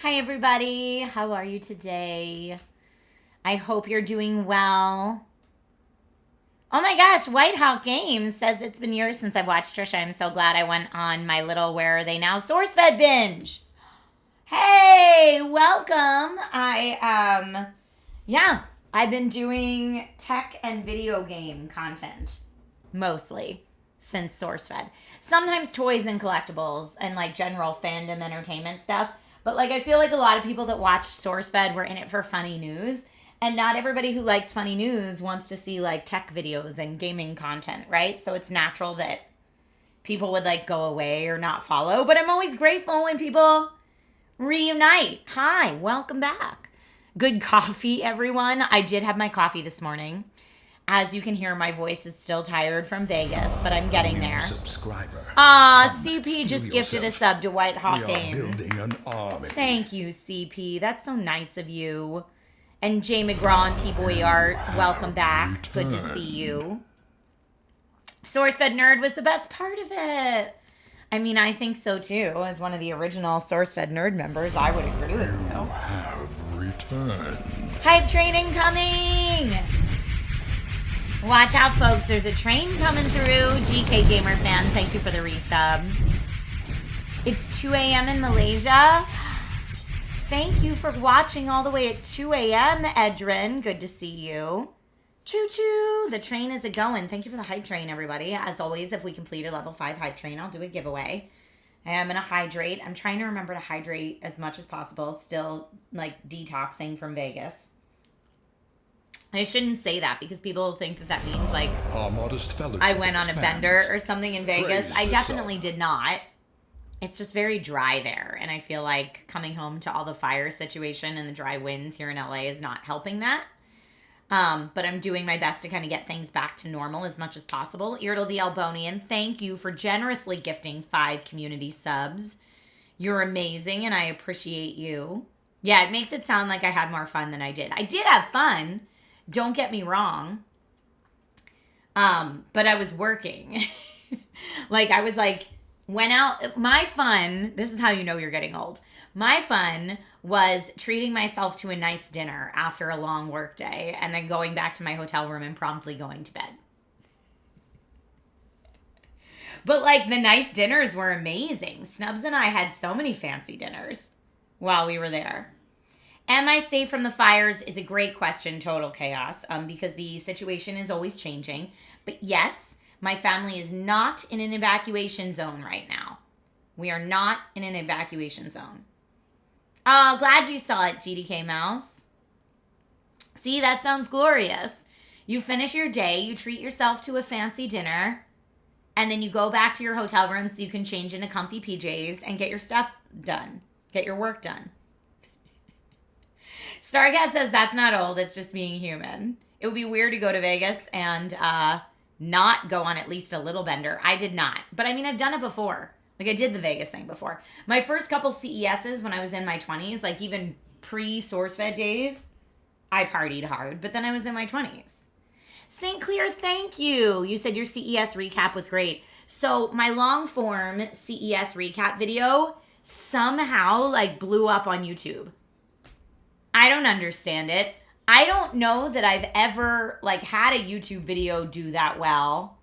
Hi, everybody. How are you today? I hope you're doing well. Oh my gosh, White Hawk Games says it's been years since I've watched Trisha. I'm so glad I went on my little Where Are They Now SourceFed binge. Hey, welcome. I've been doing tech and video game content mostly since SourceFed. Sometimes toys and collectibles and like general fandom entertainment stuff. But like I feel like a lot of people that watch SourceFed were in it for funny news. And not everybody who likes funny news wants to see like tech videos and gaming content, right? So it's natural that people would like go away or not follow. But I'm always grateful when people reunite. Hi, welcome back. Good coffee, everyone. I did have my coffee this morning. As you can hear, my voice is still tired from Vegas, but I'm getting there. Subscriber. CP just gifted a sub to White Hawk Games. Building an army. Thank you, CP. That's so nice of you. And Jay McGraw and P-Boy Art, welcome back. Good to see you. SourceFed Nerd was the best part of it. I mean, I think so too. As one of the original SourceFed Nerd members, I would agree with you. Have returned. Hype train incoming! Watch out, folks. There's a train coming through. GK Gamer fan, thank you for the resub. It's 2 a.m. in Malaysia. Thank you for watching all the way at 2 a.m., Edrin. Good to see you. Choo-choo. The train is a-going. Thank you for the hype train, everybody. As always, if we complete a level 5 hype train, I'll do a giveaway. I'm going to hydrate. I'm trying to remember to hydrate as much as possible. Still, like, detoxing from Vegas. I shouldn't say that because people think that that means, like, Our modest fellowship I went on a expands. bender or something in Vegas. Praise I the definitely sun. did not. It's just very dry there. And I feel like coming home to all the fire situation and the dry winds here in LA is not helping that. But I'm doing my best to kind of get things back to normal as much as possible. Irtle the Albonian, thank you for generously gifting 5 community subs. You're amazing and I appreciate you. Yeah, it makes it sound like I had more fun than I did. I did have fun. Don't get me wrong. But I was working. Like I was like, went out. My fun, this is how you know you're getting old. My fun was treating myself to a nice dinner after a long work day and then going back to my hotel room and promptly going to bed. But like the nice dinners were amazing. Snubs and I had so many fancy dinners while we were there. Am I safe from the fires is a great question, Total Chaos, because the situation is always changing. But yes, my family is not in an evacuation zone right now. We are not in an evacuation zone. Oh, glad you saw it, GDK Mouse. See, that sounds glorious. You finish your day, you treat yourself to a fancy dinner, and then you go back to your hotel room so you can change into comfy PJs and get your stuff done. Get your work done. Starcat says that's not old, it's just being human. It would be weird to go to Vegas and not go on at least a little bender. I did not. But I mean, I've done it before. Like I did the Vegas thing before. My first couple CESs when I was in my 20s, like even pre-SourceFed days, I partied hard. But then I was in my 20s. St. Clair, thank you. You said your CES recap was great. So my long form CES recap video somehow like blew up on YouTube. I don't understand it. I don't know that I've ever like had a YouTube video do that well.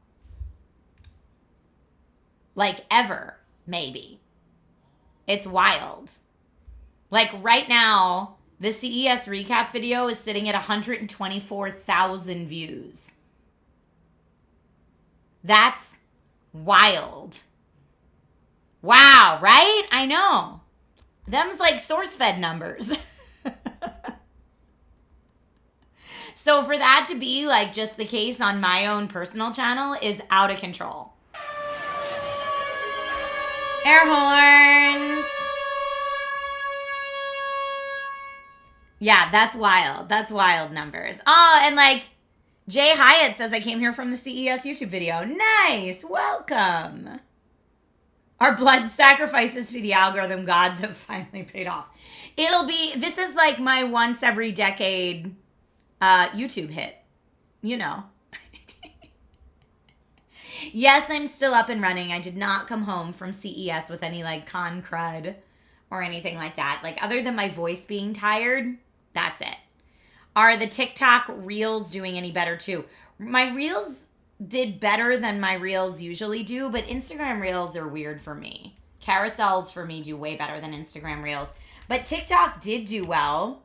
Like ever, maybe. It's wild. Like right now, the CES recap video is sitting at 124,000 views. That's wild. Wow, right? I know. Them's like SourceFed numbers. So for that to be like just the case on my own personal channel is out of control. Air horns. Yeah, that's wild. That's wild numbers. Oh, and like Jay Hyatt says I came here from the CES YouTube video. Nice. Welcome. Our blood sacrifices to the algorithm gods have finally paid off. This is like my once every decade YouTube hit, you know. Yes, I'm still up and running. I did not come home from CES with any like con crud or anything like that. Like, other than my voice being tired, that's it. Are the TikTok Reels doing any better too? My Reels did better than my Reels usually do, but Instagram Reels are weird for me. Carousels for me do way better than Instagram Reels. But TikTok did do well.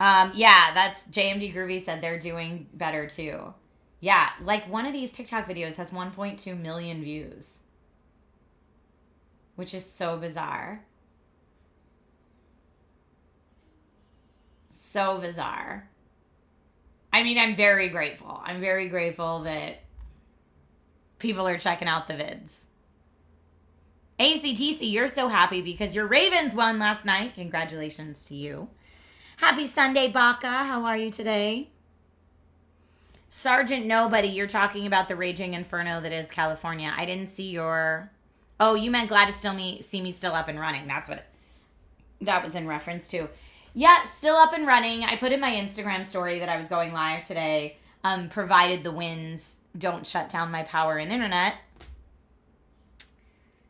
Yeah, that's JMD Groovy said they're doing better too. Yeah, like one of these TikTok videos has 1.2 million views, which is so bizarre. So bizarre. I mean, I'm very grateful. I'm very grateful that people are checking out the vids. ACTC, you're so happy because your Ravens won last night. Congratulations to you. Happy Sunday, Baka. How are you today? Sergeant Nobody, you're talking about the raging inferno that is California. I didn't see your... Oh, you meant glad to see me still up and running. That's what that was in reference to. Yeah, still up and running. I put in my Instagram story that I was going live today, provided the winds don't shut down my power and internet.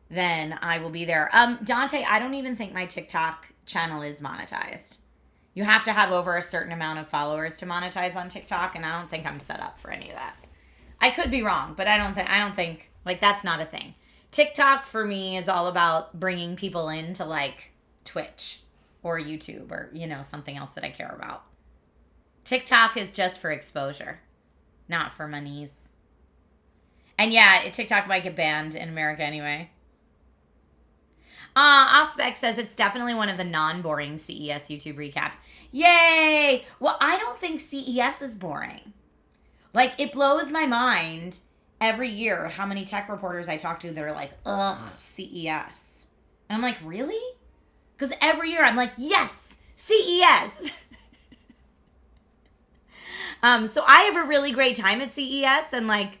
Then I will be there. Dante, I don't even think my TikTok channel is monetized. You have to have over a certain amount of followers to monetize on TikTok, and I don't think I'm set up for any of that. I could be wrong, but I don't think like that's not a thing. TikTok for me is all about bringing people into like Twitch or YouTube or, you know, something else that I care about. TikTok is just for exposure, not for monies. And yeah, TikTok might get banned in America anyway. Ospec says it's definitely one of the non-boring CES YouTube recaps. Yay! Well, I don't think CES is boring. Like, it blows my mind every year how many tech reporters I talk to that are like, ugh, CES. And I'm like, really? Because every year I'm like, yes, CES. So I have a really great time at CES, and like,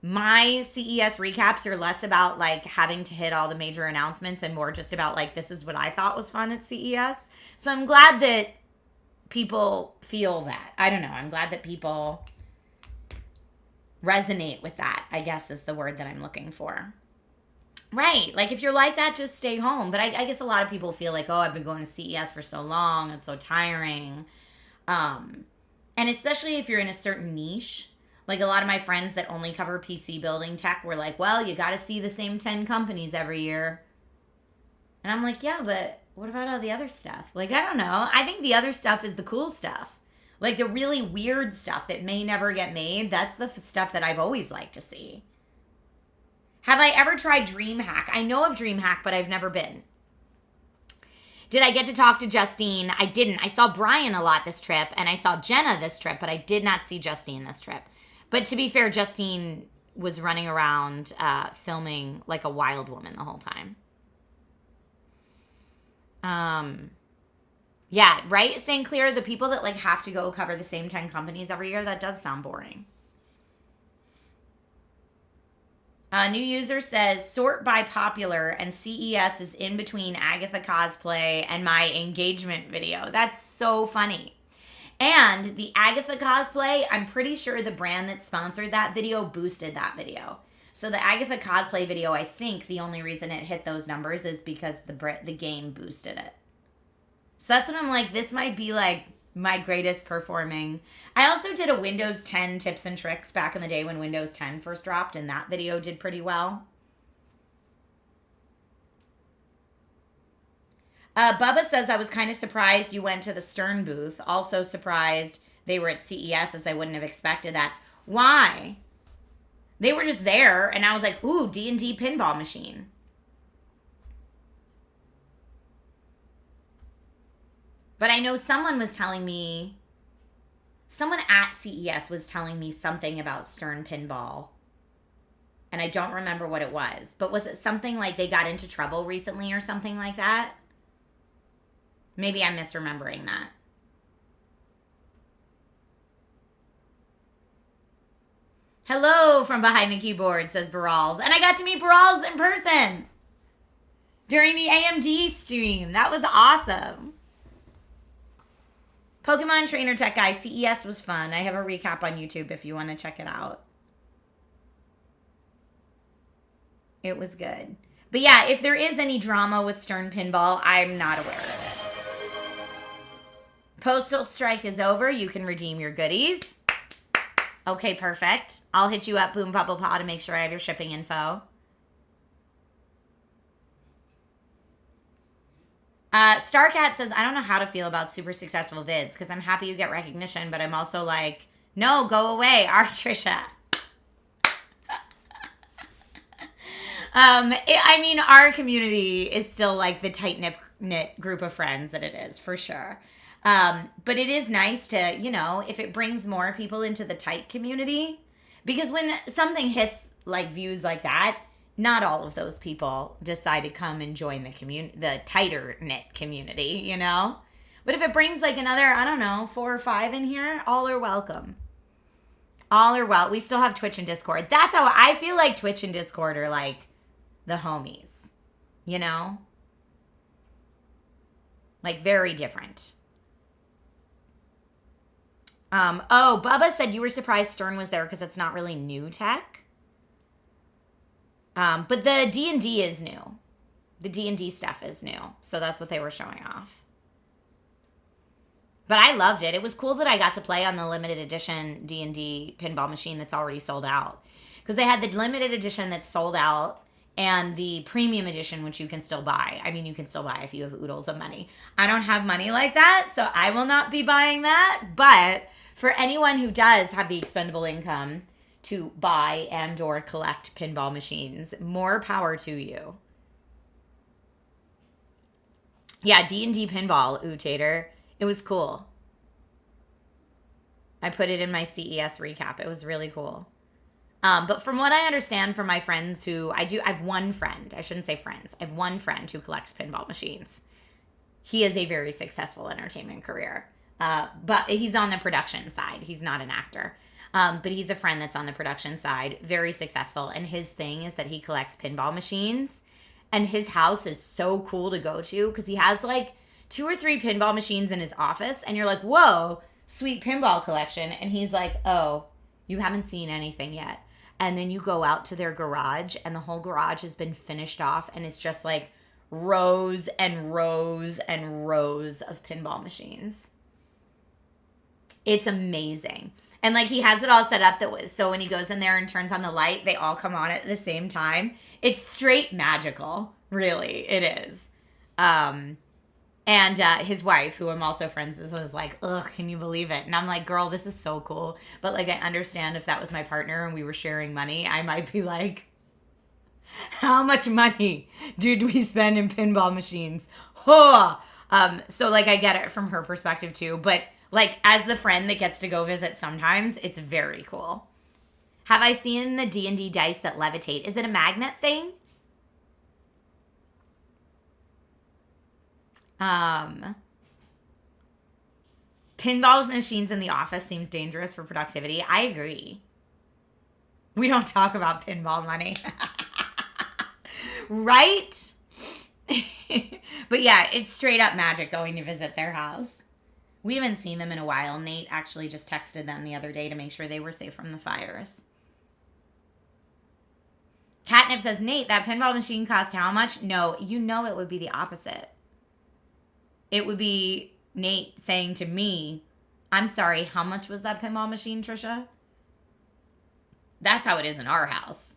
my CES recaps are less about like having to hit all the major announcements and more just about like, this is what I thought was fun at CES. So I'm glad that people feel that. I don't know. I'm glad that people resonate with that, I guess is the word that I'm looking for. Right. Like if you're like that, just stay home. But I guess a lot of people feel like, oh, I've been going to CES for so long. It's so tiring. And especially if you're in a certain niche. Like a lot of my friends that only cover PC building tech were like, well, you got to see the same 10 companies every year. And I'm like, yeah, but what about all the other stuff? Like, I don't know. I think the other stuff is the cool stuff. Like the really weird stuff that may never get made. That's the stuff that I've always liked to see. Have I ever tried DreamHack? I know of DreamHack, but I've never been. Did I get to talk to Justine? I didn't. I saw Brian a lot this trip, and I saw Jenna this trip, but I did not see Justine this trip. But to be fair, Justine was running around filming like a wild woman the whole time. Yeah, right? St. Clair, the people that like have to go cover the same 10 companies every year, that does sound boring. New user says, sort by popular, and CES is in between Agatha cosplay and my engagement video. That's so funny. And the Agatha cosplay, I'm pretty sure the brand that sponsored that video boosted that video. So the Agatha cosplay video, I think the only reason it hit those numbers is because the game boosted it. So that's when I'm like, this might be like my greatest performing. I also did a Windows 10 tips and tricks back in the day when Windows 10 first dropped, and that video did pretty well. Bubba says, I was kind of surprised you went to the Stern booth. Also surprised they were at CES, as I wouldn't have expected that. Why? They were just there, and I was like, ooh, D&D pinball machine. But I know someone at CES was telling me something about Stern pinball. And I don't remember what it was. But was it something like they got into trouble recently or something like that? Maybe I'm misremembering that. Hello from behind the keyboard, says Barals. And I got to meet Barals in person during the AMD stream. That was awesome. Pokemon Trainer Tech Guy, CES was fun. I have a recap on YouTube if you want to check it out. It was good. But yeah, if there is any drama with Stern Pinball, I'm not aware of it. Postal strike is over. You can redeem your goodies. Okay, perfect. I'll hit you up, Boom Bubble Paw, to make sure I have your shipping info. Starcat says, I don't know how to feel about super successful vids because I'm happy you get recognition, but I'm also like, no, go away, our Trisha. I mean, our community is still like the tight-knit group of friends that it is, for sure. But it is nice to, you know, if it brings more people into the tight community, because when something hits like views like that, not all of those people decide to come and join the tighter knit community, you know? But if it brings like another, I don't know, 4 or 5 in here, all are welcome. All are we still have Twitch and Discord. That's how I feel like Twitch and Discord are like the homies, you know? Like very different. Oh, Bubba said you were surprised Stern was there because it's not really new tech. But the D&D is new. The D&D stuff is new. So that's what they were showing off. But I loved it. It was cool that I got to play on the limited edition D&D pinball machine that's already sold out. Because they had the limited edition that's sold out and the premium edition, which you can still buy. I mean, you can still buy if you have oodles of money. I don't have money like that, so I will not be buying that. But for anyone who does have the expendable income to buy and or collect pinball machines, more power to you. Yeah, D&D pinball, ooh, Tater. It was cool. I put it in my CES recap. It was really cool. But from what I understand from my friends who, I have one friend. I shouldn't say friends. I have one friend who collects pinball machines. He has a very successful entertainment career. But he's on the production side. He's not an actor. But he's a friend that's on the production side, very successful. And his thing is that he collects pinball machines. And his house is so cool to go to because he has like 2 or 3 pinball machines in his office. And you're like, whoa, sweet pinball collection. And he's like, oh, you haven't seen anything yet. And then you go out to their garage and the whole garage has been finished off. And it's just like rows and rows and rows of pinball machines. It's amazing. And like he has it all set up so when he goes in there and turns on the light, they all come on at the same time. It's straight magical. Really, it is. And his wife, who I'm also friends with, was like, ugh, can you believe it? And I'm like, girl, this is so cool. But like, I understand if that was my partner and we were sharing money, I might be like, how much money did we spend in pinball machines? Oh. So like, I get it from her perspective too. But like, as the friend that gets to go visit sometimes, it's very cool. Have I seen the D&D dice that levitate? Is it a magnet thing? Pinball machines in the office seems dangerous for productivity. I agree. We don't talk about pinball money. Right? But yeah, it's straight up magic going to visit their house. We haven't seen them in a while. Nate actually just texted them the other day to make sure they were safe from the fires. Catnip says, Nate, that pinball machine cost how much? No, you know it would be the opposite. It would be Nate saying to me, I'm sorry, how much was that pinball machine, Trisha? That's how it is in our house.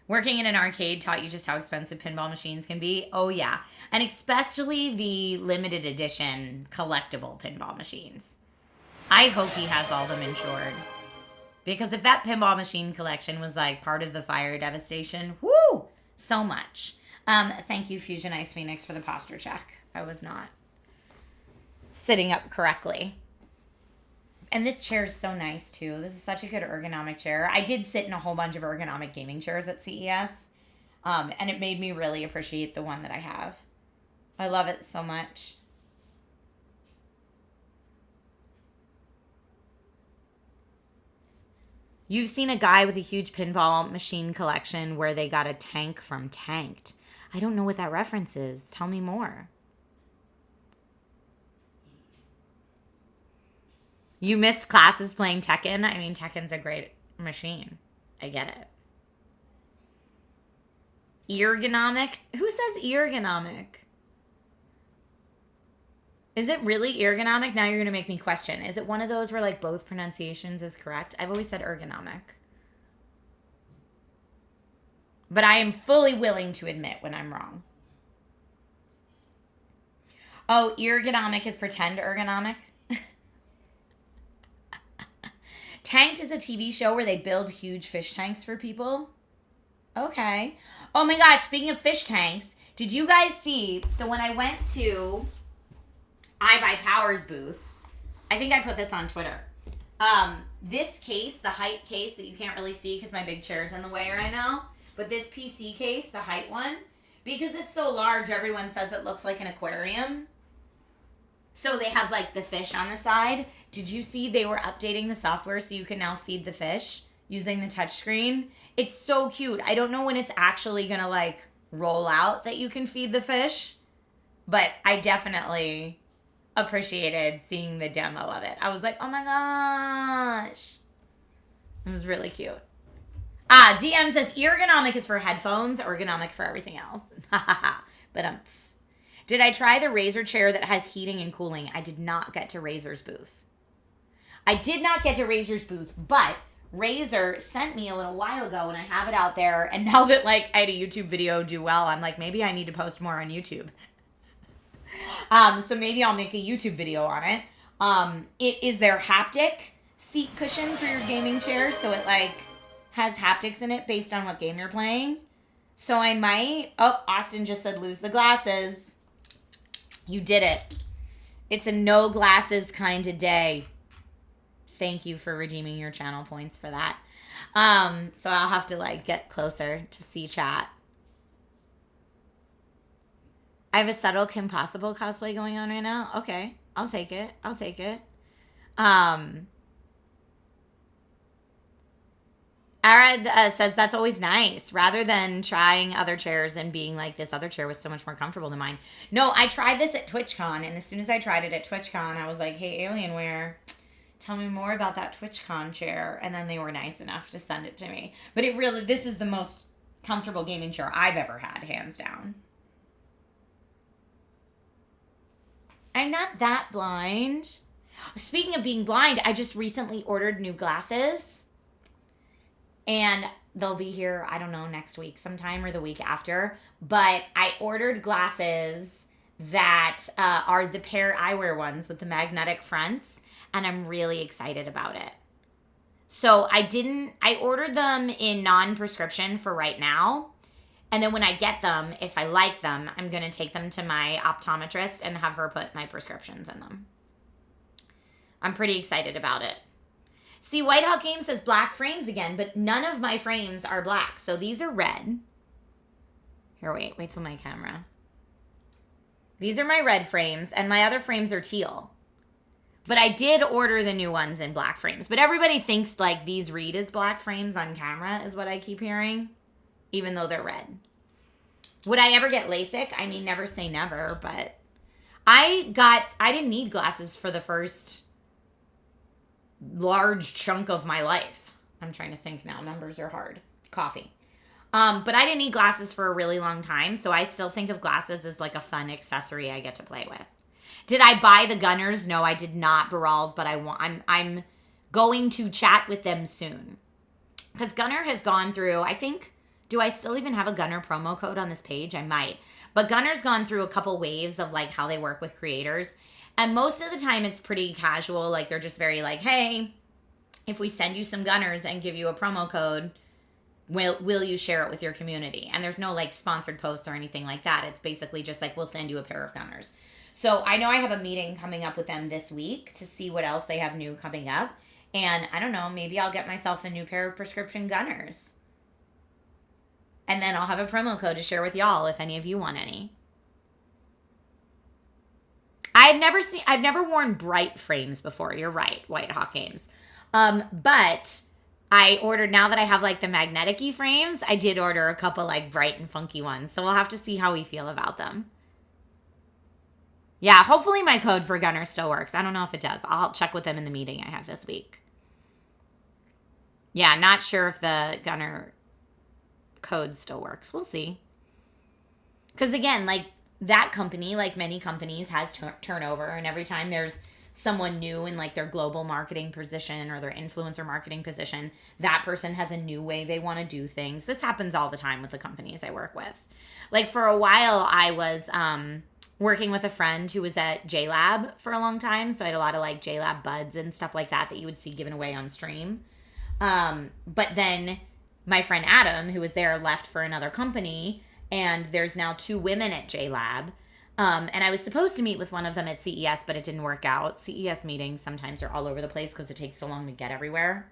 Working in an arcade taught you just how expensive pinball machines can be. Oh, yeah. And especially the limited edition collectible pinball machines. I hope he has all of them insured. Because if that pinball machine collection was like part of the fire devastation, whoo, so much. Thank you, Fusion Ice Phoenix, for the posture check. I was not sitting up correctly. And this chair is so nice, too. This is such a good ergonomic chair. I did sit in a whole bunch of ergonomic gaming chairs at CES. And it made me really appreciate the one that I have. I love it so much. You've seen a guy with a huge pinball machine collection where they got a tank from Tanked. I don't know what that reference is. Tell me more. You missed classes playing Tekken? I mean, Tekken's a great machine. I get it. ergonomic. Who says ergonomic? Is it really ergonomic? Now you're going to make me question. Is it one of those where like both pronunciations is correct? I've always said ergonomic. But I am fully willing to admit when I'm wrong. Oh, ergonomic is pretend ergonomic? Tanked is a TV show where they build huge fish tanks for people. Okay. Oh my gosh, speaking of fish tanks, did you guys see, so when I went to iBuyPower's booth, I think I put this on Twitter. This case, the height case that you can't really see because my big chair's in the way right now, but this PC case, the height one, because it's so large, everyone says it looks like an aquarium. So they have like the fish on the side. Did you see they were updating the software so you can now feed the fish using the touchscreen? It's so cute. I don't know when it's actually gonna like roll out that you can feed the fish, but I definitely appreciated seeing the demo of it. I was like, oh my gosh. It was really cute. DM says ergonomic is for headphones, ergonomic for everything else. But did I try the Razer chair that has heating and cooling? I did not get to Razer's booth. But Razer sent me a little while ago and I have it out there. And now that like I had a YouTube video do well, I'm like, maybe I need to post more on YouTube. So maybe I'll make a YouTube video on it. It is their haptic seat cushion for your gaming chair. So it like has haptics in it based on what game you're playing. So I might, Austin just said lose the glasses. You did it. It's a no glasses kind of day. Thank you for redeeming your channel points for that. So I'll have to like get closer to see chat. I have a subtle Kim Possible cosplay going on right now. Okay, I'll take it. Arad says that's always nice, rather than trying other chairs and being like, this other chair was so much more comfortable than mine. No, I tried this at TwitchCon, and as soon as I tried it at TwitchCon, I was like, hey, Alienware, tell me more about that TwitchCon chair. And then they were nice enough to send it to me. But this is the most comfortable gaming chair I've ever had, hands down. I'm not that blind. Speaking of being blind, I just recently ordered new glasses. And they'll be here, I don't know, next week sometime or the week after. But I ordered glasses that are the pair eyewear ones with the magnetic fronts. And I'm really excited about it. So I ordered them in non-prescription for right now. And then when I get them, if I like them, I'm going to take them to my optometrist and have her put my prescriptions in them. I'm pretty excited about it. See, White Hawk Games says black frames again, but none of my frames are black. So these are red. Here, wait till my camera. These are my red frames, and my other frames are teal. But I did order the new ones in black frames. But everybody thinks like these read as black frames on camera is what I keep hearing, even though they're red. Would I ever get LASIK? I mean, never say never, but I didn't need glasses for the first large chunk of my life. I'm trying to think now. Numbers are hard. Coffee. But I didn't need glasses for a really long time, so I still think of glasses as like a fun accessory I get to play with. Did I buy the Gunners? No, I did not, Barals, but I'm going to chat with them soon. Because Gunner has gone through, I think, do I still even have a Gunner promo code on this page? I might. But Gunner's gone through a couple waves of like how they work with creators. And most of the time it's pretty casual. Like they're just very like, hey, if we send you some Gunners and give you a promo code, will you share it with your community? And there's no like sponsored posts or anything like that. It's basically just like, we'll send you a pair of Gunners. So I know I have a meeting coming up with them this week to see what else they have new coming up. And I don't know, maybe I'll get myself a new pair of prescription Gunners. And then I'll have a promo code to share with y'all if any of you want any. I've never worn bright frames before. You're right, White Hawk Games. But I ordered, now that I have like the magnetic-y frames, I did order a couple like bright and funky ones. So we'll have to see how we feel about them. Yeah, hopefully my code for Gunner still works. I don't know if it does. I'll check with them in the meeting I have this week. Yeah, not sure if the Gunner code still works. We'll see. Because again, like that company, like many companies, has turnover, and every time there's someone new in like their global marketing position or their influencer marketing position, that person has a new way they want to do things. This happens all the time with the companies I work with. Like for a while, I was working with a friend who was at JLab for a long time, so I had a lot of like JLab buds and stuff like that you would see given away on stream. But then my friend Adam, who was there, left for another company, and there's now 2 women at JLab. And I was supposed to meet with one of them at CES, but it didn't work out. CES meetings sometimes are all over the place because it takes so long to get everywhere.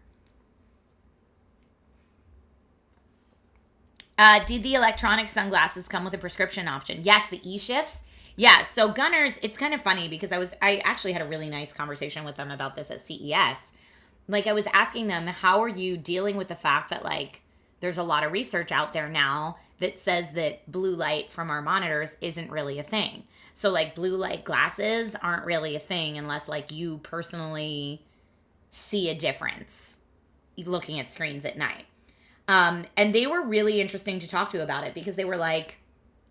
Did the electronic sunglasses come with a prescription option? Yes, the e-shifts. Yeah, so Gunners, it's kind of funny because I actually had a really nice conversation with them about this at CES. Like I was asking them, how are you dealing with the fact that like there's a lot of research out there now that says that blue light from our monitors isn't really a thing. So like blue light glasses aren't really a thing unless like you personally see a difference looking at screens at night. And they were really interesting to talk to about it because they were like,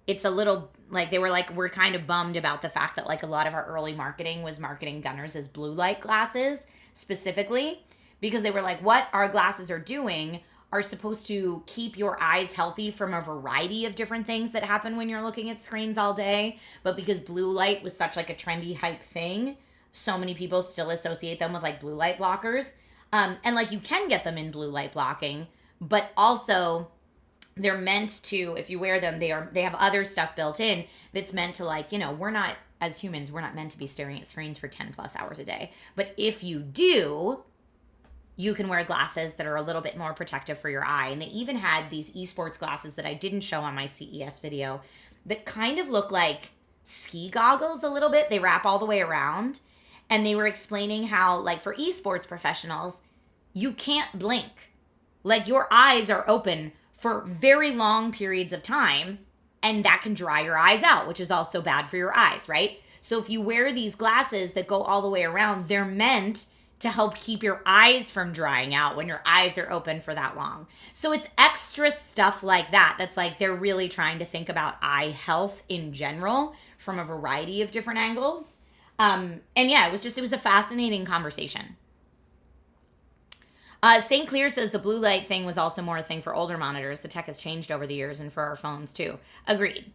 it's a little like, they were like, we're kind of bummed about the fact that like a lot of our early marketing was marketing Gunners as blue light glasses specifically, because they were like, what our glasses are doing are supposed to keep your eyes healthy from a variety of different things that happen when you're looking at screens all day. But because blue light was such like a trendy hype thing, so many people still associate them with like blue light blockers. And like you can get them in blue light blocking, but also they're meant to, if you wear them, they have other stuff built in that's meant to like, you know, we're not, as humans, we're not meant to be staring at screens for 10 plus hours a day. But if you do, you can wear glasses that are a little bit more protective for your eye. And they even had these esports glasses that I didn't show on my CES video that kind of look like ski goggles a little bit. They wrap all the way around. And they were explaining how, like, for esports professionals, you can't blink. Like, your eyes are open for very long periods of time, and that can dry your eyes out, which is also bad for your eyes, right? So if you wear these glasses that go all the way around, they're meant to help keep your eyes from drying out when your eyes are open for that long. So it's extra stuff like that that's like they're really trying to think about eye health in general from a variety of different angles. And yeah, it was a fascinating conversation. St. Clear says the blue light thing was also more a thing for older monitors. The tech has changed over the years and for our phones too. Agreed.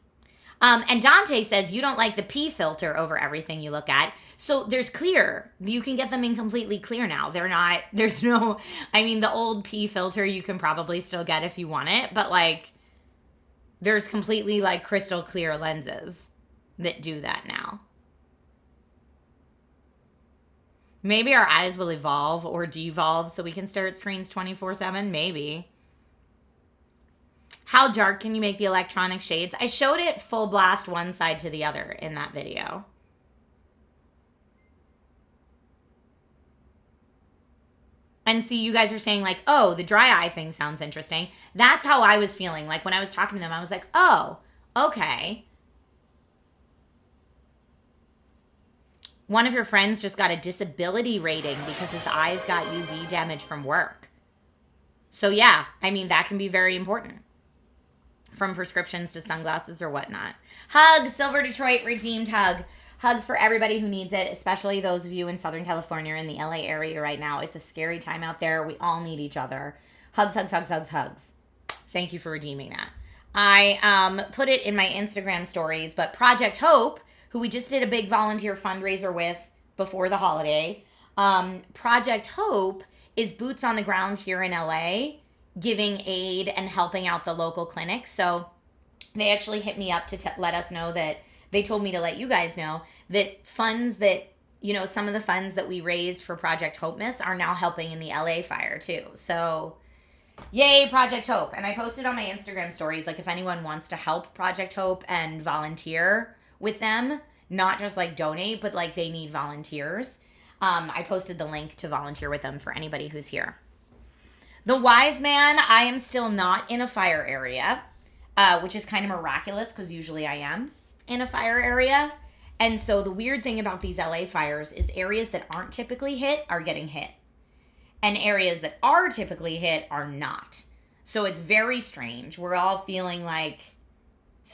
And Dante says you don't like the P filter over everything you look at. So there's clear. You can get them in completely clear now. The old P filter you can probably still get if you want it. But like, there's completely like crystal clear lenses that do that now. Maybe our eyes will evolve or devolve so we can stare at screens 24/7. Maybe. How dark can you make the electronic shades? I showed it full blast one side to the other in that video. And see, you guys are saying like, oh, the dry eye thing sounds interesting. That's how I was feeling. Like when I was talking to them, I was like, oh, okay. One of your friends just got a disability rating because his eyes got UV damage from work. So yeah, I mean, that can be very important. From prescriptions to sunglasses or whatnot. Hug, Silver Detroit redeemed hug. Hugs for everybody who needs it, especially those of you in Southern California or in the LA area right now. It's a scary time out there. We all need each other. Hugs, hugs, hugs, hugs, hugs. Thank you for redeeming that. I put it in my Instagram stories, but Project Hope, who we just did a big volunteer fundraiser with before the holiday, Project Hope is boots on the ground here in LA, giving aid and helping out the local clinics. So they actually hit me up to let us know that they told me to let you guys know that funds that, you know, some of the funds that we raised for Project Hope Miss are now helping in the LA fire too. So yay, Project Hope. And I posted on my Instagram stories, like if anyone wants to help Project Hope and volunteer with them, not just like donate, but like they need volunteers. I posted the link to volunteer with them for anybody who's here. The Wise Man, I am still not in a fire area, which is kind of miraculous because usually I am in a fire area. And so the weird thing about these LA fires is areas that aren't typically hit are getting hit. And areas that are typically hit are not. So it's very strange. We're all feeling like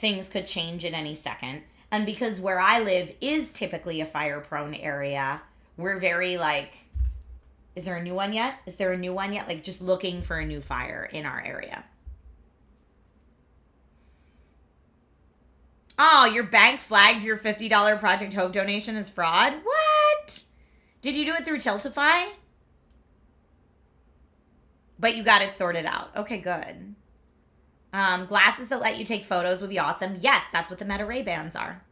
things could change at any second. And because where I live is typically a fire-prone area, we're very like, is there a new one yet? Is there a new one yet? Like just looking for a new fire in our area. Oh, your bank flagged your $50 Project Hope donation as fraud? What? Did you do it through Tiltify? But you got it sorted out. Okay, good. Glasses that let you take photos would be awesome. Yes, that's what the Meta Ray-Bans are.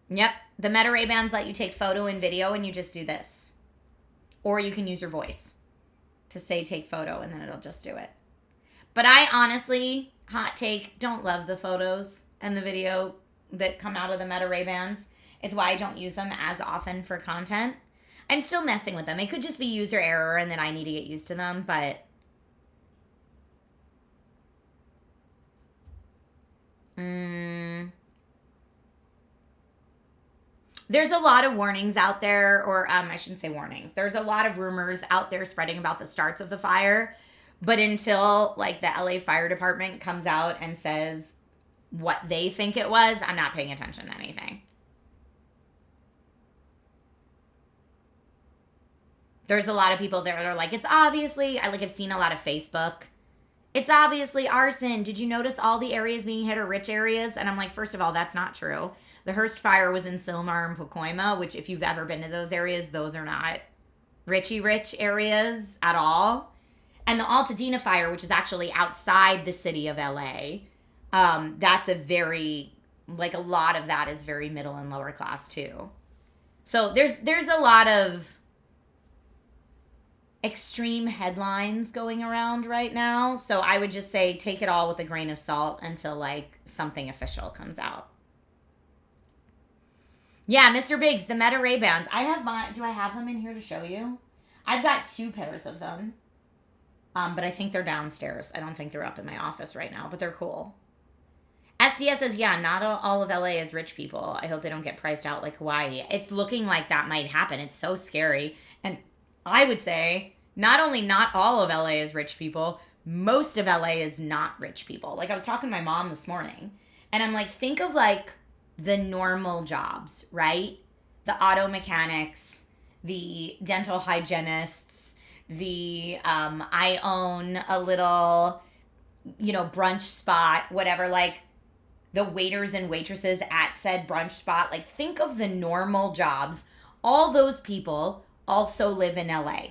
Yep, the Meta Ray-Bans let you take photo and video, and you just do this. Or you can use your voice to say take photo, and then it'll just do it. But I honestly, hot take, don't love the photos and the video that come out of the Meta Ray-Bans. It's why I don't use them as often for content. I'm still messing with them. It could just be user error and then I need to get used to them, but there's a lot of warnings out there, or I shouldn't say warnings. There's a lot of rumors out there spreading about the starts of the fire, but until like the LA Fire Department comes out and says what they think it was, I'm not paying attention to anything. There's a lot of people there that are like, it's obviously, I've seen a lot of Facebook. It's obviously arson. Did you notice all the areas being hit are rich areas? And I'm like, first of all, that's not true. The Hearst fire was in Sylmar and Pacoima, which if you've ever been to those areas, those are not rich areas at all. And the Altadena fire, which is actually outside the city of LA, that's a very, like a lot of that is very middle and lower class too. So there's a lot of extreme headlines going around right now. So I would just say take it all with a grain of salt until like something official comes out. Yeah, Mr. Biggs, the Meta Ray-Bans. Do I have them in here to show you? I've got 2 pairs of them. But I think they're downstairs. I don't think they're up in my office right now, but they're cool. SDS says, yeah, not all of LA is rich people. I hope they don't get priced out like Hawaii. It's looking like that might happen. It's so scary. And I would say not only not all of LA is rich people, most of LA is not rich people. Like I was talking to my mom this morning and I'm like, think of like the normal jobs, right? The auto mechanics, the dental hygienists, the I own a little, brunch spot, whatever, like the waiters and waitresses at said brunch spot. Like think of the normal jobs. All those people also live in LA.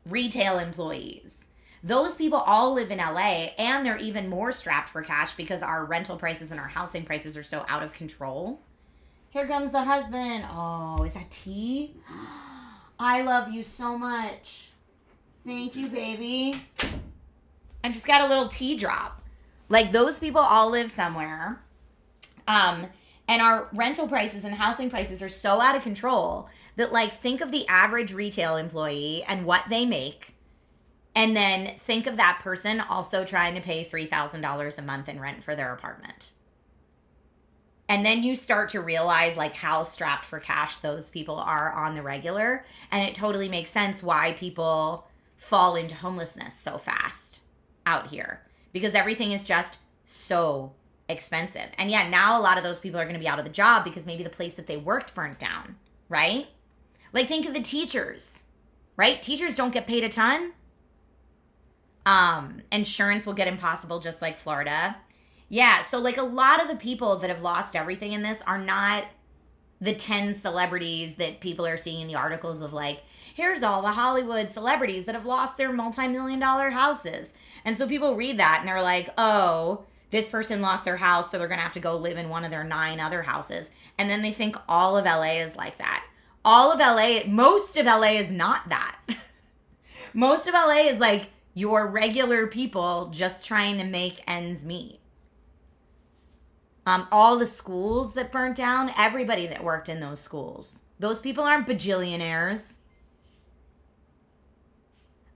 Retail employees. Those people all live in LA and they're even more strapped for cash because our rental prices and our housing prices are so out of control. Here comes the husband. Oh, is that tea? I love you so much. Thank you, baby. I just got a little tea drop. Like those people all live somewhere. And our rental prices and housing prices are so out of control that like think of the average retail employee and what they make. And then think of that person also trying to pay $3,000 a month in rent for their apartment. And then you start to realize like how strapped for cash those people are on the regular. And it totally makes sense why people fall into homelessness so fast out here. Because everything is just so expensive. And yeah, now a lot of those people are going to be out of the job because maybe the place that they worked burnt down, right? Like think of the teachers, right? Teachers don't get paid a ton. Insurance will get impossible just like Florida. Yeah, so like a lot of the people that have lost everything in this are not the 10 celebrities that people are seeing in the articles of like, here's all the Hollywood celebrities that have lost their multi-million-dollar houses. And so people read that and they're like, oh, this person lost their house, so they're going to have to go live in one of their 9 other houses. And then they think all of LA is like that. Most of LA is not that. Most of LA is like your regular people just trying to make ends meet. All the schools that burnt down, everybody that worked in those schools. Those people aren't bajillionaires.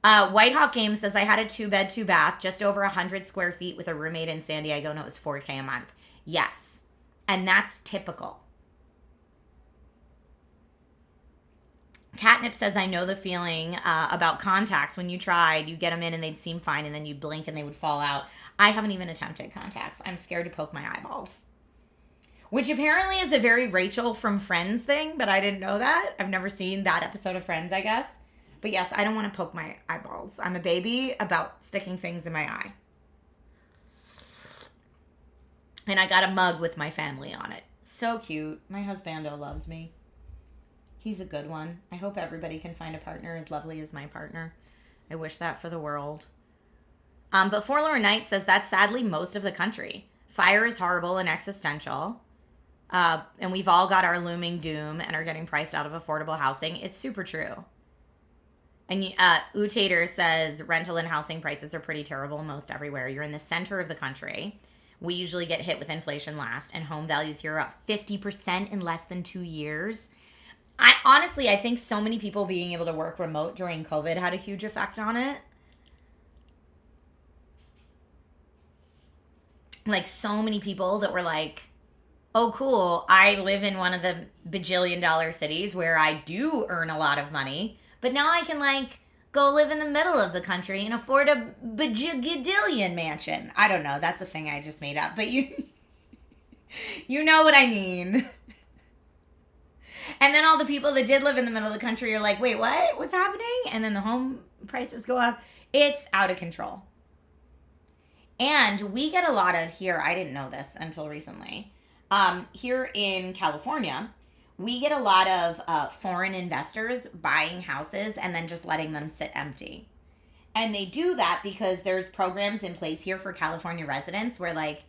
White Hawk Game says, I had a 2-bed, 2-bath, just over 100 square feet with a roommate in San Diego, and it was $4K a month. Yes. And that's typical. Catnip says, I know the feeling about contacts. When you tried, you get them in and they'd seem fine, and then you'd blink and they would fall out. I haven't even attempted contacts. I'm scared to poke my eyeballs. Which apparently is a very Rachel from Friends thing, but I didn't know that. I've never seen that episode of Friends, I guess. But yes, I don't want to poke my eyeballs. I'm a baby about sticking things in my eye. And I got a mug with my family on it. So cute. My husbando loves me. He's a good one. I hope everybody can find a partner as lovely as my partner. I wish that for the world. But Forlorn Knight says that's sadly most of the country. Fire is horrible and existential. And we've all got our looming doom and are getting priced out of affordable housing. It's super true. And Utater says rental and housing prices are pretty terrible most everywhere. You're in the center of the country. We usually get hit with inflation last, and home values here are up 50% in less than 2 years. I think so many people being able to work remote during COVID had a huge effect on it. Like, so many people that were like, oh, cool, I live in one of the bajillion-dollar cities where I do earn a lot of money, but now I can, like, go live in the middle of the country and afford a bajillion mansion. I don't know. That's a thing I just made up, but you know what I mean. And then all the people that did live in the middle of the country are like, wait, what? What's happening? And then the home prices go up. It's out of control. And we get a lot of here, I didn't know this until recently, here in California, we get a lot of foreign investors buying houses and then just letting them sit empty. And they do that because there's programs in place here for California residents where, like,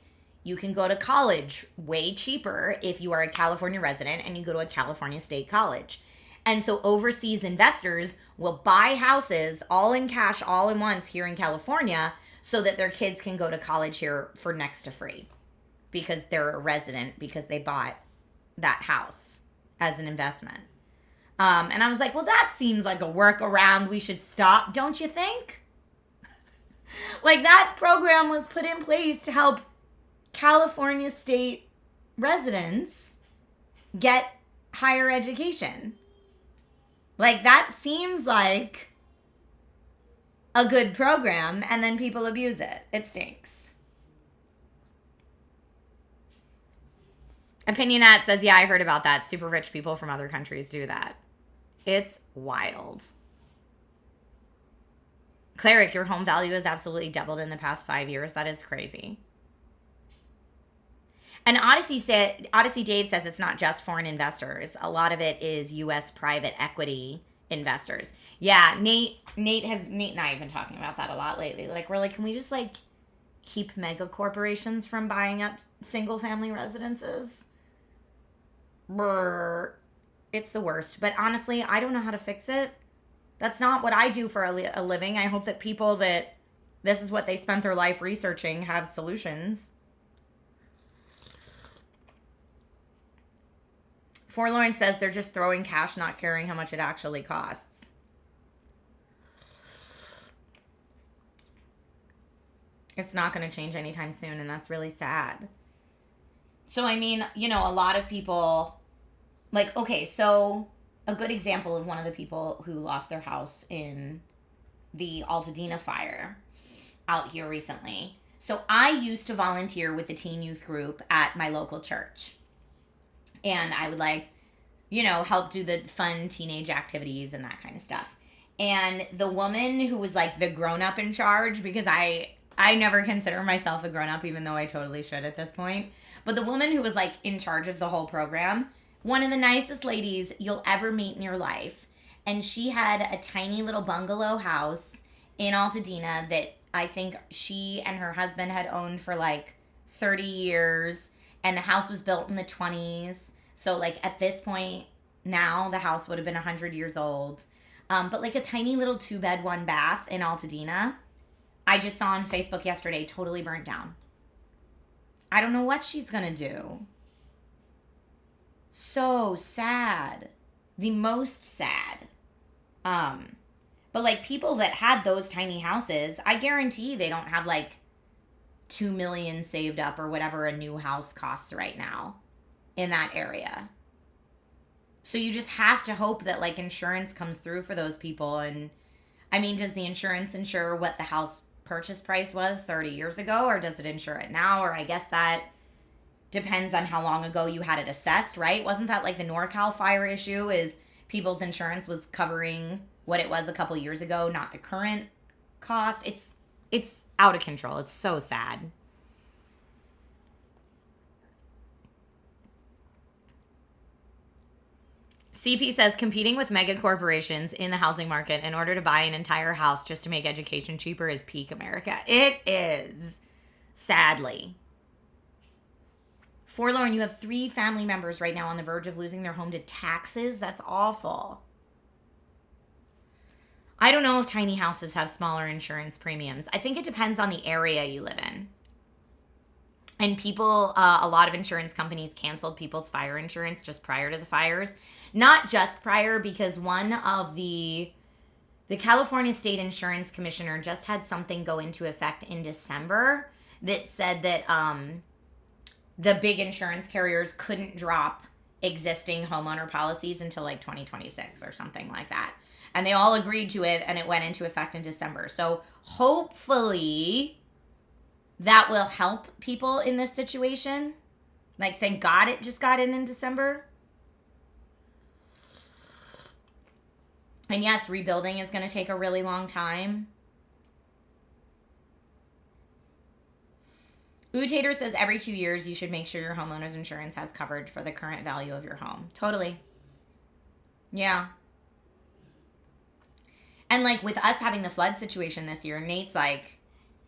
you can go to college way cheaper if you are a California resident and you go to a California state college. And so overseas investors will buy houses all in cash, all in once here in California so that their kids can go to college here for next to free because they're a resident, because they bought that house as an investment. And I was like, well, that seems like a workaround we should stop, don't you think? Like, that program was put in place to help California state residents get higher education. Like, that seems like a good program, and then people abuse it. It stinks. Opinionat says, yeah, I heard about that. Super rich people from other countries do that. It's wild. Cleric, your home value has absolutely doubled in the past 5 years. That is crazy. And Odyssey Dave says it's not just foreign investors. A lot of it is U.S. private equity investors. Yeah, Nate and I have been talking about that a lot lately. Like, we're like, can we just, like, keep mega corporations from buying up single family residences? Brr. It's the worst. But honestly, I don't know how to fix it. That's not what I do for a living. I hope that people that this is what they spent their life researching have solutions. Forlorn says they're just throwing cash, not caring how much it actually costs. It's not going to change anytime soon, and that's really sad. So, I mean, you know, a lot of people, like, okay, so a good example of one of the people who lost their house in the Altadena fire out here recently. So I used to volunteer with the teen youth group at my local church. And I would, like, you know, help do the fun teenage activities and that kind of stuff. And the woman who was, like, the grown-up in charge, because I never consider myself a grown-up, even though I totally should at this point. But the woman who was, like, in charge of the whole program, one of the nicest ladies you'll ever meet in your life. And she had a tiny little bungalow house in Altadena that I think she and her husband had owned for, like, 30 years. And the house was built in the 20s. So, like, at this point, now the house would have been 100 years old. But, like, a tiny little 2-bed, 1-bath in Altadena, I just saw on Facebook yesterday, totally burnt down. I don't know what she's going to do. So sad. The most sad. But, like, people that had those tiny houses, I guarantee they don't have, like, $2 million saved up or whatever a new house costs right now in that area. So you just have to hope that like insurance comes through for those people. And I mean, does the insurance insure what the house purchase price was 30 years ago, or does it insure it now? Or I guess that depends on how long ago you had it assessed, right? Wasn't that like the NorCal fire issue, is people's insurance was covering what it was a couple years ago, not the current cost? It's out of control. It's so sad. CP says competing with mega corporations in the housing market in order to buy an entire house just to make education cheaper is peak America. It is, sadly. Forlorn, you have 3 family members right now on the verge of losing their home to taxes. That's awful. I don't know if tiny houses have smaller insurance premiums. I think it depends on the area you live in. And people, a lot of insurance companies canceled people's fire insurance just prior to the fires. Not just prior, because one of the California State Insurance Commissioner just had something go into effect in December that said that the big insurance carriers couldn't drop existing homeowner policies until like 2026 or something like that. And they all agreed to it, and it went into effect in December. So hopefully that will help people in this situation. Like, thank God it just got in December. And yes, rebuilding is going to take a really long time. Utater says every 2 years you should make sure your homeowner's insurance has coverage for the current value of your home. Totally. Yeah. And like with us having the flood situation this year, Nate's like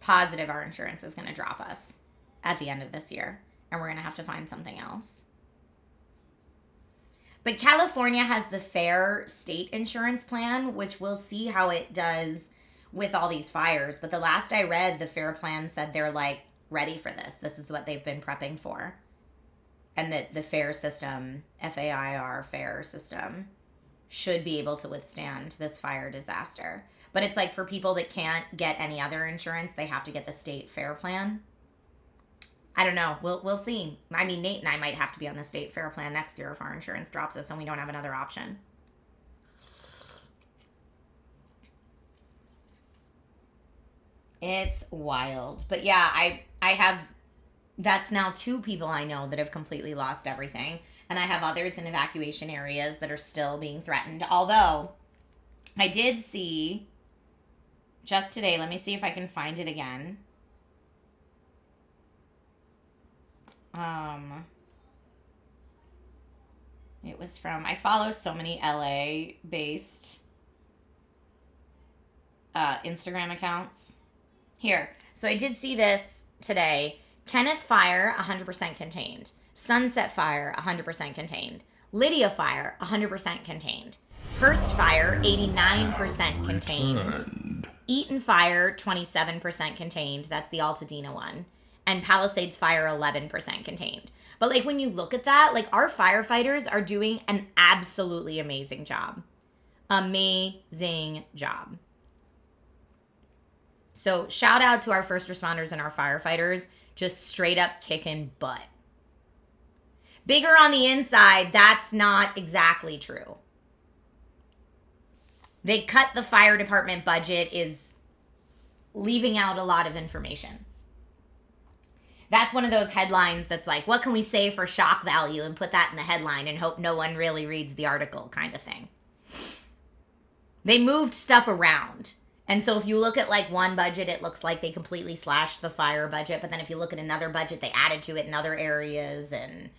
positive our insurance is going to drop us at the end of this year. And we're going to have to find something else. But California has the FAIR state insurance plan, which we'll see how it does with all these fires. But the last I read, the FAIR plan said they're like ready for this. This is what they've been prepping for. And that the FAIR system, FAIR FAIR system, should be able to withstand this fire disaster. But it's like for people that can't get any other insurance, they have to get the state FAIR plan. I don't know. We'll see. I mean, Nate and I might have to be on the state FAIR plan next year if our insurance drops us and we don't have another option. It's wild. But yeah, I have, that's now 2 people I know that have completely lost everything. And I have others in evacuation areas that are still being threatened. Although, I did see, just today, let me see if I can find it again. It was from, I follow so many LA-based Instagram accounts. Here, so I did see this today. Kenneth Fire, 100% contained. Sunset Fire, 100% contained. Lydia Fire, 100% contained. Hurst Fire, 89% contained. Eaton Fire, 27% contained. That's the Altadena one. And Palisades Fire, 11% contained. But like when you look at that, like our firefighters are doing an absolutely amazing job. Amazing job. So shout out to our first responders and our firefighters, just straight up kicking butt. Bigger on the inside, that's not exactly true. They cut the fire department budget is leaving out a lot of information. That's one of those headlines that's like, what can we say for shock value, and put that in the headline and hope no one really reads the article kind of thing. They moved stuff around. And so if you look at like one budget, it looks like they completely slashed the fire budget. But then if you look at another budget, they added to it in other areas. And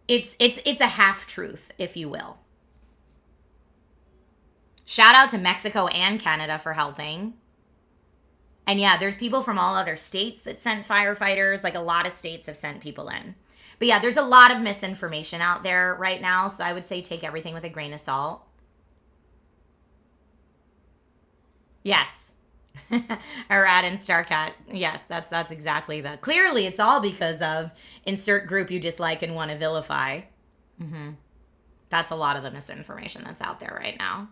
it's a half-truth, if you will. Shout out to Mexico and Canada for helping. And yeah, there's people from all other states that sent firefighters. Like a lot of states have sent people in. But yeah, there's a lot of misinformation out there right now. So I would say take everything with a grain of salt. Yes. Arad and Starcat. Yes, that's exactly that. Clearly, it's all because of insert group you dislike and want to vilify. Mm-hmm. That's a lot of the misinformation that's out there right now.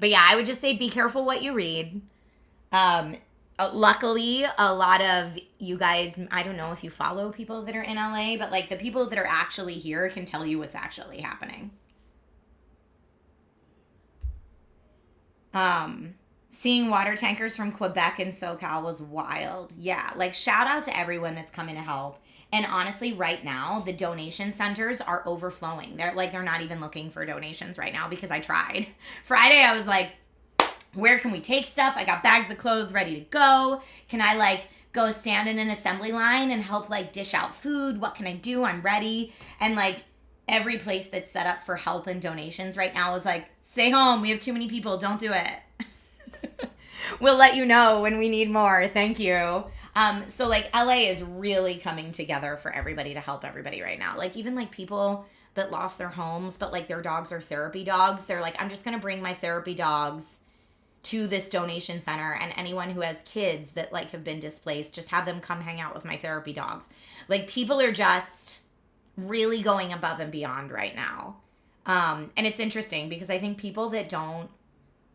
But yeah, I would just say be careful what you read. luckily, a lot of you guys, I don't know if you follow people that are in LA, but like the people that are actually here can tell you what's actually happening. Seeing water tankers from Quebec and SoCal was wild. Yeah, like shout out to everyone that's coming to help. And honestly, right now, the donation centers are overflowing. They're not even looking for donations right now because I tried. Friday, I was like, where can we take stuff? I got bags of clothes ready to go. Can I like go stand in an assembly line and help like dish out food? What can I do? I'm ready. And like every place that's set up for help and donations right now is like, stay home. We have too many people. Don't do it. We'll let you know when we need more. Thank you. So like LA is really coming together for everybody to help everybody right now. Like even like people that lost their homes, but like their dogs are therapy dogs. They're like, I'm just going to bring my therapy dogs to this donation center, and anyone who has kids that like have been displaced, just have them come hang out with my therapy dogs. Like people are just really going above and beyond right now. And it's interesting because I think people that don't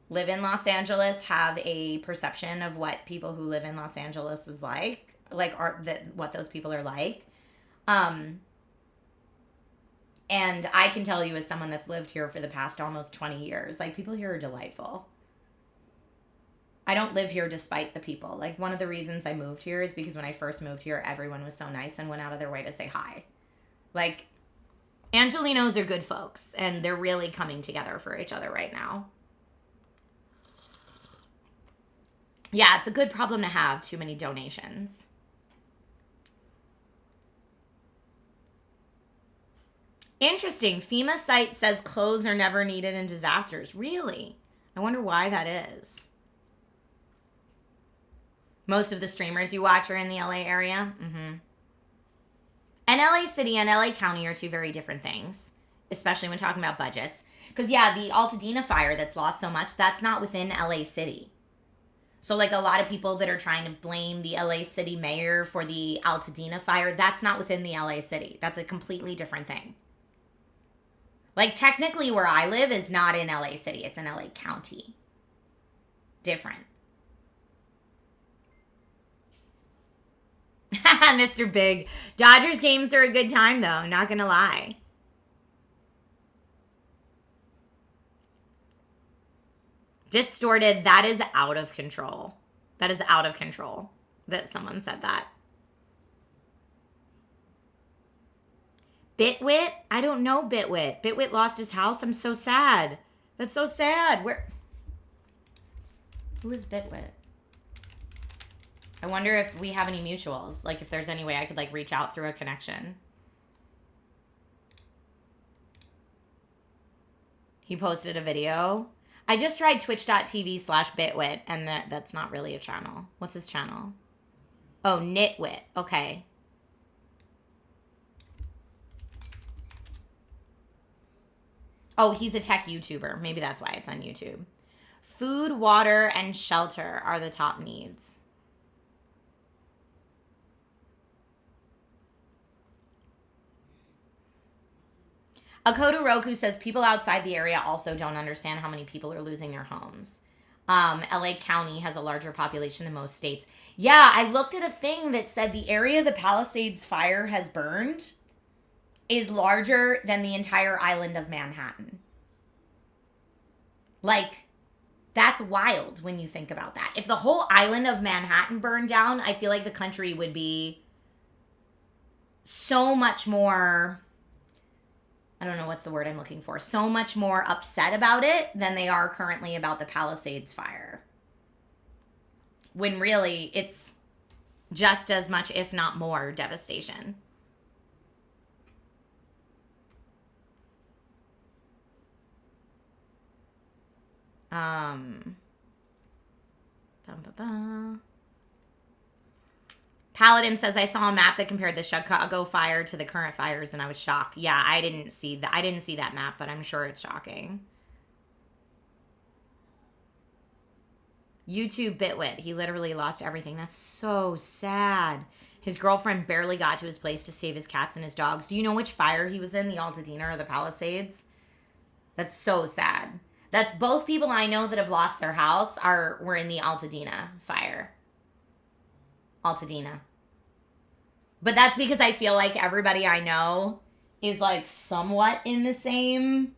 live in Los Angeles have a perception of what people who live in Los Angeles is like what those people are like. And I can tell you as someone that's lived here for the past almost 20 years, like people here are delightful. I don't live here despite the people. Like one of the reasons I moved here is because when I first moved here, everyone was so nice and went out of their way to say hi. Like Angelinos are good folks and they're really coming together for each other right now. Yeah, it's a good problem to have, too many donations. Interesting. FEMA site says clothes are never needed in disasters. Really? I wonder why that is. Most of the streamers you watch are in the LA area. Mm-hmm. And LA City and LA County are two very different things, especially when talking about budgets. Because, yeah, the Altadena fire that's lost so much, that's not within LA City. So, like, a lot of people that are trying to blame the LA City mayor for the Altadena fire, that's not within the LA City. That's a completely different thing. Like, technically where I live is not in LA City. It's in LA County. Different. Mr. Big. Dodgers games are a good time, though. Not gonna lie. Distorted. That is out of control. That is out of control that someone said that. Bitwit? I don't know Bitwit. Bitwit lost his house. I'm so sad. That's so sad. Who is Bitwit? I wonder if we have any mutuals. Like if there's any way I could like reach out through a connection. He posted a video. I just tried twitch.tv/Bitwit and that's not really a channel. What's his channel? Oh, Nitwit. Okay. Oh, he's a tech YouTuber. Maybe that's why it's on YouTube. Food, water, and shelter are the top needs. Akoto Roku says people outside the area also don't understand how many people are losing their homes. LA County has a larger population than most states. Yeah, I looked at a thing that said the area the Palisades fire has burned is larger than the entire island of Manhattan. Like, that's wild when you think about that. If the whole island of Manhattan burned down, I feel like the country would be so much more... I don't know what's the word I'm looking for, so much more upset about it than they are currently about the Palisades fire. When really, it's just as much, if not more, devastation. Paladin says, I saw a map that compared the Chicago fire to the current fires and I was shocked. Yeah, I didn't see that map, but I'm sure it's shocking. YouTube Bitwit. He literally lost everything. That's so sad. His girlfriend barely got to his place to save his cats and his dogs. Do you know which fire he was in, the Altadena or the Palisades? That's so sad. That's both people I know that have lost their house were in the Altadena fire. Altadena. But that's because I feel like everybody I know is like somewhat in the same,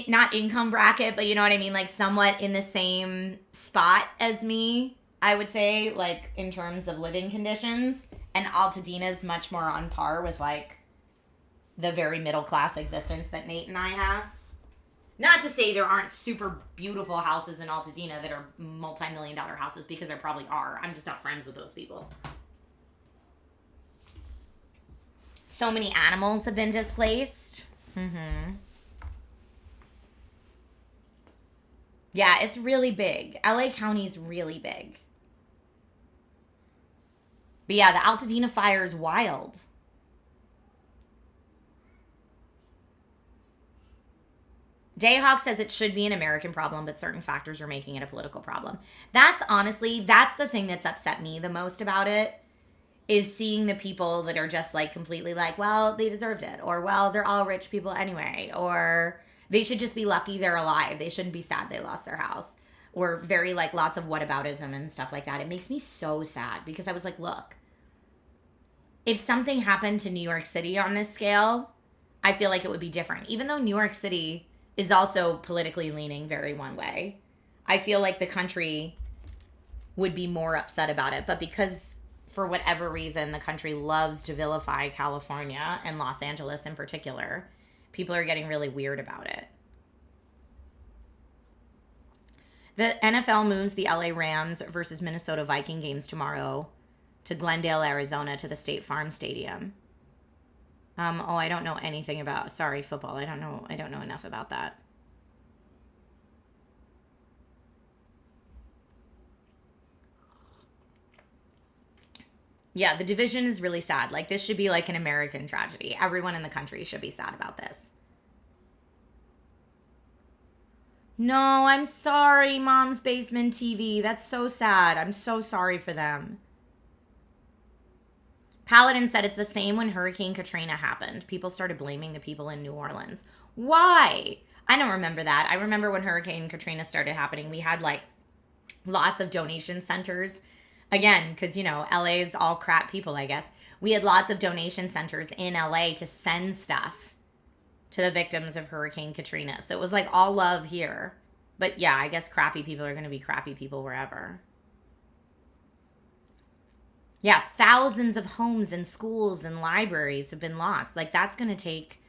not income bracket, but you know what I mean? Like somewhat in the same spot as me, I would say, like in terms of living conditions. And Altadena is much more on par with like the very middle class existence that Nate and I have. Not to say there aren't super beautiful houses in Altadena that are multi-million-dollar houses, because there probably are. I'm just not friends with those people. So many animals have been displaced. Yeah, it's really big. LA County's really big. But yeah, the Altadena fire is wild. Dayhawk says it should be an American problem, but certain factors are making it a political problem. That's the thing that's upset me the most about it, is seeing the people that are just like completely like, well, they deserved it, or well, they're all rich people anyway, or they should just be lucky they're alive. They shouldn't be sad they lost their house, or very like lots of whataboutism and stuff like that. It makes me so sad, because I was like, look, if something happened to New York City on this scale, I feel like it would be different. Even though New York City is also politically leaning very one way, I feel like the country would be more upset about it. But because for whatever reason the country loves to vilify California and Los Angeles in particular, people are getting really weird about it. The NFL moves the LA Rams versus Minnesota Viking games tomorrow to Glendale, Arizona, to the State Farm Stadium. I don't know anything about, sorry, football. I don't know enough about that. Yeah, the division is really sad. Like, this should be like an American tragedy. Everyone in the country should be sad about this. No, I'm sorry, Mom's Basement TV. That's so sad. I'm so sorry for them. Paladin said it's the same when Hurricane Katrina happened. People started blaming the people in New Orleans. Why? I don't remember that. I remember when Hurricane Katrina started happening, we had like lots of donation centers. Again, because, you know, LA is all crap people, I guess. We had lots of donation centers in LA to send stuff to the victims of Hurricane Katrina. So it was like all love here. But yeah, I guess crappy people are going to be crappy people wherever. Yeah, thousands of homes and schools and libraries have been lost. Like, that's going to take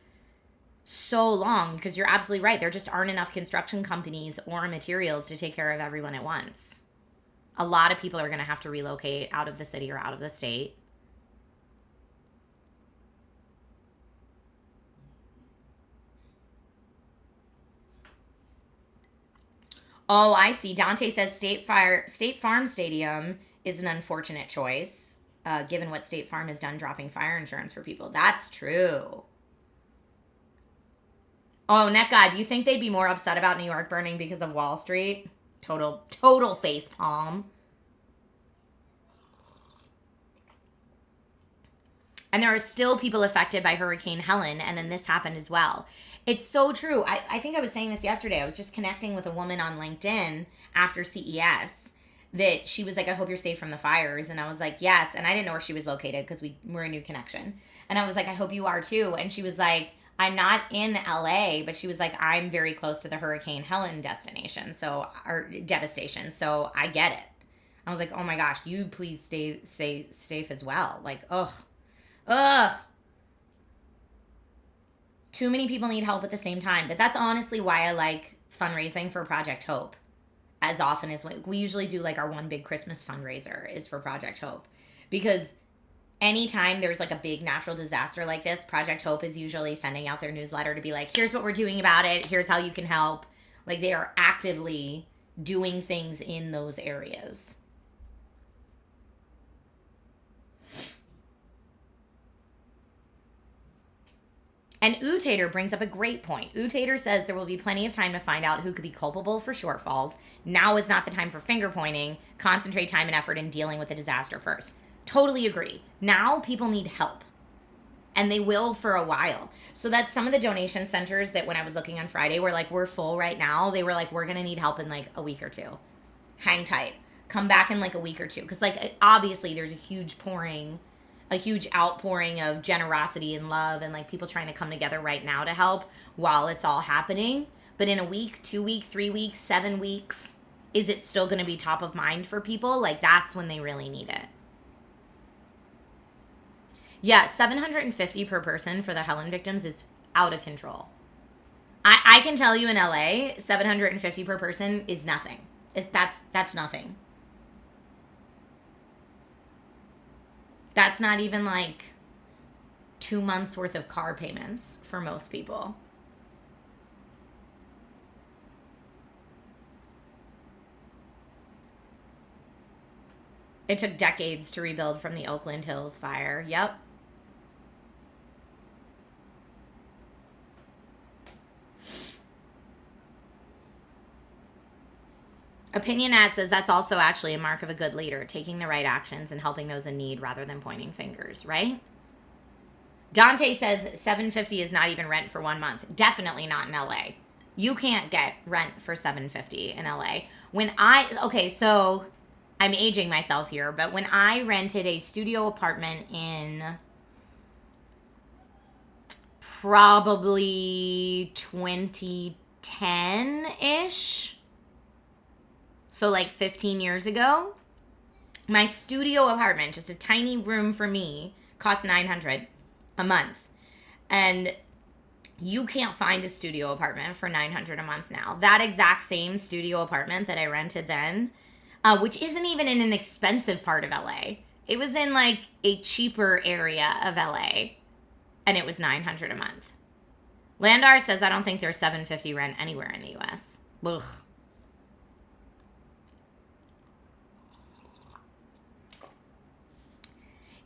so long, because you're absolutely right. There just aren't enough construction companies or materials to take care of everyone at once. A lot of people are going to have to relocate out of the city or out of the state. Oh, I see. Dante says State Farm Stadium is an unfortunate choice, given what State Farm has done dropping fire insurance for people. That's true. Oh, Net God, you think they'd be more upset about New York burning because of Wall Street? Total face palm. And there are still people affected by Hurricane Helen, and then this happened as well. It's so true. I think I was saying this yesterday. I was just connecting with a woman on LinkedIn after CES that she was like, I hope you're safe from the fires. And I was like, yes. And I didn't know where she was located because we're a new connection. And I was like, I hope you are too. And she was like, I'm not in LA, but she was like, I'm very close to the Hurricane Helen devastation. So I get it. I was like, oh my gosh, you please stay safe as well. Like, ugh. Too many people need help at the same time. But that's honestly why I like fundraising for Project Hope as often as we usually do. Like, our one big Christmas fundraiser is for Project Hope, because anytime there's like a big natural disaster like this, Project Hope is usually sending out their newsletter to be like, here's what we're doing about it. Here's how you can help. Like, they are actively doing things in those areas. And Utater brings up a great point. Utater says there will be plenty of time to find out who could be culpable for shortfalls. Now is not the time for finger pointing. Concentrate time and effort in dealing with the disaster first. Totally agree. Now people need help. And they will for a while. So that's some of the donation centers that when I was looking on Friday were like, we're full right now. They were like, we're going to need help in like a week or two. Hang tight. come back in like a week or two. Because like obviously there's a huge outpouring of generosity and love and like people trying to come together right now to help while it's all happening. But in a week, 2 weeks, 3 weeks, 7 weeks, is it still going to be top of mind for people? Like that's when they really need it. Yeah, $750 per person for the Helen victims is out of control. I can tell you in LA, $750 per person is nothing. That's nothing. That's not even like 2 months worth of car payments for most people. It took decades to rebuild from the Oakland Hills fire. Yep. Opinion Ad says that's also actually a mark of a good leader, taking the right actions and helping those in need rather than pointing fingers, right? Dante says $750 is not even rent for 1 month. Definitely not in LA. You can't get rent for $750 in LA. So I'm aging myself here, but when I rented a studio apartment in probably 2010-ish, so like 15 years ago, my studio apartment, just a tiny room for me, cost $900 a month. And you can't find a studio apartment for $900 a month now. That exact same studio apartment that I rented then, which isn't even in an expensive part of LA. It was in like a cheaper area of LA, and it was $900 a month. Landar says, I don't think there's $750 rent anywhere in the US. Ugh.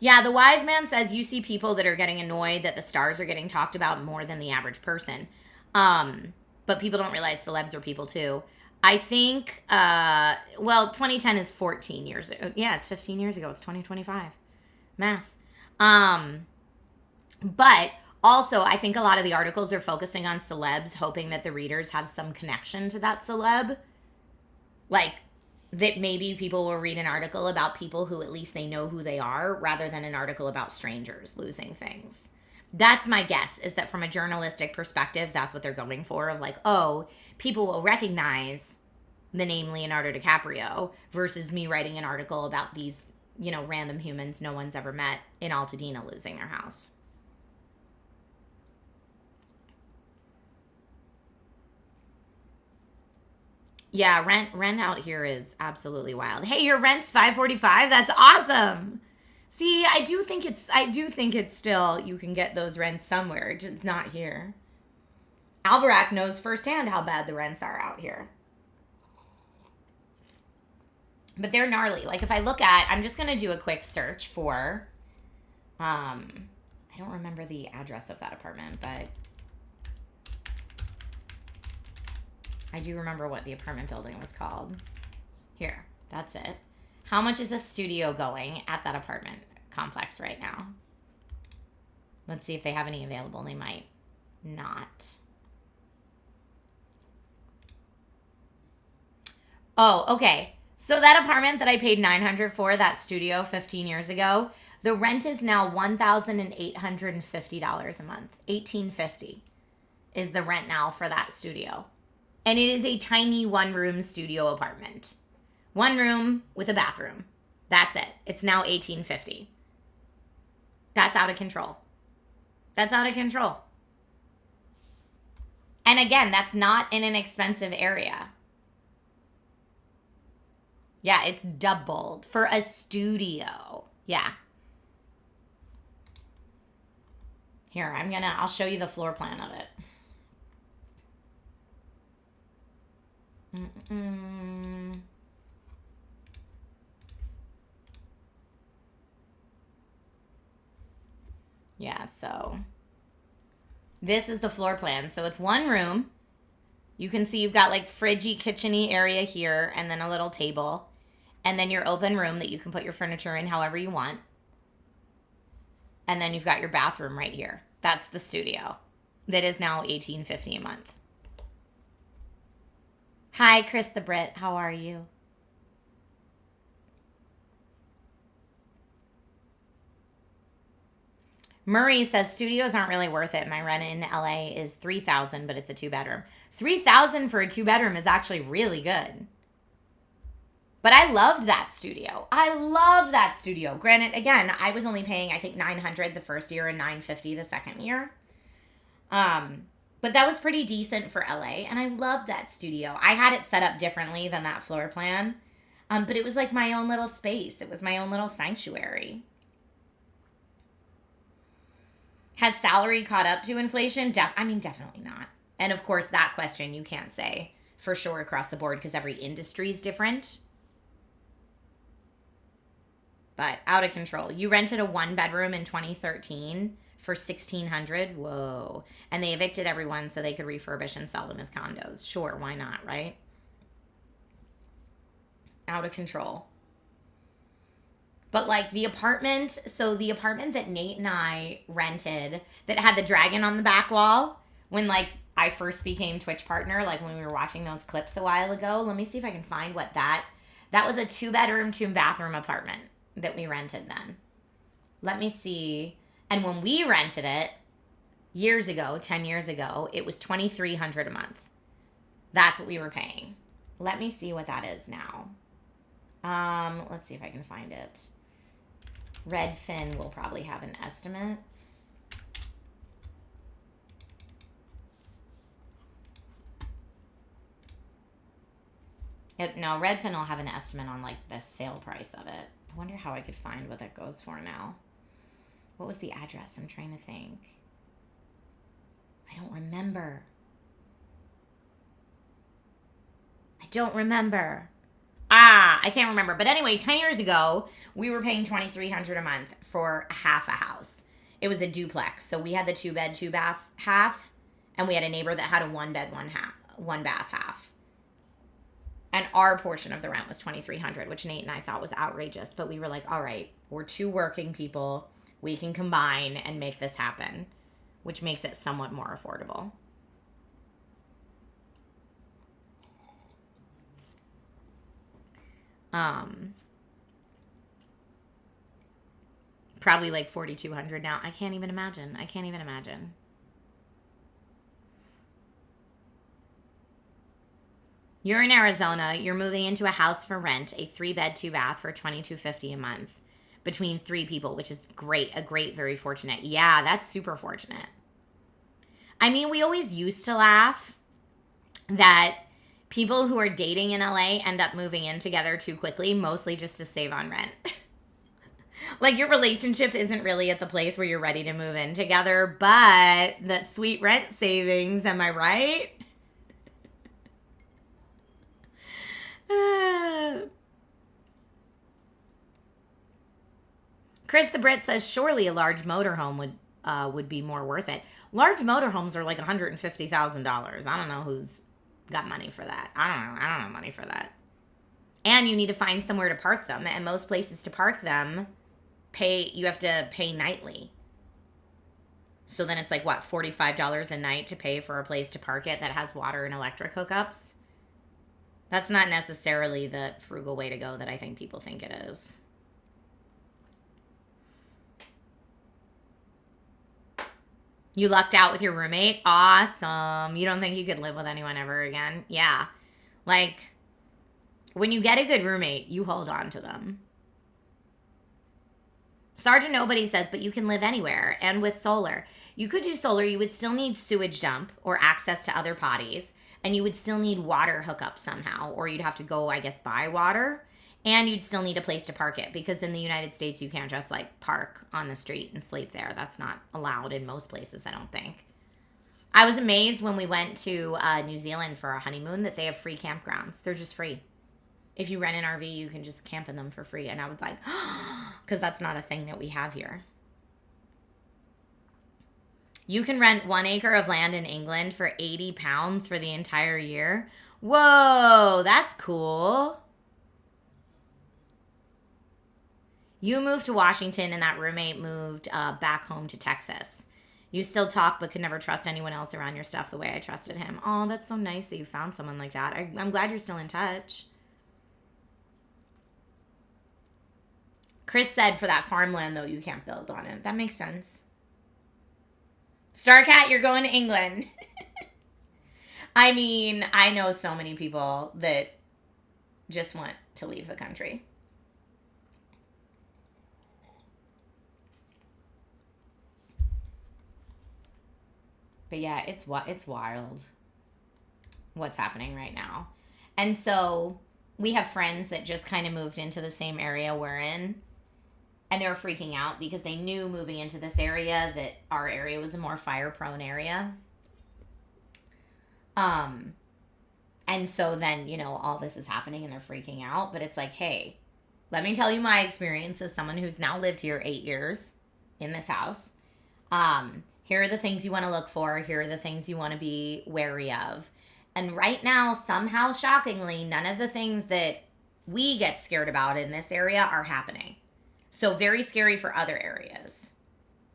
Yeah, the wise man says you see people that are getting annoyed that the stars are getting talked about more than the average person. But people don't realize celebs are people too. I think, 2010 is 14 years ago. Yeah, it's 15 years ago. It's 2025. Math. But also, I think a lot of the articles are focusing on celebs, hoping that the readers have some connection to that celeb. Like, that maybe people will read an article about people who at least they know who they are rather than an article about strangers losing things. That's my guess, is that from a journalistic perspective, that's what they're going for, of like, oh, people will recognize the name Leonardo DiCaprio versus me writing an article about these, random humans no one's ever met in Altadena losing their house. Yeah, rent out here is absolutely wild. Hey, your rent's $545. That's awesome. See, I do think it's still, you can get those rents somewhere, just not here. Alberac knows firsthand how bad the rents are out here. But they're gnarly. Like if I look at, I'm just going to do a quick search for, I don't remember the address of that apartment, but I do remember what the apartment building was called. Here, that's it. How much is a studio going at that apartment complex right now? Let's see if they have any available. They might not. Oh, okay. So that apartment that I paid $900 for, that studio 15 years ago, the rent is now $1,850 a month. $1,850 is the rent now for that studio. And it is a tiny one-room studio apartment. One room with a bathroom. That's it. It's now $1,850. That's out of control. That's out of control. And again, that's not in an expensive area. Yeah, it's doubled for a studio. Yeah. Here, I'll show you the floor plan of it. Yeah, so this is the floor plan. So it's one room. You can see you've got like fridgy, kitchen-y area here and then a little table. And then your open room that you can put your furniture in however you want. And then you've got your bathroom right here. That's the studio. That is now $1,850 a month. Hi, Chris the Brit. How are you? Murray says studios aren't really worth it. My rent in LA is $3,000, but it's a 2-bedroom. $3,000 for a 2-bedroom is actually really good. But I loved that studio. I love that studio. Granted, again, I was only paying, I think, $900 the first year and $950 the second year. But that was pretty decent for LA, and I loved that studio. I had it set up differently than that floor plan, but it was like my own little space. It was my own little sanctuary. Has salary caught up to inflation? Definitely not. And of course, that question you can't say for sure across the board because every industry is different. But out of control. You rented a 1-bedroom in 2013 for $1,600. Whoa. And they evicted everyone so they could refurbish and sell them as condos. Sure, why not, right? Out of control. But like the apartment that Nate and I rented that had the dragon on the back wall when like I first became Twitch partner, like when we were watching those clips a while ago. Let me see if I can find what that was a 2-bedroom, 2-bathroom apartment that we rented then. Let me see. And when we rented it years ago, 10 years ago, it was $2,300 a month. That's what we were paying. Let me see what that is now. Let's see if I can find it. Redfin will probably have an estimate. Redfin will have an estimate on like the sale price of it. I wonder how I could find what that goes for now. What was the address? I'm trying to think. I don't remember. I can't remember. But anyway, 10 years ago, we were paying $2,300 a month for half a house. It was a duplex. So we had the 2-bed, 2-bath half, and we had a neighbor that had a 1-bed, 1-bath half. And our portion of the rent was $2,300, which Nate and I thought was outrageous. But we were like, all right, we're 2 working people. We can combine and make this happen, which makes it somewhat more affordable. Probably like $4,200 now. I can't even imagine. You're in Arizona. You're moving into a house for rent, a 3-bed, 2-bath for $2,250 a month between 3 people, which is great. Very fortunate. Yeah, that's super fortunate. I mean, we always used to laugh that people who are dating in LA end up moving in together too quickly, mostly just to save on rent. Like your relationship isn't really at the place where you're ready to move in together, but that sweet rent savings, am I right? Chris the Brit says surely a large motorhome would be more worth it. Large motorhomes are like $150,000. I don't know who's got money for that. I don't have money for that. And you need to find somewhere to park them. And most places to park them, you have to pay nightly. So then it's like, what, $45 a night to pay for a place to park it that has water and electric hookups? That's not necessarily the frugal way to go that I think people think it is. You lucked out with your roommate? Awesome. You don't think you could live with anyone ever again? Yeah. Like, when you get a good roommate, you hold on to them. Sergeant Nobody says, but you can live anywhere. And with solar. You could do solar. You would still need sewage dump or access to other potties. And you would still need water hookup somehow. Or you'd have to go, I guess, buy water. And you'd still need a place to park it. Because in the United States, you can't just, like, park on the street and sleep there. That's not allowed in most places, I don't think. I was amazed when we went to New Zealand for our honeymoon that they have free campgrounds. They're just free. If you rent an RV, you can just camp in them for free. And I was like, because that's not a thing that we have here. You can rent 1 acre of land in England for £80 for the entire year. Whoa, that's cool. You moved to Washington and that roommate moved back home to Texas. You still talk but could never trust anyone else around your stuff the way I trusted him. Oh, that's so nice that you found someone like that. I'm glad you're still in touch. Chris said for that farmland, though, you can't build on it. That makes sense. Starcat, you're going to England. I mean, I know so many people that just want to leave the country. But yeah, it's wild what's happening right now. And so we have friends that just kind of moved into the same area we're in. And they were freaking out because they knew moving into this area that our area was a more fire prone area. And so then, all this is happening and they're freaking out. But it's like, hey, let me tell you my experience as someone who's now lived here 8 years in this house. Here are the things you want to look for. Here are the things you want to be wary of. And right now, somehow, shockingly, none of the things that we get scared about in this area are happening. So very scary for other areas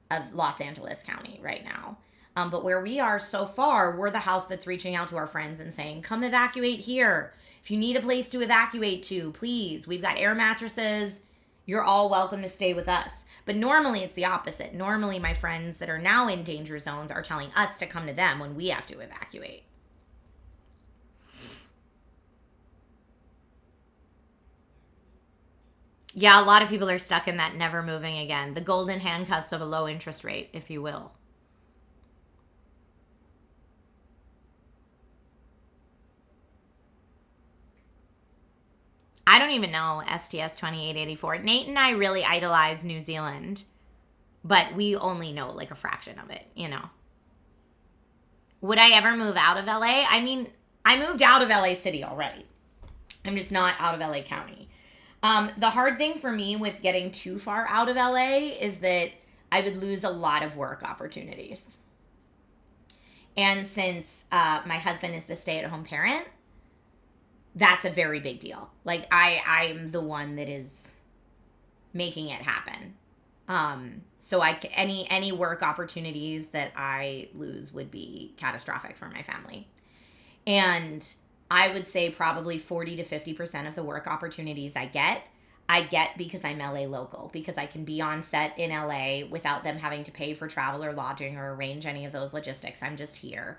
of Los Angeles County right now. But where we are so far, we're the house that's reaching out to our friends and saying, come evacuate here. If you need a place to evacuate to, please. We've got air mattresses. You're all welcome to stay with us. But normally it's the opposite. Normally my friends that are now in danger zones are telling us to come to them when we have to evacuate. Yeah, a lot of people are stuck in that never moving again. The golden handcuffs of a low interest rate, if you will. I don't even know STS 2884. Nate and I really idolize New Zealand, but we only know like a fraction of it, Would I ever move out of LA? I mean, I moved out of LA City already. I'm just not out of LA County. The hard thing for me with getting too far out of LA is that I would lose a lot of work opportunities. And since my husband is the stay-at-home parent, that's a very big deal. Like, I'm the one that is making it happen. So any work opportunities that I lose would be catastrophic for my family. And I would say probably 40 to 50% of the work opportunities I get because I'm LA local, because I can be on set in LA without them having to pay for travel or lodging or arrange any of those logistics. I'm just here.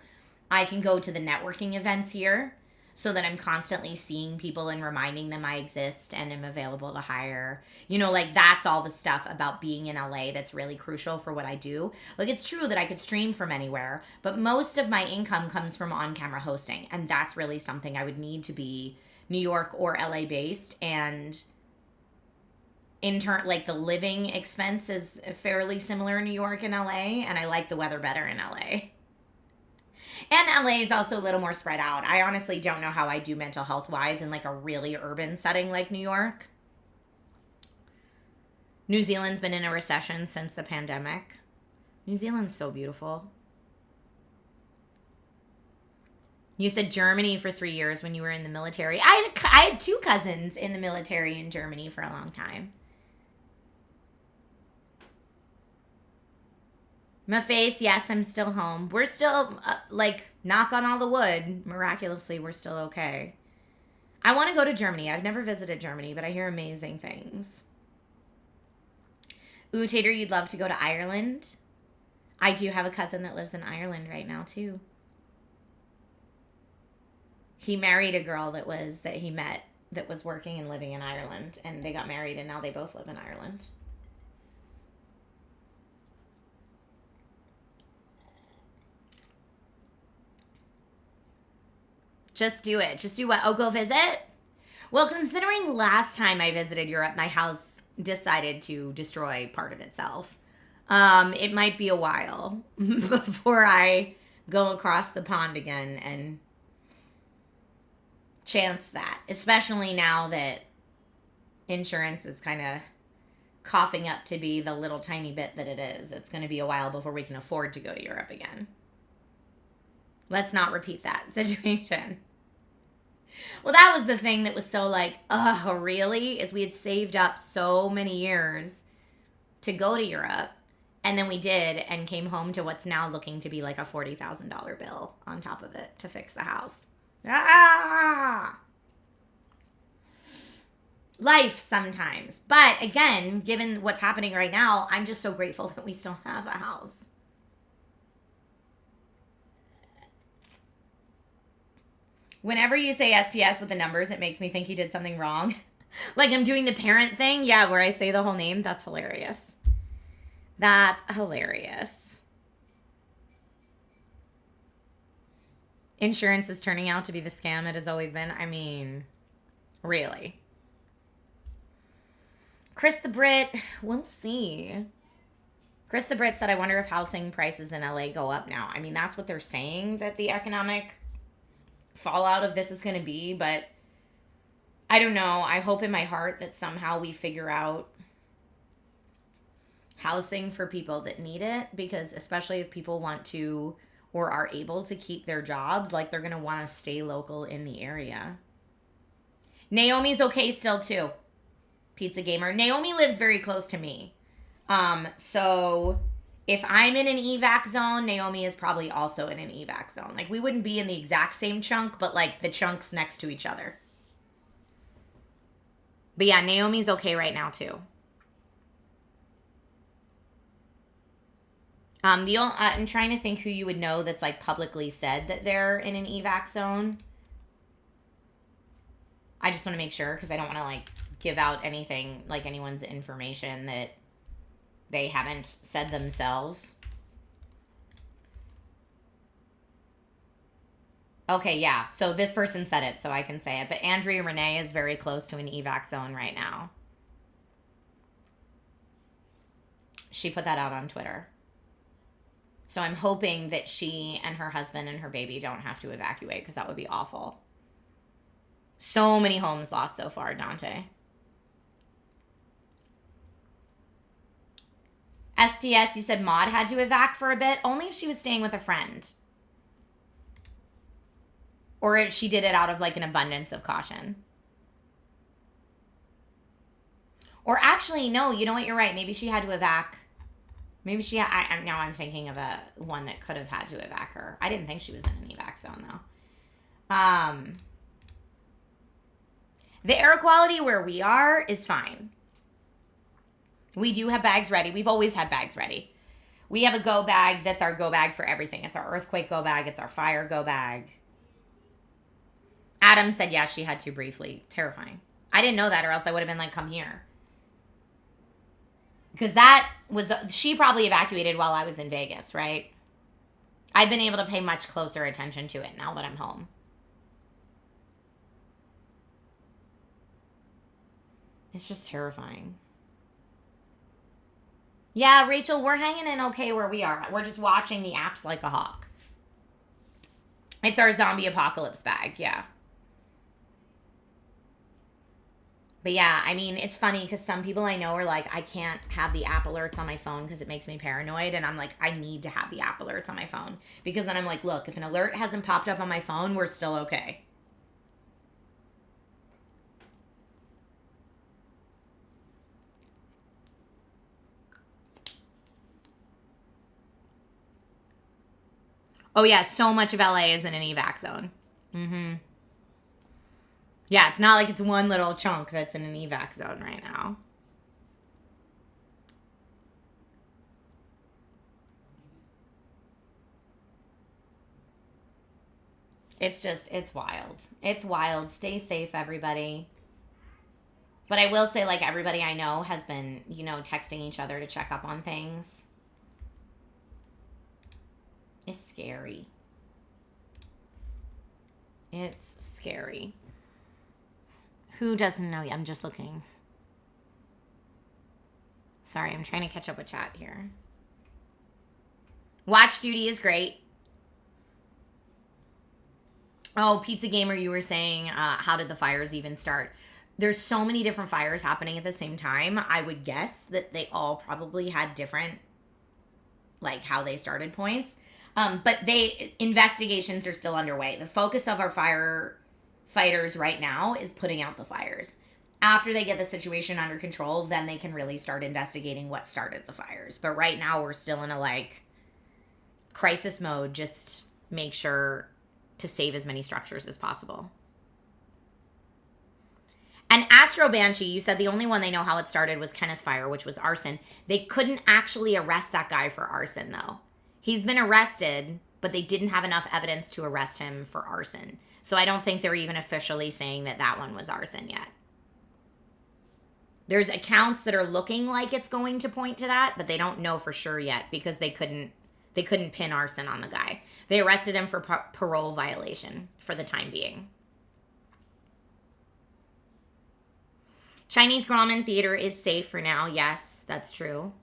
I can go to the networking events here so that I'm constantly seeing people and reminding them I exist and am available to hire. That's all the stuff about being in LA that's really crucial for what I do. Like, it's true that I could stream from anywhere, but most of my income comes from on-camera hosting, and that's really something I would need to be New York or LA based. And in turn, like, the living expense is fairly similar in New York and LA, and I like the weather better in LA. And LA is also a little more spread out. I honestly don't know how I do mental health wise in like a really urban setting like New York. New Zealand's been in a recession since the pandemic. New Zealand's so beautiful. You said Germany for 3 years when you were in the military. I had 2 cousins in the military in Germany for a long time. My face, yes, I'm still home. We're still, knock on all the wood. Miraculously, we're still okay. I want to go to Germany. I've never visited Germany, but I hear amazing things. Ooh, Tater, you'd love to go to Ireland? I do have a cousin that lives in Ireland right now, too. He married a girl that he met that was working and living in Ireland, and they got married, and now they both live in Ireland. Just do it. Just do what? Oh, go visit? Well, considering last time I visited Europe, my house decided to destroy part of itself. It might be a while before I go across the pond again and chance that. Especially now that insurance is kind of coughing up to be the little tiny bit that it is. It's going to be a while before we can afford to go to Europe again. Let's not repeat that situation. Well, that was the thing that was so really? Is we had saved up so many years to go to Europe, and then we did, and came home to what's now looking to be like a $40,000 bill on top of it to fix the house. Life sometimes. But again, given what's happening right now, I'm just so grateful that we still have a house. Whenever you say STS with the numbers, it makes me think you did something wrong. Like I'm doing the parent thing. Yeah, where I say the whole name. That's hilarious. That's hilarious. Insurance is turning out to be the scam it has always been. I mean, really. Chris the Brit, we'll see. Chris the Brit said, I wonder if housing prices in LA go up now. I mean, that's what they're saying that the economic fallout of this is going to be, but I don't know. I hope in my heart that somehow we figure out housing for people that need it, because especially if people want to or are able to keep their jobs, like they're going to want to stay local in the area. Naomi's okay still too. Pizza Gamer. Naomi lives very close to me. So if I'm in an evac zone, Naomi is probably also in an evac zone. Like we wouldn't be in the exact same chunk, but like the chunks next to each other. But yeah, Naomi's okay right now too. I'm trying to think who you would know that's like publicly said that they're in an evac zone. I just want to make sure because I don't want to like give out anything, like anyone's information that they haven't said themselves. Okay, yeah. So this person said it, so I can say it. But Andrea Renee is very close to an evac zone right now. She put that out on Twitter. So I'm hoping that she and her husband and her baby don't have to evacuate because that would be awful. So many homes lost so far, Dante. STS, you said Maud had to evac for a bit. Only if she was staying with a friend. Or if she did it out of like an abundance of caution. Or actually, no, you know what? You're right. Maybe she had to evac. Maybe she had, now I'm thinking of a one that could have had to evac her. I didn't think she was in an evac zone though. The air quality where we are is fine. We do have bags ready. We've always had bags ready. We have a go bag that's our go bag for everything. It's our earthquake go bag. It's our fire go bag. Adam said, yeah, she had to briefly. Terrifying. I didn't know that or else I would have been like, come here. Because that was, she probably evacuated while I was in Vegas, right? I've been able to pay much closer attention to it now that I'm home. It's just terrifying. Yeah, Rachel, we're hanging in okay where we are. We're just watching the apps like a hawk. It's our zombie apocalypse bag, yeah. But yeah, I mean, it's funny because some people I know are like, I can't have the app alerts on my phone because it makes me paranoid. And I'm like, I need to have the app alerts on my phone. Because then I'm like, look, if an alert hasn't popped up on my phone, we're still okay. Oh yeah, so much of LA is in an evac zone. Mm-hmm. Yeah, it's not like it's one little chunk that's in an evac zone right now. It's just, it's wild. It's wild. Stay safe, everybody. But I will say, like, everybody I know has been, you know, texting each other to check up on things. It's scary. It's scary. Who doesn't know? I'm just looking. Sorry, I'm trying to catch up with chat here. Watch Duty is great. Oh, Pizza Gamer, you were saying, how did the fires even start? There's so many different fires happening at the same time. I would guess that they all probably had different, like, how they started points. But investigations are still underway. The focus of our firefighters right now is putting out the fires. After they get the situation under control, then they can really start investigating what started the fires. But right now we're still in a like crisis mode. Just make sure to save as many structures as possible. And Astro Banshee, you said the only one they know how it started was Kenneth Fire, which was arson. They couldn't actually arrest that guy for arson though. He's been arrested, but they didn't have enough evidence to arrest him for arson. So I don't think they're even officially saying that that one was arson yet. There's accounts that are looking like it's going to point to that, but they don't know for sure yet because they couldn't pin arson on the guy. They arrested him for parole violation for the time being. Chinese Grauman Theater is safe for now. Yes, that's true.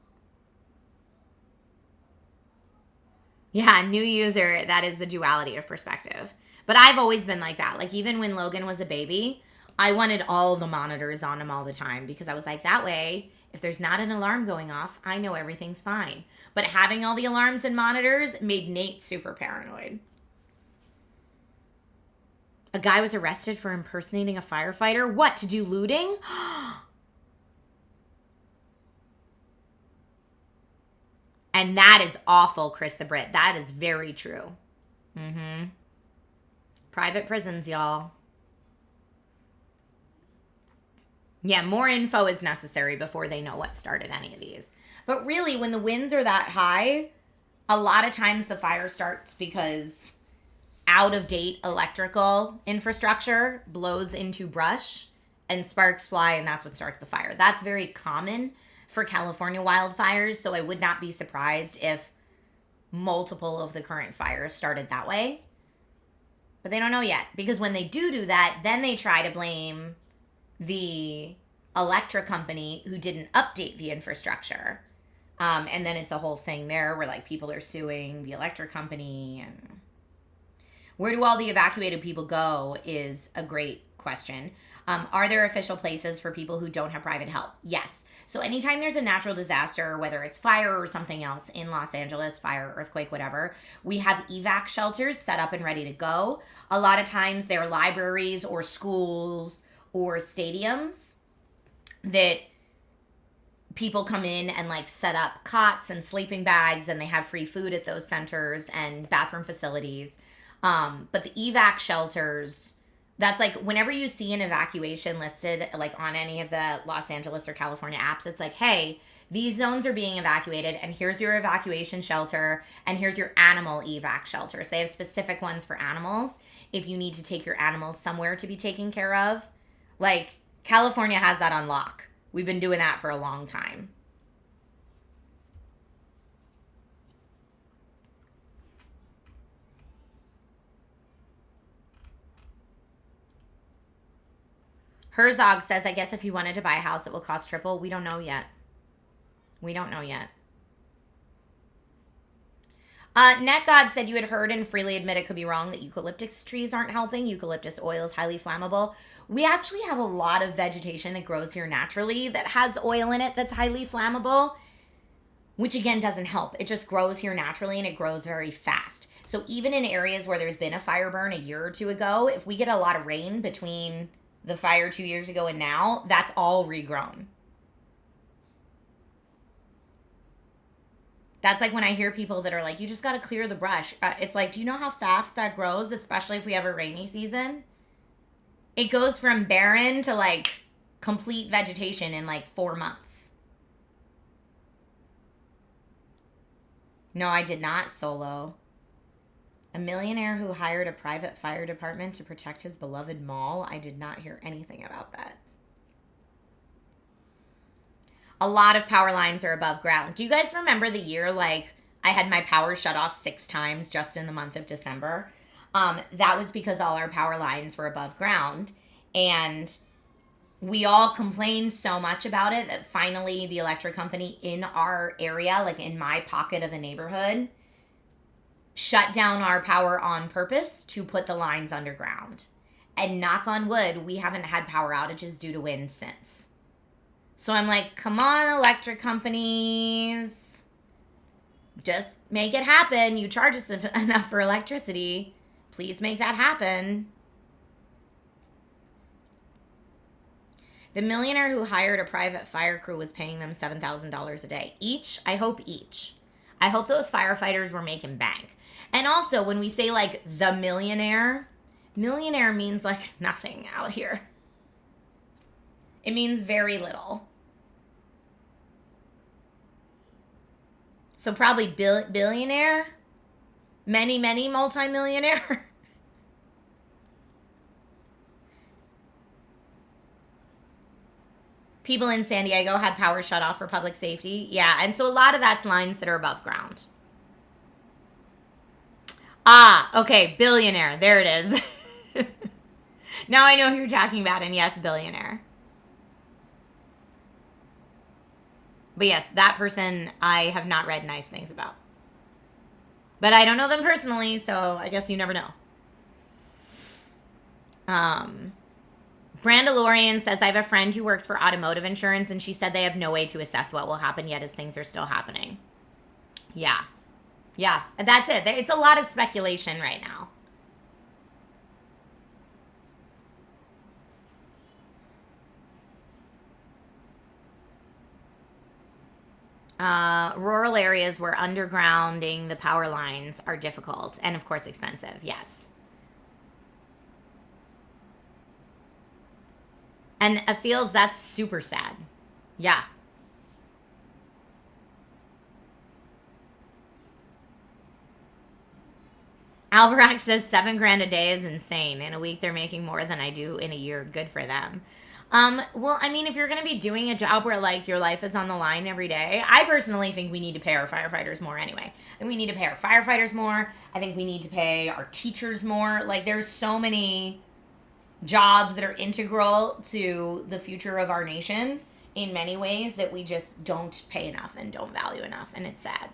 Yeah, new user, that is the duality of perspective. But I've always been like that. Like, even when Logan was a baby, I wanted all the monitors on him all the time because I was like, that way, if there's not an alarm going off, I know everything's fine. But having all the alarms and monitors made Nate super paranoid. A guy was arrested for impersonating a firefighter. What, to do looting? And that is awful, Chris the Brit. That is very true. Mm-hmm. Private prisons, y'all. Yeah, more info is necessary before they know what started any of these. But really, when the winds are that high, a lot of times the fire starts because out-of-date electrical infrastructure blows into brush and sparks fly, and that's what starts the fire. That's very common for California wildfires, so I would not be surprised if multiple of the current fires started that way. But they don't know yet, because when they do that, then they try to blame the electric company who didn't update the infrastructure. And then it's a whole thing there where like people are suing the electric company. And where do all the evacuated people go is a great question. Are there official places for people who don't have private help? Yes. So anytime there's a natural disaster, whether it's fire or something else in Los Angeles, fire, earthquake, whatever, we have evac shelters set up and ready to go. A lot of times they're libraries or schools or stadiums that people come in and like set up cots and sleeping bags, and they have free food at those centers and bathroom facilities. But the evac shelters, that's like whenever you see an evacuation listed like on any of the Los Angeles or California apps, it's like, hey, these zones are being evacuated, and here's your evacuation shelter, and here's your animal evac shelters. They have specific ones for animals if you need to take your animals somewhere to be taken care of. Like, California has that on lock. We've been doing that for a long time. Herzog says, I guess if you wanted to buy a house, it will cost triple. We don't know yet. We don't know yet. NetGod said you had heard and freely admit it could be wrong that eucalyptus trees aren't helping. Eucalyptus oil is highly flammable. We actually have a lot of vegetation that grows here naturally that has oil in it that's highly flammable, which again doesn't help. It just grows here naturally, and it grows very fast. So even in areas where there's been a fire burn a year or two ago, if we get a lot of rain between the fire 2 years ago and now, that's all regrown. That's like when I hear people that are like, you just got to clear the brush. It's like, do you know how fast that grows, especially if we have a rainy season? It goes from barren to like complete vegetation in like 4 months. No, I did not solo. A millionaire who hired a private fire department to protect his beloved mall. I did not hear anything about that. A lot of power lines are above ground. Do you guys remember the year like I had my power shut off 6 times just in the month of December? That was because all our power lines were above ground, and we all complained so much about it that finally the electric company in our area, like in my pocket of a neighborhood, shut down our power on purpose to put the lines underground. And knock on wood, we haven't had power outages due to wind since. So I'm like, come on, electric companies. Just make it happen. You charge us enough for electricity. Please make that happen. The millionaire who hired a private fire crew was paying them $7,000 a day. Each? I hope each. I hope those firefighters were making bank. And also, when we say, like, the millionaire means, like, nothing out here. It means very little. So probably billionaire? Many multimillionaire? People in San Diego had power shut off for public safety. Yeah, and so a lot of that's lines that are above ground. Ah, okay, billionaire. There it is. Now I know who you're talking about, and yes, billionaire. But yes, that person I have not read nice things about. But I don't know them personally, so I guess you never know. Brandalorian says, I have a friend who works for automotive insurance, and she said they have no way to assess what will happen yet as things are still happening. Yeah. Yeah, that's it. It's a lot of speculation right now. Rural areas where undergrounding the power lines are difficult and, of course, expensive. Yes. And it feels that's super sad. Yeah. Alberac says $7,000 a day is insane. In a week, they're making more than I do in a year. Good for them. Well, I mean, if you're going to be doing a job where, like, your life is on the line every day, I personally think we need to pay our firefighters more anyway. I think we need to pay our firefighters more. I think we need to pay our teachers more. Like, there's so many jobs that are integral to the future of our nation in many ways that we just don't pay enough and don't value enough, and it's sad.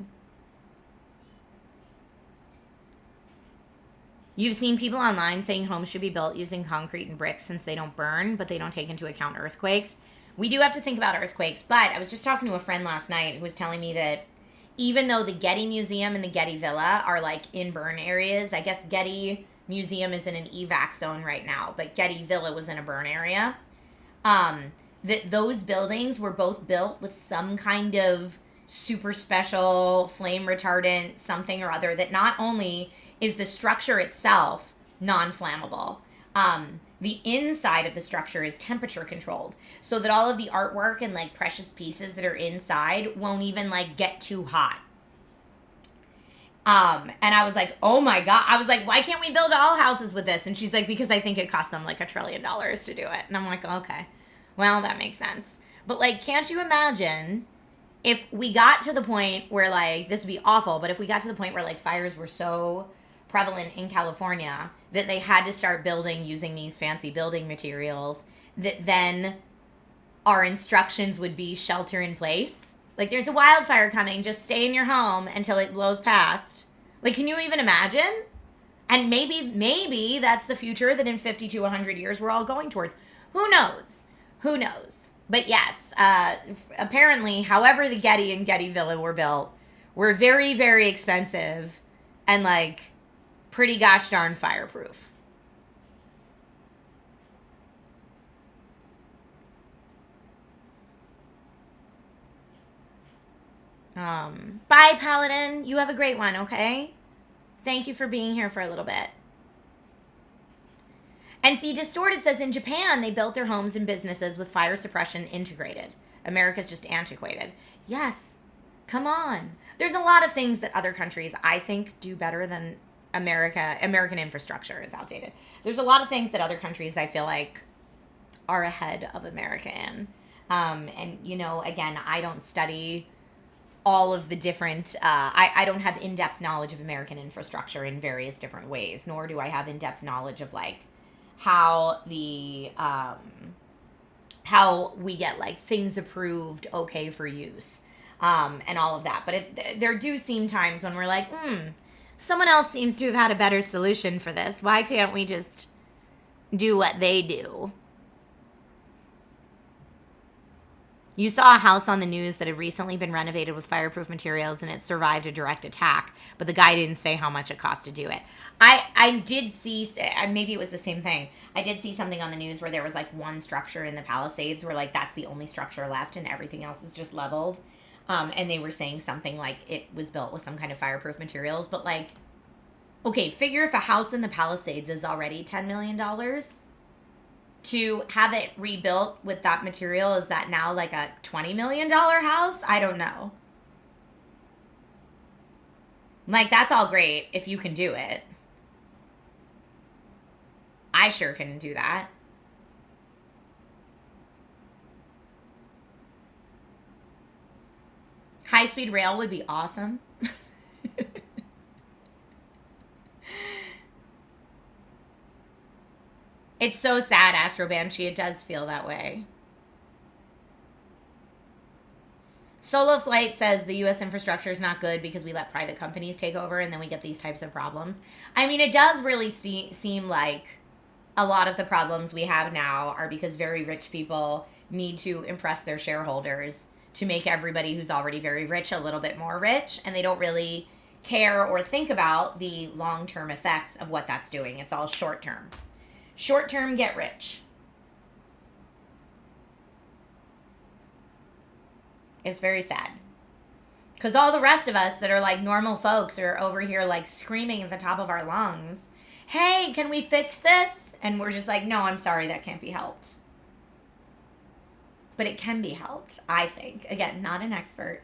You've seen people online saying homes should be built using concrete and bricks since they don't burn, but they don't take into account earthquakes. We do have to think about earthquakes, but I was just talking to a friend last night who was telling me that even though the Getty Museum and the Getty Villa are like in burn areas, I guess Getty Museum is in an evac zone right now, but Getty Villa was in a burn area. That those buildings were both built with some kind of super special flame retardant something or other that not only is the structure itself non-flammable. The inside of the structure is temperature controlled so that all of the artwork and like precious pieces that are inside won't even like get too hot. And I was like, oh my God. I was like, why can't we build all houses with this? And she's like, because I think it cost them like $1 trillion to do it. And I'm like, okay, well, that makes sense. But like, can't you imagine if we got to the point where like, this would be awful, but if we got to the point where like fires were so prevalent in California that they had to start building using these fancy building materials, that then our instructions would be shelter in place. Like, there's a wildfire coming, just stay in your home until it blows past. Like, can you even imagine? And maybe that's the future that in 50 to 100 years we're all going towards. Who knows? Who knows? But yes, apparently, however the Getty and Getty Villa were built, were very, very expensive and like pretty gosh darn fireproof. Bye, Paladin. You have a great one, okay? Thank you for being here for a little bit. And see, Distorted says in Japan, they built their homes and businesses with fire suppression integrated. America's just antiquated. Yes, come on. There's a lot of things that other countries, I think, do better than America. American infrastructure is outdated. There's a lot of things that other countries, I feel like, are ahead of America in. And, you know, again, I don't study all of the different, I don't have in-depth knowledge of American infrastructure in various different ways, nor do I have in-depth knowledge of, like, how the, how we get, like, things approved okay for use, and all of that. But there do seem times when we're like, someone else seems to have had a better solution for this. Why can't we just do what they do? You saw a house on the news that had recently been renovated with fireproof materials and it survived a direct attack, but the guy didn't say how much it cost to do it. I did see, maybe it was the same thing. I did see something on the news where there was like one structure in the Palisades where like that's the only structure left and everything else is just leveled. And they were saying something like it was built with some kind of fireproof materials. But like, okay, figure if a house in the Palisades is already $10 million. To have it rebuilt with that material, is that now like a $20 million house? I don't know. Like, that's all great if you can do it. I sure can do that. High-speed rail would be awesome. It's so sad, Astro Banshee. It does feel that way. Solo Flight says the U.S. infrastructure is not good because we let private companies take over and then we get these types of problems. I mean, it does really seem like a lot of the problems we have now are because very rich people need to impress their shareholders to make everybody who's already very rich a little bit more rich, and they don't really care or think about the long-term effects of what that's doing. It's all short-term. Short-term, get rich. It's very sad. Because all the rest of us that are like normal folks are over here like screaming at the top of our lungs, hey, can we fix this? And we're just like, no, I'm sorry, that can't be helped. But it can be helped, I think. Again, not an expert.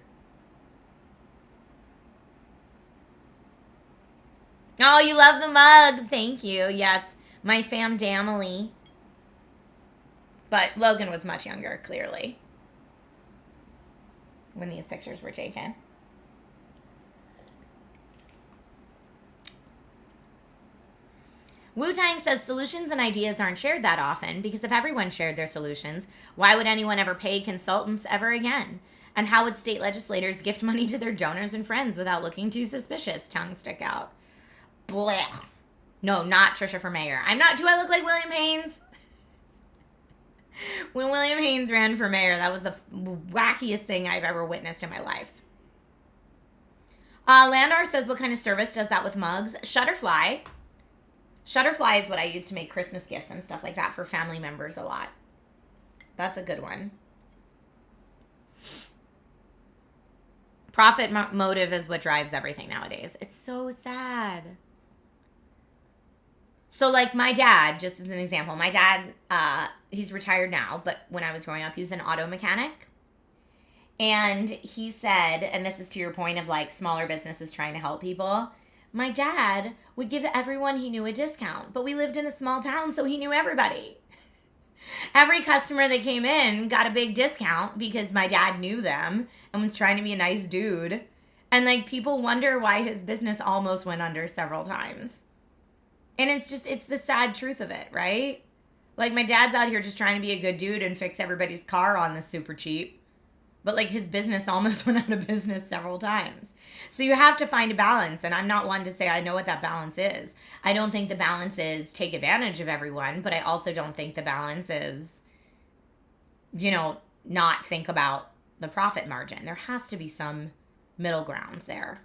Oh, you love the mug. Thank you. Yeah, it's my fam damily. But Logan was much younger, clearly, when these pictures were taken. Wu-Tang says solutions and ideas aren't shared that often because if everyone shared their solutions, why would anyone ever pay consultants ever again? And how would state legislators gift money to their donors and friends without looking too suspicious? Tongue stick out. Blech. No, not Trisha for mayor. I'm not. Do I look like William Haynes? When William Haynes ran for mayor, that was the wackiest thing I've ever witnessed in my life. Landar says, what kind of service does that with mugs? Shutterfly. Shutterfly is what I use to make Christmas gifts and stuff like that for family members a lot. That's a good one. Profit motive is what drives everything nowadays. It's so sad. So, like, my dad, just as an example, my dad, he's retired now, but when I was growing up, he was an auto mechanic. And he said, and this is to your point of, like, smaller businesses trying to help people, my dad would give everyone he knew a discount, but we lived in a small town, so he knew everybody. Every customer that came in got a big discount because my dad knew them and was trying to be a nice dude. And, like, people wonder why his business almost went under several times. And it's the sad truth of it, right? Like, my dad's out here just trying to be a good dude and fix everybody's car on the super cheap. But, like, his business almost went out of business several times. So you have to find a balance. And I'm not one to say I know what that balance is. I don't think the balance is take advantage of everyone. But I also don't think the balance is, not think about the profit margin. There has to be some middle ground there.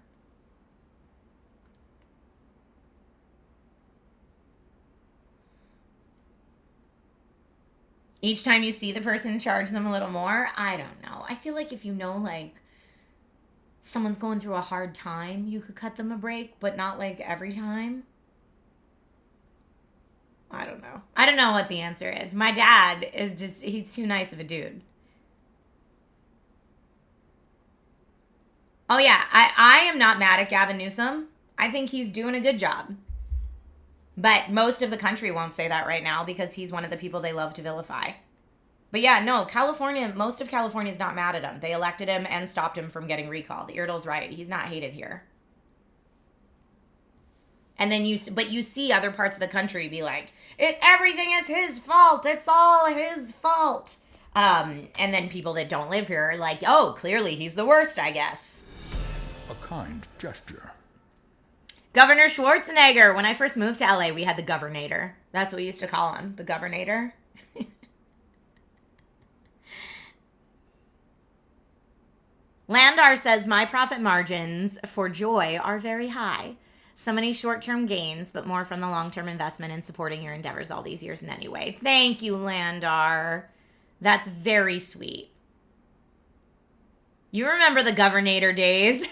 Each time you see the person, charge them a little more. I don't know. I feel like if you know, like, someone's going through a hard time, you could cut them a break, but not, like, every time. I don't know. I don't know what the answer is. My dad is he's too nice of a dude. Oh, yeah. I am not mad at Gavin Newsom. I think he's doing a good job. But most of the country won't say that right now because he's one of the people they love to vilify. But yeah, no, most of California is not mad at him. They elected him and stopped him from getting recalled. Erdel's right. He's not hated here. And then you see other parts of the country be like, everything is his fault. It's all his fault. And then people that don't live here are like, oh, clearly he's the worst, I guess. A kind gesture. Governor Schwarzenegger. When I first moved to LA, we had the Governator. That's what we used to call him, the Governator. Landar says, my profit margins for Joy are very high. So many short-term gains, but more from the long-term investment in supporting your endeavors all these years in any way. Thank you, Landar. That's very sweet. You remember the Governator days.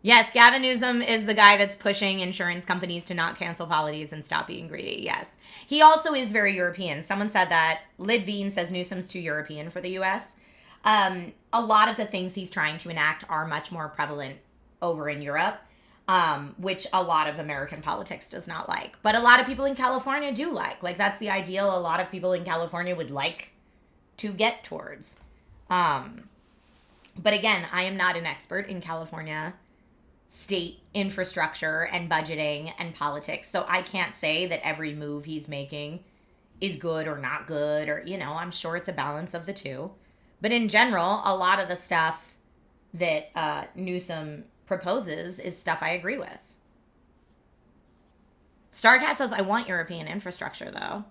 Yes, Gavin Newsom is the guy that's pushing insurance companies to not cancel policies and stop being greedy. Yes. He also is very European. Someone said that. Lidveen says Newsom's too European for the U.S. A lot of the things he's trying to enact are much more prevalent over in Europe, which a lot of American politics does not like. But a lot of people in California do like. Like, that's the ideal. A lot of people in California would like to get towards. But again, I am not an expert in California state infrastructure and budgeting and politics. So I can't say that every move he's making is good or not good, or, I'm sure it's a balance of the two. But in general, a lot of the stuff that Newsom proposes is stuff I agree with. Starcat says, I want European infrastructure, though.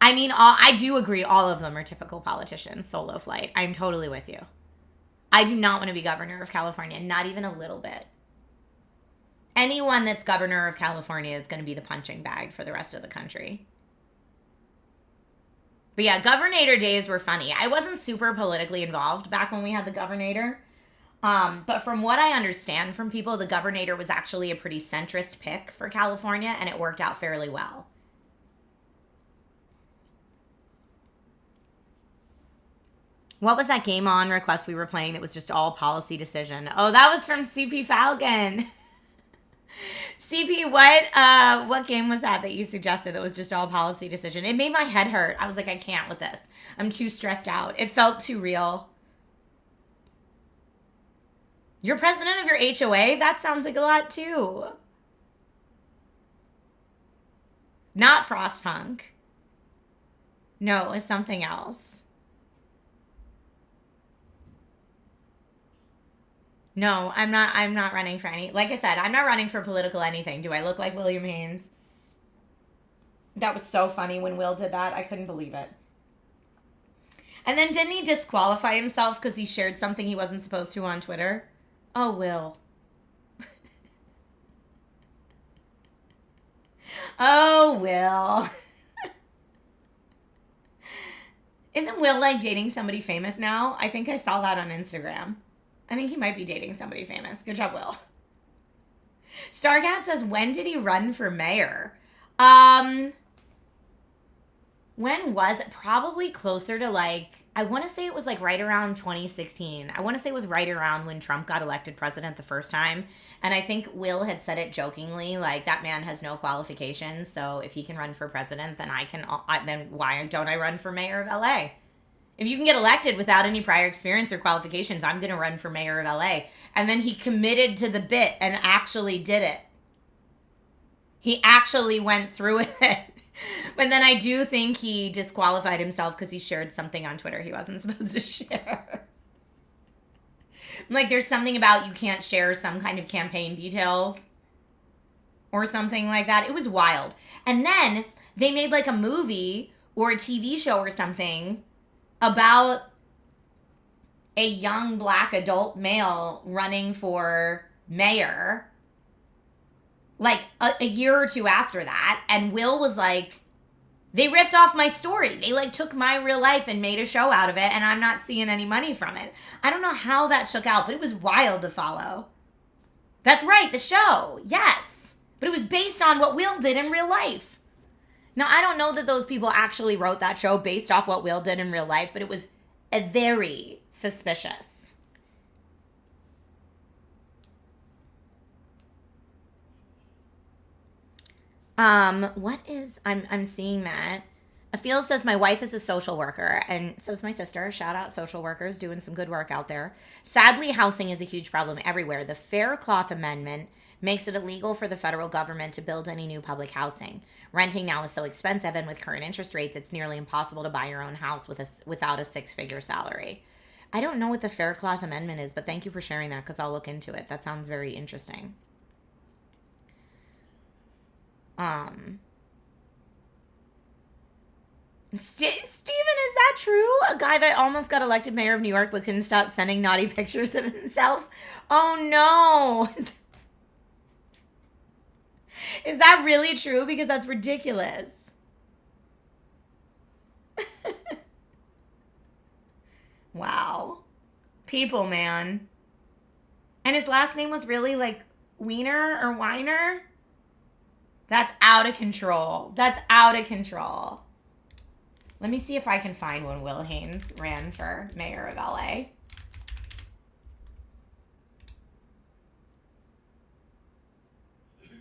I mean, I do agree all of them are typical politicians, solo flight. I'm totally with you. I do not want to be governor of California, not even a little bit. Anyone that's governor of California is going to be the punching bag for the rest of the country. But yeah, governor days were funny. I wasn't super politically involved back when we had the governor. But from what I understand from people, the governor was actually a pretty centrist pick for California, and it worked out fairly well. What was that game on request we were playing that was just all policy decision? Oh, that was from CP Falcon. CP, what game was that you suggested that was just all policy decision? It made my head hurt. I was like, I can't with this. I'm too stressed out. It felt too real. You're president of your HOA? That sounds like a lot too. Not Frostpunk. No, it's something else. No, I'm not running for any. Like I said, I'm not running for political anything. Do I look like William Haynes? That was so funny when Will did that. I couldn't believe it. And then didn't he disqualify himself because he shared something he wasn't supposed to on Twitter? Oh, Will. Oh, Will. Isn't Will like dating somebody famous now? I think I saw that on Instagram. I think he might be dating somebody famous. Good job, Will. Starcat says, when did he run for mayor? When was it? Probably closer to I want to say it was right around 2016. I want to say it was right around when Trump got elected president the first time. And I think Will had said it jokingly, that man has no qualifications. So if he can run for president, then then why don't I run for mayor of LA? If you can get elected without any prior experience or qualifications, I'm going to run for mayor of LA. And then he committed to the bit and actually did it. He actually went through with it. But then I do think he disqualified himself because he shared something on Twitter he wasn't supposed to share. There's something about you can't share some kind of campaign details or something like that. It was wild. And then they made a movie or a TV show or something about a young black adult male running for mayor, a year or two after that. And Will was they ripped off my story. They took my real life and made a show out of it, and I'm not seeing any money from it. I don't know how that shook out, but it was wild to follow. That's right, the show. Yes. But it was based on what Will did in real life. Now, I don't know that those people actually wrote that show based off what Will did in real life, but it was very suspicious. I'm seeing that. Afiel says, my wife is a social worker, and so is my sister. Shout out social workers doing some good work out there. Sadly, housing is a huge problem everywhere. The Faircloth Amendment makes it illegal for the federal government to build any new public housing. Renting now is so expensive, and with current interest rates, it's nearly impossible to buy your own house without a six-figure salary. I don't know what the Faircloth Amendment is, but thank you for sharing that because I'll look into it. That sounds very interesting. Steven, is that true? A guy that almost got elected mayor of New York but couldn't stop sending naughty pictures of himself? Oh, no. Is that really true? Because that's ridiculous. Wow. People, man. And his last name was really Wiener or Weiner? That's out of control. That's out of control. Let me see if I can find when Will Haynes ran for mayor of LA.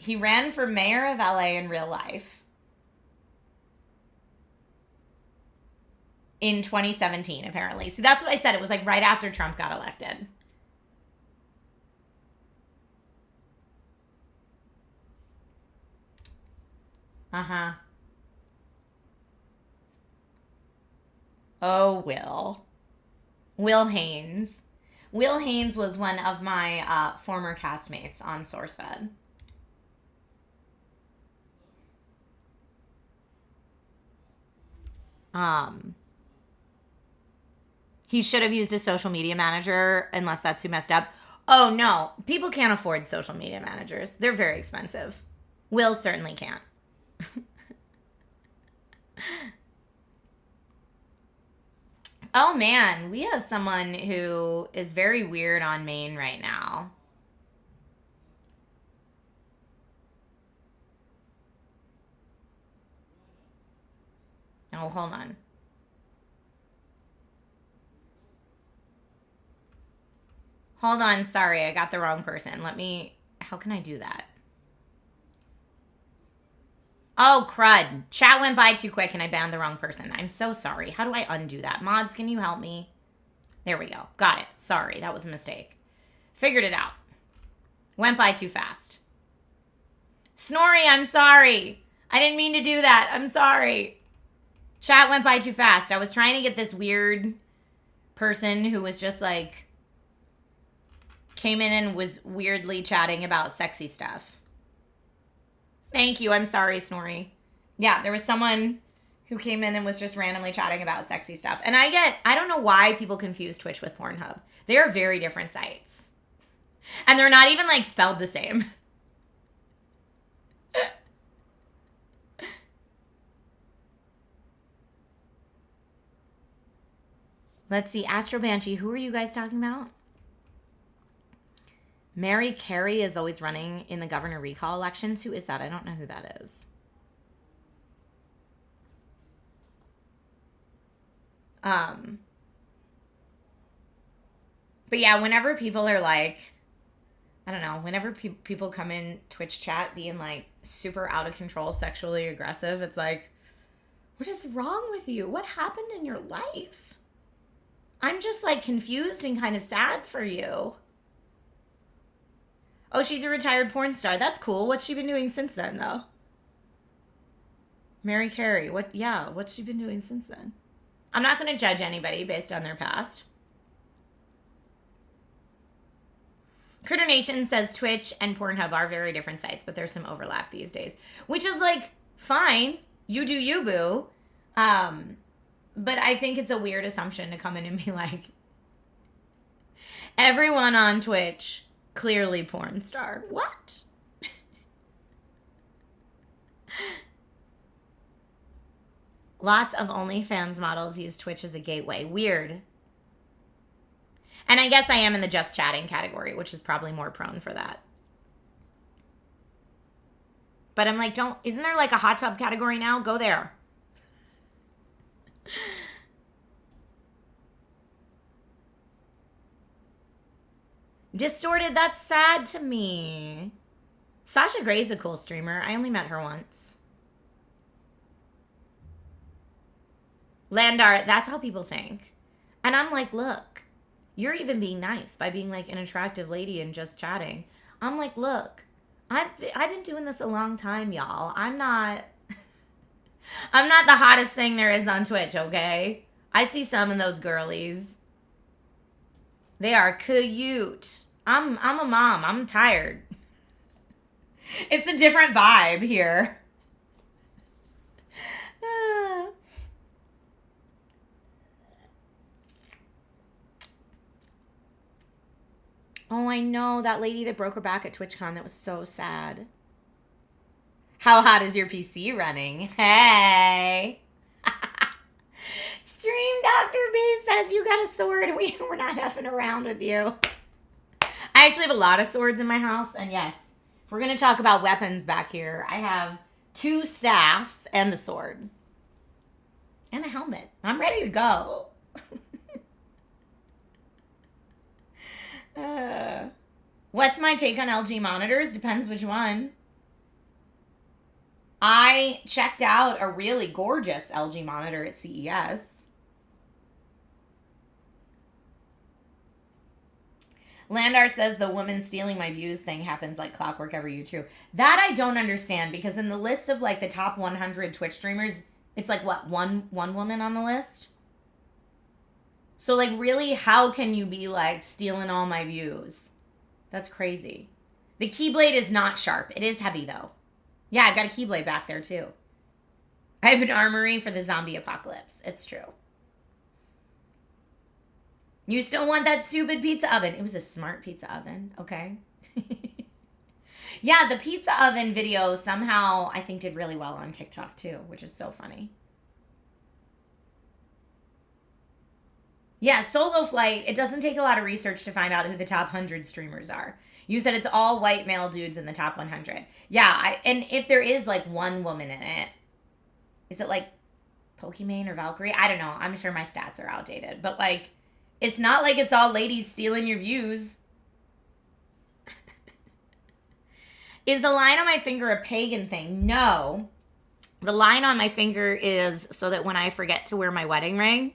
He ran for mayor of LA in real life in 2017, apparently. See, that's what I said. It was like right after Trump got elected. Uh-huh. Oh, Will Haynes. Will Haynes was one of my former castmates on SourceFed. He should have used a social media manager unless that's too messed up. Oh, no. People can't afford social media managers. They're very expensive. Will certainly can't. Oh, man. We have someone who is very weird on Maine right now. Oh, hold on. Hold on. Sorry, I got the wrong person. How can I do that? Oh, crud. Chat went by too quick and I banned the wrong person. I'm so sorry. How do I undo that? Mods, can you help me? There we go. Got it. Sorry, that was a mistake. Figured it out. Went by too fast. Snorri, I'm sorry. I didn't mean to do that. I'm sorry. Chat went by too fast. I was trying to get this weird person who was just like, came in and was weirdly chatting about sexy stuff. Thank you. I'm sorry, Snorri. Yeah, there was someone who came in and was just randomly chatting about sexy stuff. And I don't know why people confuse Twitch with Pornhub. They are very different sites. And they're not even like spelled the same. Let's see. Astro Banshee, who are you guys talking about? Mary Carey is always running in the governor recall elections. Who is that? I don't know who that is. But yeah, whenever people are like, I don't know, whenever people come in Twitch chat being like super out of control, sexually aggressive, it's like, what is wrong with you? What happened in your life? I'm just like confused and kind of sad for you. Oh, she's a retired porn star. That's cool. What's she been doing since then, though? Mary Carey. What's she been doing since then? I'm not going to judge anybody based on their past. Critter Nation says Twitch and Pornhub are very different sites, but there's some overlap these days. Which is, like, fine. You do you, boo. But I think it's a weird assumption to come in and be like, everyone on Twitch, clearly porn star. What? Lots of OnlyFans models use Twitch as a gateway. Weird. And I guess I am in the just chatting category, which is probably more prone for that. But I'm like, isn't there like a hot tub category now? Go there. Distorted, that's sad to me. Sasha Gray's a cool streamer. I only met her once. Landar, that's how people think. And I'm like, look, you're even being nice by being like an attractive lady and just chatting. I'm like, look, I've been doing this a long time, y'all. I'm not the hottest thing there is on Twitch, okay? I see some of those girlies. They are cute. I'm a mom. I'm tired. It's a different vibe here. Oh, I know. That lady that broke her back at TwitchCon. That was so sad. How hot is your PC running? Hey. Stream Dr. B says you got a sword. We're not effing around with you. I actually have a lot of swords in my house. And yes, if we're going to talk about weapons back here, I have 2 staffs and a sword. And a helmet. I'm ready to go. What's my take on LG monitors? Depends which one. I checked out a really gorgeous LG monitor at CES. Landar says the woman stealing my views thing happens like clockwork every year too. That I don't understand, because in the list of like the top 100 Twitch streamers, it's like what, one woman on the list? So like really, how can you be like stealing all my views? That's crazy. The Keyblade is not sharp. It is heavy though. Yeah, I've got a Keyblade back there too. I have an armory for the zombie apocalypse. It's true. You still want that stupid pizza oven. It was a smart pizza oven, okay? Yeah, the pizza oven video somehow I think did really well on TikTok too, which is so funny. Yeah, Solo Flight, it doesn't take a lot of research to find out who the top 100 streamers are. You said it's all white male dudes in the top 100. Yeah, and if there is like one woman in it, is it like Pokimane or Valkyrie? I don't know. I'm sure my stats are outdated. But like, it's not like it's all ladies stealing your views. Is the line on my finger a pagan thing? No. The line on my finger is so that when I forget to wear my wedding ring,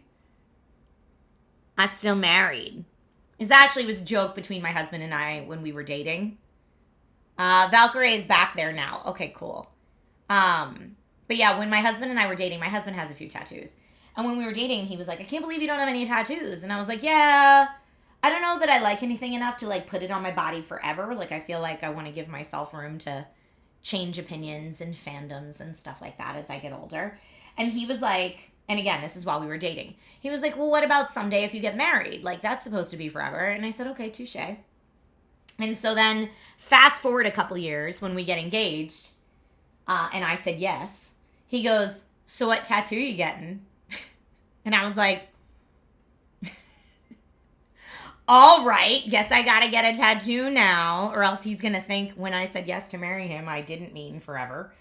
I'm still married. It actually was a joke between my husband and I when we were dating. Valkyrie is back there now. Okay, cool. But yeah, when my husband and I were dating, my husband has a few tattoos. And when we were dating, he was like, I can't believe you don't have any tattoos. And I was like, yeah, I don't know that I like anything enough to like put it on my body forever. Like, I feel like I want to give myself room to change opinions and fandoms and stuff like that as I get older. And he was like, and again, this is while we were dating. He was like, well, what about someday if you get married? Like, that's supposed to be forever. And I said, okay, touche. And so then fast forward a couple years when we get engaged, and I said yes. He goes, so what tattoo you getting? And I was like, all right, guess I gotta get a tattoo now, or else he's gonna think when I said yes to marry him, I didn't mean forever.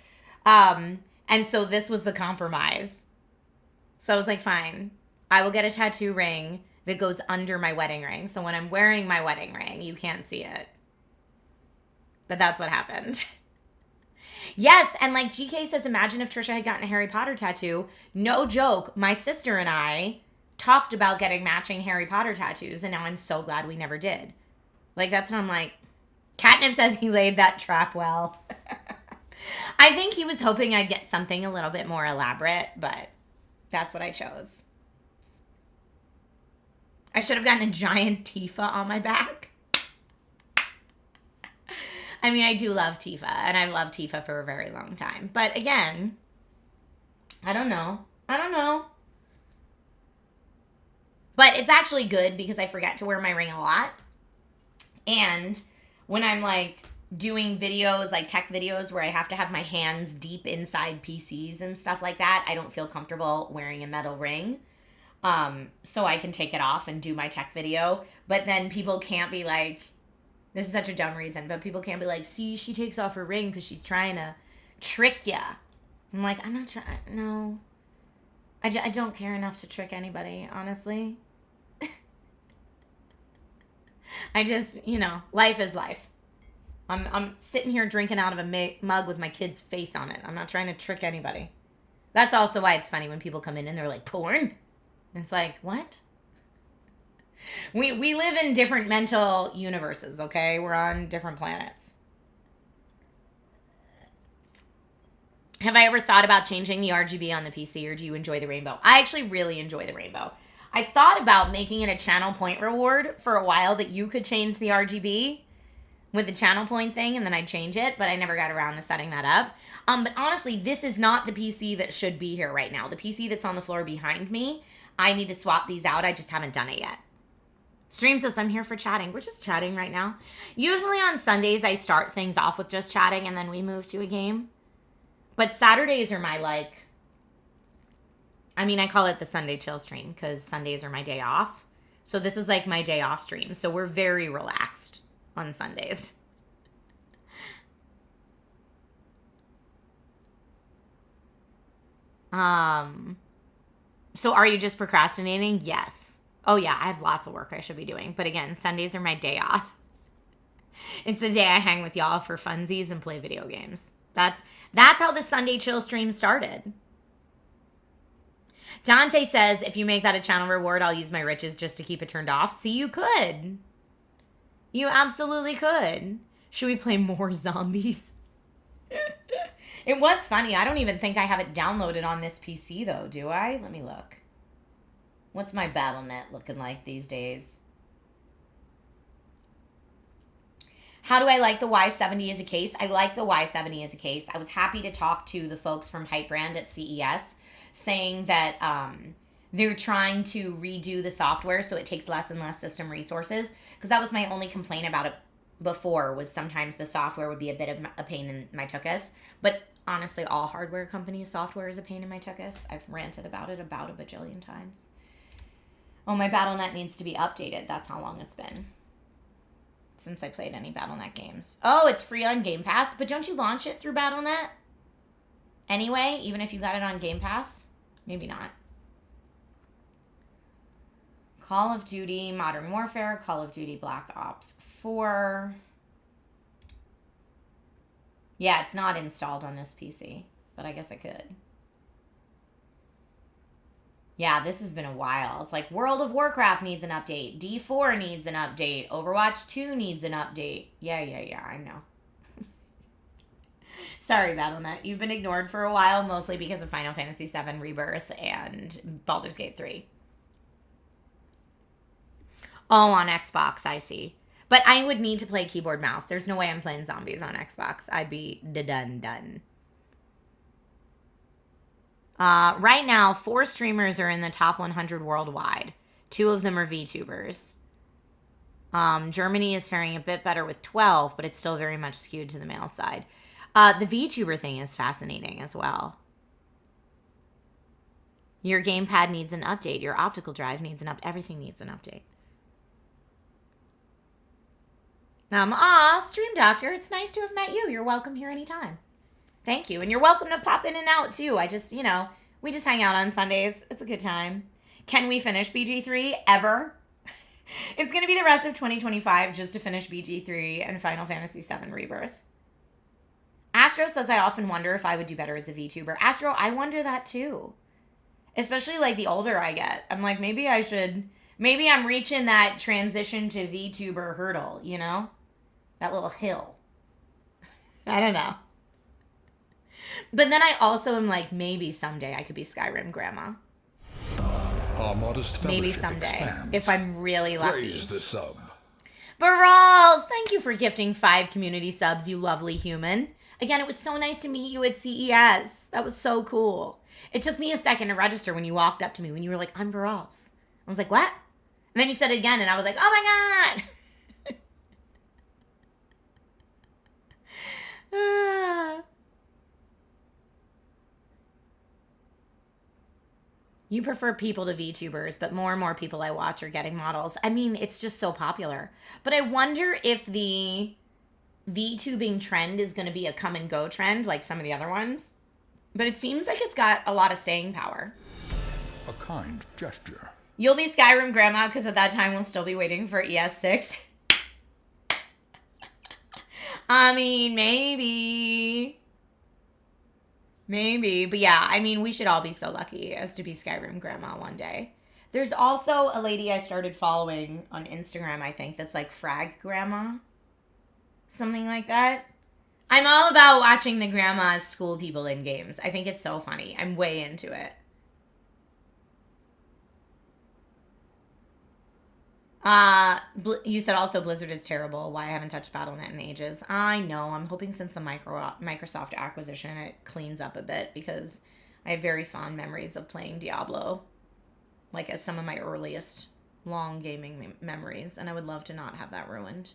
And so this was the compromise. So I was like, fine, I will get a tattoo ring that goes under my wedding ring. So when I'm wearing my wedding ring, you can't see it. But that's what happened. Yes, and like GK says, imagine if Trisha had gotten a Harry Potter tattoo. No joke, my sister and I talked about getting matching Harry Potter tattoos, and now I'm so glad we never did. Like, that's when I'm like, Catnip says he laid that trap well. I think he was hoping I'd get something a little bit more elaborate, but that's what I chose. I should have gotten a giant Tifa on my back. I mean, I do love Tifa, and I've loved Tifa for a very long time. But again, I don't know. But it's actually good because I forget to wear my ring a lot. And when I'm like doing videos, like tech videos where I have to have my hands deep inside PCs and stuff like that, I don't feel comfortable wearing a metal ring. So I can take it off and do my tech video. But then people can't be like, this is such a dumb reason, but people can't be like, see, she takes off her ring because she's trying to trick ya. I'm like, I'm not trying, no. I don't care enough to trick anybody, honestly. I just, life is life. I'm sitting here drinking out of a mug with my kid's face on it. I'm not trying to trick anybody. That's also why it's funny when people come in and they're like, porn? And it's like, what? We live in different mental universes, okay? We're on different planets. Have I ever thought about changing the RGB on the PC, or do you enjoy the rainbow? I actually really enjoy the rainbow. I thought about making it a channel point reward for a while that you could change the RGB with the channel point thing, and then I'd change it, but I never got around to setting that up. But honestly, this is not the PC that should be here right now. The PC that's on the floor behind me, I need to swap these out. I just haven't done it yet. Stream says, I'm here for chatting. We're just chatting right now. Usually on Sundays, I start things off with just chatting, and then we move to a game. But Saturdays are my, I call it the Sunday chill stream because Sundays are my day off. So this is like my day off stream. So we're very relaxed on Sundays. So are you just procrastinating? Yes. Oh yeah, I have lots of work I should be doing. But again, Sundays are my day off. It's the day I hang with y'all for funsies and play video games. That's how the Sunday chill stream started. Dante says, if you make that a channel reward, I'll use my riches just to keep it turned off. See, you could. You absolutely could. Should we play more zombies? It was funny. I don't even think I have it downloaded on this PC, though, do I? Let me look. What's my BattleNet looking like these days? How do I like the Y70 as a case? I like the Y70 as a case. I was happy to talk to the folks from Hype Brand at CES saying that they're trying to redo the software so it takes less and less system resources, because that was my only complaint about it before, was sometimes the software would be a bit of a pain in my tuchus. But honestly, all hardware companies' software is a pain in my tuchus. I've ranted about it about a bajillion times. Oh, my BattleNet needs to be updated. That's how long it's been since I played any BattleNet games. Oh, it's free on Game Pass, but don't you launch it through BattleNet anyway, even if you got it on Game Pass? Maybe not. Call of Duty Modern Warfare, Call of Duty Black Ops 4. Yeah, it's not installed on this PC, but I guess I could. Yeah, this has been a while. It's like World of Warcraft needs an update. D4 needs an update. Overwatch 2 needs an update. Yeah, I know. Sorry, BattleNet. You've been ignored for a while, mostly because of Final Fantasy VII Rebirth and Baldur's Gate 3. Oh, on Xbox, I see. But I would need to play keyboard mouse. There's no way I'm playing zombies on Xbox. I'd be done. Right now, 4 streamers are in the top 100 worldwide. 2 of them are VTubers. Germany is faring a bit better with 12, but it's still very much skewed to the male side. The VTuber thing is fascinating as well. Your gamepad needs an update. Your optical drive needs an update. Everything needs an update. Stream Doctor, it's nice to have met you. You're welcome here anytime. Thank you. And you're welcome to pop in and out, too. I just, we just hang out on Sundays. It's a good time. Can we finish BG3 ever? It's going to be the rest of 2025 just to finish BG3 and Final Fantasy VII Rebirth. Astro says, I often wonder if I would do better as a VTuber. Astro, I wonder that, too. Especially, the older I get. I'm like, maybe I'm reaching that transition to VTuber hurdle, That little hill. I don't know. But then I also am like, maybe someday I could be Skyrim Grandma. Our modest maybe someday, expands. If I'm really lucky. Praise the sub. Barals, thank you for gifting 5 community subs, you lovely human. Again, it was so nice to meet you at CES. That was so cool. It took me a second to register when you walked up to me, when you were like, I'm Barals. I was like, what? And then you said it again, and I was like, oh my God. You prefer people to VTubers, but more and more people I watch are getting models. I mean, it's just so popular. But I wonder if the VTubing trend is going to be a come and go trend like some of the other ones. But it seems like it's got a lot of staying power. A kind gesture. You'll be Skyrim Grandma because at that time we'll still be waiting for ES6. I mean, maybe. But yeah, I mean, we should all be so lucky as to be Skyrim Grandma one day. There's also a lady I started following on Instagram, I think, that's like Frag Grandma. Something like that. I'm all about watching the grandmas school people in games. I think it's so funny. I'm way into it. You said also Blizzard is terrible. Why I haven't touched Battle.net in ages. I know. I'm hoping since the Microsoft acquisition, it cleans up a bit because I have very fond memories of playing Diablo, like as some of my earliest long gaming memories, and I would love to not have that ruined.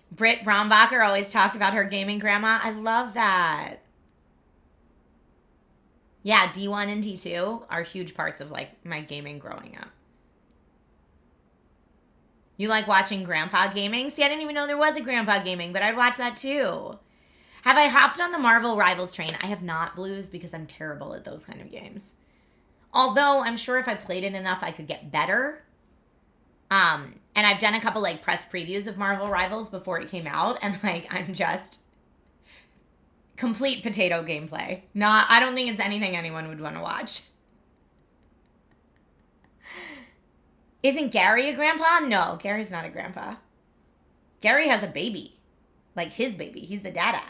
Britt Brombacher always talked about her gaming grandma. I love that. Yeah, D1 and D2 are huge parts of, like, my gaming growing up. You like watching Grandpa Gaming? See, I didn't even know there was a Grandpa Gaming, but I'd watch that too. Have I hopped on the Marvel Rivals train? I have not, Blues, because I'm terrible at those kind of games. Although, I'm sure if I played it enough, I could get better. And I've done a couple like press previews of Marvel Rivals before it came out, and like I'm just complete potato gameplay. I don't think it's anything anyone would want to watch. Isn't Gary a grandpa? No, Gary's not a grandpa. Gary has a baby. Like his baby. He's the dada.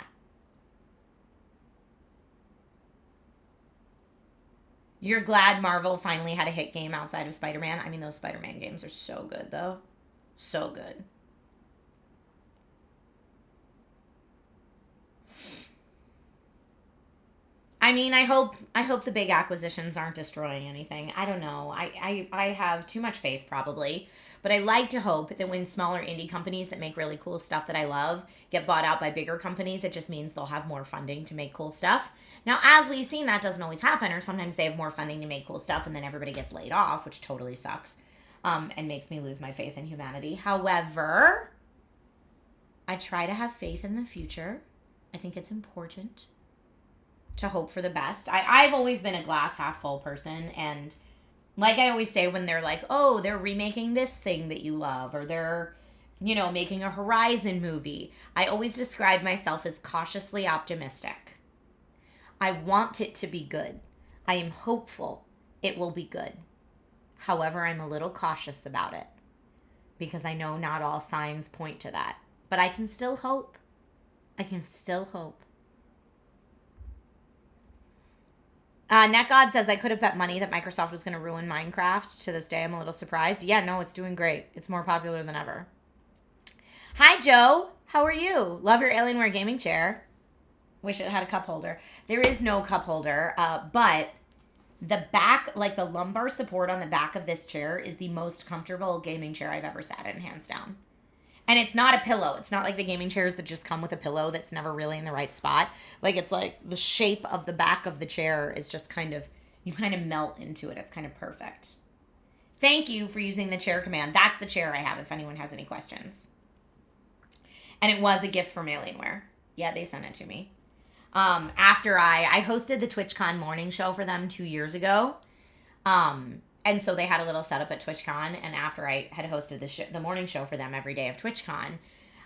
You're glad Marvel finally had a hit game outside of Spider-Man? I mean, those Spider-Man games are so good, though. So good. I mean, I hope the big acquisitions aren't destroying anything. I don't know. I have too much faith, probably. But I like to hope that when smaller indie companies that make really cool stuff that I love get bought out by bigger companies, it just means they'll have more funding to make cool stuff. Now, as we've seen, that doesn't always happen, or sometimes they have more funding to make cool stuff and then everybody gets laid off, which totally sucks and makes me lose my faith in humanity. However, I try to have faith in the future. I think it's important to hope for the best. I've always been a glass half full person, and like I always say when they're like, oh, they're remaking this thing that you love, or they're, making a Horizon movie, I always describe myself as cautiously optimistic. I want it to be good. I am hopeful it will be good. However, I'm a little cautious about it because I know not all signs point to that. But I can still hope. I can still hope. NetGod says, I could have bet money that Microsoft was going to ruin Minecraft. To this day, I'm a little surprised. Yeah, no, it's doing great. It's more popular than ever. Hi, Joe. How are you? Love your Alienware gaming chair. Wish it had a cup holder. There is no cup holder, but the back, like the lumbar support on the back of this chair is the most comfortable gaming chair I've ever sat in, hands down. And it's not a pillow. It's not like the gaming chairs that just come with a pillow that's never really in the right spot. Like, it's like the shape of the back of the chair is just you kind of melt into it. It's kind of perfect. Thank you for using the chair command. That's the chair I have if anyone has any questions. And it was a gift from Alienware. Yeah, they sent it to me. After I hosted the TwitchCon morning show for them 2 years ago. And so they had a little setup at TwitchCon, and after I had hosted the morning show for them every day of TwitchCon,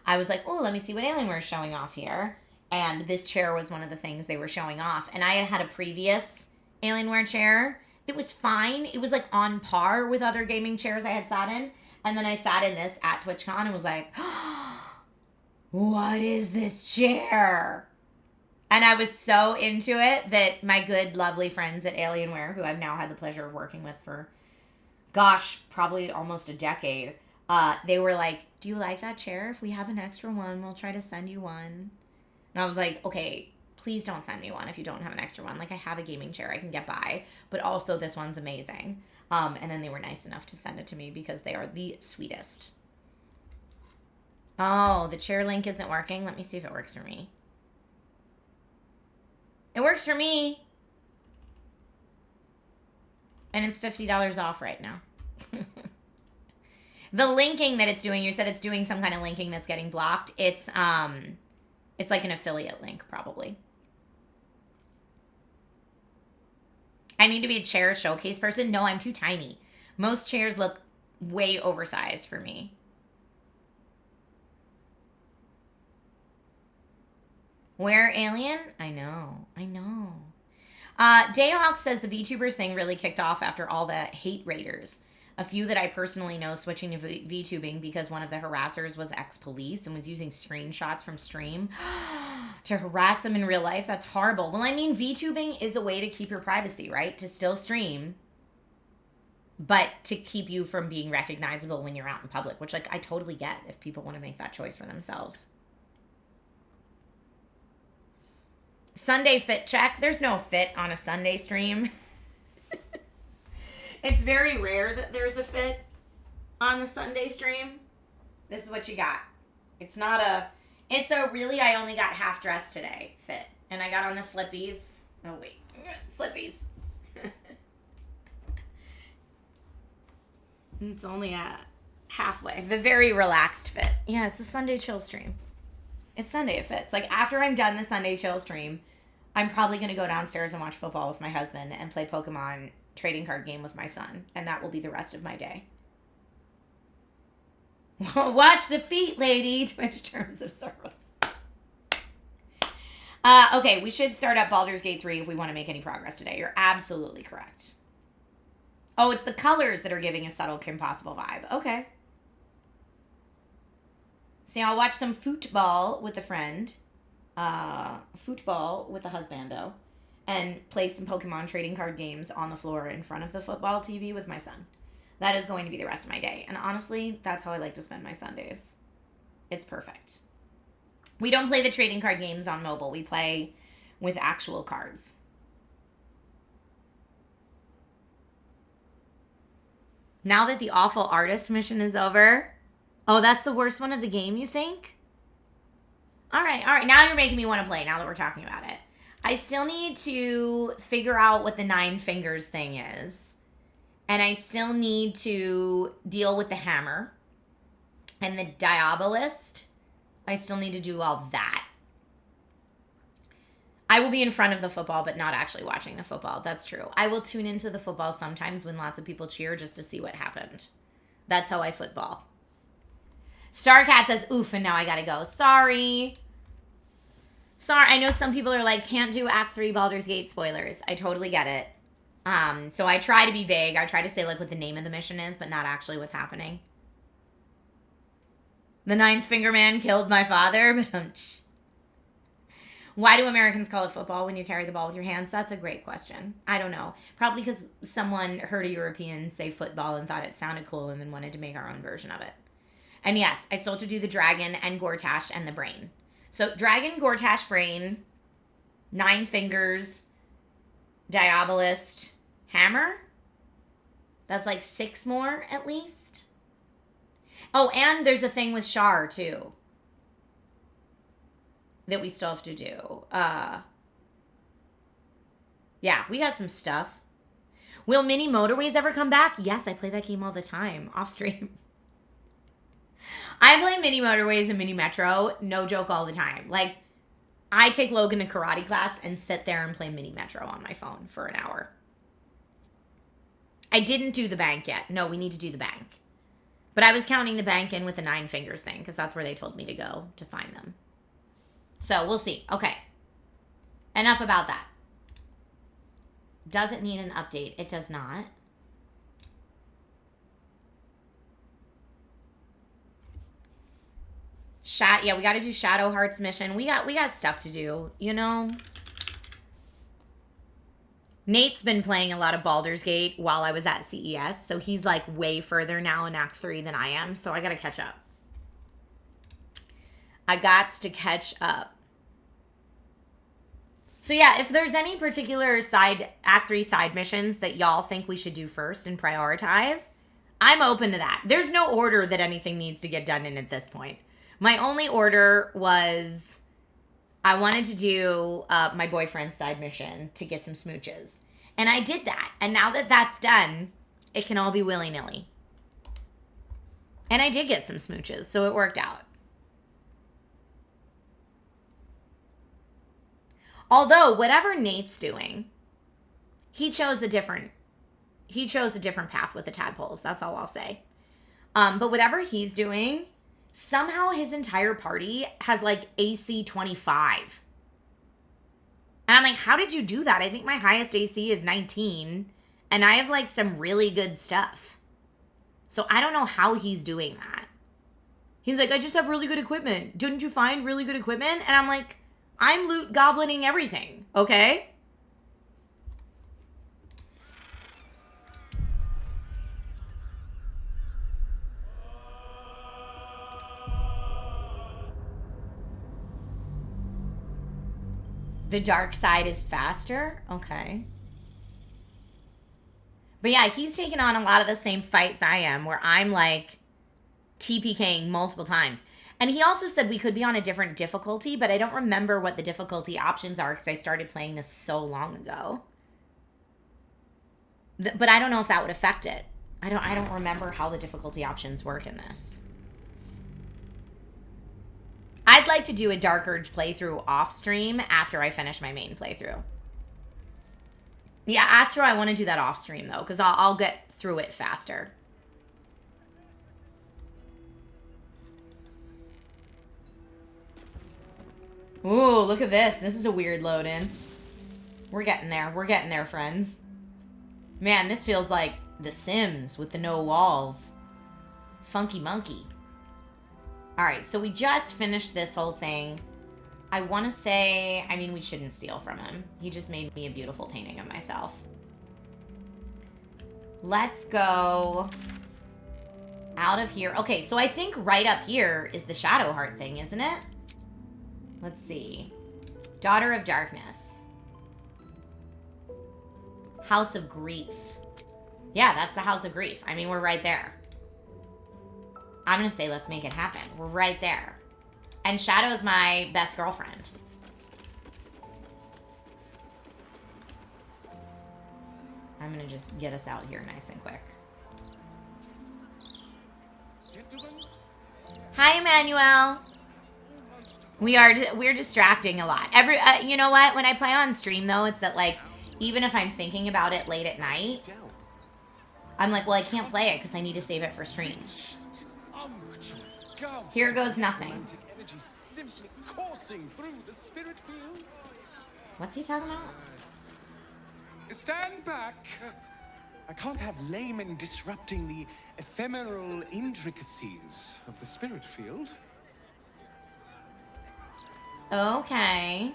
I was like, oh, let me see what Alienware is showing off here. And this chair was one of the things they were showing off. And I had a previous Alienware chair that was fine. It was like on par with other gaming chairs I had sat in. And then I sat in this at TwitchCon and was like, oh, what is this chair? And I was so into it that my good, lovely friends at Alienware, who I've now had the pleasure of working with for, probably almost a decade, they were like, do you like that chair? If we have an extra one, we'll try to send you one. And I was like, okay, please don't send me one if you don't have an extra one. Like, I have a gaming chair I can get by, but also this one's amazing. And then they were nice enough to send it to me because they are the sweetest. Oh, the chair link isn't working. Let me see if it works for me. It works for me. And it's $50 off right now. The linking that it's doing, you said it's doing some kind of linking that's getting blocked. It's like an affiliate link, probably. I need to be a chair showcase person. No, I'm too tiny. Most chairs look way oversized for me. Where Alien? I know. Dayhawk says the VTubers thing really kicked off after all the hate raiders. A few that I personally know switching to VTubing because one of the harassers was ex-police and was using screenshots from stream to harass them in real life. That's horrible. Well, I mean, VTubing is a way to keep your privacy, right? To still stream, but to keep you from being recognizable when you're out in public, which, like, I totally get if people want to make that choice for themselves. Sunday fit check. There's no fit on a Sunday stream. It's very rare that there's a fit on the Sunday stream. This is what you got. It's a really, I only got half dressed today fit. And I got on the slippies. Oh, wait. Slippies. It's only at halfway. The very relaxed fit. Yeah, it's a Sunday chill stream. It's Sunday it fits. Like, after I'm done the Sunday chill stream, I'm probably going to go downstairs and watch football with my husband and play Pokemon trading card game with my son. And that will be the rest of my day. Watch the feet, lady. Twitch terms of service. Okay, we should start up Baldur's Gate 3 if we want to make any progress today. You're absolutely correct. Oh, it's the colors that are giving a subtle Kim Possible vibe. Okay. So I'll watch some football with a friend. Football with a husbando. And play some Pokemon trading card games on the floor in front of the football TV with my son. That is going to be the rest of my day. And honestly, that's how I like to spend my Sundays. It's perfect. We don't play the trading card games on mobile. We play with actual cards. Now that the awful artist mission is over. Oh, that's the worst one of the game, you think? All right. Now you're making me want to play now that we're talking about it. I still need to figure out what the 9 fingers thing is. And I still need to deal with the hammer. And the diabolist. I still need to do all that. I will be in front of the football, but not actually watching the football. That's true. I will tune into the football sometimes when lots of people cheer just to see what happened. That's how I football. Starcat says, oof, and now I gotta go. Sorry. I know some people are like, can't do Act 3 Baldur's Gate spoilers. I totally get it. So I try to be vague. I try to say like what the name of the mission is, but not actually what's happening. The 9th finger man killed my father. Why do Americans call it football when you carry the ball with your hands? That's a great question. I don't know. Probably because someone heard a European say football and thought it sounded cool and then wanted to make our own version of it. And yes, I still have to do the dragon and Gortash and the brain. So dragon, Gortash, brain, 9 fingers, diabolist, hammer. That's like 6 more at least. Oh, and there's a thing with Shar too that we still have to do. Yeah, we got some stuff. Will Mini Motorways ever come back? Yes, I play that game all the time off stream. I play Mini Motorways and Mini Metro, no joke, all the time. Like, I take Logan to karate class and sit there and play Mini Metro on my phone for an hour. I didn't do the bank yet. No, we need to do the bank. But I was counting the bank in with the 9 fingers thing because that's where they told me to go to find them. So we'll see. Okay. Enough about that. Does it need an update? It does not. Yeah, we got to do Shadow Heart's mission. We got stuff to do, you know. Nate's been playing a lot of Baldur's Gate while I was at CES, so he's like way further now in Act 3 than I am, so I got to catch up. I got to catch up. So yeah, if there's any particular Act 3 side missions that y'all think we should do first and prioritize, I'm open to that. There's no order that anything needs to get done in at this point. My only order was I wanted to do my boyfriend's side mission to get some smooches. And I did that. And now that that's done, it can all be willy-nilly. And I did get some smooches, so it worked out. Although, whatever Nate's doing, he chose a different path with the tadpoles. That's all I'll say. But whatever he's doing, somehow his entire party has like AC 25. And I'm like, how did you do that? I think my highest AC is 19. And I have like some really good stuff. So I don't know how he's doing that. He's like, I just have really good equipment. Didn't you find really good equipment? And I'm like, I'm loot goblining everything, okay? The dark side is faster? Okay. But yeah, he's taken on a lot of the same fights I am, where I'm like TPKing multiple times. And he also said we could be on a different difficulty, but I don't remember what the difficulty options are because I started playing this so long ago. But I don't know if that would affect it. I don't remember how the difficulty options work in this. I'd like to do a Dark Urge playthrough off stream after I finish my main playthrough. Yeah, Astro, I want to do that off stream though, because I'll get through it faster. Ooh, look at this. This is a weird load in. We're getting there. We're getting there, friends. Man, this feels like The Sims with the no walls. Funky monkey. Alright, so we just finished this whole thing. I want to say, I mean, we shouldn't steal from him. He just made me a beautiful painting of myself. Let's go out of here. Okay, so I think right up here is the Shadow Heart thing, isn't it? Let's see. Daughter of Darkness. House of Grief. Yeah, that's the House of Grief. I mean, we're right there. I'm going to say let's make it happen. We're right there. And Shadow's my best girlfriend. I'm going to just get us out here nice and quick. Hi, Emmanuel. We're distracting a lot. You know what? When I play on stream, though, it's that, like, even if I'm thinking about it late at night, I'm like, well, I can't play it because I need to save it for stream. Here goes nothing. What's he talking about? Stand back. I can't have laymen disrupting the ephemeral intricacies of the spirit field. Okay.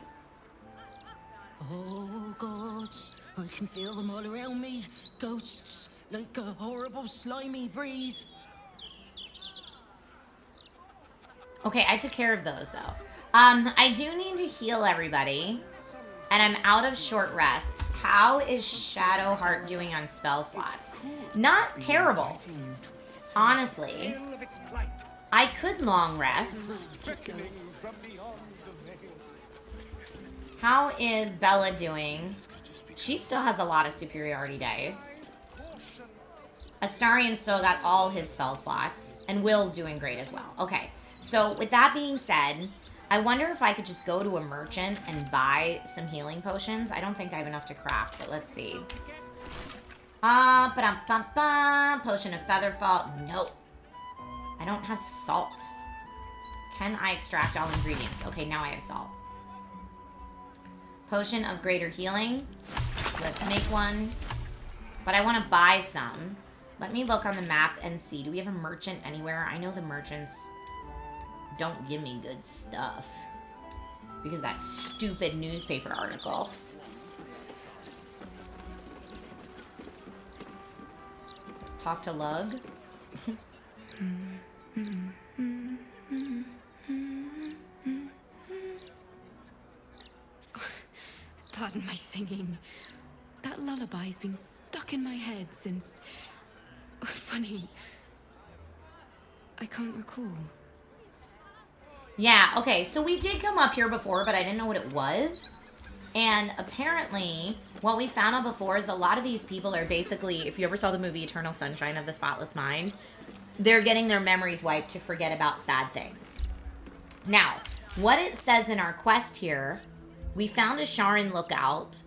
Oh, gods, I can feel them all around me. Ghosts, like a horrible slimy breeze. Okay, I took care of those, though. I do need to heal everybody. And I'm out of short rests. How is Shadowheart doing on spell slots? Not terrible. Honestly. I could long rest. How is Bella doing? She still has a lot of superiority dice. Astarion still got all his spell slots. And Will's doing great as well. Okay. So, with that being said, I wonder if I could just go to a merchant and buy some healing potions. I don't think I have enough to craft, but let's see. Potion of Featherfall. Nope. I don't have salt. Can I extract all ingredients? Okay, now I have salt. Potion of Greater Healing. Let's make one. But I want to buy some. Let me look on the map and see. Do we have a merchant anywhere? I know the merchants don't give me good stuff because of that stupid newspaper article. Talk to Lug. Pardon my singing. That lullaby's been stuck in my head since... Funny. I can't recall. Yeah, okay, so we did come up here before, but I didn't know what it was. And apparently, what we found out before is a lot of these people are basically, if you ever saw the movie Eternal Sunshine of the Spotless Mind, they're getting their memories wiped to forget about sad things. Now, what it says in our quest here, we found a Sharan lookout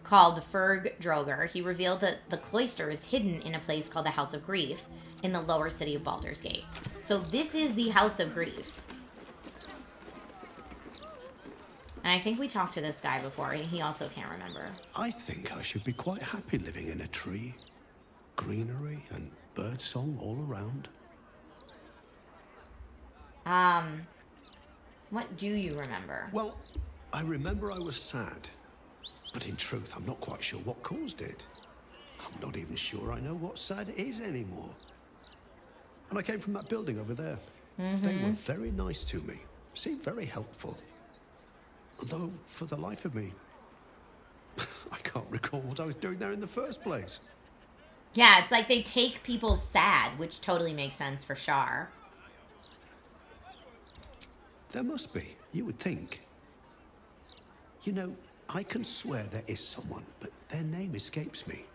called Ferg Droger. He revealed that the cloister is hidden in a place called the House of Grief in the lower city of Baldur's Gate. So this is the House of Grief. And I think we talked to this guy before. He also can't remember. I think I should be quite happy living in a tree. Greenery and birdsong all around. What do you remember? Well, I remember I was sad. But in truth, I'm not quite sure what caused it. I'm not even sure I know what sad is anymore. And I came from that building over there. They were very nice to me. Seemed very helpful. Although, for the life of me, I can't recall what I was doing there in the first place. Yeah, it's like they take people's sad, which totally makes sense for Shar. There must be, you would think. You know, I can swear there is someone, but their name escapes me.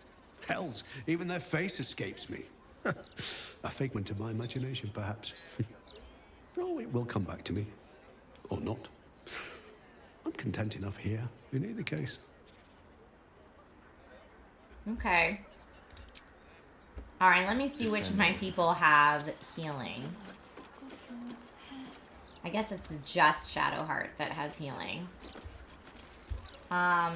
Hells, even their face escapes me. A figment of my imagination, perhaps. Oh, it will come back to me. Or not. I'm content enough here, in either case. Okay. Alright, let me see which of my people have healing. I guess it's just Shadowheart that has healing. I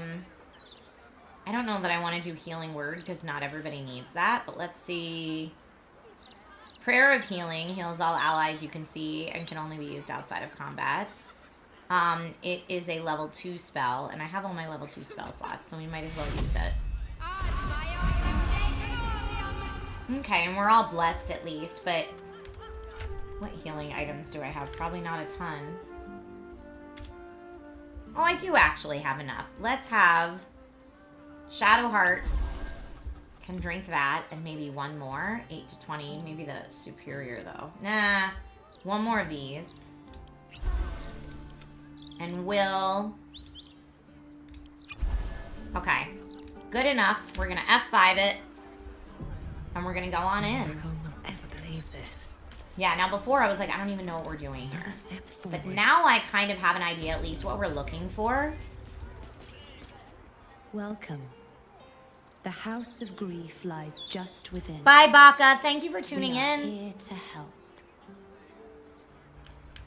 don't know that I want to do Healing Word because not everybody needs that, but let's see. Prayer of Healing heals all allies you can see and can only be used outside of combat. It is a level 2 spell, and I have all my level 2 spell slots, so we might as well use it. Okay, and we're all blessed at least, but what healing items do I have? Probably not a ton. Oh, I do actually have enough. Let's have Shadowheart. Can drink that, and maybe one more. 8 to 20. Maybe the superior, though. Nah. One more of these. And will... Okay. Good enough. We're gonna F5 it. And we're gonna go on in. No one will ever believe this. Yeah, now before I was like, I don't even know what we're doing here. Another step forward. But now I kind of have an idea at least what we're looking for. Welcome. The House of Grief lies just within. Bye, Baka. Thank you for tuning We are in. here to help.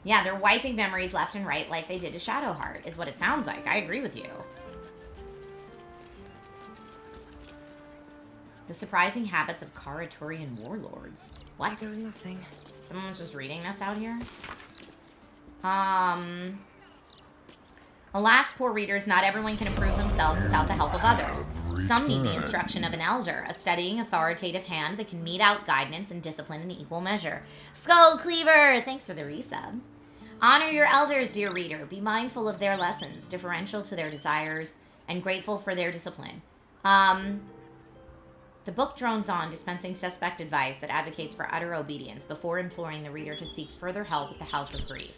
Yeah, they're wiping memories left and right like they did to Shadowheart, is what it sounds like. I agree with you. The surprising habits of Karaturian warlords. What? There are nothing. Someone was just reading this out here? Alas, poor readers, not everyone can improve themselves without the help of others. Some need the instruction of an elder, a steadying, authoritative hand that can mete out guidance and discipline in equal measure. Skull Cleaver, thanks for the resub. Honor your elders, dear reader. Be mindful of their lessons, differential to their desires, and grateful for their discipline. The book drones on, dispensing suspect advice that advocates for utter obedience before imploring the reader to seek further help with the House of Grief.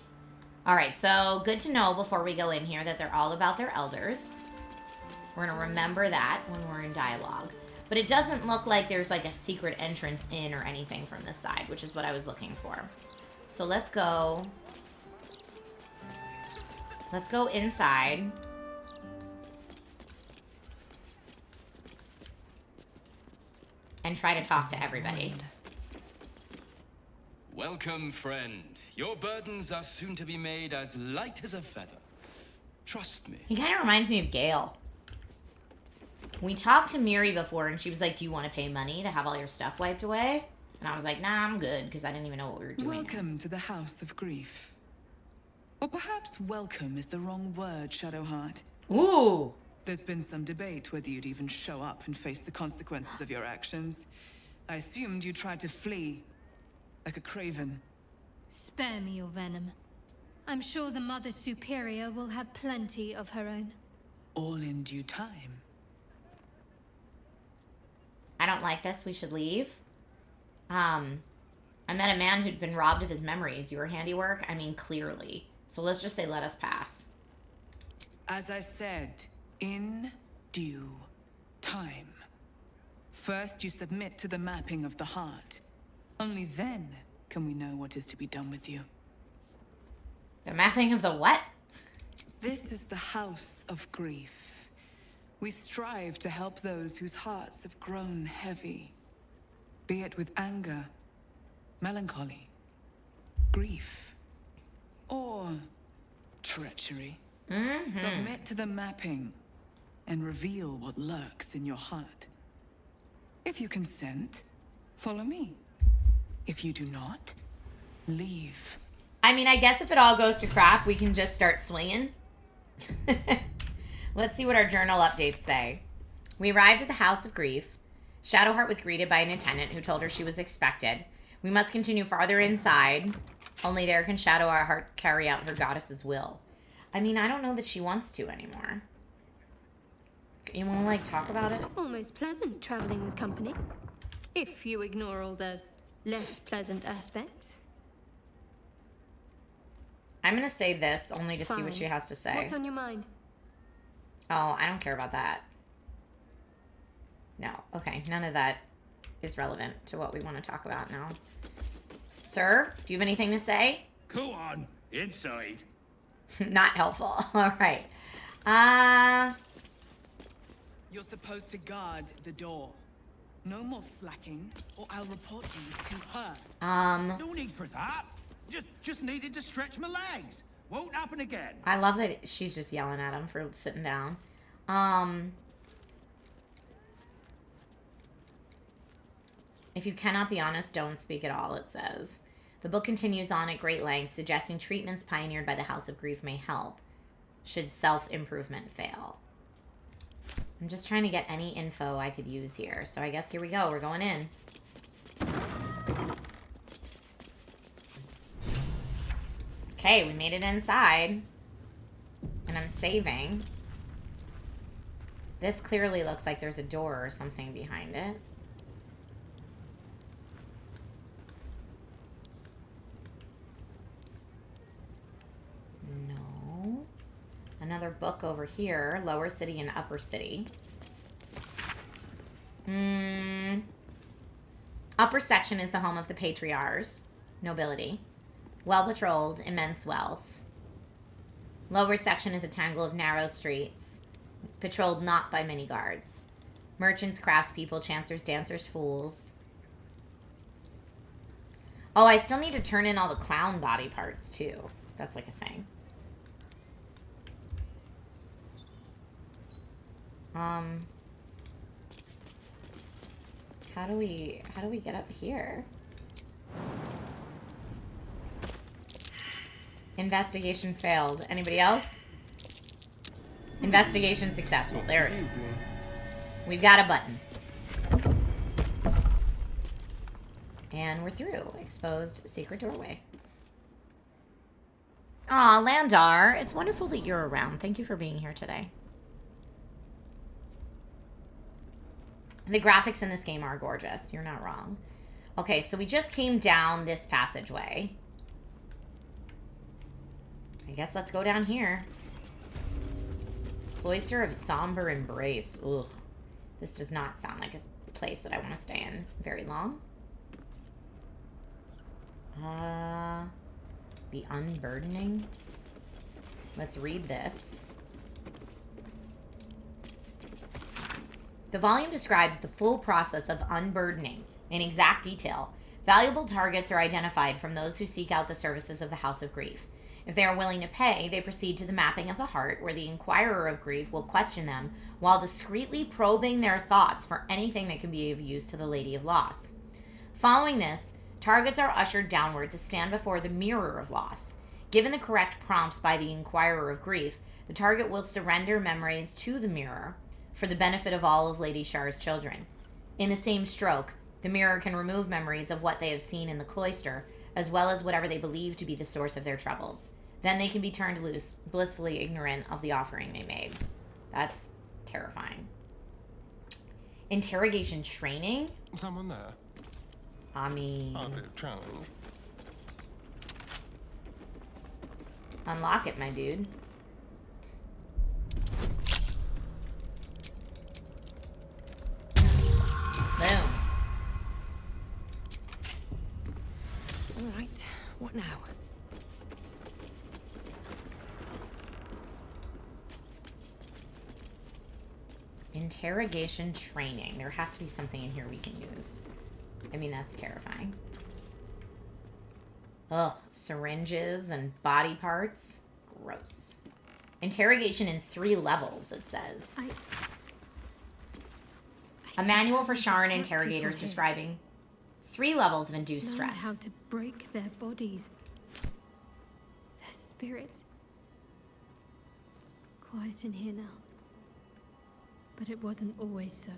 Alright, so good to know before we go in here that they're all about their elders. We're going to remember that when we're in dialogue. But it doesn't look like there's like a secret entrance in or anything from this side, which is what I was looking for. So let's go. Let's go inside. And try to talk to everybody. Welcome, friend. Your burdens are soon to be made as light as a feather. Trust me. He kind of reminds me of Gale. We talked to Miri before, and she was like, do you want to pay money to have all your stuff wiped away? And I was like, nah, I'm good, because I didn't even know what we were doing. Welcome to the House of Grief. Or perhaps welcome is the wrong word, Shadowheart. Ooh. There's been some debate whether you'd even show up and face the consequences of your actions. I assumed you tried to flee, like a craven. Spare me your venom. I'm sure the Mother Superior will have plenty of her own. All in due time. I don't like this. We should leave. I met a man who'd been robbed of his memories. Your handiwork? I mean, clearly. So let's just say let us pass. As I said, in due time. First, you submit to the mapping of the heart. Only then can we know what is to be done with you. The mapping of the what? This is the House of Grief. We strive to help those whose hearts have grown heavy, be it with anger, melancholy, grief, or treachery. Submit to the mapping and reveal what lurks in your heart. If you consent, follow me. If you do not, leave. I mean, I guess if it all goes to crap, we can just start swinging. Let's see what our journal updates say. We arrived at the House of Grief. Shadowheart was greeted by an attendant who told her she was expected. We must continue farther inside. Only there can Shadowheart carry out her goddess's will. I mean, I don't know that she wants to anymore. You want to, like, talk about it? Almost pleasant traveling with company. If you ignore all the less pleasant aspects. I'm going to say this only to see what Fine. she has to say. What's on your mind? Oh, I don't care about that. No. Okay, none of that is relevant to what we want to talk about now. Sir, do you have anything to say? Go on, inside. Not helpful. All right. You're supposed to guard the door. No more slacking, or I'll report you to her. No need for that. Just needed to stretch my legs. Won't happen again. I love that she's just yelling at him for sitting down. If you cannot be honest, don't speak at all, it says. The book continues on at great length, suggesting treatments pioneered by the House of Grief may help, should self-improvement fail. I'm just trying to get any info I could use here. So I guess here we go. We're going in. Okay, we made it inside. And I'm saving. This clearly looks like there's a door or something behind it. No. Another book over here. Lower City and Upper City. Upper section is the home of the patriarchs. Nobility. Well patrolled, immense wealth. Lower section is a tangle of narrow streets, patrolled not by many guards. Merchants, craftspeople, chancers, dancers, fools. Oh, I still need to turn in all the clown body parts, too. That's like a thing. How do we get up here? Investigation failed. Anybody else? Investigation successful. There it is. We've got a button. And we're through. Exposed secret doorway. Aw, Landar. It's wonderful that you're around. Thank you for being here today. The graphics in this game are gorgeous. You're not wrong. Okay, so we just came down this passageway. I guess let's go down here. Cloister of Somber Embrace. Ugh. This does not sound like a place that I want to stay in very long. The Unburdening. Let's read this. The volume describes the full process of unburdening in exact detail. Valuable targets are identified from those who seek out the services of the House of Grief. If they are willing to pay, they proceed to the mapping of the heart, where the Inquirer of Grief will question them while discreetly probing their thoughts for anything that can be of use to the Lady of Loss. Following this, targets are ushered downward to stand before the Mirror of Loss. Given the correct prompts by the Inquirer of Grief, the target will surrender memories to the Mirror for the benefit of all of Lady Shar's children. In the same stroke, the Mirror can remove memories of what they have seen in the cloister, as well as whatever they believe to be the source of their troubles. Then they can be turned loose, blissfully ignorant of the offering they made. That's terrifying. Interrogation training? Someone there? I mean... Hardly a challenge. Unlock it, my dude. Boom. All right, what now? Interrogation training. There has to be something in here we can use. I mean, that's terrifying. Ugh, syringes and body parts. Gross. Interrogation in 3 levels, it says. A manual for Sharan interrogators describing 3 levels of induced stress. Learned how to break their bodies, their spirits. Quiet in here now. But it wasn't always so.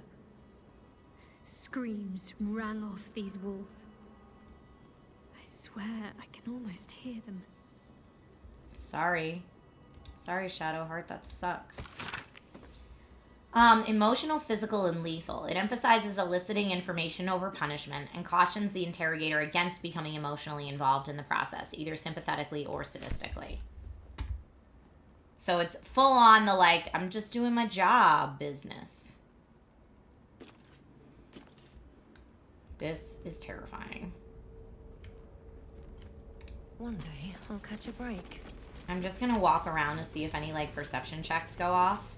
Screams rang off these walls. I swear I can almost hear them. Sorry. Sorry, Shadowheart, that sucks. Emotional, physical, and lethal. It emphasizes eliciting information over punishment and cautions the interrogator against becoming emotionally involved in the process, either sympathetically or sadistically. So it's full on the, like, I'm just doing my job business. This is terrifying. One day, I'll catch a break. I'm just gonna walk around to see if any, like, perception checks go off.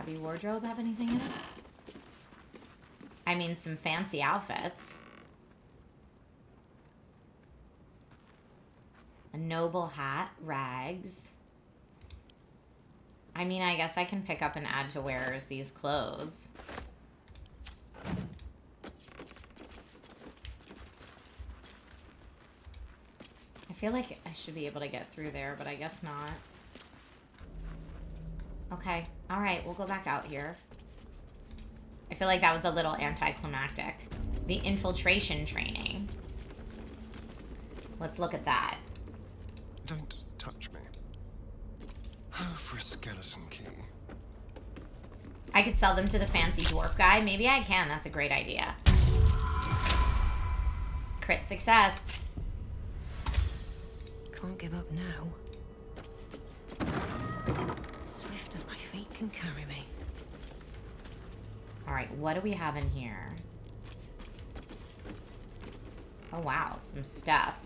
shabby wardrobe have anything in it? I mean, some fancy outfits. A noble hat, rags. I mean, I guess I can pick up and add to wearers these clothes. I feel like I should be able to get through there, but I guess not. Okay, alright, we'll go back out here. I feel like that was a little anticlimactic. The infiltration training. Let's look at that. Don't touch me. Oh, for a skeleton key. I could sell them to the fancy dwarf guy. Maybe I can. That's a great idea. Crit success. Can't give up now. Swift as my feet can carry me. Alright, what do we have in here? Oh wow, some stuff.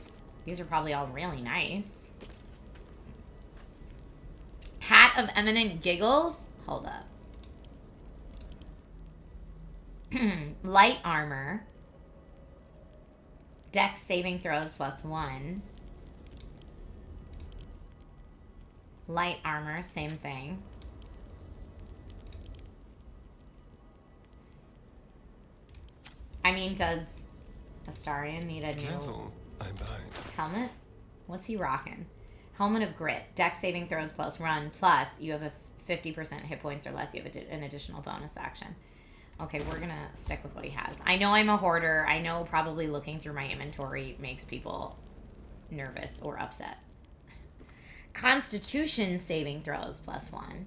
These are probably all really nice. Hat of Eminent Giggles? Hold up. Light armor. Dex saving throws +1. Light armor, same thing. I mean, does Astarion need a new helmet? What's he rocking? Helmet of Grit. Dex saving throws +1. Plus, you have a 50% hit points or less. You have an additional bonus action. Okay, we're going to stick with what he has. I know I'm a hoarder. I know probably looking through my inventory makes people nervous or upset. Constitution saving throws +1.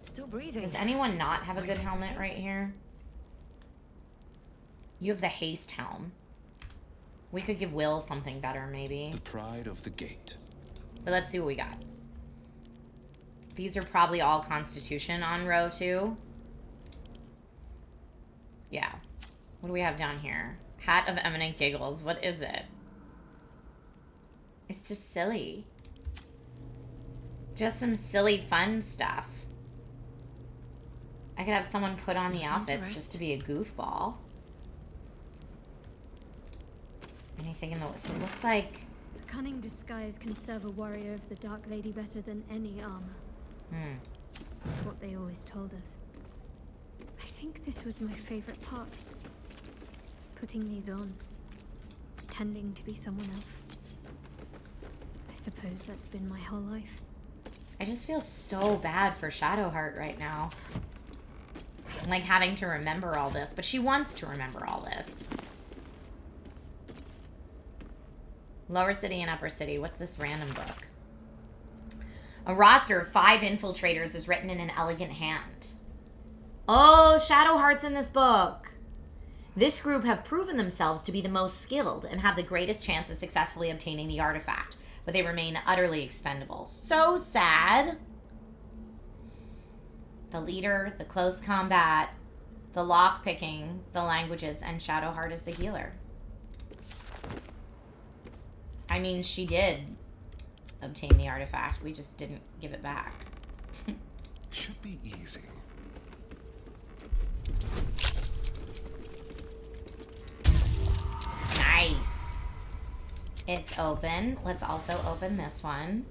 Still breathing. Does anyone not have a good helmet right here? You have the haste helm. We could give Will something better, maybe. The pride of the gate. But let's see what we got. These are probably all Constitution on row 2. Yeah. What do we have down here? Hat of Eminent Giggles. What is it? It's just silly. Just some silly fun stuff. I could have someone put on the outfits just to be a goofball. Anything in the... So it looks like... A cunning disguise can serve a warrior of the Dark Lady better than any armor. That's what they always told us. I think this was my favorite part. Putting these on. Pretending to be someone else. I suppose that's been my whole life. I just feel so bad for Shadowheart right now. Like having to remember all this. But she wants to remember all this. Lower City and Upper City. What's this random book? A roster of 5 infiltrators is written in an elegant hand. Oh, Shadowheart's in this book. This group have proven themselves to be the most skilled and have the greatest chance of successfully obtaining the artifact, but they remain utterly expendable. So sad. The leader, the close combat, the lock picking, the languages, and Shadowheart is the healer. I mean, she did obtain the artifact. We just didn't give it back. Should be easy. Nice. It's open. Let's also open this one.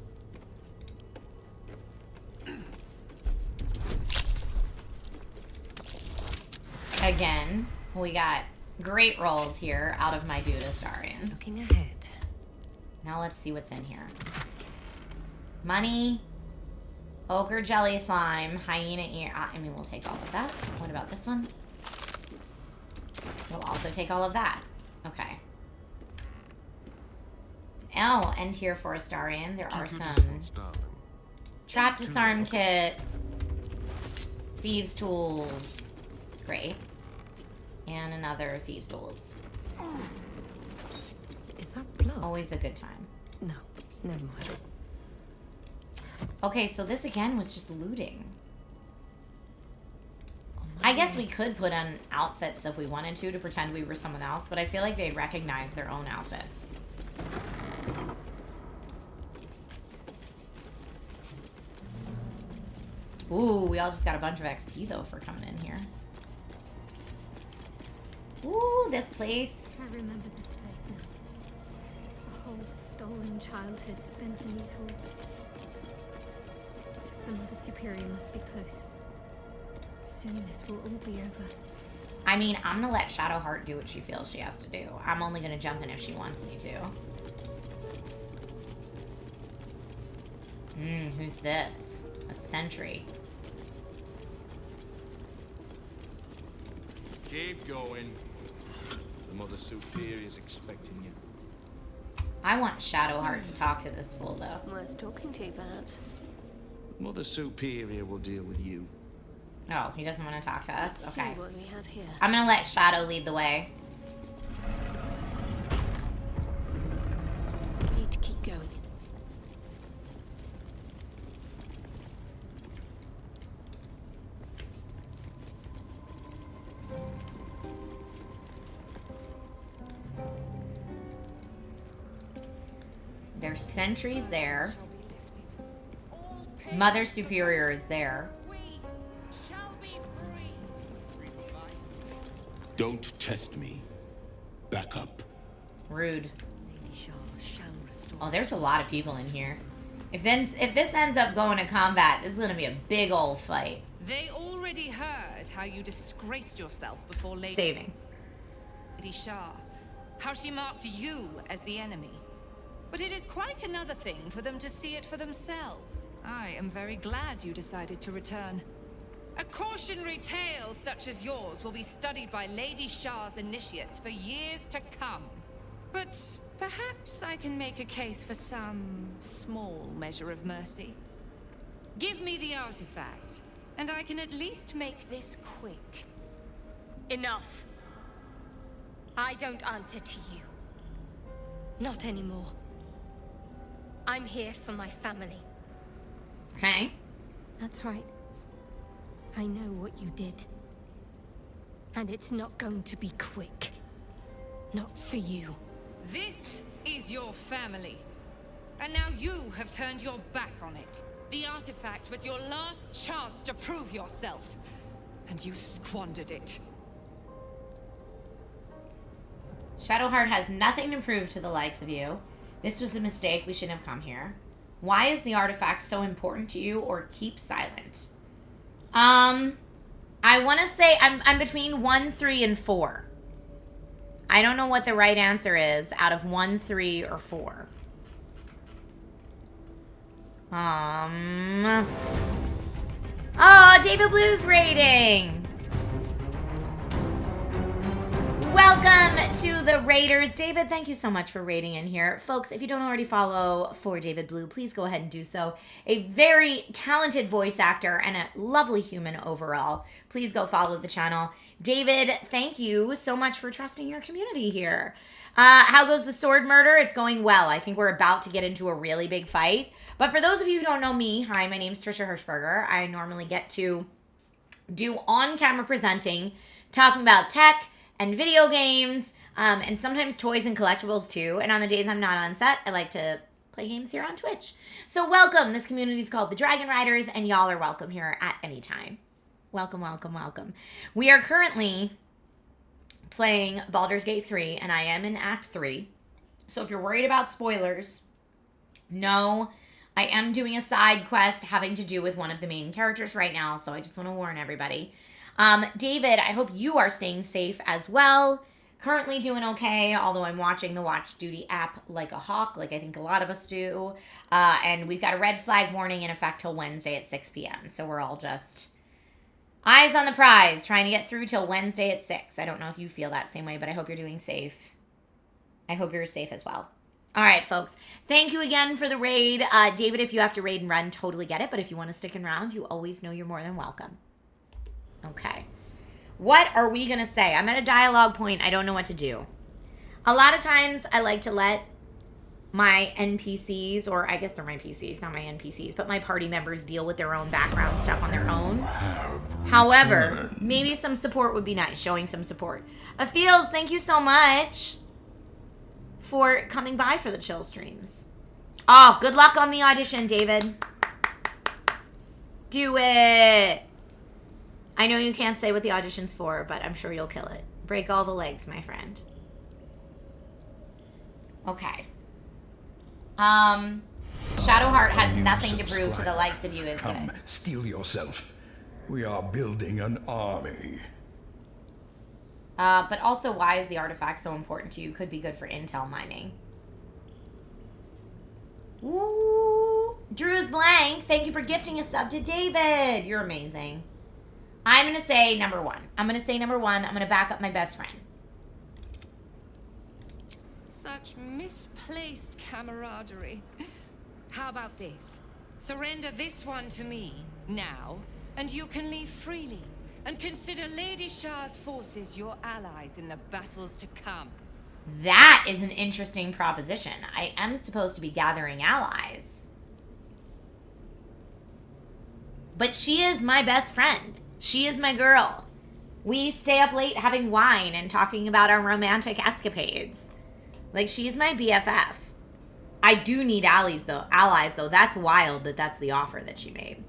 Again, we got great rolls here out of my dude Astarion. Looking ahead. Now let's see what's in here. Money, ochre jelly slime, hyena ear. I mean, we'll take all of that. What about this one? We'll also take all of that. Okay. Oh, and here for Astarion, there are some trap disarm kit, thieves tools, great, and another thieves tools. Is that blood? Always a good time. No, never mind. Okay, so this again was just looting. I guess we could put on outfits if we wanted to pretend we were someone else, but I feel like they'd recognize their own outfits. Ooh, we all just got a bunch of XP, though, for coming in here. Ooh, this place. I remember this place now. A whole stolen childhood spent in these halls. The Mother Superior must be close. Soon this will all be over. I mean, I'm gonna let Shadowheart do what she feels she has to do. I'm only gonna jump in if she wants me to. Who's this? A sentry. Keep going. The Mother Superior's expecting you. I want Shadowheart to talk to this fool, though. Worth talking to, perhaps. Mother Superior will deal with you. Oh, he doesn't want to talk to us? Let's Okay. see what we have here. I'm gonna let Shadow lead the way. Need to keep going. There's sentries there. Mother Superior is there. Don't test me. Back up. Rude. Lady Shaw shall restore. Oh, there's a lot of people in here. If this ends up going to combat, this is gonna be a big old fight. They already heard how you disgraced yourself before Lady Saving. Shah. How she marked you as the enemy. But it is quite another thing for them to see it for themselves. I am very glad you decided to return. A cautionary tale such as yours will be studied by Lady Shah's initiates for years to come. But perhaps I can make a case for some small measure of mercy. Give me the artifact, and I can at least make this quick. Enough. I don't answer to you. Not anymore. I'm here for my family. Okay. That's right. I know what you did. And it's not going to be quick. Not for you. This is your family. And now you have turned your back on it. The artifact was your last chance to prove yourself. And you squandered it. Shadowheart has nothing to prove to the likes of you. This was a mistake. We shouldn't have come here. Why is the artifact so important to you, or keep silent? I want to say I'm between 1, 3, and 4. I don't know what the right answer is out of 1, 3, or 4. Oh, David Blue's rating. Welcome to the Raiders. David, thank you so much for rating in here. Folks, if you don't already follow for David Blue, please go ahead and do so. A very talented voice actor and a lovely human overall. Please go follow the channel. David, thank you so much for trusting your community here. How goes the sword murder? It's going well. I think we're about to get into a really big fight. But for those of you who don't know me, hi, my name's Trisha Hershberger. I normally get to do on-camera presenting, talking about tech and video games, and sometimes toys and collectibles too. And on the days I'm not on set, I like to play games here on Twitch. So welcome. This community is called the Dragon Riders, and y'all are welcome here at any time. Welcome, welcome, welcome. We are currently playing Baldur's Gate 3, and I am in Act 3. So if you're worried about spoilers, no, I am doing a side quest having to do with one of the main characters right now, so I just want to warn everybody. David, I hope you are staying safe as well. Currently doing okay, although I'm watching the Watch Duty app like a hawk, like I think a lot of us do. And we've got a red flag warning in effect till Wednesday at 6 p.m. So we're all just eyes on the prize, trying to get through till Wednesday at 6. I don't know if you feel that same way, but I hope you're doing safe. I hope you're safe as well. All right, folks. Thank you again for the raid. David, if you have to raid and run, totally get it. But if you want to stick around, you always know you're more than welcome. Okay. What are we going to say? I'm at a dialogue point. I don't know what to do. A lot of times I like to let my NPCs, or I guess they're my PCs, not my NPCs, but my party members deal with their own background stuff on their own. However, maybe some support would be nice, showing some support. Feels, thank you so much for coming by for the chill streams. Oh, good luck on the audition, David. Do it. I know you can't say what the audition's for, but I'm sure you'll kill it. Break all the legs, my friend. Okay. Shadowheart has nothing to prove to the likes of you is Come, good. steel yourself. We are building an army. But also, why is the artifact so important to you? Could be good for intel mining. Ooh. Drew's blank. Thank you for gifting a sub to David. You're amazing. I'm going to say number one. I'm going to back up my best friend. Such misplaced camaraderie. How about this? Surrender this one to me, now, and you can leave freely. And consider Lady Shah's forces your allies in the battles to come. That is an interesting proposition. I am supposed to be gathering allies. But she is my best friend. She is my girl. We stay up late having wine and talking about our romantic escapades. Like, she's my BFF. I do need allies, though. That's wild that that's the offer that she made.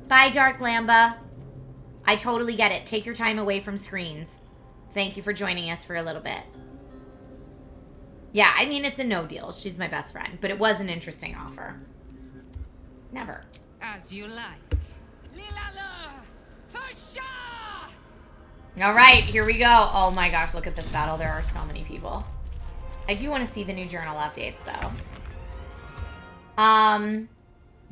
Bye, Dark Lamba. I totally get it. Take your time away from screens. Thank you for joining us for a little bit. Yeah, I mean, it's a no deal. She's my best friend. But it was an interesting offer. Never. As you like. Lilala! For Shah! All right, here we go. Oh my gosh, look at this battle. There are so many people. I do want to see the new journal updates, though.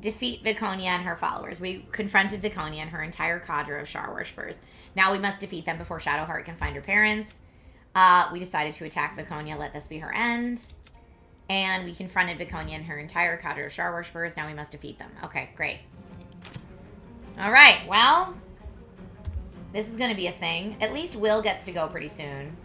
Defeat Viconia and her followers. We confronted Viconia and her entire cadre of Shar worshippers. Now we must defeat them before Shadowheart can find her parents. We decided to attack Viconia. Let this be her end. And we confronted Viconia and her entire cadre of Shar worshippers. Now we must defeat them. Okay, great. All right, well, this is going to be a thing. At least Will gets to go pretty soon.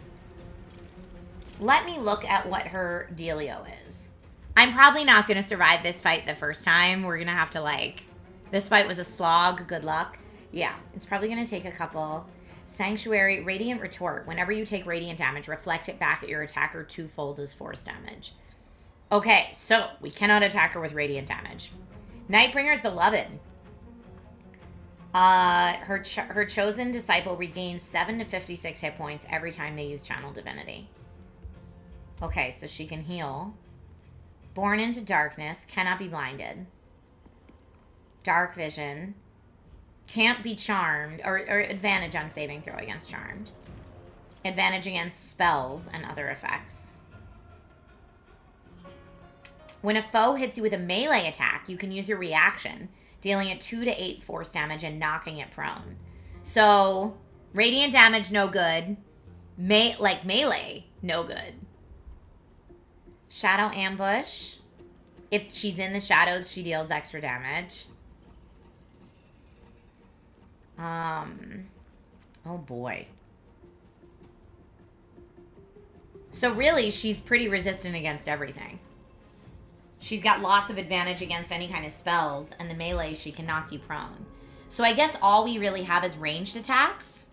Let me look at what her dealio is. I'm probably not going to survive this fight the first time. We're going to have to, like... This fight was a slog. Good luck. Yeah, it's probably going to take a couple. Sanctuary, Radiant Retort. Whenever you take radiant damage, reflect it back at your attacker twofold as force damage. Okay, so we cannot attack her with radiant damage. Nightbringer's Beloved. Her chosen disciple regains 7 to 56 hit points every time they use Channel Divinity. Okay, so she can heal. Born into Darkness. Cannot be blinded. Dark Vision. Can't be charmed. Or advantage on saving throw against charmed. Advantage against spells and other effects. When a foe hits you with a melee attack, you can use your reaction, dealing it 2 to 8 force damage and knocking it prone. So, radiant damage, no good. Melee, no good. Shadow Ambush. If she's in the shadows, she deals extra damage. Oh boy. So really, she's pretty resistant against everything. She's got lots of advantage against any kind of spells, and the melee, she can knock you prone. So I guess all we really have is ranged attacks.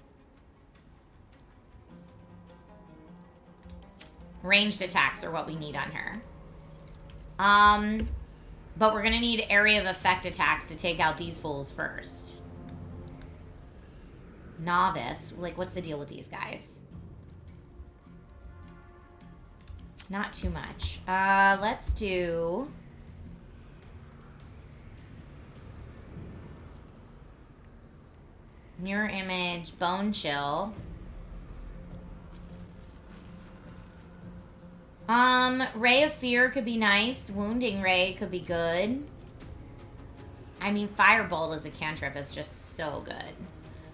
Ranged attacks are what we need on her. But we're going to need area of effect attacks to take out these fools first. Novice. Like, what's the deal with these guys? Not too much. Let's do... Mirror Image, Bone Chill. Ray of Fear could be nice. Wounding Ray could be good. I mean, Firebolt as a cantrip is just so good.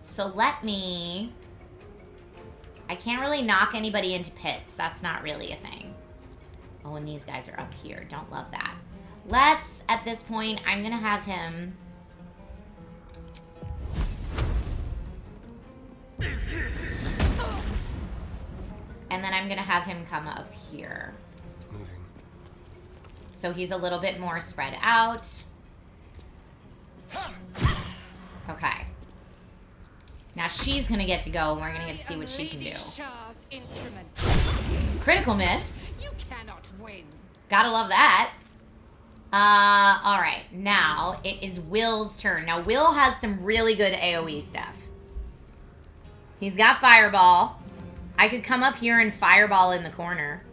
So let me... I can't really knock anybody into pits. That's not really a thing. Oh, and these guys are up here. Don't love that. Let's, at this point, I'm going to have him... And then I'm going to have him come up here. Moving. So he's a little bit more spread out. Okay. Now she's going to get to go, and we're going to get to see what she can do. Critical miss. You cannot win. Gotta love that. All right. Now it is Will's turn. Now Will has some really good AoE stuff. He's got Fireball. I could come up here and Fireball in the corner.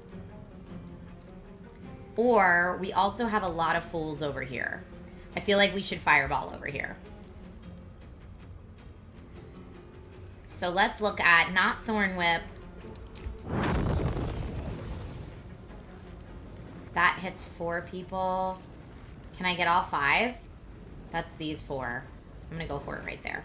Or we also have a lot of fools over here. I feel like we should Fireball over here. So let's look at not Thorn Whip. That hits 4 people. Can I get all 5? That's these 4. I'm gonna go for it right there.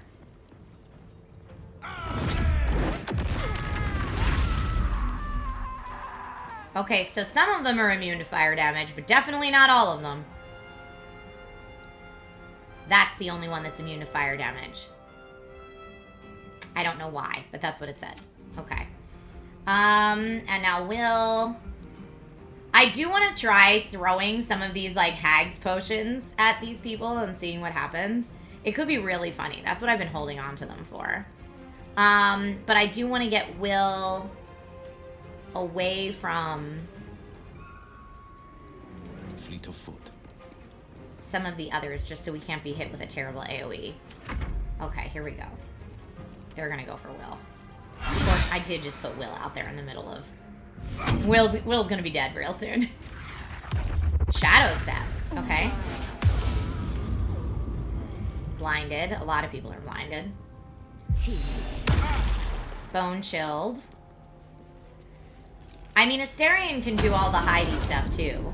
Okay, so some of them are immune to fire damage, but definitely not all of them. That's the only one that's immune to fire damage. I don't know why, but that's what it said. Okay. And now Will... I do want to try throwing some of these, like, Hag's potions at these people and seeing what happens. It could be really funny. That's what I've been holding on to them for. But I do want to get Will away from... Fleet of foot. some of the others, just so we can't be hit with a terrible AoE. Okay, here we go. They're gonna go for Will. Or I did just put Will out there in the middle of... Will's gonna be dead real soon. Shadow Step. Okay. Blinded. A lot of people are blinded. Bone Chilled. I mean, Asterion can do all the hidey stuff, too.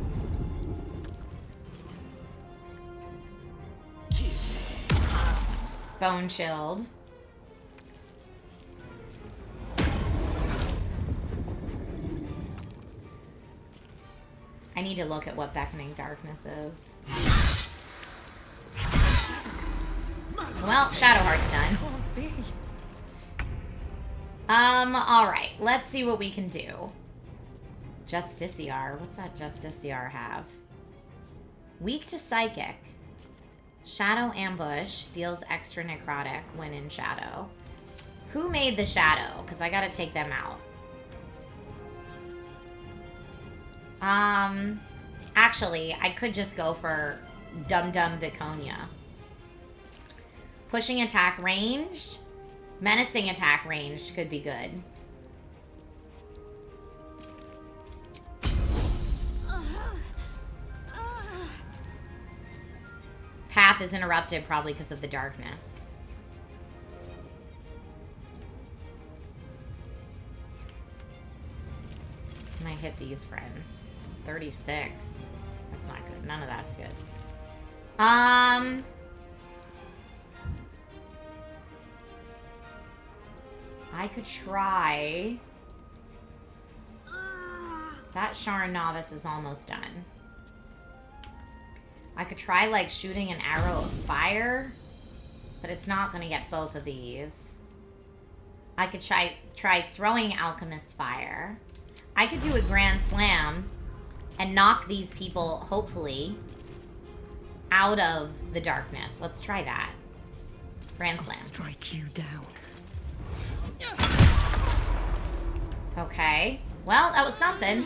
Bone Chilled. I need to look at what Beckoning Darkness is. Well, Shadowheart's done. Alright. Let's see what we can do. Justiciar. What's that Justiciar have? Weak to Psychic. Shadow Ambush. Deals extra necrotic when in shadow. Who made the shadow? Because I gotta take them out. Actually, I could just go for Dum Dum Viconia. Pushing attack ranged. Menacing attack ranged could be good. Path is interrupted probably because of the darkness. Can I hit these friends? 36. That's not good. None of that's good. I could try... That Sharon Novice is almost done. I could try, like, shooting an arrow of fire, but it's not going to get both of these. I could try throwing Alchemist Fire. I could do a Grand Slam and knock these people, hopefully, out of the darkness. Let's try that. Grand Slam. I'll strike you down. Okay. Well, that was something.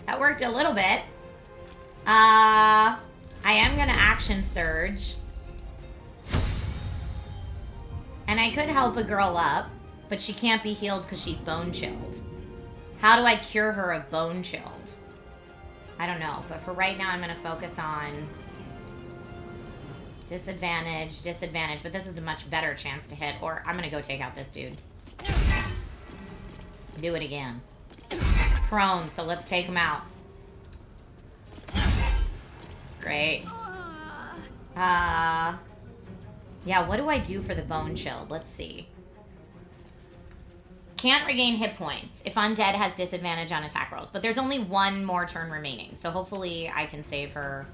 That worked a little bit. I am gonna Action Surge. And I could help a girl up, but she can't be healed because she's Bone Chilled. How do I cure her of Bone Chilled? I don't know, but for right now I'm gonna focus on disadvantage, disadvantage, but this is a much better chance to hit, or I'm gonna go take out this dude. Do it again. Prone, so let's take him out. Great. Yeah, what do I do for the Bone Chilled? Let's see. Can't regain hit points if undead has disadvantage on attack rolls, but there's only one more turn remaining, so hopefully I can save her.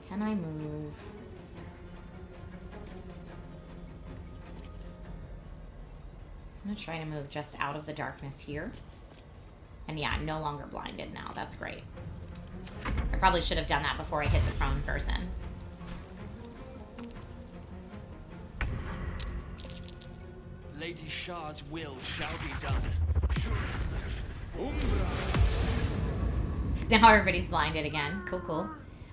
Can I move? I'm gonna try to move just out of the darkness here. And yeah, I'm no longer blinded now. That's great. I probably should have done that before I hit the prone person. Lady Shah's will shall be done. Now everybody's blinded again. Cool, cool.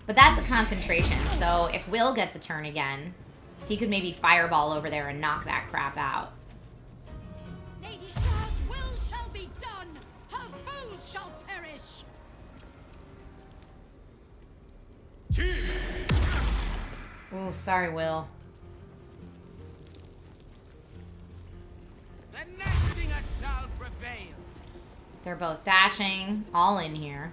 But that's a concentration, so if Will gets a turn again, he could maybe fireball over there and knock that crap out. Lady Shah's will shall be done. Her foes shall perish. Oh, sorry, Will. The Nexinger shall prevail. They're both dashing, all in here.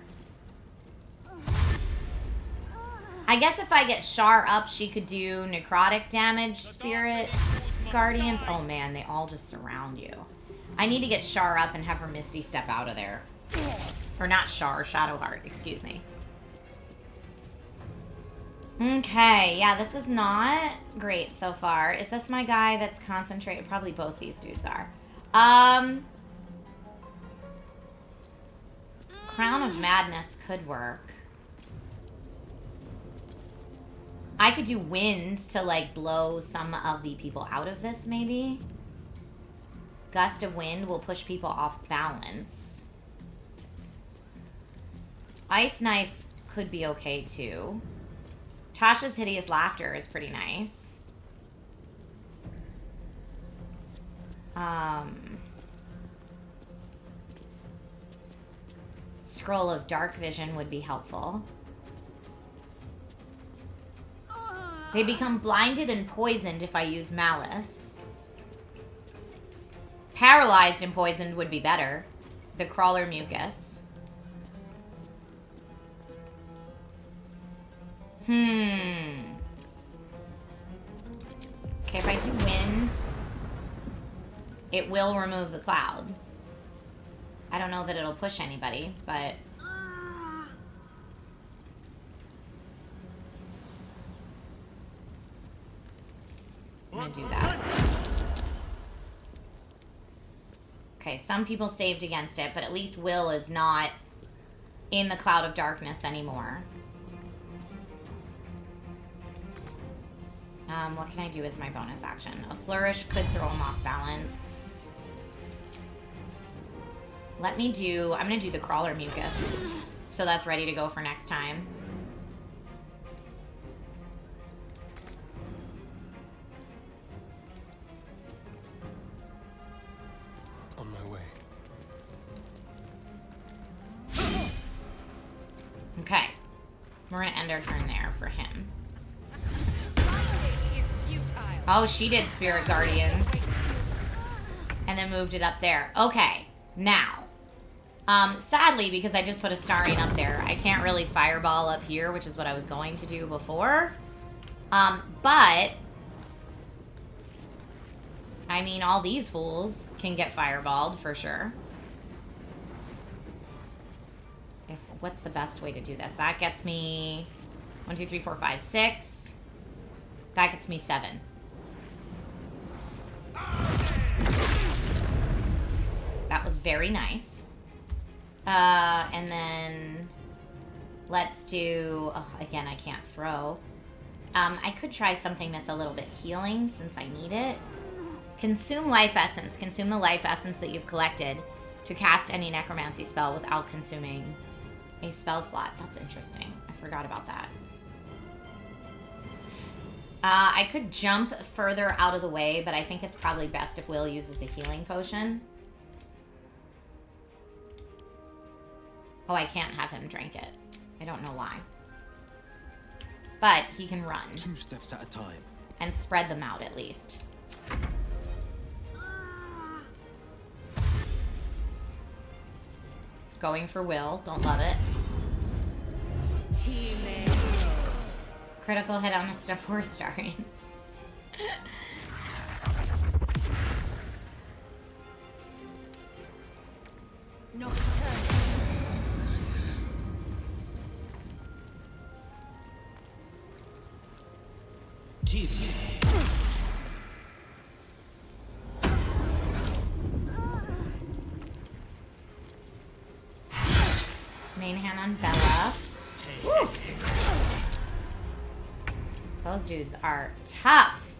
I guess if I get Shar up, she could do necrotic damage, spirit guardians. Oh man, they all just surround you. I need to get Shar up and have her Misty step out of there. Or not Shar, Shadowheart, excuse me. Okay, yeah, this is not great so far. Is this my guy that's concentrated? Probably both these dudes are. Crown of Madness could work. I could do wind to, like, blow some of the people out of this, maybe. Gust of wind will push people off balance. Ice knife could be okay, too. Tasha's hideous laughter is pretty nice. Scroll of dark vision would be helpful. They become blinded and poisoned if I use malice. Paralyzed and poisoned would be better. The crawler mucus. Okay, if I do wind, it will remove the cloud. I don't know that it'll push anybody, but... I'm gonna do that. Okay, some people saved against it, but at least Will is not in the cloud of darkness anymore. What can I do as my bonus action? A flourish could throw him off balance. Let me do... I'm gonna do the crawler mucus. So that's ready to go for next time. On my way. Okay. We're gonna end our turn there for him. Oh, she did Spirit Guardian. And then moved it up there. Okay. Now. Sadly, because I just put a Starring up there, I can't really fireball up here, which is what I was going to do before. But... I mean, all these fools can get fireballed, for sure. What's the best way to do this? That gets me 1, 2, 3, 4, 5, 6. That gets me 7. That was very nice. And then let's do... Oh, again, I can't throw. I could try something that's a little bit healing since I need it. Consume life essence. Consume the life essence that you've collected to cast any necromancy spell without consuming a spell slot. That's interesting. I forgot about that. I could jump further out of the way, but I think it's probably best if Will uses a healing potion. Oh, I can't have him drink it. I don't know why. But he can run. 2 steps at a time. And spread them out at least. Going for Will. Don't love it. Critical hit on a step 4 starring. Main hand on Bella. Woo. Those dudes are tough.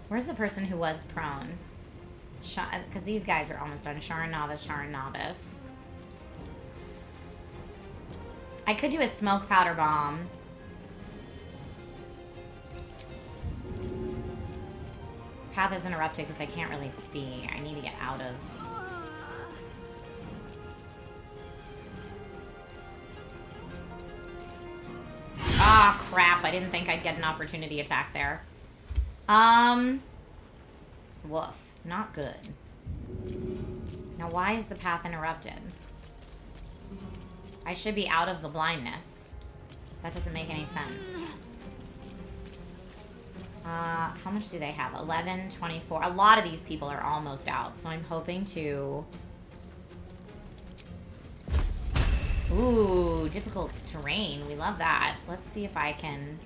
Where's the person who was prone? Because these guys are almost done. Sharon Novice, Sharon Novice. I could do a smoke powder bomb. Path is interrupted because I can't really see. I need to get out of... Ah, crap. I didn't think I'd get an opportunity attack there. Woof. Not good. Now, why is the path interrupted? I should be out of the blindness. That doesn't make any sense. How much do they have? 11, 24. A lot of these people are almost out, so I'm hoping to... Ooh, difficult terrain. We love that. Let's see if I can...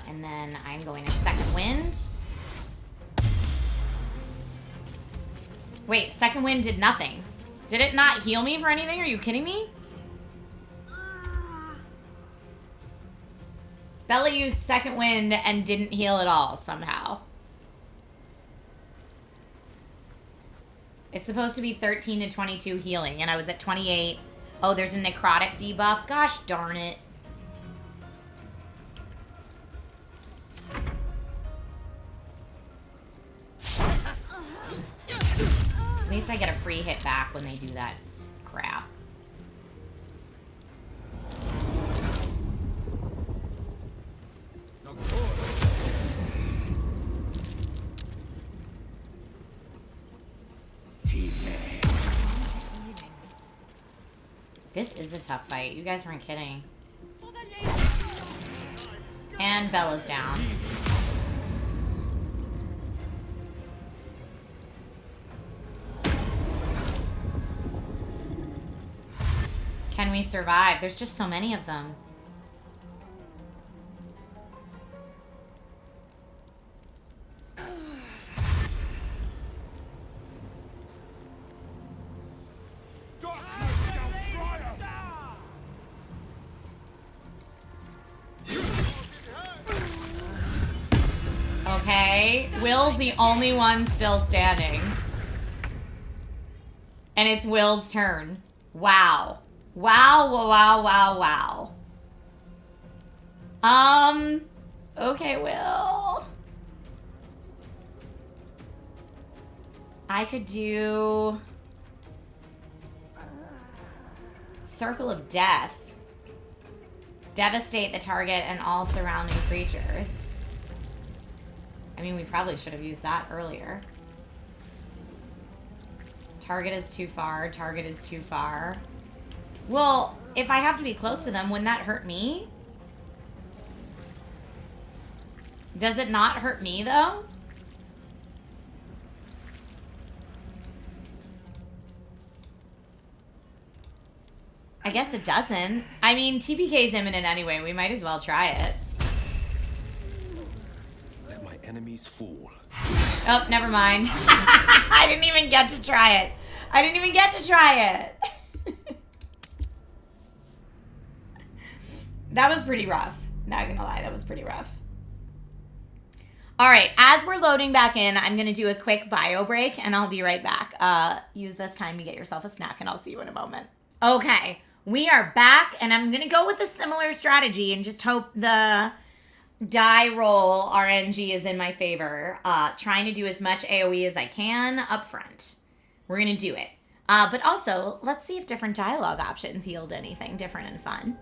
And then I'm going to second wind. Wait, second wind did nothing. Did it not heal me for anything? Are you kidding me? Bella used second wind and didn't heal at all somehow. It's supposed to be 13 to 22 healing, and I was at 28. Oh, there's a necrotic debuff. Gosh darn it. At least I get a free hit back when they do that crap. This is a tough fight. You guys weren't kidding. And Bella's down. Can we survive? There's just so many of them. Okay, Will's the only one still standing. And it's Will's turn. Wow. Wow, wow, wow, wow. Okay, Will. I could do... Circle of Death. Devastate the target and all surrounding creatures. I mean, we probably should have used that earlier. Target is too far. Target is too far. Well, if I have to be close to them, wouldn't that hurt me? Does it not hurt me, though? I guess it doesn't. I mean, TPK is imminent anyway. We might as well try it. Let my enemies fall. Oh, never mind. I didn't even get to try it. I didn't even get to try it. That was pretty rough. Not gonna lie, that was pretty rough. All right, as we're loading back in, I'm gonna do a quick bio break and I'll be right back. Use this time to get yourself a snack and I'll see you in a moment. Okay, we are back and I'm gonna go with a similar strategy and just hope the die roll RNG is in my favor. Trying to do as much AoE as I can up front. We're gonna do it. But also, let's see if different dialogue options yield anything different and fun.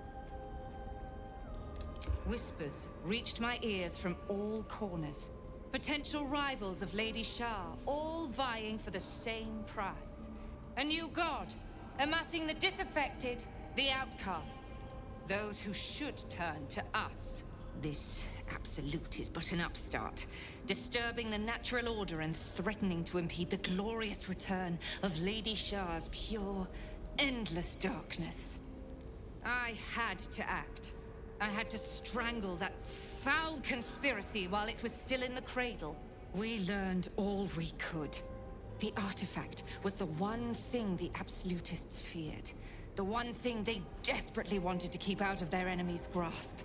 Whispers reached my ears from all corners. Potential rivals of Lady Shah, all vying for the same prize. A new god, amassing the disaffected, the outcasts. Those who should turn to us. This absolute is but an upstart, disturbing the natural order and threatening to impede the glorious return of Lady Shah's pure, endless darkness. I had to act. I had to strangle that foul conspiracy while it was still in the cradle. We learned all we could. The artifact was the one thing the absolutists feared. The one thing they desperately wanted to keep out of their enemy's grasp.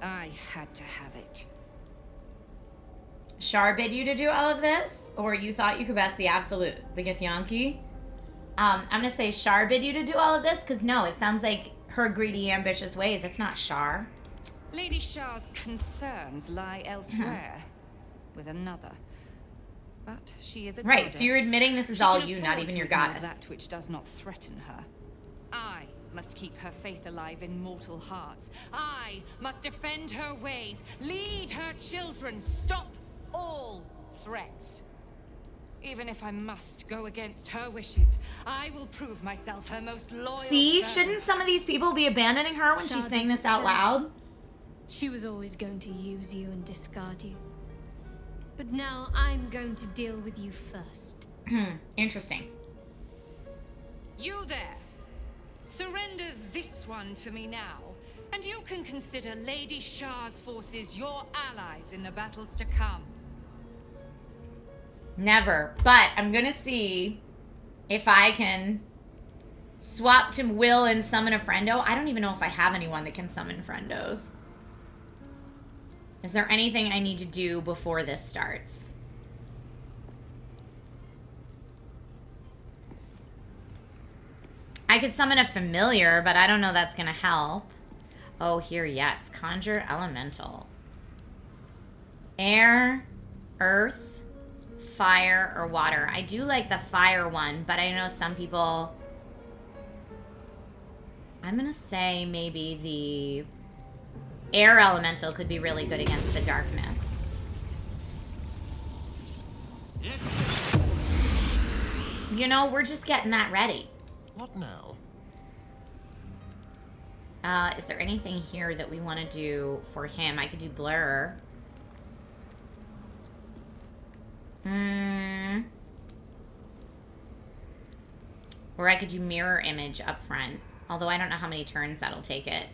I had to have it. Shar bid you to do all of this? Or you thought you could best the absolute, the Githyanki? I'm going to say Shar bid you to do all of this, because no, it sounds like her greedy, ambitious ways. It's not Shar. Lady Shar's concerns lie elsewhere, with another. But she is a right, goddess. so you're admitting this is all you, not even your goddess. That which does not threaten her. I must keep her faith alive in mortal hearts. I must defend her ways, lead her children, stop all threats. Even if I must go against her wishes, I will prove myself her most loyal See, servant. shouldn't some of these people be abandoning her when she's saying this out loud? She was always going to use you and discard you. But now I'm going to deal with you first. Interesting. You there! Surrender this one to me now, and you can consider Lady Shar's forces your allies in the battles to come. Never. But I'm going to see if I can swap to Will and summon a friendo. I don't even know if I have anyone that can summon friendos. Is there anything I need to do before this starts? I could summon a familiar, but I don't know that's going to help. Oh, here, yes. Conjure elemental. Air, earth, fire, or water. I do like the fire one, but I know some people... I'm going to say maybe the air elemental could be really good against the darkness. You know, we're just getting that ready. What now? Is there anything here that we want to do for him? I could do blur. Or I could do mirror image up front. Although I don't know how many turns that'll take it.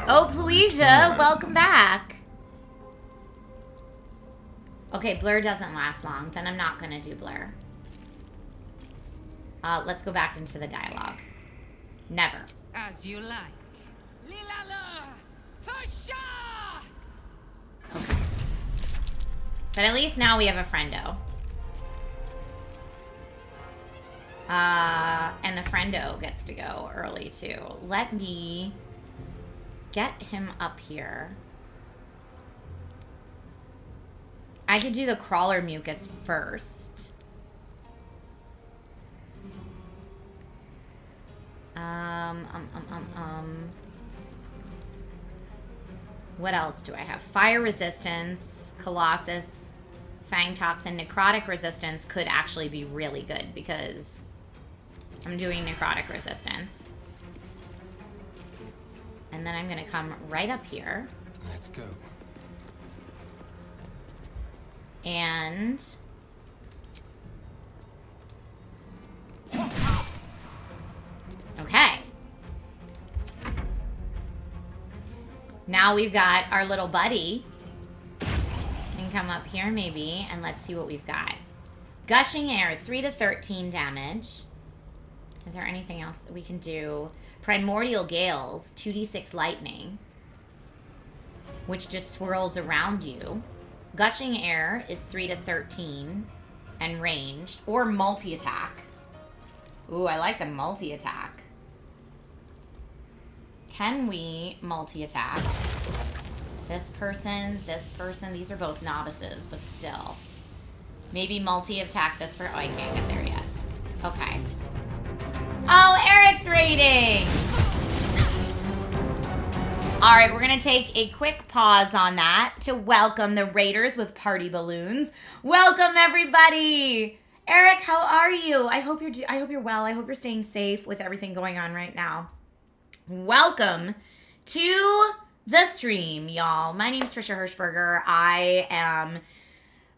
Oh, Felicia, welcome back. Okay, blur doesn't last long. Then I'm not going to do blur. Let's go back into the dialogue. Never. As you like. Lilala! For sure! Okay. But at least now we have a friendo. And the friendo gets to go early too. Let me get him up here. I could do the crawler mucus first. What else do I have? Fire resistance, Colossus, Fang Toxin, Necrotic resistance could actually be really good because I'm doing necrotic resistance. And then I'm going to come right up here. Let's go. And okay. Now we've got our little buddy. Can come up here maybe, and let's see what we've got. Gushing Air, 3 to 13 damage. Is there anything else that we can do? Primordial Gales, 2d6 lightning, which just swirls around you. Gushing Air is 3 to 13 and ranged, or multi-attack. Ooh, I like the multi-attack. Can we multi-attack? This person, these are both novices, but still. Maybe multi-attack this person. Oh, I can't get there yet. Okay. Oh, Eric's raiding! Alright, we're going to take a quick pause on that to welcome the raiders with party balloons. Welcome, everybody! Eric, how are you? I hope you're well. I hope you're staying safe with everything going on right now. Welcome to the stream, y'all. My name is Trisha Hershberger. I am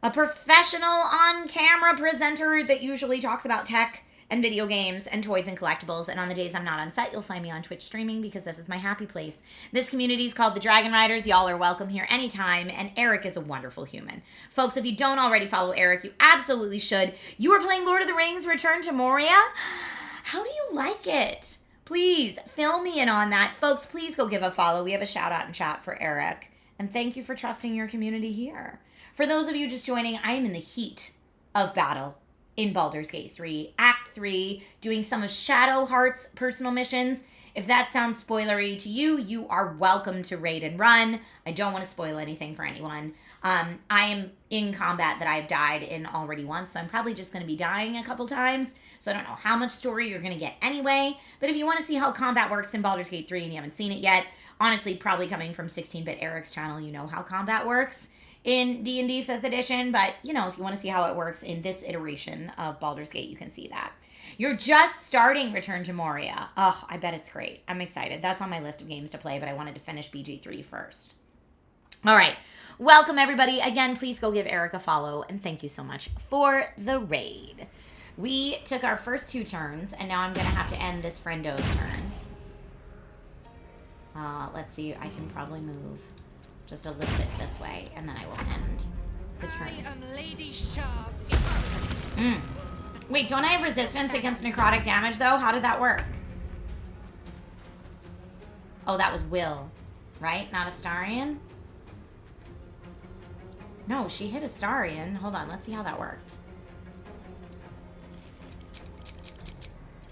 a professional on-camera presenter that usually talks about tech and video games and toys and collectibles. And on the days I'm not on set, you'll find me on Twitch streaming because this is my happy place. This community is called the Dragon Riders. Y'all are welcome here anytime. And Eric is a wonderful human. Folks, if you don't already follow Eric, you absolutely should. You are playing Lord of the Rings Return to Moria. How do you like it? Please fill me in on that. Folks, please go give a follow. We have a shout out in chat for Eric. And thank you for trusting your community here. For those of you just joining, I am in the heat of battle in Baldur's Gate 3, Act 3, doing some of Shadowheart's personal missions. If that sounds spoilery to you, you are welcome to raid and run. I don't want to spoil anything for anyone. I am in combat that I've died in already once, so I'm probably just going to be dying a couple times. So I don't know how much story you're going to get anyway. But if you want to see how combat works in Baldur's Gate 3 and you haven't seen it yet, honestly, probably coming from 16-bit Eric's channel, you know how combat works in D&D 5th edition. But, you know, if you want to see how it works in this iteration of Baldur's Gate, you can see that. You're just starting Return to Moria. Oh, I bet it's great. I'm excited. That's on my list of games to play, but I wanted to finish BG3 first. All right. Welcome, everybody. Again, please go give Eric a follow, and thank you so much for the raid. We took our first 2 turns, and now I'm going to have to end this friendo's turn. Let's see. I can probably move just a little bit this way, and then I will end the turn. I am Lady Shah's Wait, don't I have resistance against necrotic damage, though? How did that work? Oh, that was Will, right? Not Astarion? No, she hit Astarion. Hold on, let's see how that worked.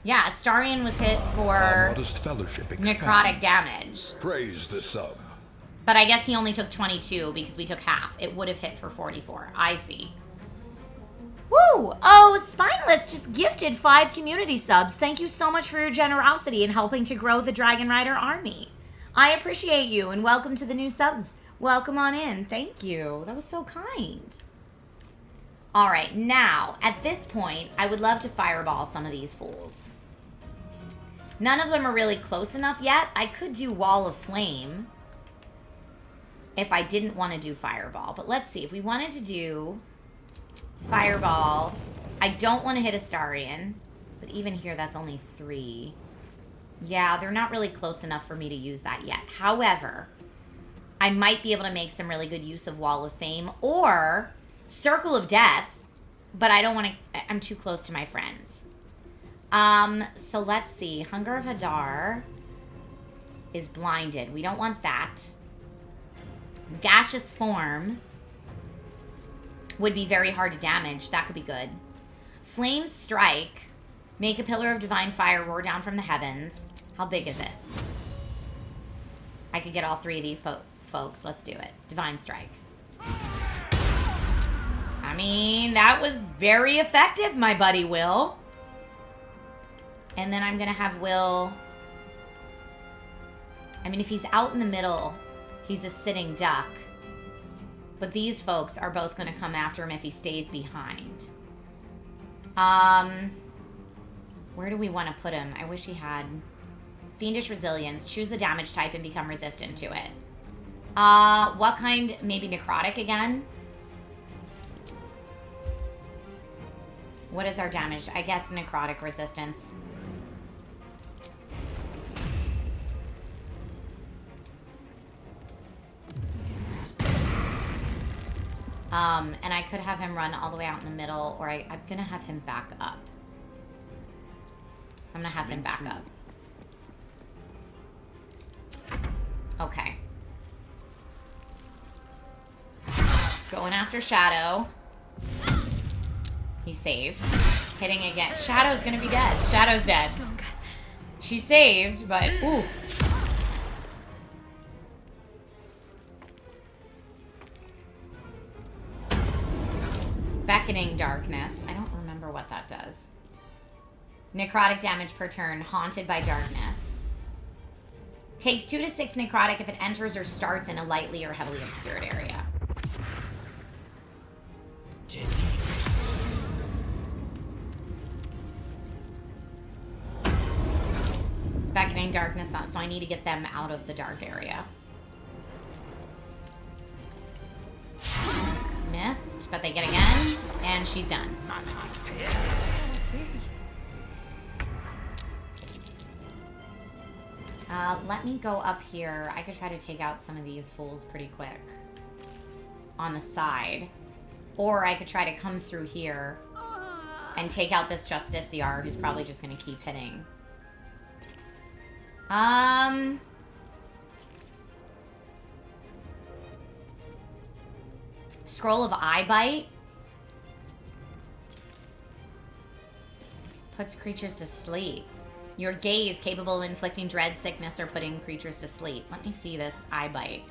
Yeah, Astarion was hit for modest fellowship necrotic damage. Praise the sub. But I guess he only took 22 because we took half. It would have hit for 44. I see. Woo! Oh, Spineless just gifted 5 community subs. Thank you so much for your generosity in helping to grow the Dragon Rider army. I appreciate you, and welcome to the new subs. Welcome on in. Thank you. That was so kind. All right, now, at this point, I would love to fireball some of these fools. None of them are really close enough yet. I could do Wall of Flame if I didn't want to do Fireball. But let's see. If we wanted to do Fireball, I don't want to hit Astarion. But even here, that's only 3. Yeah, they're not really close enough for me to use that yet. However, I might be able to make some really good use of Wall of Fame or Circle of Death, but I don't want to, I'm too close to my friends. So let's see. Hunger of Hadar is blinded. We don't want that. Gaseous Form would be very hard to damage. That could be good. Flame Strike. Make a pillar of divine fire roar down from the heavens. How big is it? I could get all 3 of these folks. Let's do it. Divine Strike. I mean, that was very effective, my buddy Will. And then I'm going to have Will... I mean, if he's out in the middle, he's a sitting duck. But these folks are both going to come after him if he stays behind. Where do we want to put him? I wish he had... Fiendish Resilience. Choose the damage type and become resistant to it. What kind? Maybe Necrotic again? What is our damage? I guess Necrotic Resistance. And I could have him run all the way out in the middle, or I'm going to have him back up. I'm going to have him back up. Okay. Going after Shadow. He saved. Hitting again. Shadow's going to be dead. Shadow's dead. She saved, but... Ooh. Beckoning Darkness. I don't remember what that does. Necrotic damage per turn. Haunted by Darkness. Takes 2 to 6 necrotic if it enters or starts in a lightly or heavily obscured area. Beckoning Darkness on, so I need to get them out of the dark area. Missed, but they get again, and she's done. Let me go up here. I could try to take out some of these fools pretty quick on the side. Or I could try to come through here and take out this Justiciar, who's probably just going to keep hitting. Scroll of Eye Bite. Puts creatures to sleep. Your gaze capable of inflicting dread, sickness, or putting creatures to sleep. Let me see this Eye Bite.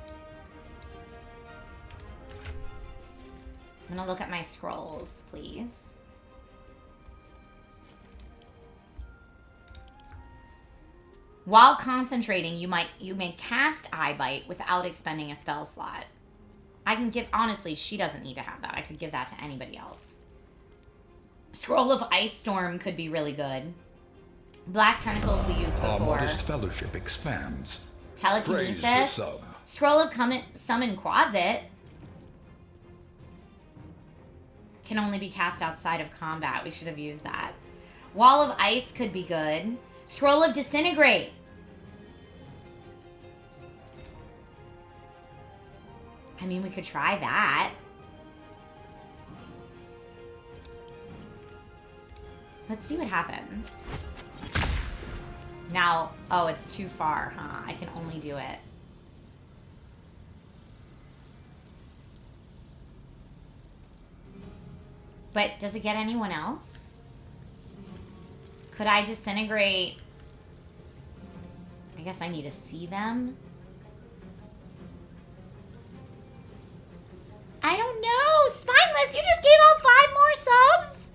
I'm gonna look at my scrolls, please. While concentrating, you may cast Eye Bite without expending a spell slot. I can give, honestly, she doesn't need to have that. I could give that to anybody else. Scroll of Ice Storm could be really good. Black Tentacles we used before. Our modest fellowship expands. Praise the Telekinesis. sub. Scroll of Summon Quasit. Can only be cast outside of combat. We should have used that. Wall of Ice could be good. Scroll of Disintegrate. I mean, we could try that. Let's see what happens. Now, oh, it's too far, huh? I can only do it. But does it get anyone else? Could I disintegrate? I guess I need to see them. I don't know. Spineless, you just gave out 5 more subs?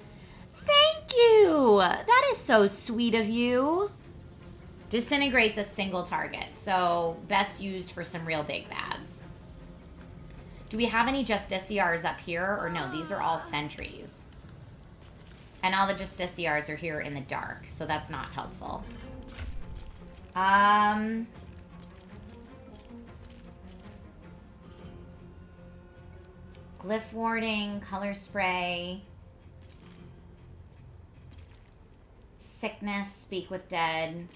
Thank you. That is so sweet of you. Disintegrates a single target, so best used for some real big bads. Do we have any Justiciars up here? Or no, these are all sentries. And all the Justiciars are here in the dark, so that's not helpful. Glyph Warding, Color Spray. Sickness, Speak with Dead.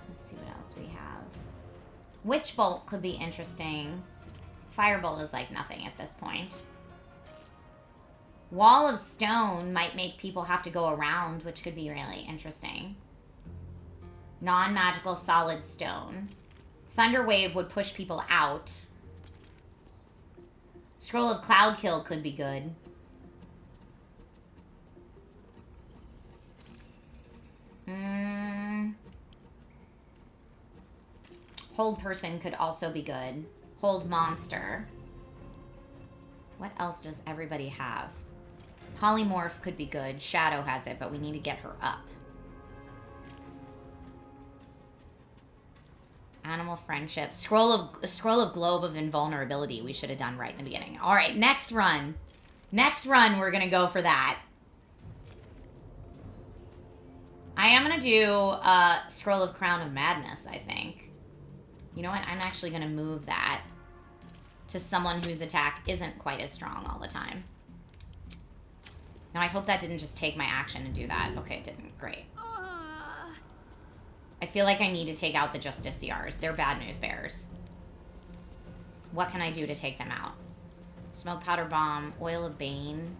Let's see what else we have. Witch Bolt could be interesting. Firebolt is like nothing at this point. Wall of Stone might make people have to go around, which could be really interesting. Non-magical Solid Stone. Thunder Wave would push people out. Scroll of Cloud Kill could be good. Hold Person could also be good. Hold Monster. What else does everybody have? Polymorph could be good. Shadow has it, but we need to get her up. Animal Friendship. Scroll of Globe of Invulnerability. We should have done right in the beginning. All right, next run. Next run, we're going to go for that. I am going to do Scroll of Crown of Madness, I think. You know what? I'm actually going to move that to someone whose attack isn't quite as strong all the time. Now, I hope that didn't just take my action to do that. Okay, it didn't. Great. I feel like I need to take out the Justiciars. They're bad news bears. What can I do to take them out? Smoke Powder Bomb, Oil of Bane.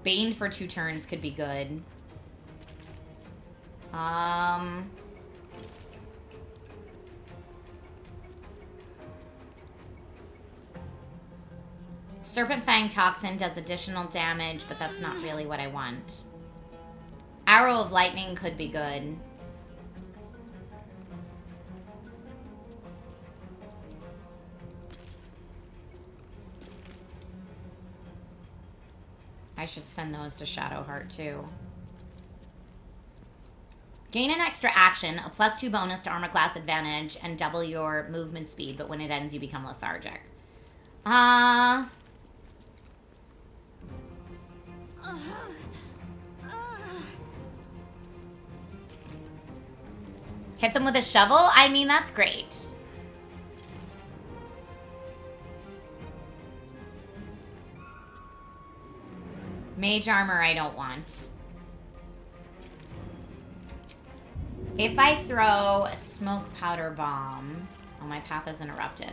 Bane for 2 turns could be good. Serpent Fang Toxin does additional damage, but that's not really what I want. Arrow of Lightning could be good. I should send those to Shadowheart too. Gain an extra action, a +2 bonus to armor class advantage, and double your movement speed, but when it ends, you become lethargic. Hit them with a shovel? I mean, that's great. Mage armor I don't want. If I throw a smoke powder bomb... Oh, my path is interrupted.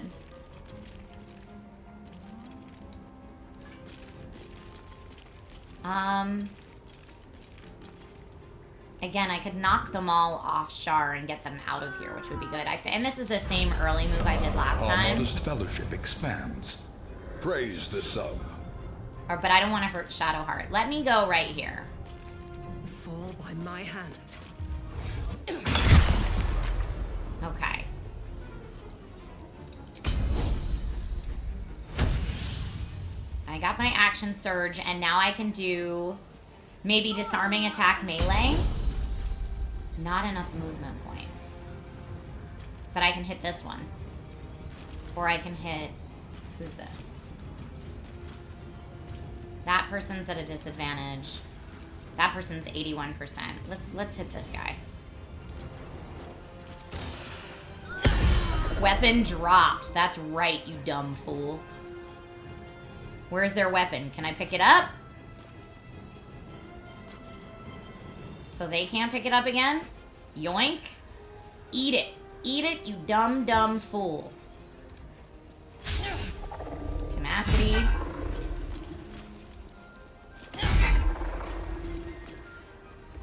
Again, I could knock them all off Shar and get them out of here, which would be good. And this is the same early move I did last Our time. modest fellowship expands. Praise the sub. But I don't want to hurt Shadowheart. Let me go right here. Fall by my hand. Okay. I got my action surge, and now I can do maybe disarming attack melee. Not enough movement points. But I can hit this one. Or I can hit... Who's this? That person's at a disadvantage. That person's 81%. Let's hit this guy. Weapon dropped. That's right, you dumb fool. Where's their weapon? Can I pick it up? So they can't pick it up again? Yoink. Eat it. Eat it, you dumb, dumb fool. Tenacity.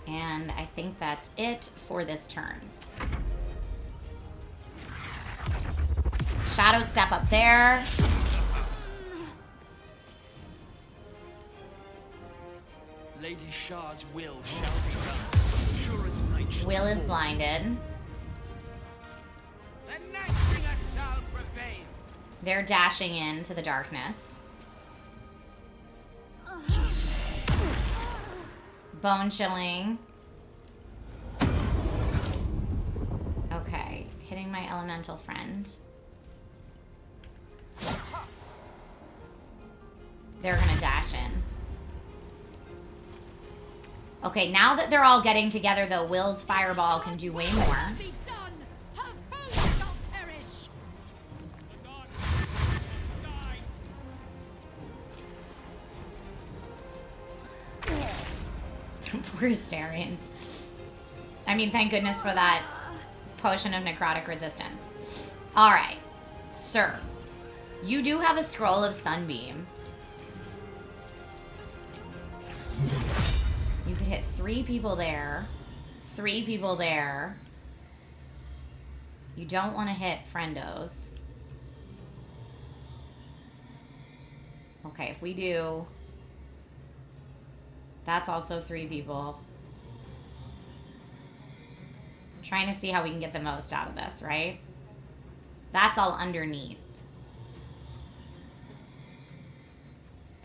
And I think that's it for this turn. Shadow step up there. Lady Shah's will shall be done. Sure as night shall Will is fall. blinded. The Night Bringer shall prevail. They're dashing into the darkness. Bone chilling. Okay, hitting my elemental friend. They're gonna dash in. Okay, now that they're all getting together, though, Will's fireball can do way more. Poor Astarians. I mean, thank goodness for that potion of necrotic resistance. Alright. Sir. You do have a scroll of Sunbeam. You could hit 3 people there. 3 people there. You don't want to hit friendos. Okay, if we do... That's also 3 people. I'm trying to see how we can get the most out of this, right? That's all underneath.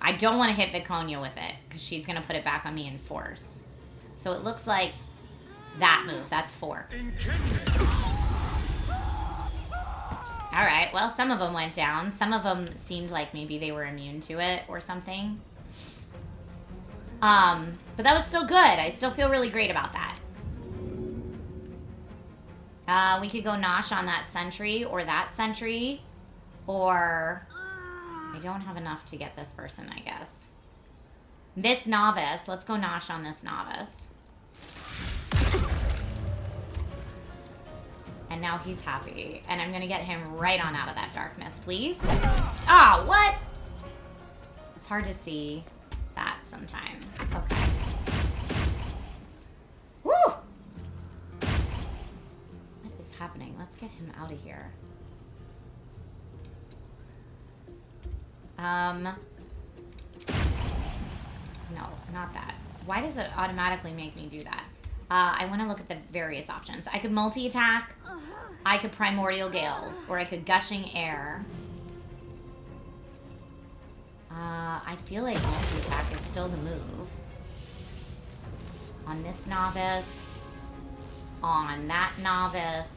I don't want to hit Viconia with it, because she's going to put it back on me in force. So it looks like that move. That's 4. Alright, well, some of them went down. Some of them seemed like maybe they were immune to it or something. But that was still good. I still feel really great about that. We could go Nosh on that sentry or that sentry. Or... I don't have enough to get this person, I guess. This novice. Let's go Nosh on this novice. And now he's happy. And I'm going to get him right on out of that darkness, please. Ah, oh, what? It's hard to see that sometimes. Okay. Woo! What is happening? Let's get him out of here. No, not that. Why does it automatically make me do that? I want to look at the various options. I could multi-attack. I could Primordial Gales. Or I could Gushing Air. I feel like multi-attack is still the move. On this novice. On that novice.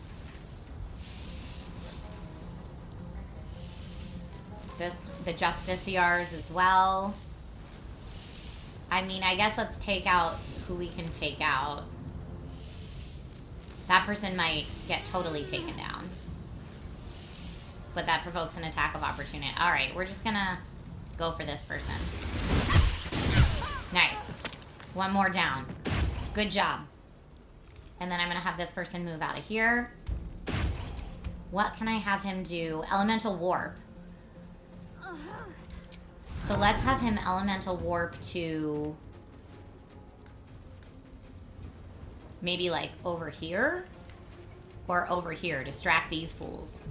The Justiciars as well. I mean, I guess let's take out who we can take out. That person might get totally taken down. But that provokes an attack of opportunity. Alright, we're just gonna go for this person. Nice. One more down. Good job. And then I'm gonna have this person move out of here. What can I have him do? Elemental Warp. So let's have him Elemental Warp to Maybe like over here? Or over here. Distract these fools.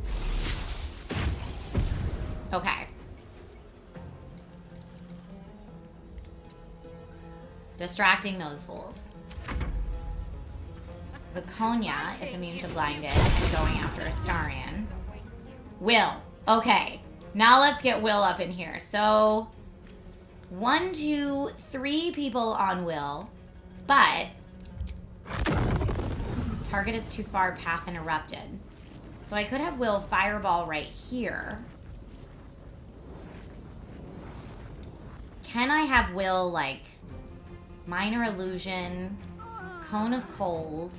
Okay. Distracting those fools. Viconia is immune to blinded and going after Astarion. Will. Okay. Now let's get Will up in here. So, 1, 2, 3 people on Will. But target is too far, path interrupted. So I could have Will fireball right here. Can I have Will, like, minor illusion, cone of cold,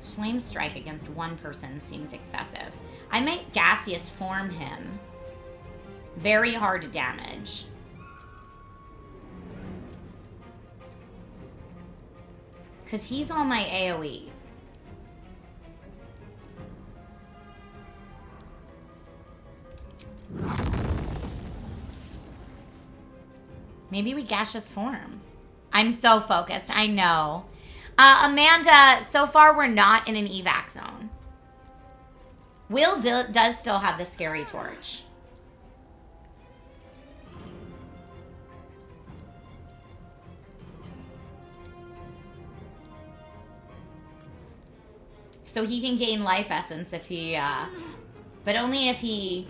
flame strike against one person seems excessive. I might gaseous form him. Very hard to damage. Because he's on my AoE. Maybe we gaseous form. I'm so focused. I know. Amanda, so far we're not in an evac zone. Will does still have the scary torch. So he can gain life essence if he, but only if he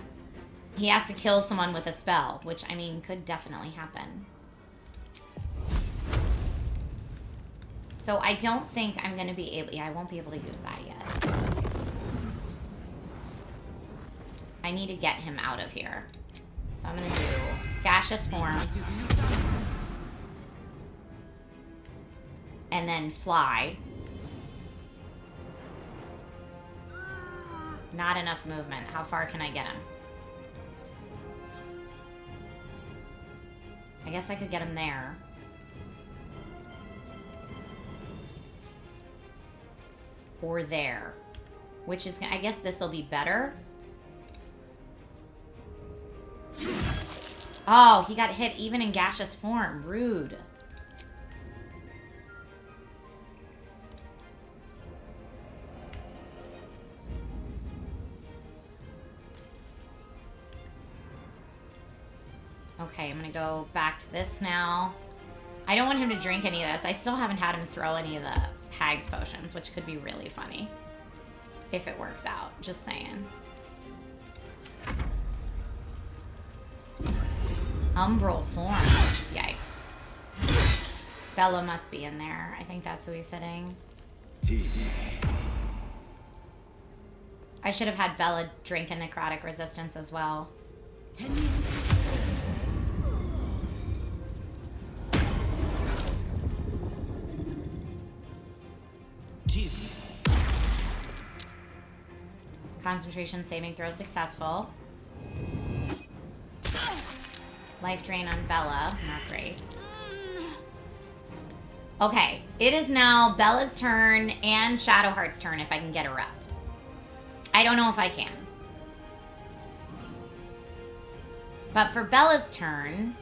has to kill someone with a spell, which, I mean, could definitely happen. So I don't think I'm going to be able, yeah, I won't be able to use that yet. I need to get him out of here. So I'm going to do gaseous form. And then fly. Not enough movement. How far can I get him? I guess I could get him there. Or there. Which is, I guess this will be better. Oh, he got hit even in gaseous form. Rude. Okay, I'm gonna go back to this now. I don't want him to drink any of this. I still haven't had him throw any of the Hag's potions, which could be really funny. If it works out, just saying. Umbral form. Yikes. Bella must be in there. I think that's who he's hitting. I should have had Bella drink a necrotic resistance as well. Concentration saving throw successful. Life drain on Bella. Not great. Okay. It is now Bella's turn and Shadowheart's turn if I can get her up. I don't know if I can. But for Bella's turn...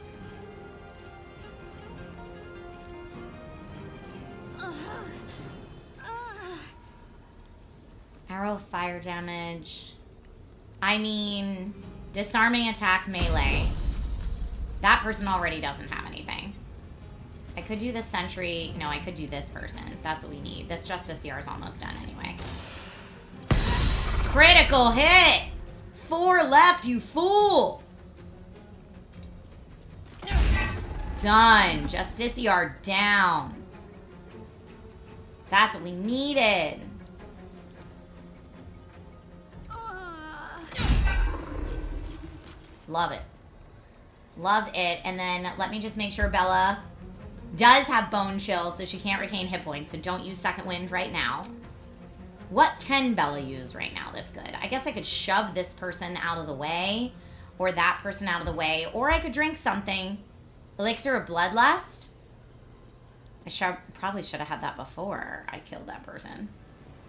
Arrow fire damage. I mean, disarming attack melee. That person already doesn't have anything. I could do the sentry. No, I could do this person. That's what we need. This Justiciar is almost done anyway. Critical hit! 4 left, you fool! Done. Justiciar down. That's what we needed. Love it. Love it. And then let me just make sure Bella does have bone chill, so she can't regain hit points. So don't use second wind right now. What can Bella use right now that's good? I guess I could shove this person out of the way, or that person out of the way, or I could drink something. Elixir of Bloodlust? I probably should have had that before I killed that person.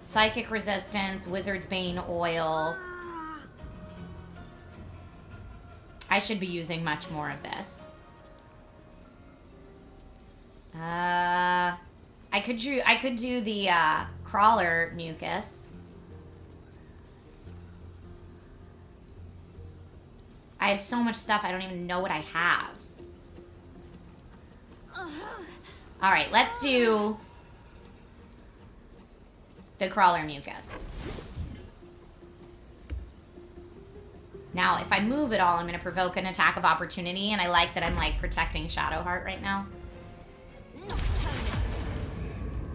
Psychic Resistance, Wizard's Bane Oil. I should be using much more of this. I I could do the crawler mucus. I have so much stuff, I don't even know what I have. Alright, let's do the crawler mucus. Now, if I move at all, I'm going to provoke an attack of opportunity, and I like that I'm, like, protecting Shadowheart right now.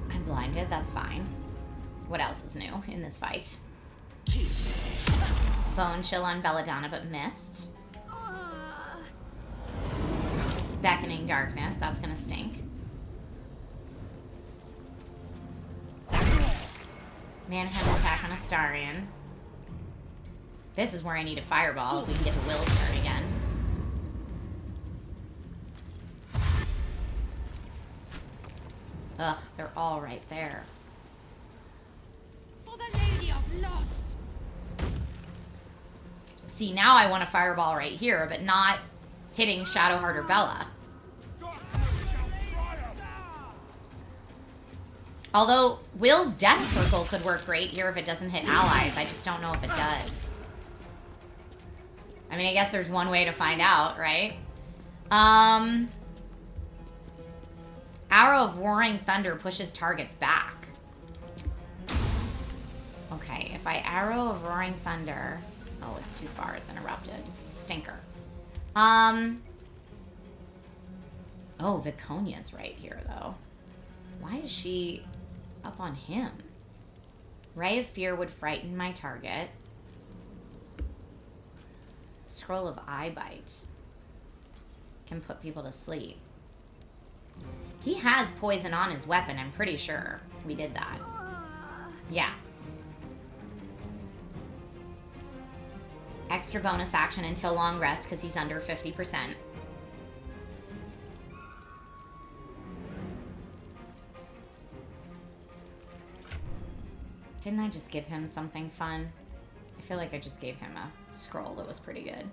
I'm blinded, that's fine. What else is new in this fight? Bone Chill on Belladonna, but missed. Beckoning Darkness, that's going to stink. Manhunt attack on Astarion. This is where I need a fireball if we can get to Will's turn again. Ugh, they're all right there. For the Lady of Loss. See, now I want a fireball right here, but not hitting Shadowheart or Bella. Although, Will's Death Circle could work great here if it doesn't hit allies. I just don't know if it does. I mean, I guess there's one way to find out, right? Arrow of Roaring Thunder pushes targets back. Okay, if I Arrow of Roaring Thunder... Oh, it's too far. It's interrupted. Stinker. Oh, Viconia's right here, though. Why is she up on him? Ray of Fear would frighten my target. Scroll of Eye Bite can put people to sleep. He has poison on his weapon, I'm pretty sure we did that. Yeah. Extra bonus action until long rest because he's under 50%. Didn't I just give him something fun? I feel like I just gave him a scroll that was pretty good.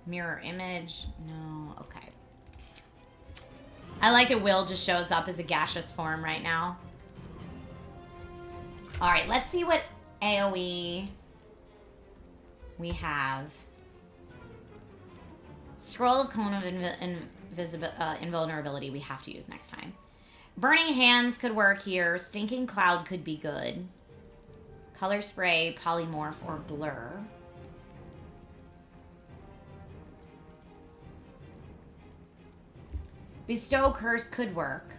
Mirror image? No, okay. I like that Will just shows up as a gaseous form right now. Alright, let's see what AoE we have. Scroll of Cone of Invulnerability we have to use next time. Burning Hands could work here. Stinking Cloud could be good. Color Spray, Polymorph, or Blur. Bestow Curse could work.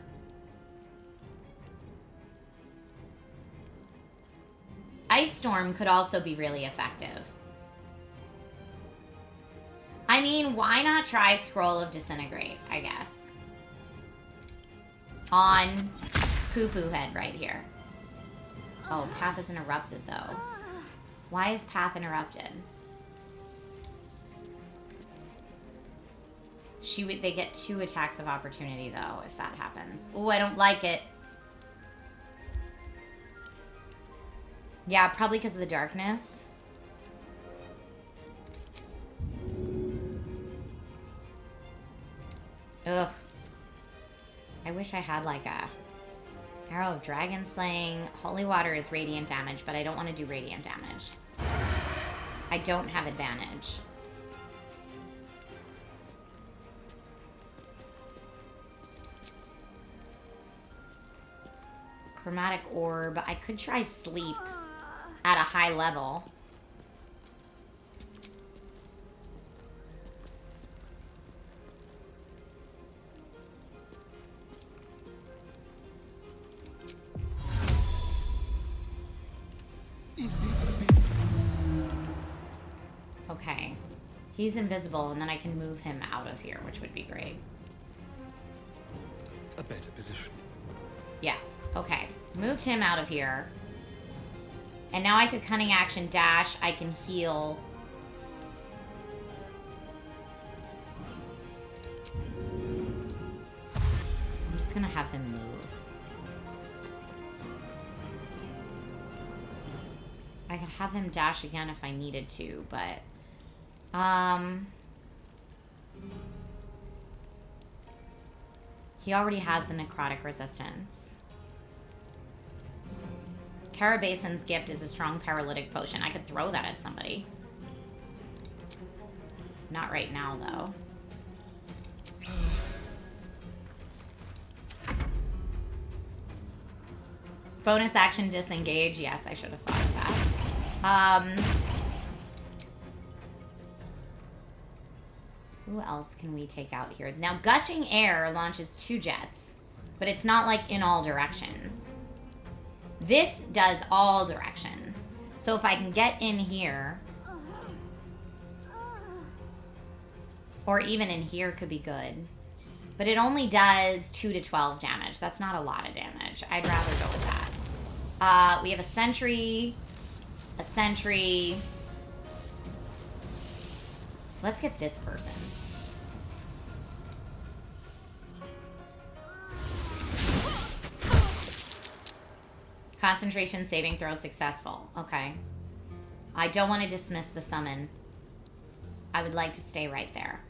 Ice Storm could also be really effective. I mean, why not try Scroll of Disintegrate, I guess. On Poo-Poo Head right here. Oh, Path is interrupted, though. Why is Path interrupted? They get 2 attacks of opportunity, though, if that happens. Oh, I don't like it. Yeah, probably because of the darkness. Ugh. I wish I had, like, a Arrow of Dragon Slaying. Holy Water is radiant damage, but I don't want to do radiant damage. I don't have advantage. Chromatic Orb. I could try Sleep at a high level. Okay. He's invisible, and then I can move him out of here, which would be great. A better position. Yeah. Okay. Moved him out of here. And now I could Cunning Action dash. I can heal. I'm just gonna have him move. I could have him dash again if I needed to, but... He already has the necrotic resistance. Carabasan's gift is a strong paralytic potion. I could throw that at somebody. Not right now, though. Bonus action disengage. Yes, I should have thought of that. Who else can we take out here? Now, gushing air launches 2 jets, but it's not like in all directions. This does all directions. So if I can get in here, or even in here could be good. But it only does 2 to 12 damage. That's not a lot of damage. I'd rather go with that. We have a sentry. A sentry. Let's get this person. Concentration saving throw successful. Okay. I don't want to dismiss the summon. I would like to stay right there.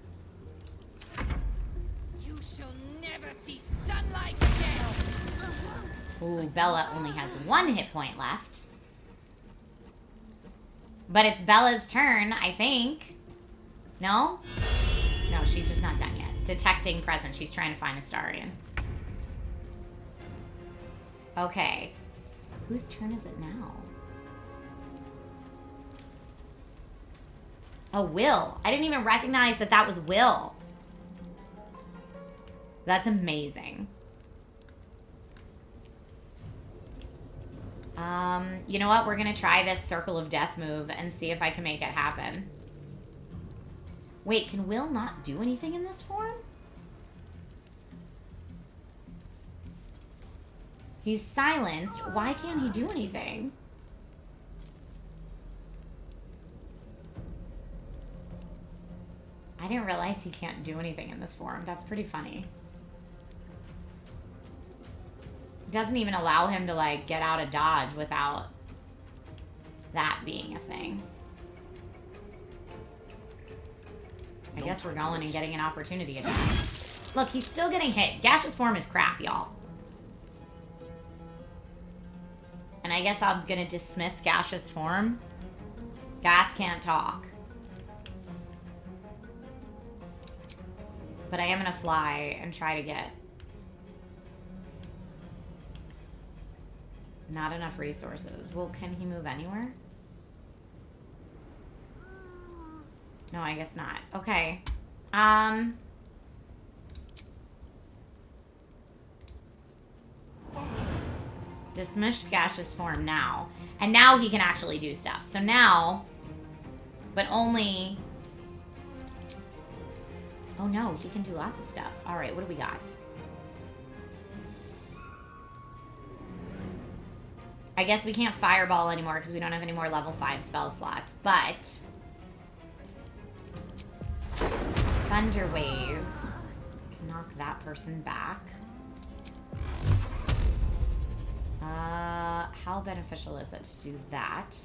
You shall never see sunlight again. Ooh, Bella only has 1 hit point left. But it's Bella's turn, I think. No? No, she's just not done yet. Detecting presence. She's trying to find Astarion. Okay. Whose turn is it now? Oh, Will. I didn't even recognize that that was Will. That's amazing. You know what? We're going to try this Circle of Death move and see if I can make it happen. Wait, can Will not do anything in this form? He's silenced. Why can't he do anything? I didn't realize he can't do anything in this form. That's pretty funny. Doesn't even allow him to, like, get out of dodge without that being a thing. I guess we're going and getting an opportunity attack. Look, he's still getting hit. Gaseous form is crap, y'all. And I guess I'm gonna dismiss gaseous form. Gas can't talk. But I am gonna fly and try to get... Not enough resources. Well, can he move anywhere? No, I guess not. Okay. Dismiss gaseous form now. And now he can actually do stuff. So now, but only... Oh no, he can do lots of stuff. Alright, what do we got? I guess we can't fireball anymore because we don't have any more level 5 spell slots, but... Thunder Wave. Can knock that person back. How beneficial is it to do that?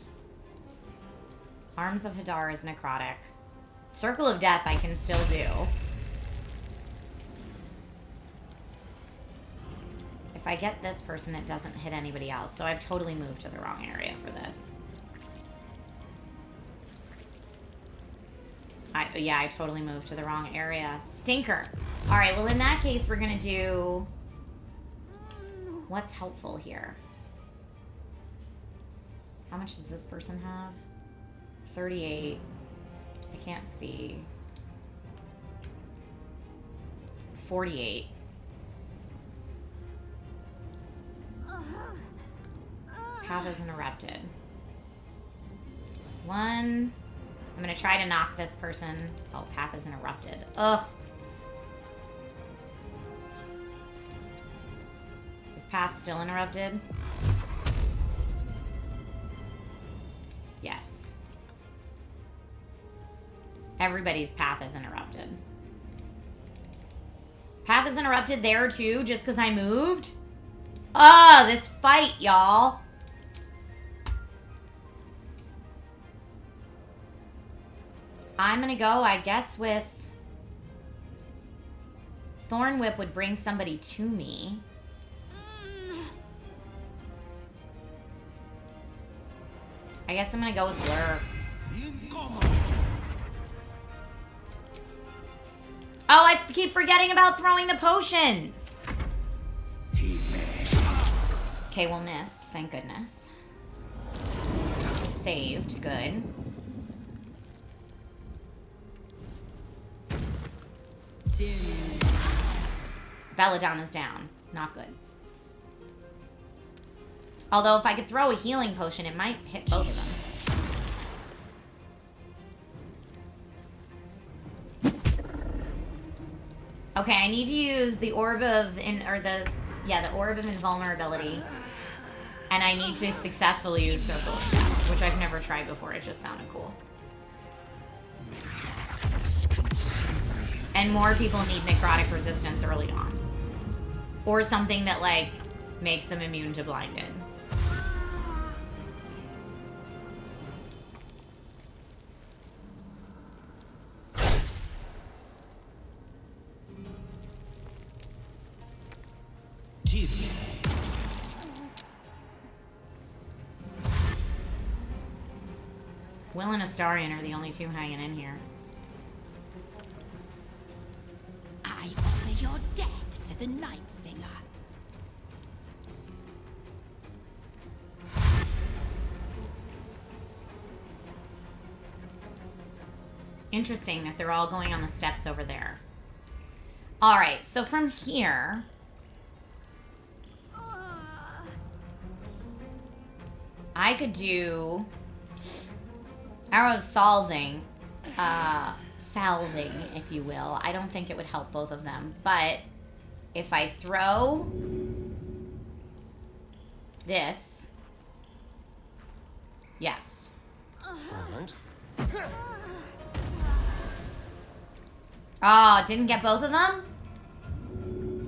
Arms of Hadar is necrotic. Circle of Death I can still do. If I get this person, it doesn't hit anybody else. So I've totally moved to the wrong area for this. Yeah, I totally moved to the wrong area. Stinker. Alright, well in that case, we're going to do... What's helpful here? How much does this person have? 38. I can't see. 48. Path is interrupted. 1. I'm gonna try to knock this person. Oh, path is interrupted. Ugh. Is path still interrupted? Yes. Everybody's path is interrupted. Path is interrupted there too, just because I moved? Oh, this fight, y'all. I'm gonna go, I guess, with Thorn Whip would bring somebody to me. I guess I'm gonna go with Blur. Oh, I keep forgetting about throwing the potions. Okay, well, missed. Thank goodness. Saved. Good. Belladonna's down. Not good. Although if I could throw a healing potion, it might hit both of them. Okay, I need to use the orb of the orb of invulnerability, and I need to successfully use Circle of Death, which I've never tried before. It just sounded cool. And more people need necrotic resistance early on, or something that like makes them immune to blinded. Will and Astarion are the only two hanging in here. I offer your death to the Night Singer. Interesting that they're all going on the steps over there. Alright, so from here... I could do... Arrow of Salving, salving, if you will. I don't think it would help both of them, but if I throw this, yes. Alright. Oh, didn't get both of them?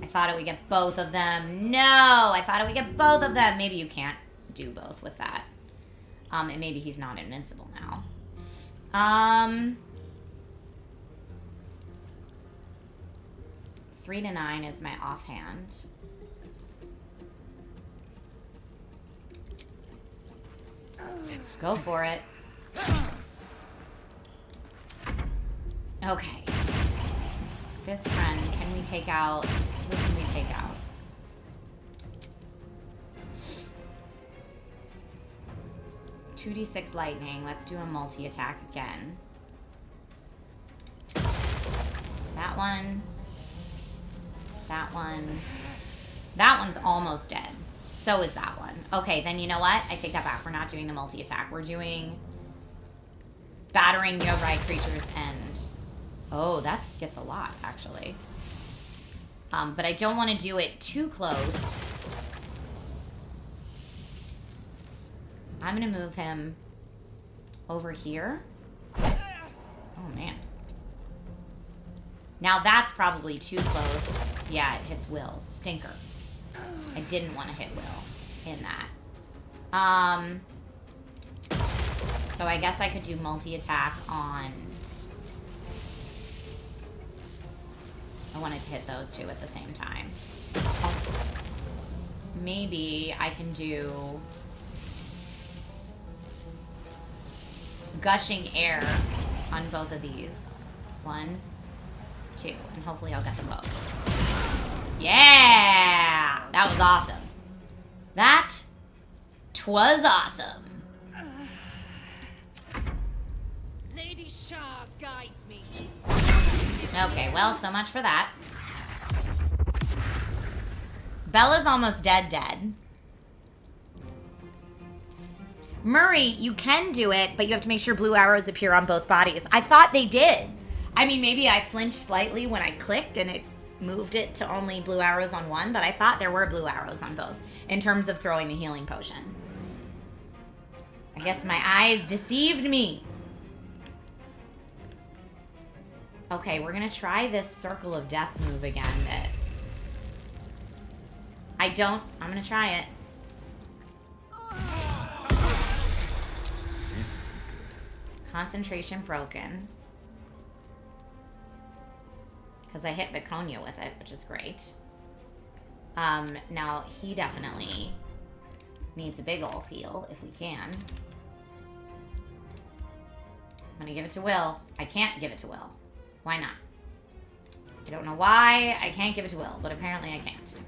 I thought it would get both of them. No, I thought it would get both of them. Maybe you can't do both with that. And maybe he's not invincible now. 3 to 9 is my offhand. Let's go for it. Okay. This friend, can we take out? Who can we take out? $2d6 lightning. Let's do a multi-attack again. That one. That one. That one's almost dead. So is that one. Okay, then you know what? I take that back. We're not doing the multi-attack. We're doing battering nearby creatures and... Oh, that gets a lot, actually. But I don't want to do it too close. I'm going to move him over here. Oh, man. Now that's probably too close. Yeah, it hits Will. Stinker. I didn't want to hit Will in that. So I guess I could do multi-attack on... I wanted to hit those two at the same time. Maybe I can do... Gushing air on both of these. 1, 2, and hopefully I'll get them both. Yeah! That was awesome. That twas awesome. Lady Shah guides me. Okay, well, so much for that. Bella's almost dead. Murray, you can do it, but you have to make sure blue arrows appear on both bodies. I thought they did. I mean, maybe I flinched slightly when I clicked and it moved it to only blue arrows on one, but I thought there were blue arrows on both in terms of throwing the healing potion. I guess my eyes deceived me. Okay, we're gonna try this Circle of Death move again that... I'm gonna try it. Concentration broken. Because I hit Viconia with it, which is great. Now, he definitely needs a big ol' heal, if we can. I'm gonna give it to Will. I can't give it to Will. Why not? I don't know why I can't give it to Will, but apparently I can't.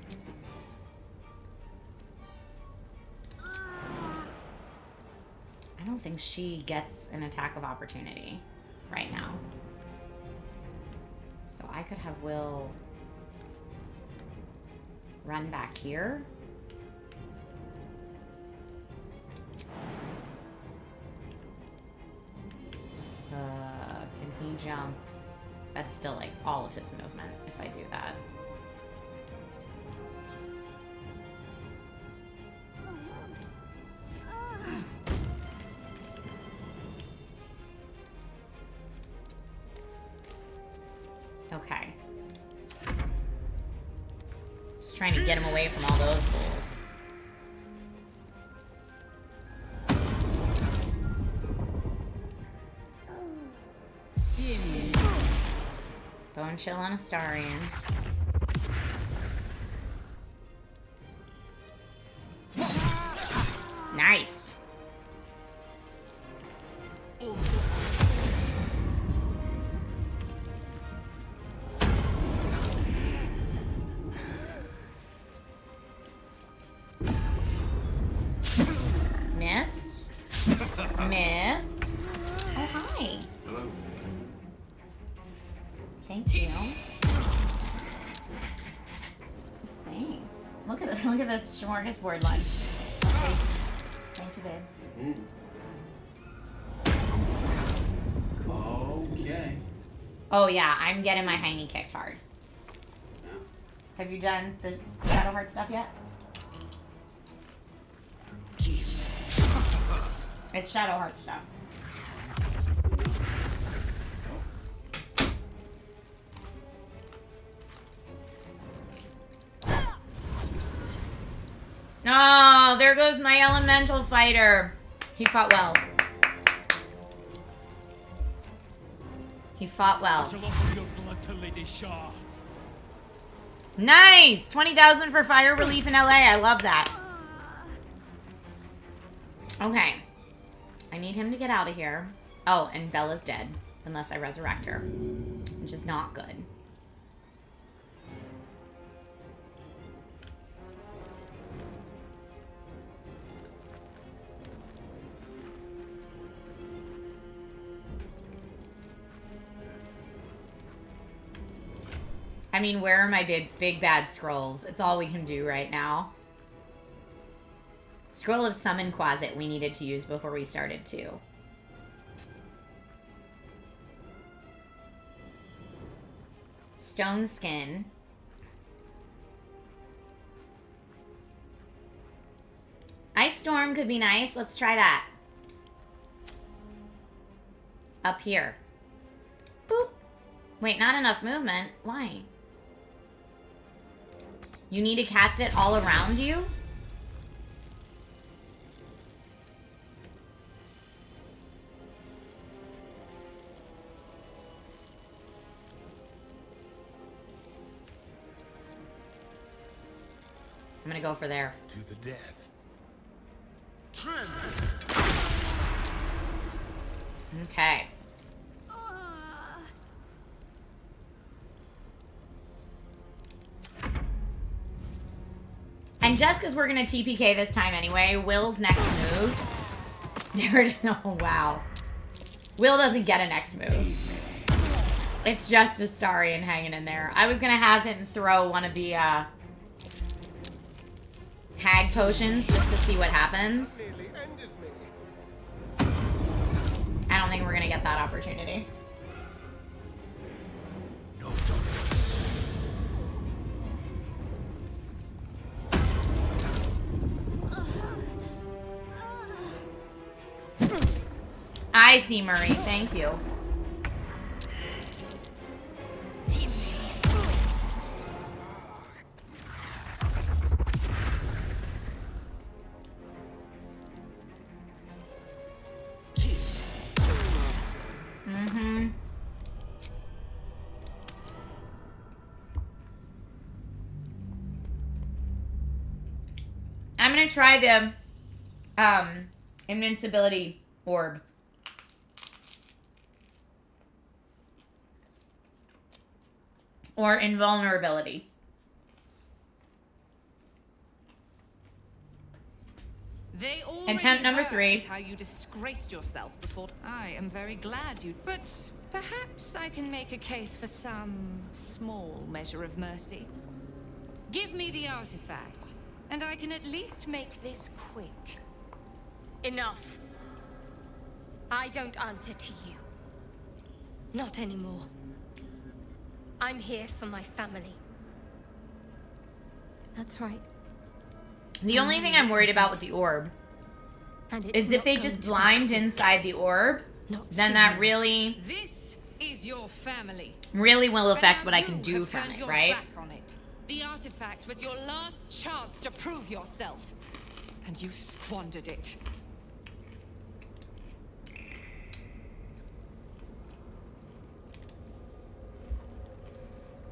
I don't think she gets an attack of opportunity right now. So I could have Will run back here. Can he jump? That's still like all of his movement if I do that. Okay. Just trying to get him away from all those fools. Bone chill on Astarion. Nice. Missed. Missed. Oh, hi. Hello. Thank you. Thanks. Look at this smorgasbord lunch. Thank you, babe. Okay. Oh yeah, I'm getting my hiney kicked hard. Have you done the Shadowheart stuff yet? It's Shadowheart stuff. Oh, there goes my elemental fighter. He fought well. He fought well. Nice! 20,000 for fire relief in LA. I love that. Okay. I need him to get out of here. Oh, and Bella's dead. Unless I resurrect her. Which is not good. I mean, where are my big bad scrolls? It's all we can do right now. Scroll of Summon Quasit we needed to use before we started too. Stone Skin. Ice Storm could be nice. Let's try that. Up here. Boop. Wait, not enough movement. Why? You need to cast it all around you? I'm gonna go for there. To the death. Okay. And just because we're going to TPK this time anyway, Will's next move... There it is. Oh, wow. Will doesn't get a next move. It's just Astarion hanging in there. I was going to have him throw one of the hag potions just to see what happens. I don't think we're going to get that opportunity. I see, Murray. Thank you. gonna try the invincibility orb. Or invulnerability. They already Attempt number heard 3. how you disgraced yourself before. I am very glad you. But perhaps I can make a case for some small measure of mercy. Give me the artifact, and I can at least make this quick. Enough. I don't answer to you. Not anymore. I'm here for my family. That's right. The only thing I'm worried about with the orb is if they just blind inside the orb, then that really This is your family. really will affect But what now I can you do have from turned it, your right? back on it. The artifact was your last chance to prove yourself, and you squandered it.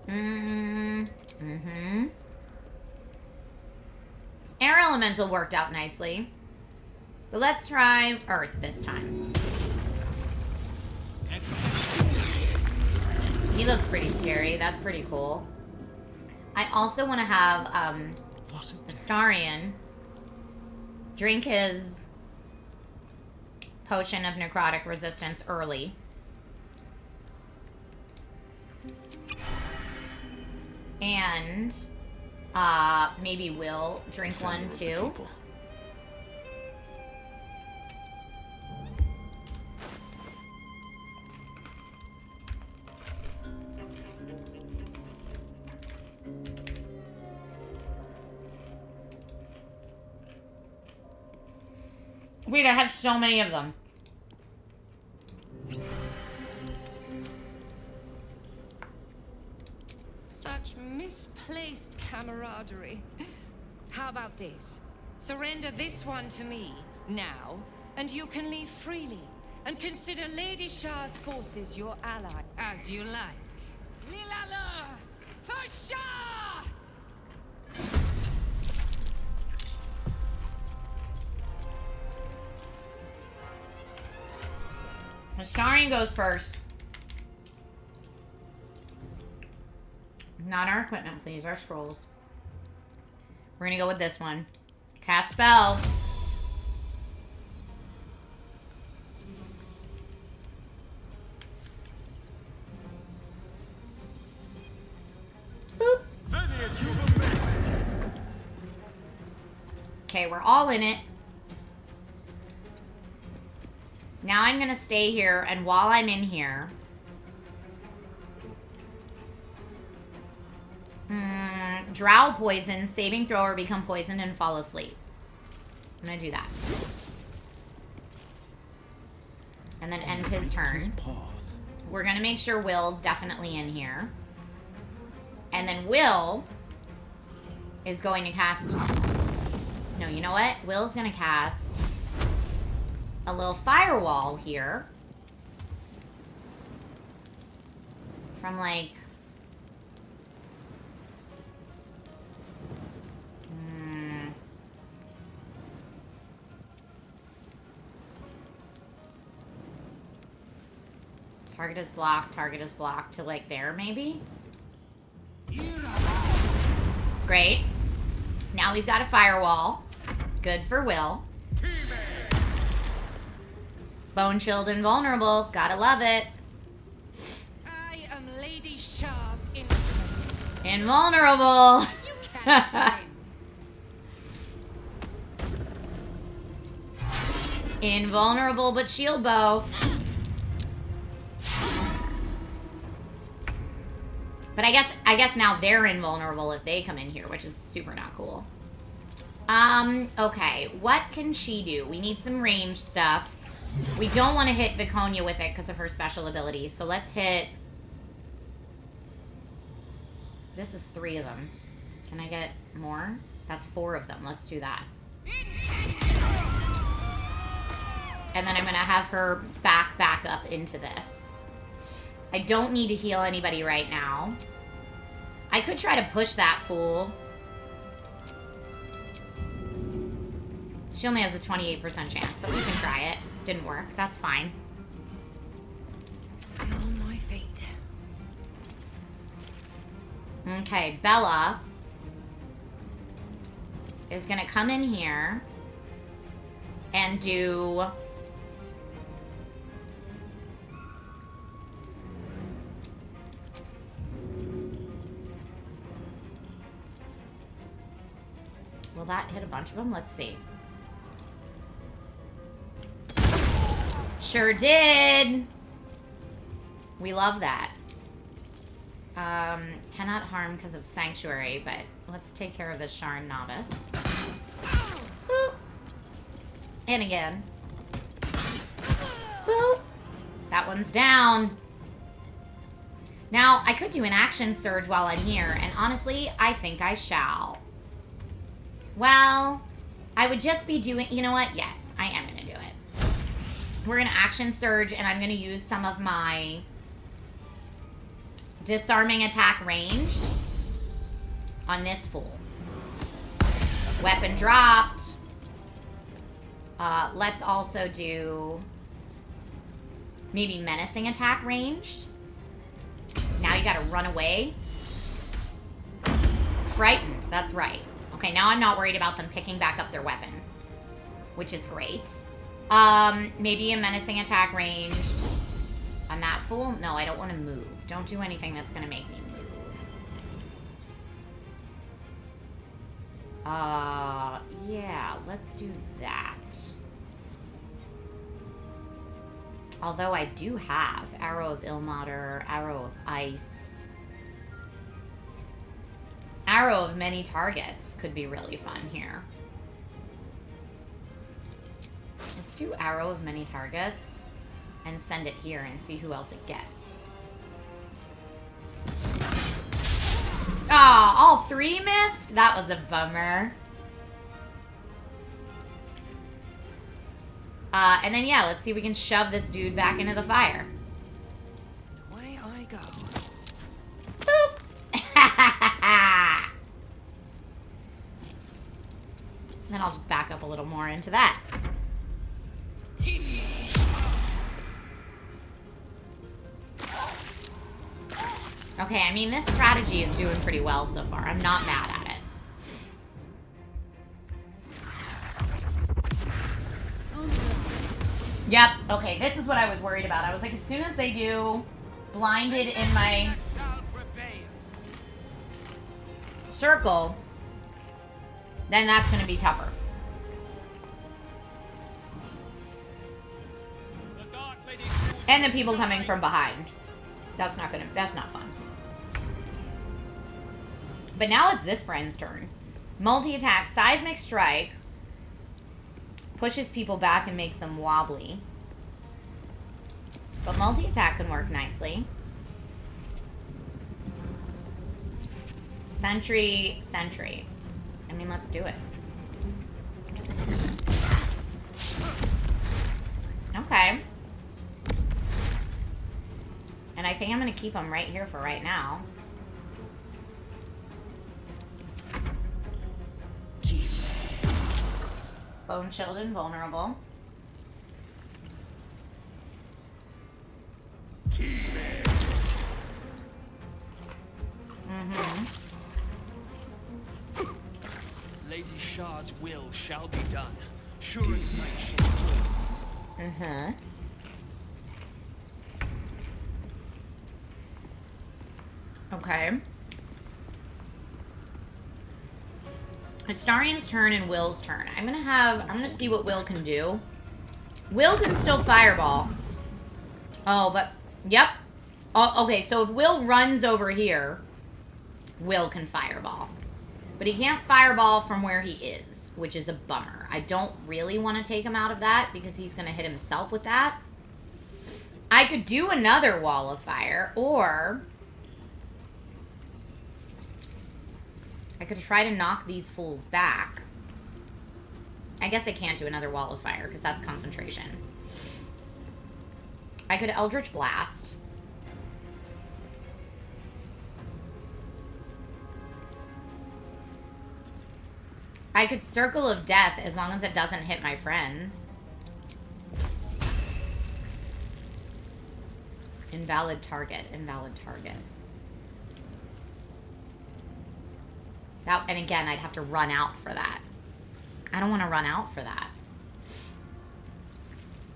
Mm-hmm. Air Elemental worked out nicely. But let's try Earth this time. He looks pretty scary. That's pretty cool. I also want to have Astarion drink his potion of necrotic resistance early. And maybe Will drink one too. Wait, I have so many of them. Such misplaced camaraderie. How about this? Surrender this one to me, now, and you can leave freely. And consider Lady Shah's forces your ally, as you like. Lilala! For Shah! Astarion goes first. Not our equipment, please. Our scrolls. We're gonna go with this one. Cast spell. Boop. Okay, we're all in it. Now I'm gonna stay here, and while I'm in here... drow poison, saving throw or become poisoned and fall asleep. I'm gonna do that. And then end his turn. We're gonna make sure Will's definitely in here. And then Will is going to cast... No, you know what? Will's gonna cast a little firewall here. From like... target is blocked to like there, maybe? Great. Now we've got a firewall. Good for Will. Bone Shield invulnerable. Gotta love it. I am Lady Shah's instrument. Invulnerable. You can't win. Invulnerable but shield bow. But I guess now they're invulnerable if they come in here, which is super not cool. Okay. What can she do? We need some range stuff. We don't want to hit Viconia with it because of her special abilities. So let's hit... This is 3 of them. Can I get more? That's 4 of them. Let's do that. And then I'm going to have her back up into this. I don't need to heal anybody right now. I could try to push that fool. She only has a 28% chance, but we can try it. Didn't work. That's fine. Still on my feet. Okay, Bella is gonna come in here and do... Will that hit a bunch of them? Let's see. Sure did. We love that. Cannot harm because of Sanctuary, but let's take care of this Sharn Novice. Boop. And again. Boop. That one's down. Now, I could do an action surge while I'm here, and honestly, I think I shall. Well, I would just be doing... You know what? Yes, I am going to do it. We're going to action surge, and I'm going to use some of my disarming attack ranged on this fool. Weapon dropped. Let's also do maybe menacing attack ranged. Now you got to run away. Frightened, that's right. Okay, now I'm not worried about them picking back up their weapon, which is great. Maybe a menacing attack ranged on that fool. No, I don't want to move. Don't do anything that's going to make me move. Yeah, let's do that. Although I do have Arrow of Ilmater, Arrow of Ice. Arrow of Many Targets could be really fun here. Let's do Arrow of Many Targets and send it here and see who else it gets. Oh, all three missed? That was a bummer. And then, yeah, let's see if we can shove this dude back into the fire. Away I go. Boop! Then I'll just back up a little more into that. Okay, I mean, this strategy is doing pretty well so far. I'm not mad at it. Yep, okay, this is what I was worried about. I was like, as soon as they do blinded in my circle, then that's going to be tougher. And the people coming from behind. That's not fun. But now it's this friend's turn. Multi-attack, seismic strike. Pushes people back and makes them wobbly. But multi-attack can work nicely. Sentry, sentry. I mean, let's do it. Okay. And I think I'm going to keep them right here for right now. Bone Shield invulnerable. Mm-hmm. Lady Shah's will shall be done. Sure as night shall fall. Mm-hmm. Okay. Astarian's turn and Will's turn. I'm gonna see what Will can do. Will can still fireball. Oh, but, yep. Oh, okay, so if Will runs over here, Will can fireball. But he can't fireball from where he is, which is a bummer. I don't really want to take him out of that because he's gonna hit himself with that. I could do another wall of fire, or I could try to knock these fools back. I guess I can't do another wall of fire because that's concentration. I could Eldritch Blast. I could Circle of Death as long as it doesn't hit my friends. Invalid target. Invalid target. That, and again, I'd have to run out for that. I don't want to run out for that.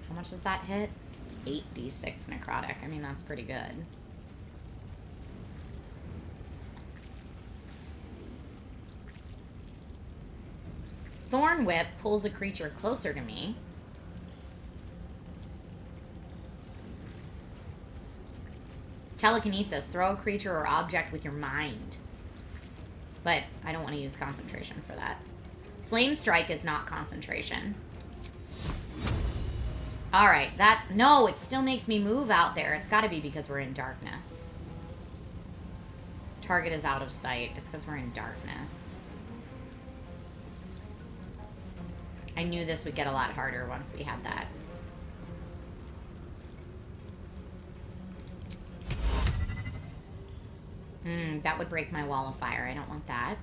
How much does that hit? 8d6 necrotic. I mean, that's pretty good. Thorn Whip pulls a creature closer to me. Telekinesis. Throw a creature or object with your mind. But I don't want to use concentration for that. Flame Strike is not concentration. Alright, that... No, it still makes me move out there. It's got to be because we're in darkness. Target is out of sight. It's because we're in darkness. I knew this would get a lot harder once we had that. That would break my wall of fire. I don't want that.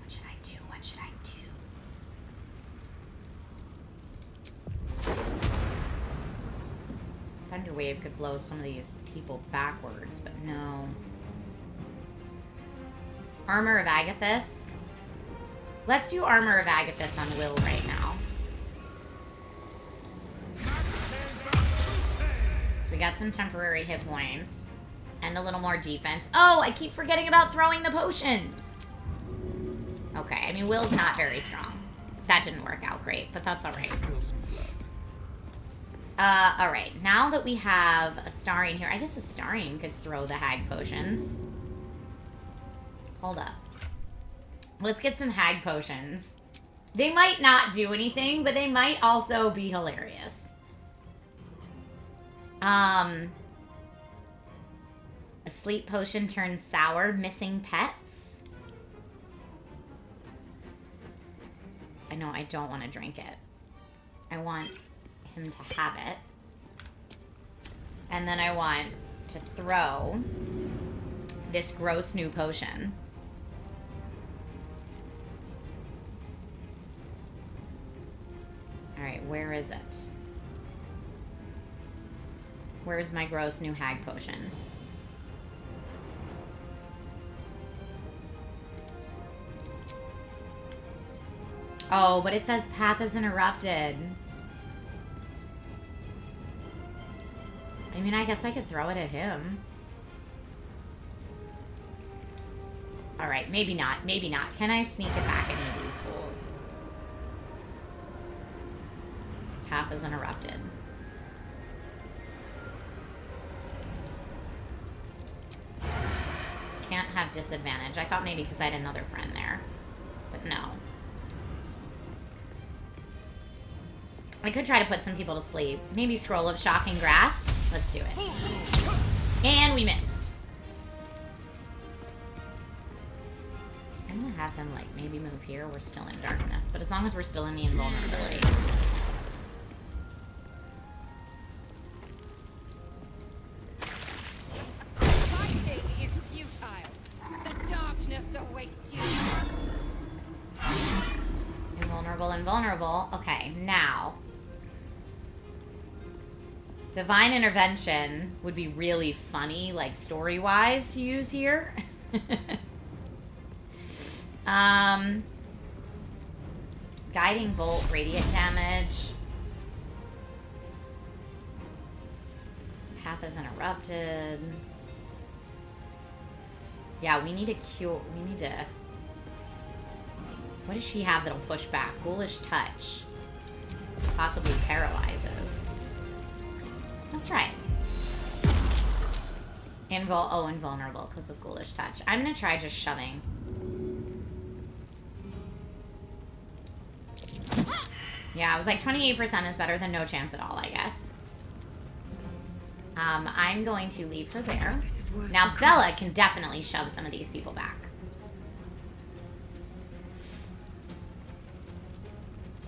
What should I do? What should I do? Thunderwave could blow some of these people backwards, but no. Armor of Agathis. Let's do Armor of Agathis on Will right now. So we got some temporary hit points. And a little more defense. Oh, I keep forgetting about throwing the potions. Okay, I mean, Will's not very strong. That didn't work out great, but that's alright. Alright, now that we have Astarion here, I guess Astarion could throw the hag potions. Hold up. Let's get some hag potions. They might not do anything, but they might also be hilarious. A sleep potion turns sour. Missing pets. I know, I don't want to drink it. I want him to have it. And then I want to throw this gross new potion. Alright, where is it? Where's my gross new hag potion? Oh, but it says path is interrupted. I mean, I guess I could throw it at him. Alright, maybe not. Maybe not. Can I sneak attack any of these fools? Path is interrupted. Can't have disadvantage. I thought maybe because I had another friend there. But no. I could try to put some people to sleep. Maybe Scroll of Shocking Grasp. Let's do it. And we missed. I'm gonna have him, like, maybe move here. We're still in darkness. But as long as we're still in the invulnerability. Fighting is futile. The darkness awaits you. Invulnerable, invulnerable. Okay, now. Divine Intervention would be really funny, like, story-wise to use here. Guiding Bolt, radiant damage. Path is interrupted. Yeah, we need to cure. We need to. What does she have that'll push back? Ghoulish Touch. Possibly paralyzes. Let's try it. Invulnerable because of Ghoulish Touch. I'm gonna try just shoving. Yeah, I was like 28% is better than no chance at all, I guess. I'm going to leave her there. Now Bella can definitely shove some of these people back.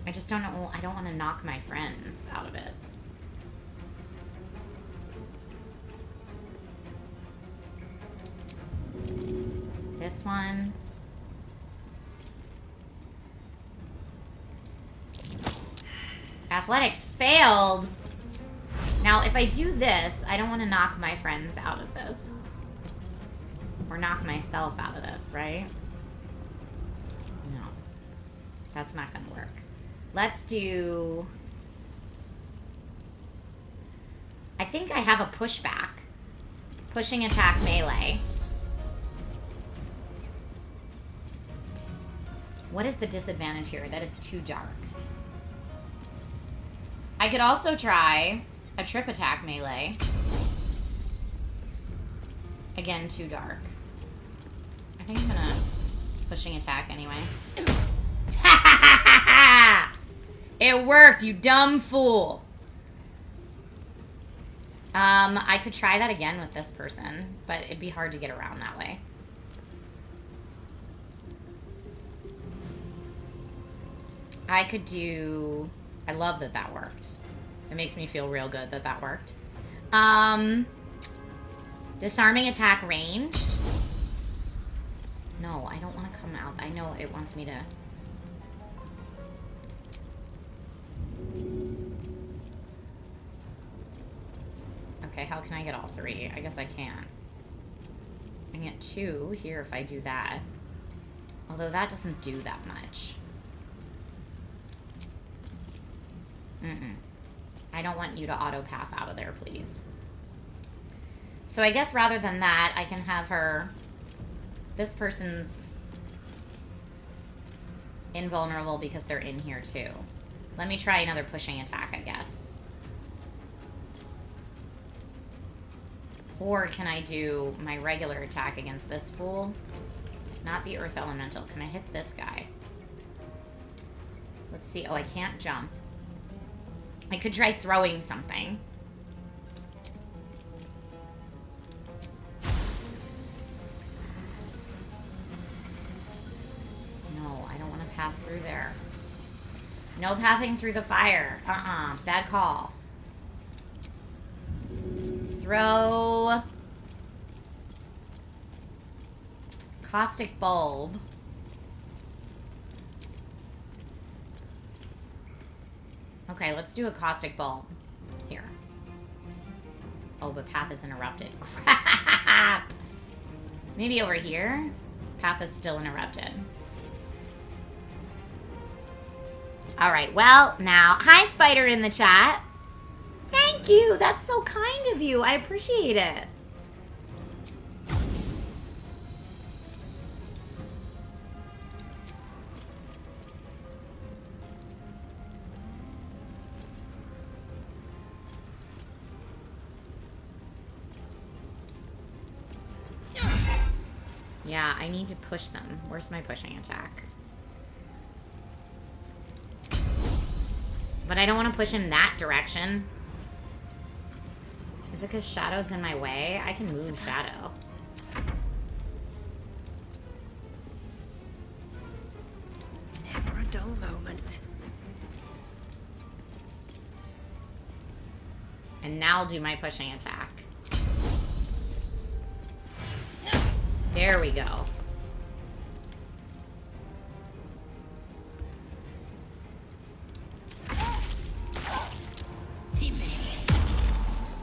I just don't know. I don't want to knock my friends out of it. this one. Athletics failed. Now, if I do this, I don't want to knock my friends out of this. Or knock myself out of this, right? No. That's not going to work. Let's do... I think I have a pushback. Pushing attack melee. What is the disadvantage here? That it's too dark. I could also try a trip attack melee. Again, too dark. I think I'm gonna pushing attack anyway. It worked, you dumb fool. I could try that again with this person, but it'd be hard to get around that way. I could do... I love that that worked. It makes me feel real good that that worked. Disarming attack ranged. No, I don't want to come out. I know it wants me to... Okay, how can I get all three? I guess I can't. I can get 2 here if I do that. Although that doesn't do that much. I don't want you to auto path out of there, please. So I guess rather than that, I can have her... This person's invulnerable because they're in here too. Let me try another pushing attack, I guess. Or can I do my regular attack against this fool? Not the earth elemental. Can I hit this guy? Let's see. Oh, I can't jump. I could try throwing something. No, I don't want to path through there. No pathing through the fire. Bad call. Throw... Caustic bulb. Okay, let's do a caustic bulb. Here. Oh, but path is interrupted. Crap! Maybe over here? Path is still interrupted. Alright, well, now... Hi, Spider in the chat. Thank you! That's so kind of you. I appreciate it. Yeah, I need to push them. Where's my pushing attack? But I don't want to push him that direction. Is it because Shadow's in my way? I can move Shadow. Never a dull moment. And now I'll do my pushing attack. There we go.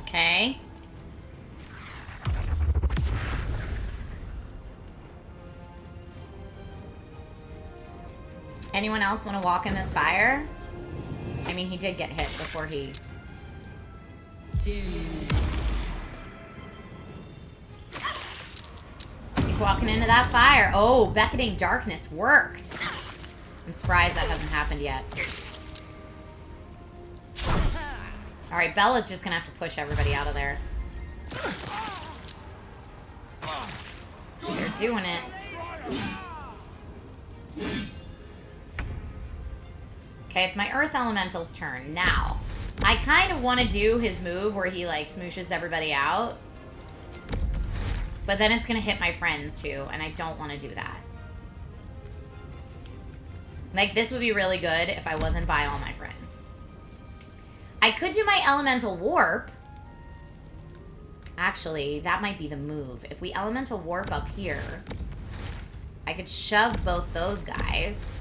Okay. Anyone else want to walk in this fire? I mean, he did get hit before he... Keep walking into that fire. Oh, beckoning darkness worked. I'm surprised that hasn't happened yet. Alright, Bella's just gonna have to push everybody out of there. They're doing it. Okay, it's my Earth Elemental's turn. Now, I kind of want to do his move where he, like, smooshes everybody out. But then it's gonna hit my friends, too, and I don't want to do that. Like, this would be really good if I wasn't by all my friends. I could do my Elemental Warp. Actually, that might be the move. If we Elemental Warp up here, I could shove both those guys.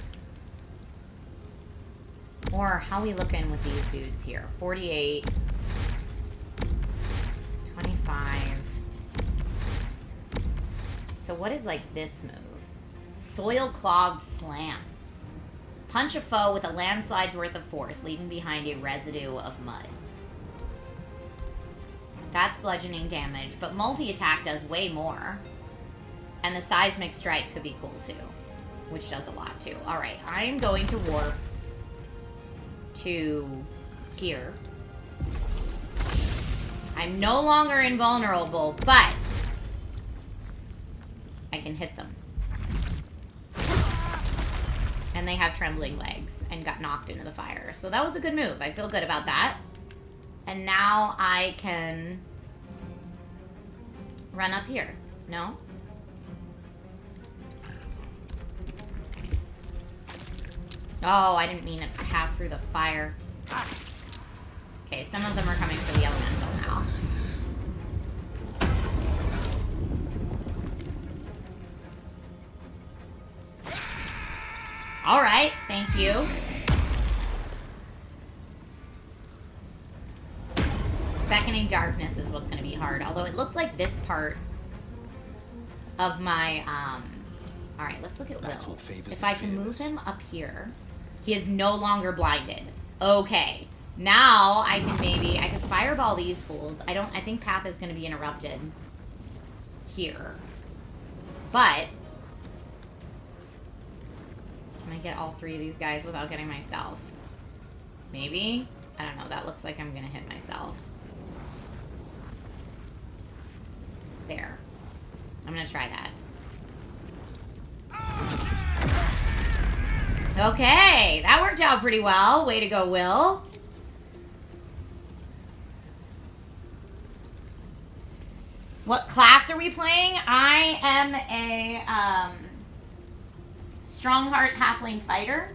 Or how we looking with these dudes here? 48. 25. So what is like this move? Soil clogged slam. Punch a foe with a landslide's worth of force, leaving behind a residue of mud. That's bludgeoning damage, but multi-attack does way more. And the seismic strike could be cool too, which does a lot too. Alright, I'm going to warp to here. I'm no longer invulnerable, but I can hit them. And they have trembling legs and got knocked into the fire. So that was a good move. I feel good about that. And now I can run up here. No? Oh, I didn't mean to pass through the fire. Okay, some of them are coming for the elemental now. Alright, thank you. Beckoning darkness is what's going to be hard. Although it looks like this part of my... Alright, let's look at Will. If I can move him up here... He is no longer blinded. Okay. Now I can maybe... I can fireball these fools. I think path is going to be interrupted here. But... Can I get all three of these guys without getting myself? Maybe? I don't know. That looks like I'm going to hit myself. There. I'm going to try that. Okay. That worked out pretty well. Way to go, Will. What class are we playing? I am a... Strongheart Halfling Fighter.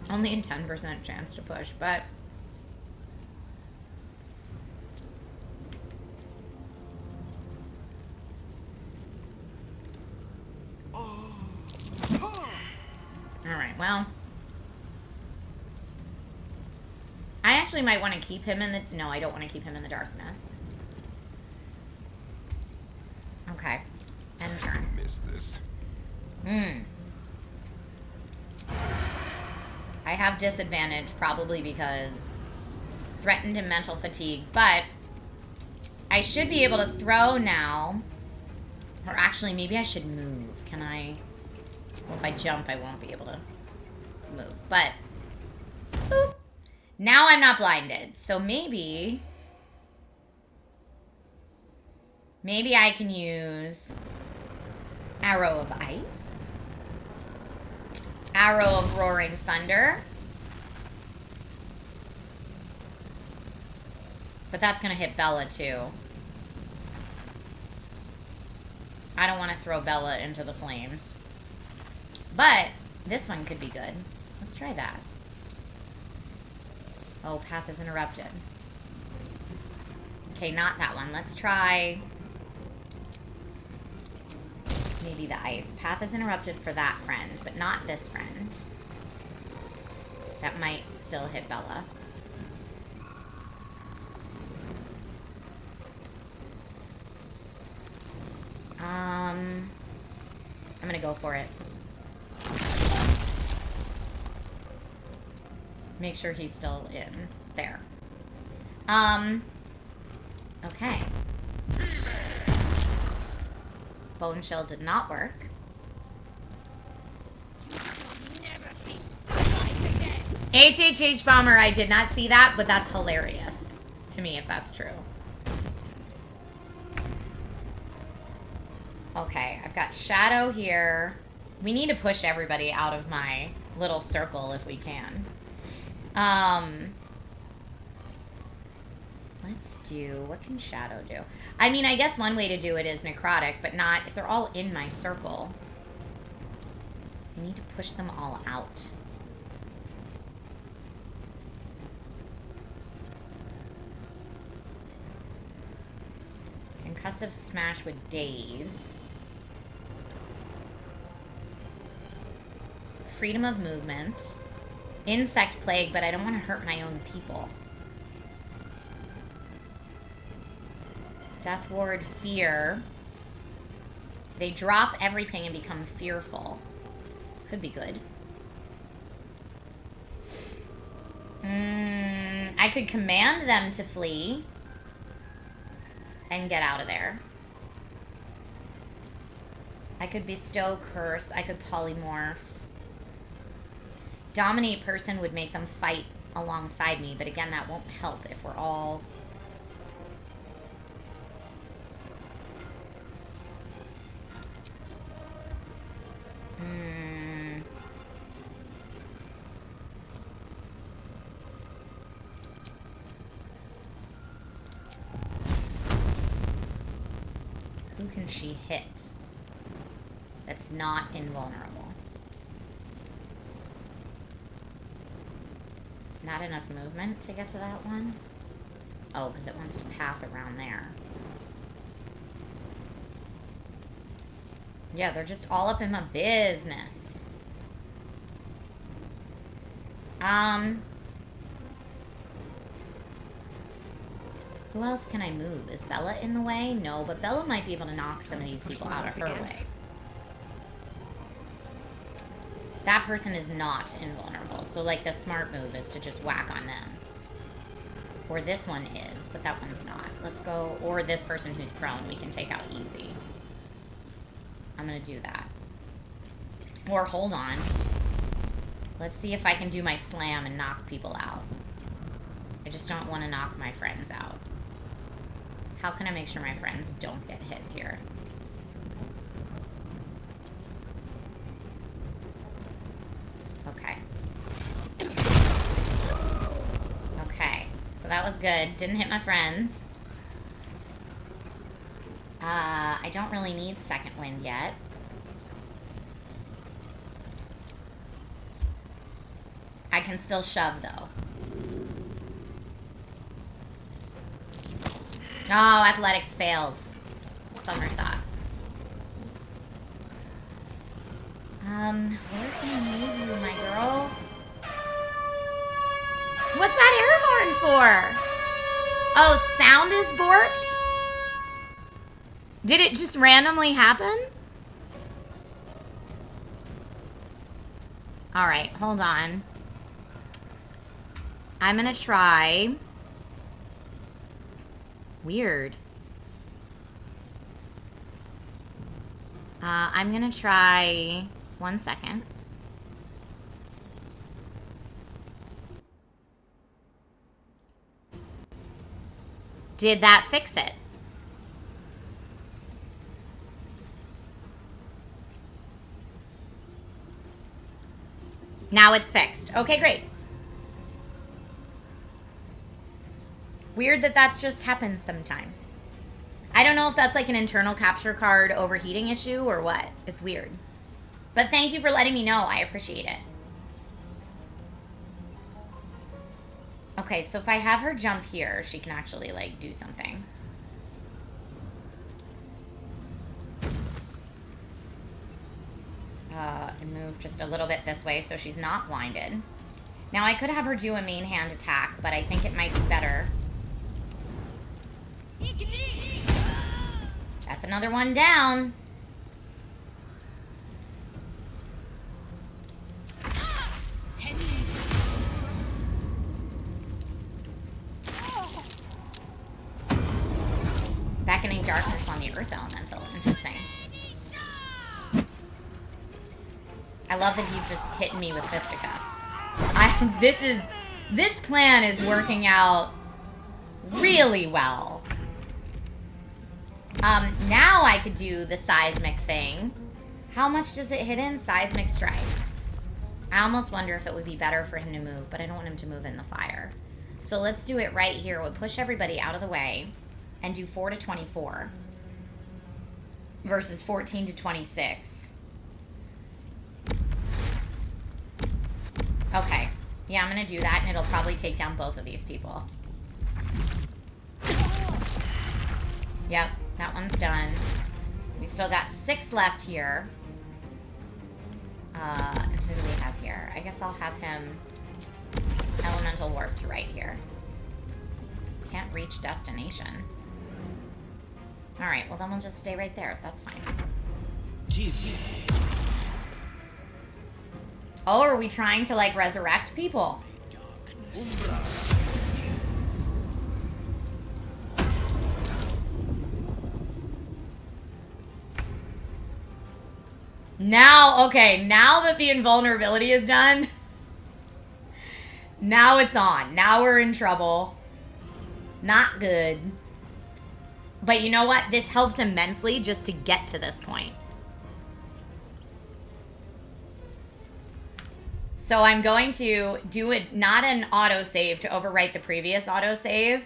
Only a 10% chance to push, but... Alright, well... I actually might want to keep him in the... No, I don't want to keep him in the darkness. Okay. End turn. Miss this. I have disadvantage, probably because threatened and mental fatigue, but I should be able to throw now. Or actually, maybe I should move. Can I... Well, if I jump, I won't be able to move. But, boop. Now I'm not blinded. So maybe I can use Arrow of Ice. Arrow of Roaring Thunder. But that's going to hit Bella, too. I don't want to throw Bella into the flames. But this one could be good. Let's try that. Oh, path is interrupted. Okay, not that one. Let's try... maybe the ice. Path is interrupted for that friend, but not this friend. That might still hit Bella. I'm gonna go for it. Make sure he's still in there. Okay. Bone Shell did not work. HHH Bomber, I did not see that, but that's hilarious to me if that's true. Okay, I've got Shadow here. We need to push everybody out of my little circle if we can. Let's do, what can Shadow do? I mean, I guess one way to do it is necrotic, but not if they're all in my circle. I need to push them all out. Concussive smash with daze. Freedom of movement. Insect plague, but I don't want to hurt my own people. Death ward fear. They drop everything and become fearful. Could be good. I could command them to flee and get out of there. I could bestow curse. I could polymorph. Dominate person would make them fight alongside me, but again, that won't help if we're all... Who can she hit that's not invulnerable? Not enough movement to get to that one? Oh, because it wants to path around there. Yeah, they're just all up in my business. Who else can I move? Is Bella in the way? No, but Bella might be able to knock some of these people out of her way. That person is not invulnerable, so like the smart move is to just whack on them. Or this one is, but that one's not. Let's go, or this person who's prone we can take out easy. I'm gonna do that. Or hold on. Let's see if I can do my slam and knock people out. I just don't want to knock my friends out. How can I make sure my friends don't get hit here? Okay. Okay. So that was good. Didn't hit my friends. I don't really need second wind yet. I can still shove, though. Oh, athletics failed. Bummer sauce. Where can I move you, my girl? What's that air horn for? Oh, sound is borked? Did it just randomly happen? Alright, hold on. I'm gonna try... Weird. I'm gonna try... 1 second. Did that fix it? Now it's fixed. Okay, great. Weird that that's just happens sometimes. I don't know if that's like an internal capture card overheating issue or what. It's weird. But thank you for letting me know. I appreciate it. Okay, so if I have her jump here, she can actually like do something. And move just a little bit this way so she's not blinded. Now I could have her do a main hand attack, but I think it might be better. That's another one down. Beckoning darkness on the earth elemental. Interesting. I love that he's just hitting me with fisticuffs. This plan is working out really well. Now I could do the seismic thing. How much does it hit in? Seismic strike. I almost wonder if it would be better for him to move, but I don't want him to move in the fire. So let's do it right here. We'll push everybody out of the way and do 4 to 24 versus 14 to 26. Okay. Yeah, I'm going to do that, and it'll probably take down both of these people. Yep, that one's done. We still got 6 left here. And who do we have here? I guess I'll have him elemental warp to right here. Can't reach destination. Alright, well then we'll just stay right there. That's fine. Oh, are we trying to, like, resurrect people? Now, okay, now that the invulnerability is done, now it's on. Now we're in trouble. Not good. But you know what? This helped immensely just to get to this point. So I'm going to do it, not an autosave to overwrite the previous autosave,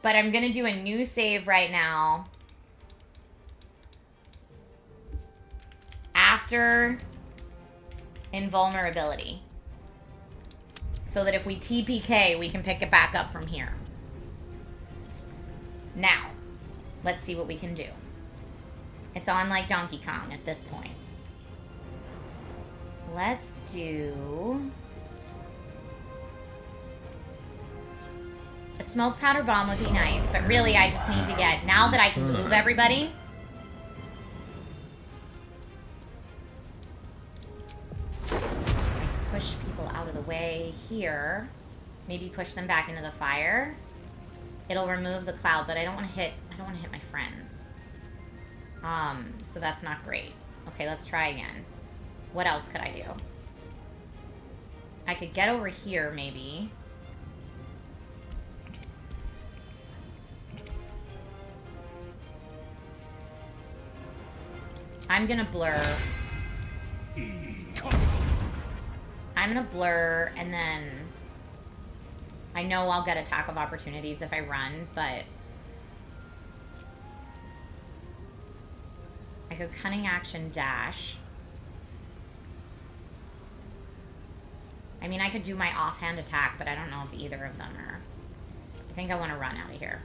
but I'm going to do a new save right now. After invulnerability. So that if we TPK, we can pick it back up from here. Now, let's see what we can do. It's on like Donkey Kong at this point. Let's do a smoke powder bomb would be nice, but really I just need to get, now that I can move everybody, push people out of the way here. Maybe push them back into the fire. It'll remove the cloud, but I don't want to hit my friends. So that's not great. Okay, let's try again. What else could I do? I could get over here, maybe. I'm gonna blur. I'm gonna blur, and then I know I'll get attack of opportunities if I run, but I could cunning action dash. I mean, I could do my offhand attack, but I don't know if either of them are. I think I want to run out of here.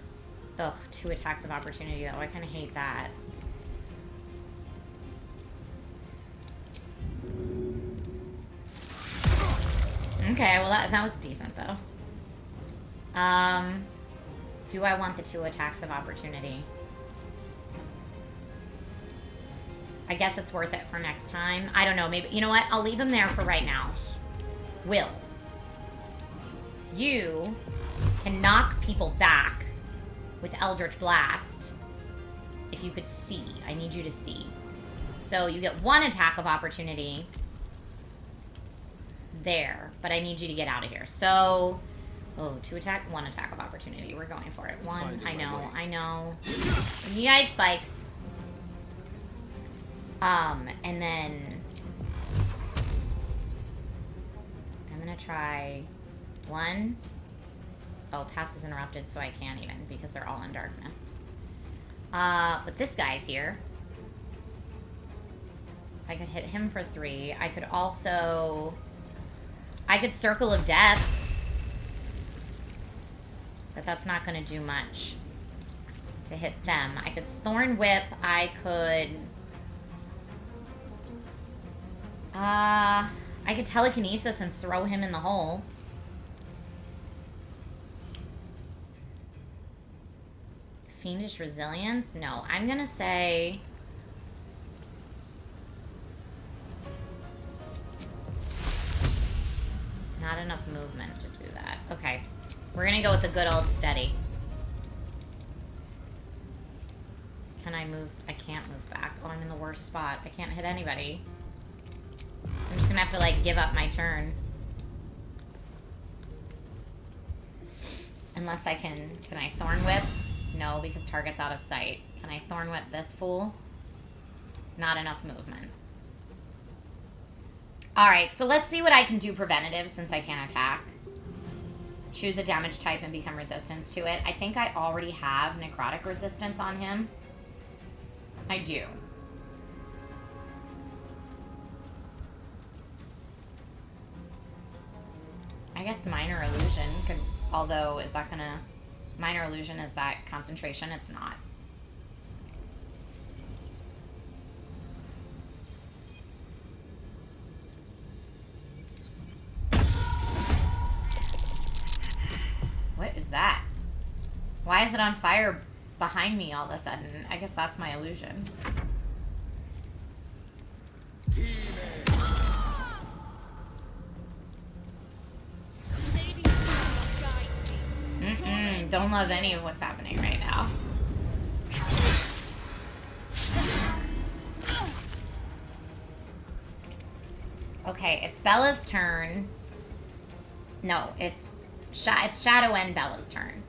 Ugh, 2 attacks of opportunity, though. I kind of hate that. Okay, well, that was decent, though. Do I want the 2 attacks of opportunity? I guess it's worth it for next time. I don't know. Maybe, you know what? I'll leave him there for right now. Will, you can knock people back with Eldritch Blast. If you could see. I need you to see. So you get 1 attack of opportunity there, but I need you to get out of here. So, oh, 2 attack, 1 attack of opportunity. We're going for it. 1, I know. Yikes, spikes. And then I'm gonna try 1. Oh, path is interrupted, so I can't even because they're all in darkness. But this guy's here. I could hit him for 3. I could also, I could Circle of Death, but that's not gonna do much to hit them. I could Thorn Whip. I could Telekinesis and throw him in the hole. Fiendish Resilience? No, I'm gonna say... Not enough movement to do that. Okay, we're gonna go with the good old steady. Can I move? I can't move back. Oh, I'm in the worst spot. I can't hit anybody. I'm just gonna have to, like, give up my turn. Unless I can I Thorn Whip? No, because target's out of sight. Can I Thorn Whip this fool? Not enough movement. Alright, so let's see what I can do preventative since I can't attack. Choose a damage type and become resistant to it. I think I already have necrotic resistance on him. I do. I guess minor illusion could, although is that gonna, minor illusion is that concentration? It's not. What is that? Why is it on fire behind me all of a sudden? I guess that's my illusion. Don't love any of what's happening right now. Okay, it's Bella's turn. No, it's Shadow and Bella's turn.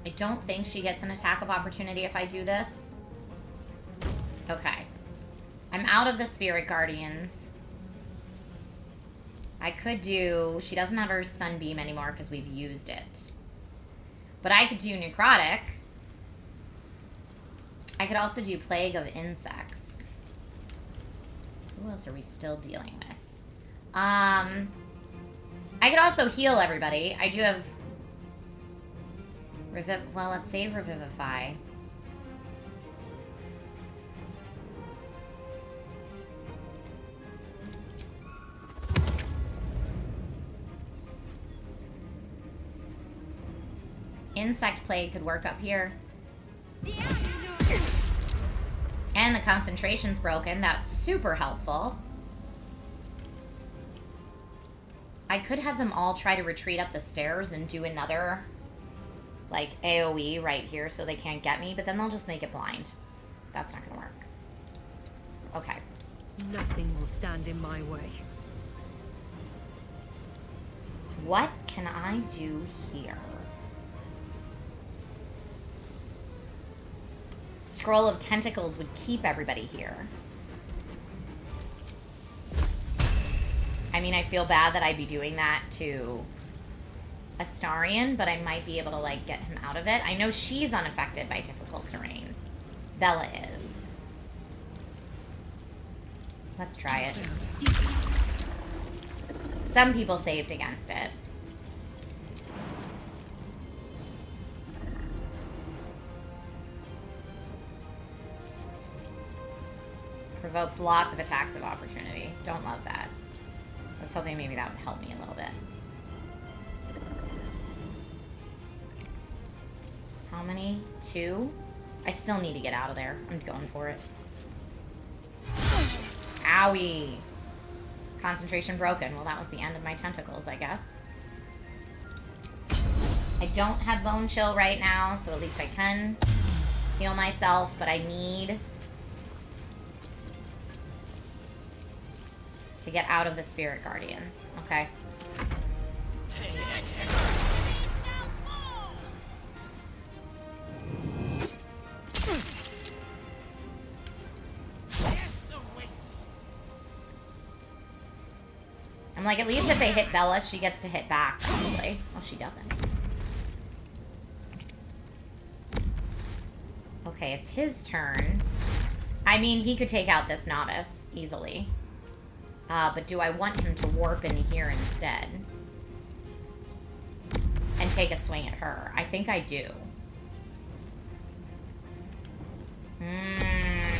I don't think she gets an attack of opportunity if I do this. Okay. I'm out of the Spirit Guardians. I could do... She doesn't have her Sunbeam anymore because we've used it. But I could do Necrotic. I could also do Plague of Insects. Who else are we still dealing with? I could also heal everybody. I do have... Well, let's save Revivify. Insect Plague could work up here. And the concentration's broken. That's super helpful. I could have them all try to retreat up the stairs and do another, like, AoE right here so they can't get me, but then they'll just make it blind. That's not gonna work. Okay. Nothing will stand in my way. What can I do here? Scroll of Tentacles would keep everybody here. I mean, I feel bad that I'd be doing that to Astarion, but I might be able to, like, get him out of it. I know she's unaffected by difficult terrain. Bella is. Let's try it. Some people saved against it. Provokes lots of attacks of opportunity. Don't love that. I was hoping maybe that would help me a little bit. How many? 2? I still need to get out of there. I'm going for it. Owie! Concentration broken. Well, that was the end of my tentacles, I guess. I don't have Bone Chill right now, so at least I can heal myself, but I need to get out of the Spirit Guardians. Okay. I'm like, at least if they hit Bella, she gets to hit back, probably. Oh, she doesn't. Okay, it's his turn. I mean, he could take out this novice easily. But do I want him to warp in here instead? And take a swing at her? I think I do.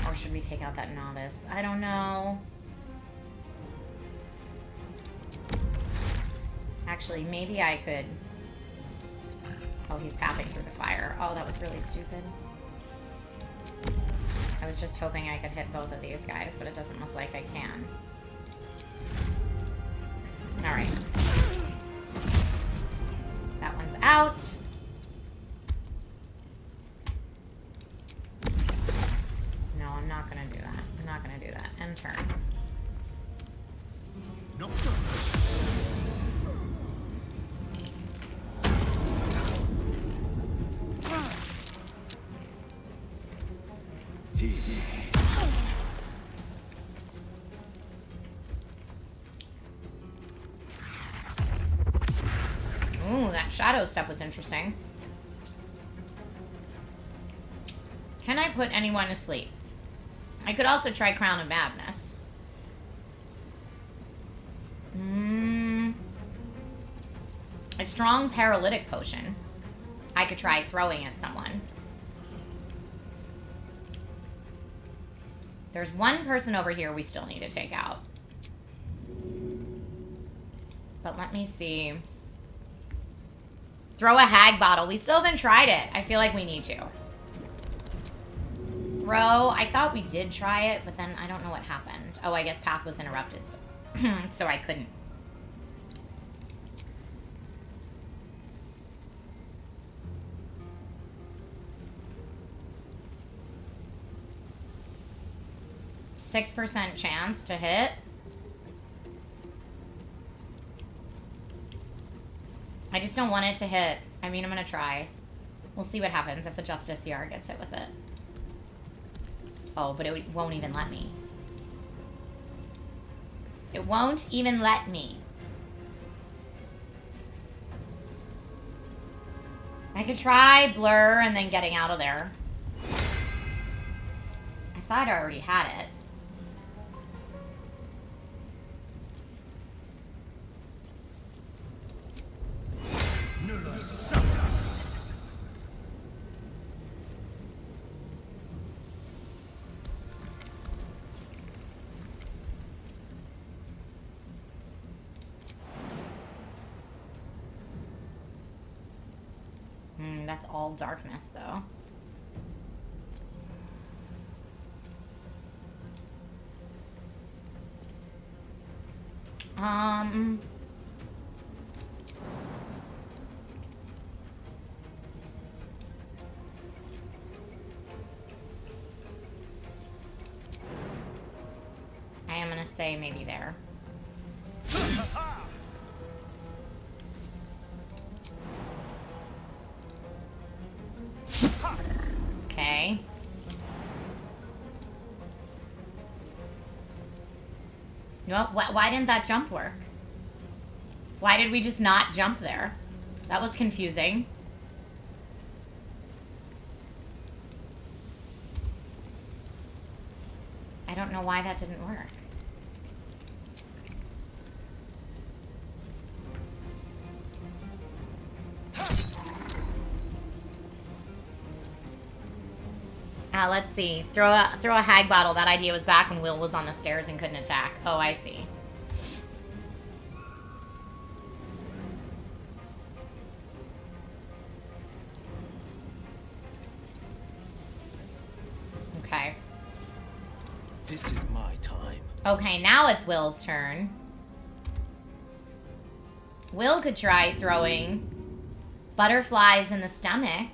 Or should we take out that novice? I don't know. Actually, maybe I could... Oh, he's pathing through the fire. Oh, that was really stupid. I was just hoping I could hit both of these guys, but it doesn't look like I can. Alright. That one's out. No, I'm not gonna do that. I'm not gonna do that. End turn. Nope. Ooh, that shadow step was interesting. Can I put anyone to sleep? I could also try Crown of Madness. A strong paralytic potion. I could try throwing at someone. There's one person over here we still need to take out. But let me see. Throw a hag bottle. We still haven't tried it. I feel like we need to. Throw. I thought we did try it, but then I don't know what happened. Oh, I guess path was interrupted, so, so I couldn't. %6 chance to hit. I just don't want it to hit. I mean, I'm gonna try. We'll see what happens if the Justiciar gets hit with it. Oh, but it won't even let me. It won't even let me. I could try blur and then getting out of there. I thought I already had it. That's all darkness, though. I am gonna say maybe there. Okay. No, why didn't that jump work? Why did we just not jump there? That was confusing. I don't know why that didn't work. Let's see. Throw a hag bottle. That idea was back when Will was on the stairs and couldn't attack. Oh, I see. Okay. This is my time. Okay, now it's Will's turn. Will could try throwing butterflies in the stomach.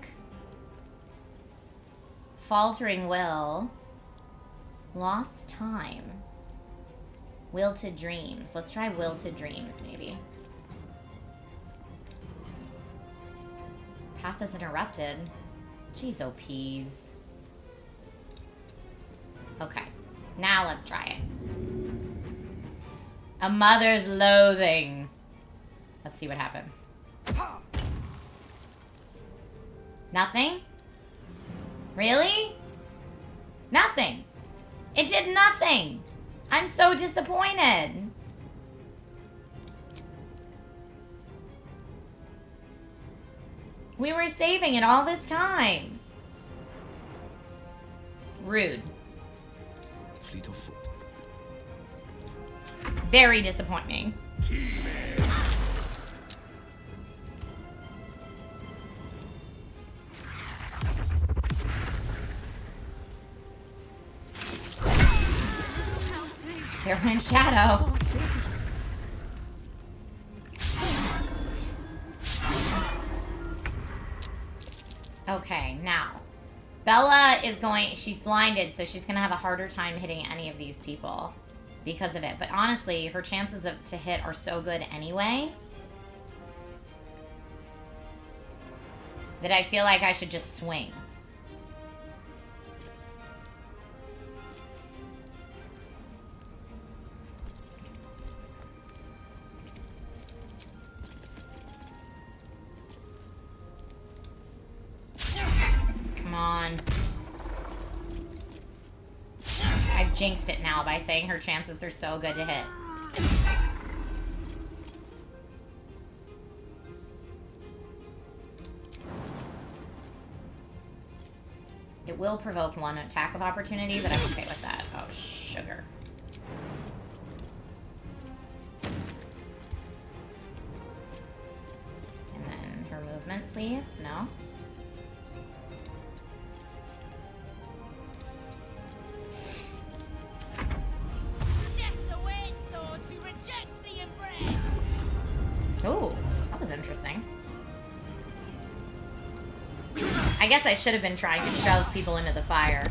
Faltering Will. Lost time. Wilted dreams. Let's try wilted dreams, maybe. Path is interrupted. Jeez, oh peas. Okay, now let's try it. A mother's loathing. Let's see what happens. Nothing? Really? Nothing. It did nothing. I'm so disappointed. We were saving it all this time. Rude. Fleet of foot. Very disappointing. They're in shadow. Okay, now. Bella is going... She's blinded, so she's going to have a harder time hitting any of these people because of it. But honestly, her chances to hit are so good anyway that I feel like I should just swing. jinxed it now by saying her chances are so good to hit. It will provoke one attack of opportunity, but I'm okay with that. Oh, sugar. And then her movement, please. No. Oh, that was interesting. I guess I should have been trying to shove people into the fire.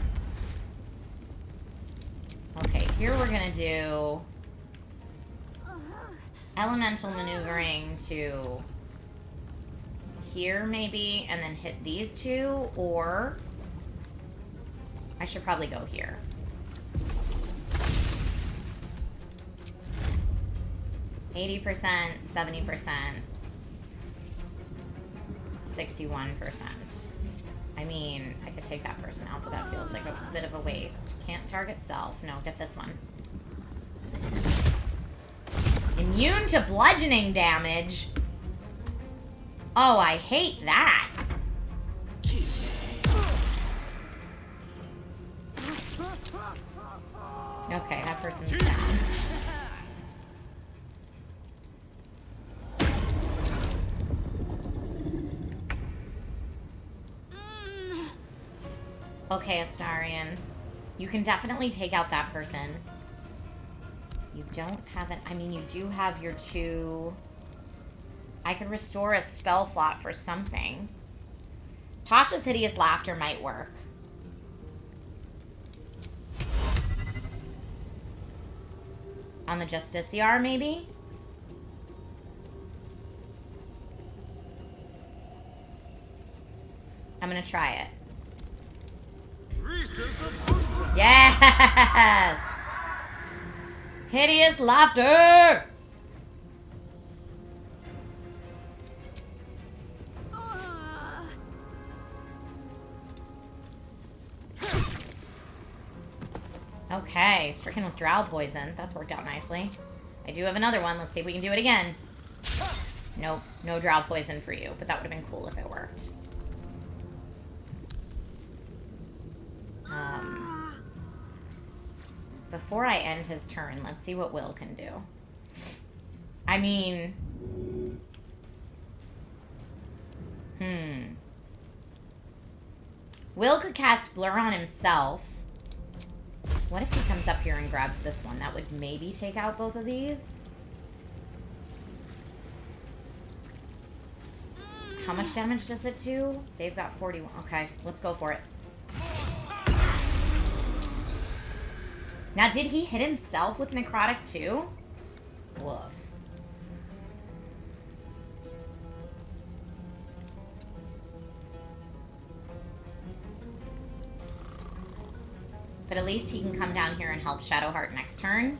Okay, here we're gonna do elemental maneuvering to here maybe, and then hit these two, or I should probably go here. %, 70%, 61%. I mean, I could take that person out, but that feels like a bit of a waste. Can't target self. No, get this one. Immune to bludgeoning damage. Oh, I hate that. Okay, that person's down. Okay, Astarion. You can definitely take out that person. You don't have an... I mean, you do have your 2... I could restore a spell slot for something. Tasha's Hideous Laughter might work. On the Justiciar, maybe? I'm gonna try it. Yes! Hideous Laughter! Okay, stricken with drow poison. That's worked out nicely. I do have another one. Let's see if we can do it again. Nope, no drow poison for you, but that would have been cool if it worked. Before I end his turn, let's see what Will can do. I mean... Will could cast Blur on himself. What if he comes up here and grabs this one? That would maybe take out both of these. How much damage does it do? They've got 41. Okay, let's go for it. Now, did he hit himself with necrotic too? Woof. But at least he can come down here and help Shadowheart next turn.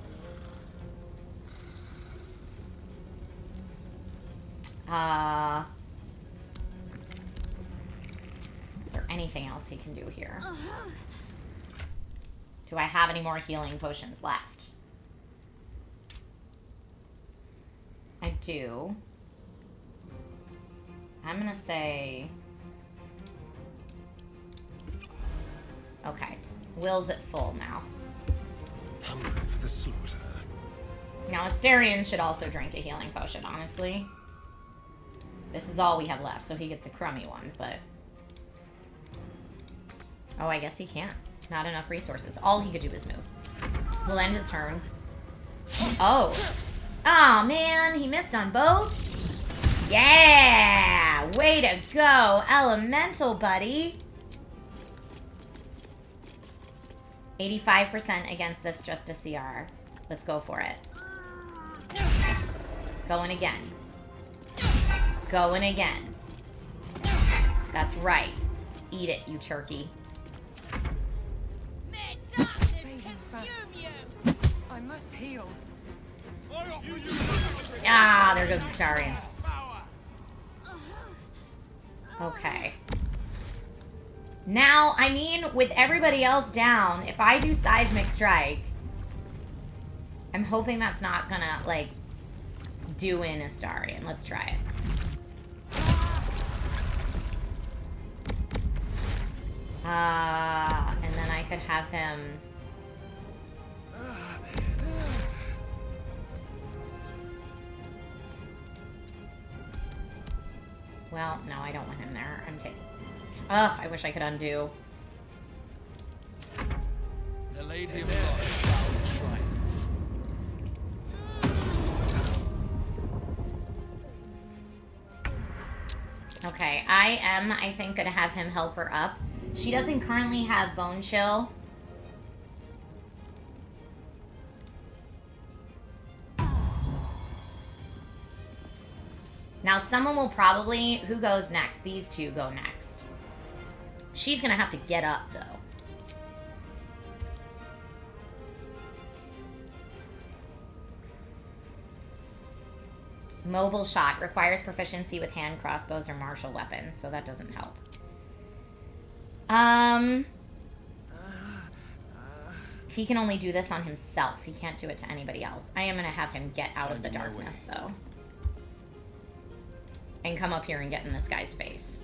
Is there anything else he can do here? Do I have any more healing potions left? I do. I'm gonna say... Okay. Will's at full now. Hungry for the slaughter. Now, Astarion should also drink a healing potion, honestly. This is all we have left, so he gets the crummy one, but... Oh, I guess he can't. Not enough resources. All he could do is move. We'll end his turn. Oh. Aw, man. He missed on both. Yeah! Way to go, Elemental, buddy. 85% against this Justiciar. Let's go for it. Going again. Going again. That's right. Eat it, you turkey. I must heal. Ah, there goes Astarion. Okay. Now, I mean, with everybody else down, if I do seismic strike, I'm hoping that's not gonna, like, do in Astarion. Let's try it. And then I could have him... Well, no, I don't want him there. I'm taking... Ugh, I wish I could undo. The Lady of Life shall triumph. Okay, I think, gonna have him help her up. She doesn't currently have Bone Chill. Now, someone will probably... Who goes next? These two go next. She's gonna have to get up, though. Mobile shot requires proficiency with hand crossbows or martial weapons, so that doesn't help. He can only do this on himself. He can't do it to anybody else. I am going to have him get out of the darkness, though. And come up here and get in this guy's face.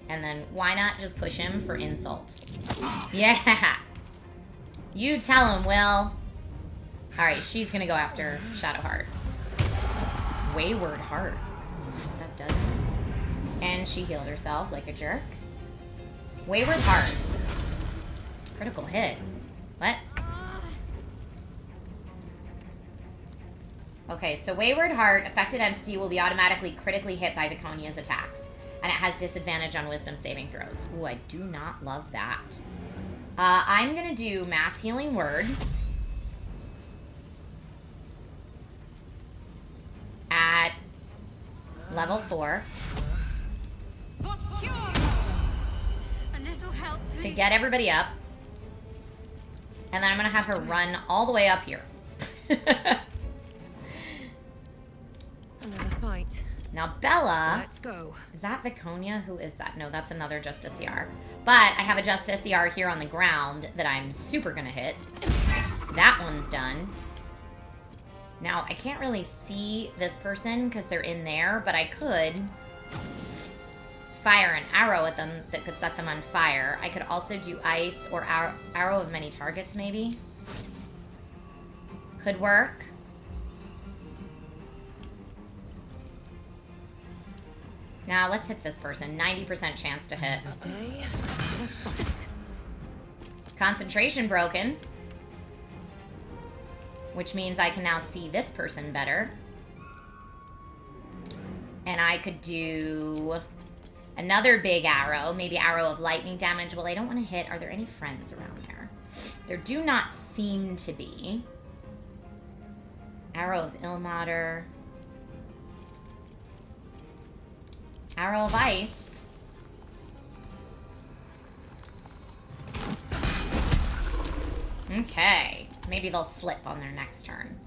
And then, why not just push him for insult? Yeah! You tell him, Will. Alright, she's going to go after Shadowheart. Wayward Heart. That does it. And she healed herself like a jerk. Wayward Heart. Critical hit. What? Okay, so Wayward Heart, affected entity will be automatically critically hit by Viconia's attacks. And it has disadvantage on wisdom saving throws. Ooh, I do not love that. I'm going to do Mass Healing Word. At level 4. To get everybody up. And then I'm going to have her run all the way up here. Another fight. Now, Bella... Let's go. Is that Viconia? Who is that? No, that's another Justiciar. But I have a Justiciar here on the ground that I'm super going to hit. That one's done. Now, I can't really see this person because they're in there, but I could fire an arrow at them that could set them on fire. I could also do ice or arrow of many targets, maybe. Could work. Now, let's hit this person. 90% chance to hit. Concentration broken. Which means I can now see this person better. And I could do another big arrow. Maybe arrow of lightning damage. Well, I don't want to hit. Are there any friends around there? There do not seem to be. Arrow of Ilmater. Arrow of Ice. Okay. Maybe they'll slip on their next turn.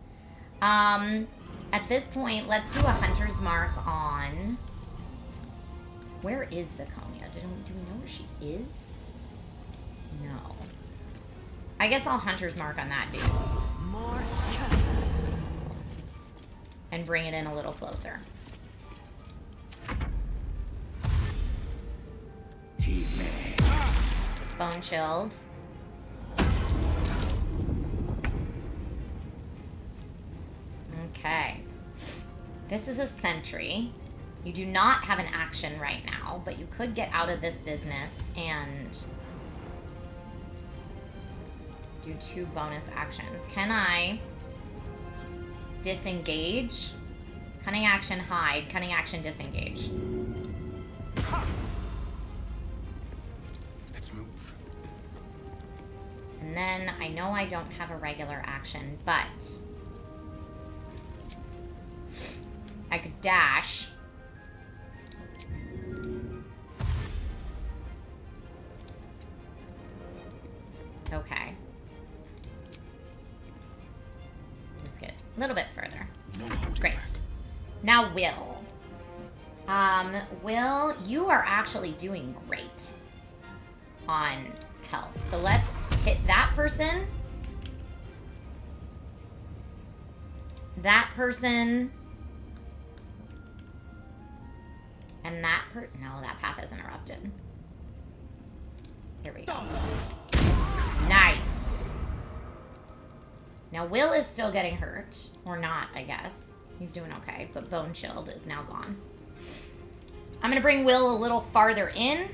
At this point, let's do a Hunter's Mark on... Where is Viconia? Do we know where she is? No. I guess I'll Hunter's Mark on that dude. And bring it in a little closer. Bone chilled. Okay. This is a sentry. You do not have an action right now, but you could get out of this business and do 2 bonus actions. Can I disengage? Cunning action hide, cunning action disengage. Let's move. And then I know I don't have a regular action, but I could dash. Okay. Just get a little bit further. Great. Now, Will. Will, you are actually doing great. on health. So let's hit that person. That person. And that no, that path is interrupted. Here we go. Nice. Now Will is still getting hurt. Or not, I guess. He's doing okay. But Bone Shield is now gone. I'm going to bring Will a little farther in.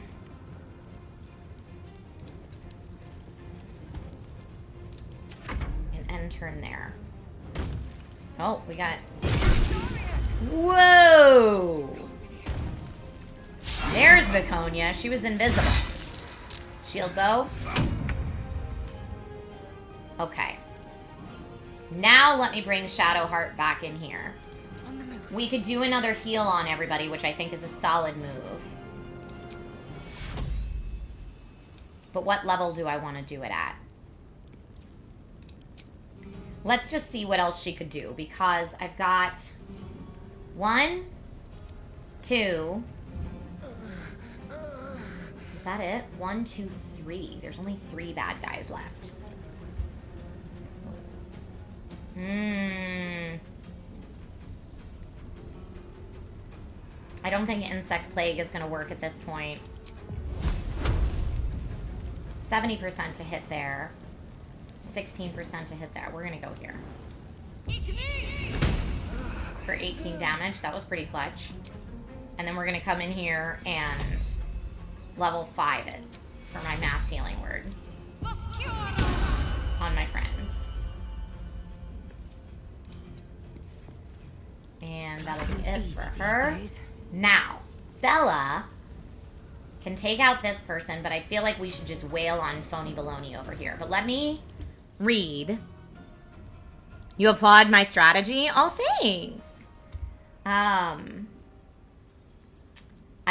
And end turn there. Oh, we got... Whoa! There's Viconia. She was invisible. Shield bow. Okay. Now let me bring Shadowheart back in here. We could do another heal on everybody, which I think is a solid move. But what level do I want to do it at? Let's just see what else she could do, because I've got 1, 2. Is that it? 1, 2, 3. There's only 3 bad guys left. I don't think Insect Plague is going to work at this point. 70% to hit there. 16% to hit there. We're going to go here. For 18 damage. That was pretty clutch. And then we're going to come in here and level 5 it for my mass healing word. On my friends. And that'll be it for her. Now, Bella can take out this person, but I feel like we should just wail on Phony Baloney over here. But let me read. You applaud my strategy? Oh, thanks. I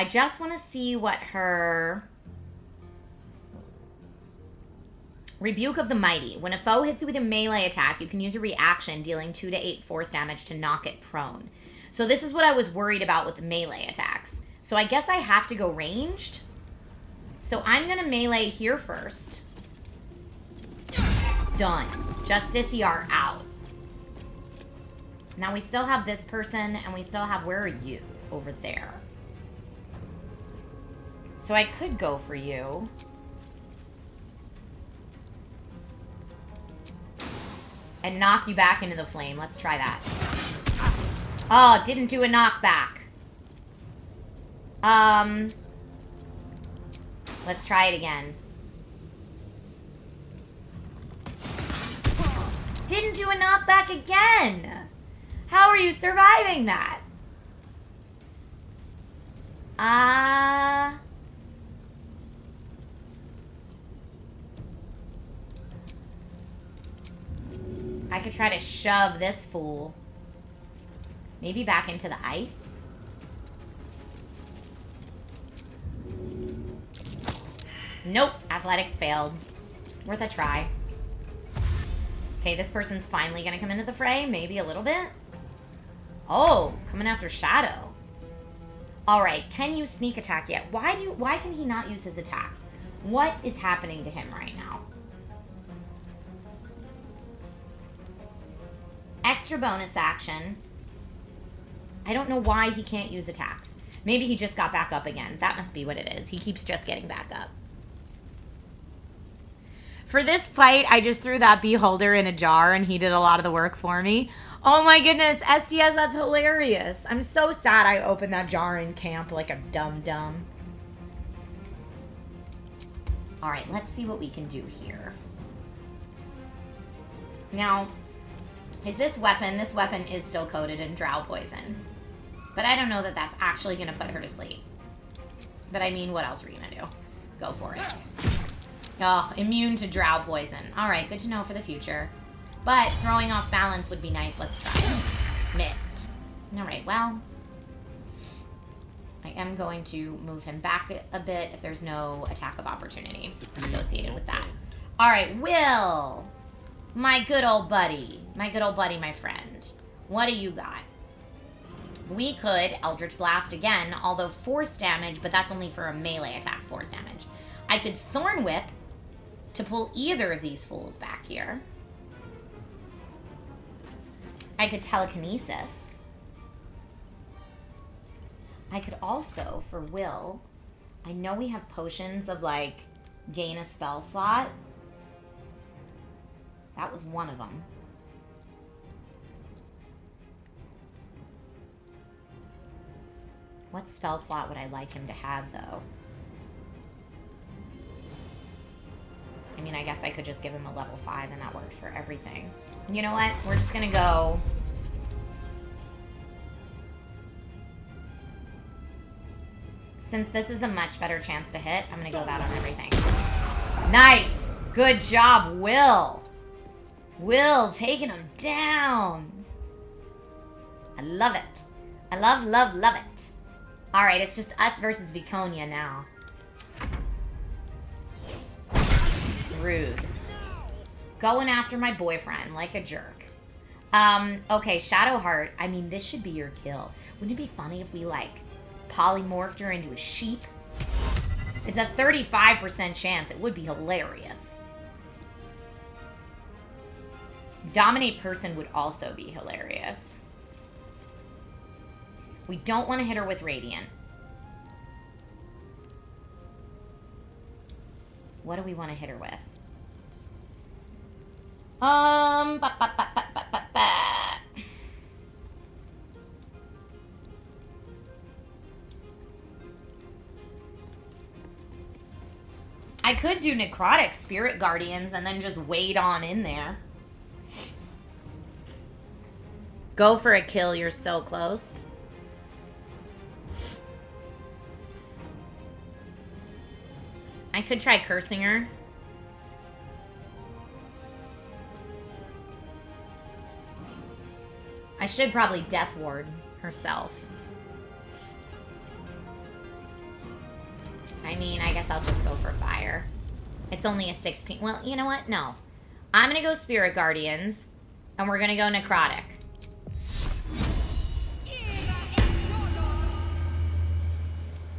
just want to see what her... Rebuke of the Mighty. When a foe hits you with a melee attack, you can use a reaction dealing 2 to 8 force damage to knock it prone. So this is what I was worried about with the melee attacks. So I guess I have to go ranged. So I'm going to melee here first. Done. Justiciar out. Now we still have this person, and we still have... Where are you? Over there. So I could go for you. And knock you back into the flame. Let's try that. Oh, didn't do a knockback. Let's try it again. Didn't do a knockback again. How are you surviving that? I could try to shove this fool. Maybe back into the ice? Nope. Athletics failed. Worth a try. Okay, this person's finally going to come into the fray. Maybe a little bit. Oh, coming after Shadow. Alright, can you sneak attack yet? Why can he not use his attacks? What is happening to him right now? Extra bonus action. I don't know why he can't use attacks. Maybe he just got back up again. That must be what it is. He keeps just getting back up. For this fight, I just threw that beholder in a jar and he did a lot of the work for me. Oh my goodness, STS, that's hilarious. I'm so sad I opened that jar in camp like a dum-dum. Alright, let's see what we can do here. Now, is this weapon is still coated in drow poison. But I don't know that that's actually going to put her to sleep. But I mean, what else are you going to do? Go for it. Oh, immune to drow poison. Alright, good to know for the future. But throwing off balance would be nice. Let's try it. Missed. Alright, well. I am going to move him back a bit if there's no attack of opportunity associated with that. Alright, Will. My good old buddy. My good old buddy, my friend. What do you got? We could Eldritch Blast again, although force damage, but that's only for a melee attack force damage. I could Thorn Whip to pull either of these fools back here. I could Telekinesis. I could also, for Will, I know we have potions of, like, gain a spell slot. That was one of them. What spell slot would I like him to have, though? I mean, I guess I could just give him a level 5 and that works for everything. You know what? We're just gonna go... Since this is a much better chance to hit, I'm gonna go that on everything. Nice! Good job, Will! Will, taking him down! I love it. I love, love, love it. Alright, it's just us versus Viconia now. Rude. Going after my boyfriend like a jerk. Okay, Shadowheart. I mean, this should be your kill. Wouldn't it be funny if we, like, polymorphed her into a sheep? It's a 35% chance. It would be hilarious. Dominate Person would also be hilarious. We don't want to hit her with Radiant. What do we want to hit her with? I could do Necrotic Spirit Guardians and then just wade on in there. Go for a kill, you're so close. I could try cursing her. I should probably Death Ward herself. I mean, I guess I'll just go for fire. It's only a 16. Well, you know what? No. I'm going to go Spirit Guardians, and we're going to go Necrotic.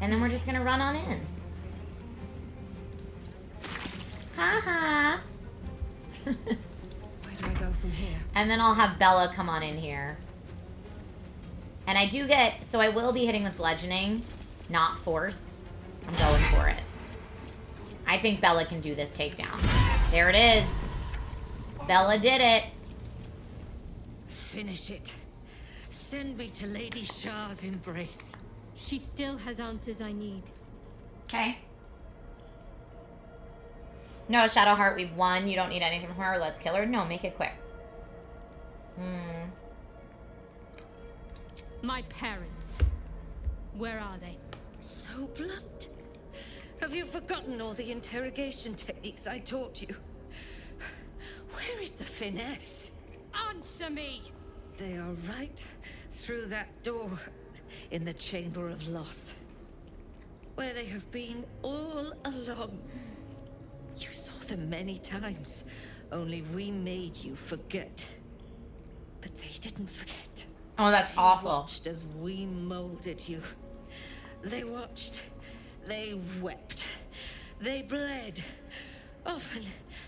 And then we're just going to run on in. Ha-ha. Where do I go from here? And then I'll have Bella come on in here. And I do get... So I will be hitting with Bludgeoning, not Force. I'm going for it. I think Bella can do this takedown. There it is. Bella did it. Finish it. Send me to Lady Shah's embrace. She still has answers I need. Okay. No, Shadowheart, we've won. You don't need anything from her. Let's kill her. No, make it quick. My parents. Where are they? So blunt. Have you forgotten all the interrogation techniques I taught you? Where is the finesse? Answer me! They are right through that door in the Chamber of Loss, where they have been all along. You saw them many times, only we made you forget. But they didn't forget. Oh, that's awful. They watched as we molded you. They watched. They wept. They bled. Often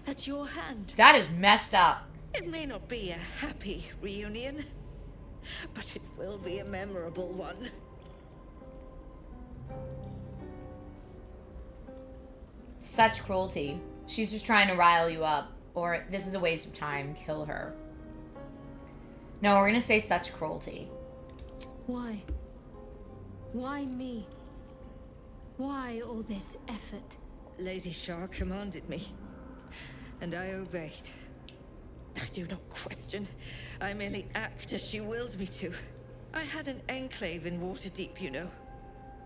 at your hand. That is messed up. It may not be a happy reunion, but it will be a memorable one. Such cruelty. She's just trying to rile you up. Or, this is a waste of time. Kill her. No, we're gonna say such cruelty. Why? Why me? Why all this effort? Lady Shah commanded me, and I obeyed. I do not question. I merely act as she wills me to. I had an enclave in Waterdeep, you know.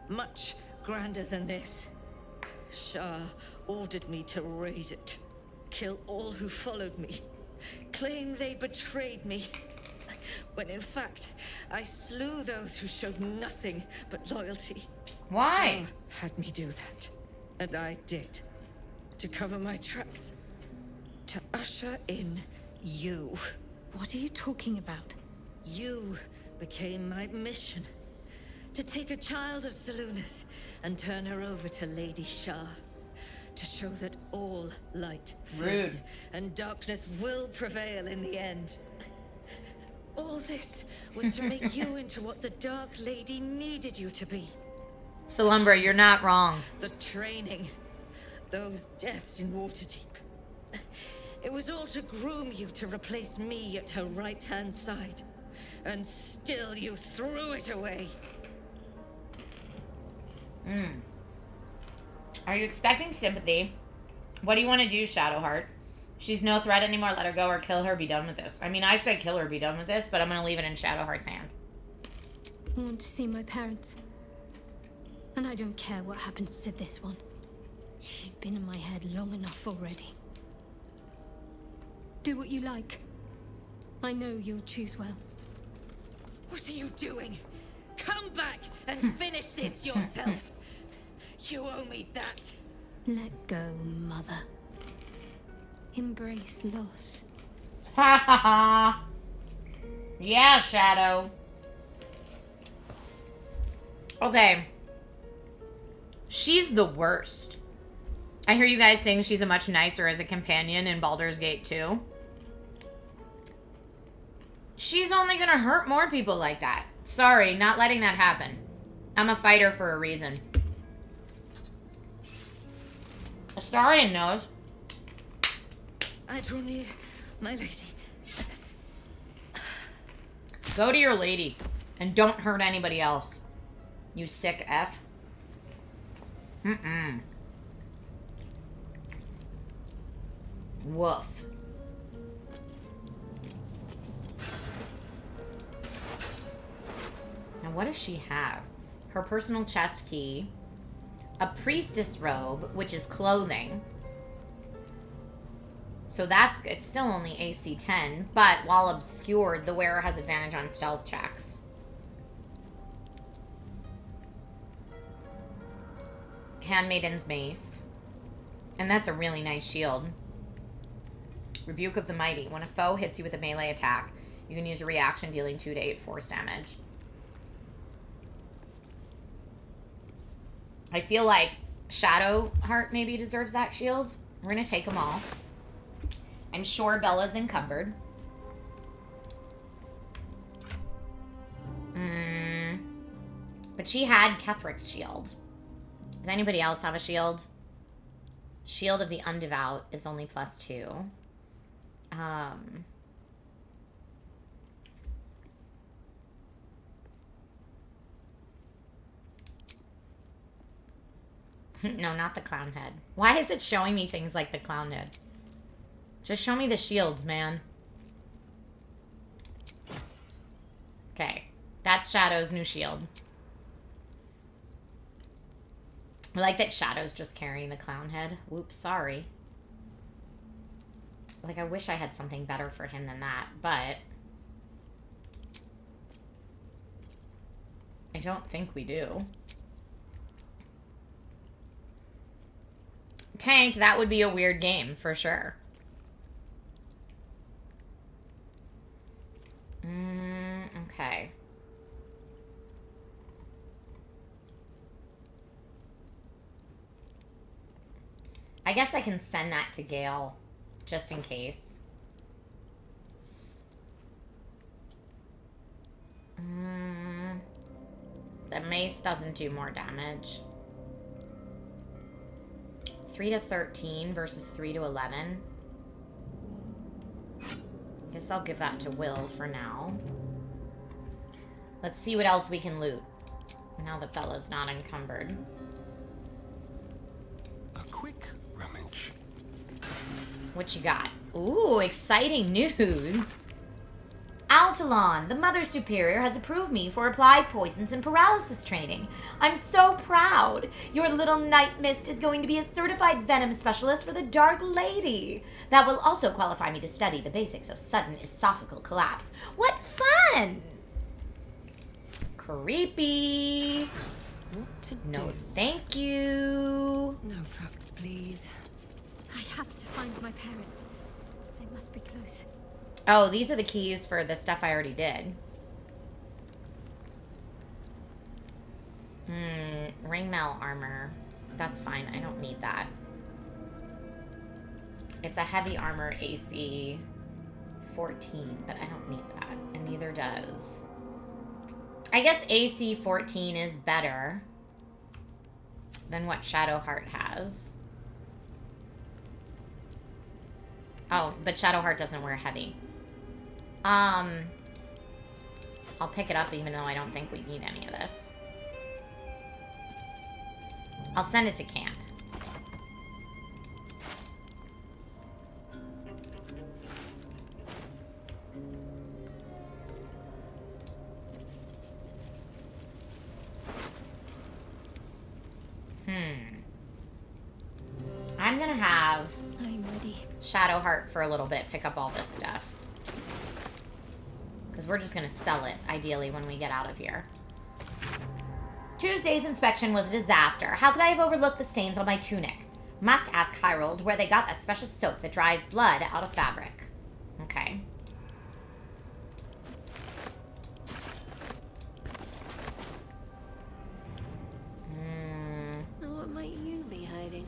Much grander than this. Shah ordered me to raise it. Kill all who followed me. Claim they betrayed me. When in fact, I slew those who showed nothing but loyalty. Why? Shah had me do that. And I did. To cover my tracks. To usher in you. What are you talking about? You became my mission. To take a child of Selûne's and turn her over to Lady Shah. to show that all light Rude. fades and darkness will prevail in the end. All this was to make you into what the Dark Lady needed you to be. Solumbra, you're not wrong. The training, those deaths in Waterdeep. It was all to groom you to replace me at her right-hand side. And still you threw it away. Are you expecting sympathy? What do you want to do, Shadowheart? She's no threat anymore. Let her go or kill her. Be done with this. I mean, I say kill her. Be done with this. But I'm going to leave it in Shadowheart's hand. I want to see my parents. And I don't care what happens to this one. She's been in my head long enough already. Do what you like. I know you'll choose well. What are you doing? Come back and finish this yourself. You owe me that. Let go, Mother. Embrace loss. Ha ha ha. Yeah, Shadow. Okay. She's the worst. I hear you guys saying she's a much nicer as a companion in Baldur's Gate 2. She's only gonna hurt more people like that. Sorry, not letting that happen. I'm a fighter for a reason. Astarion knows. I draw near, my lady. Go to your lady. And don't hurt anybody else. You sick F. Woof. Now what does she have? Her personal chest key. A priestess robe, which is clothing. So that's, it's still only AC 10, but while obscured, the wearer has advantage on stealth checks. Handmaiden's mace. And that's a really nice shield. Rebuke of the Mighty. When a foe hits you with a melee attack, you can use a reaction dealing 2 to 8 force damage. I feel like Shadowheart maybe deserves that shield. We're going to take them all. I'm sure Bella's encumbered. But she had Kethric's shield. Does anybody else have a shield? Shield of the Undevout is only +2. No, not the clown head. Why is it showing me things like the clown head? Just show me the shields, man. Okay. That's Shadow's new shield. I like that Shadow's just carrying the clown head. Whoops, sorry. Like, I wish I had something better for him than that, but I don't think we do. Tank, that would be a weird game, for sure. Okay. I guess I can send that to Gale, just in case. The mace doesn't do more damage. 3 to 13 versus 3 to 11. Guess I'll give that to Will for now. Let's see what else we can loot. Now that Bella's not encumbered. A quick rummage. What you got? Ooh, exciting news. Altalon, the Mother Superior, has approved me for applied poisons and paralysis training. I'm so proud. Your little night mist is going to be a certified venom specialist for the Dark Lady. That will also qualify me to study the basics of sudden esophageal collapse. What fun! Creepy. What to No, do? thank you. No traps, please. I have to find my parents. They must be close. Oh, these are the keys for the stuff I already did. Ringmail armor. That's fine. I don't need that. It's a heavy armor AC 14, but I don't need that, and neither does. I guess AC 14 is better than what Shadowheart has. Oh, but Shadowheart doesn't wear heavy. I'll pick it up even though I don't think we need any of this. I'll send it to camp. I'm gonna have Shadowheart for a little bit pick up all this stuff. Because we're just gonna sell it, ideally, when we get out of here. Tuesday's inspection was a disaster. How could I have overlooked the stains on my tunic? Must ask Hyrold where they got that special soap that dries blood out of fabric. Okay. What might you be hiding?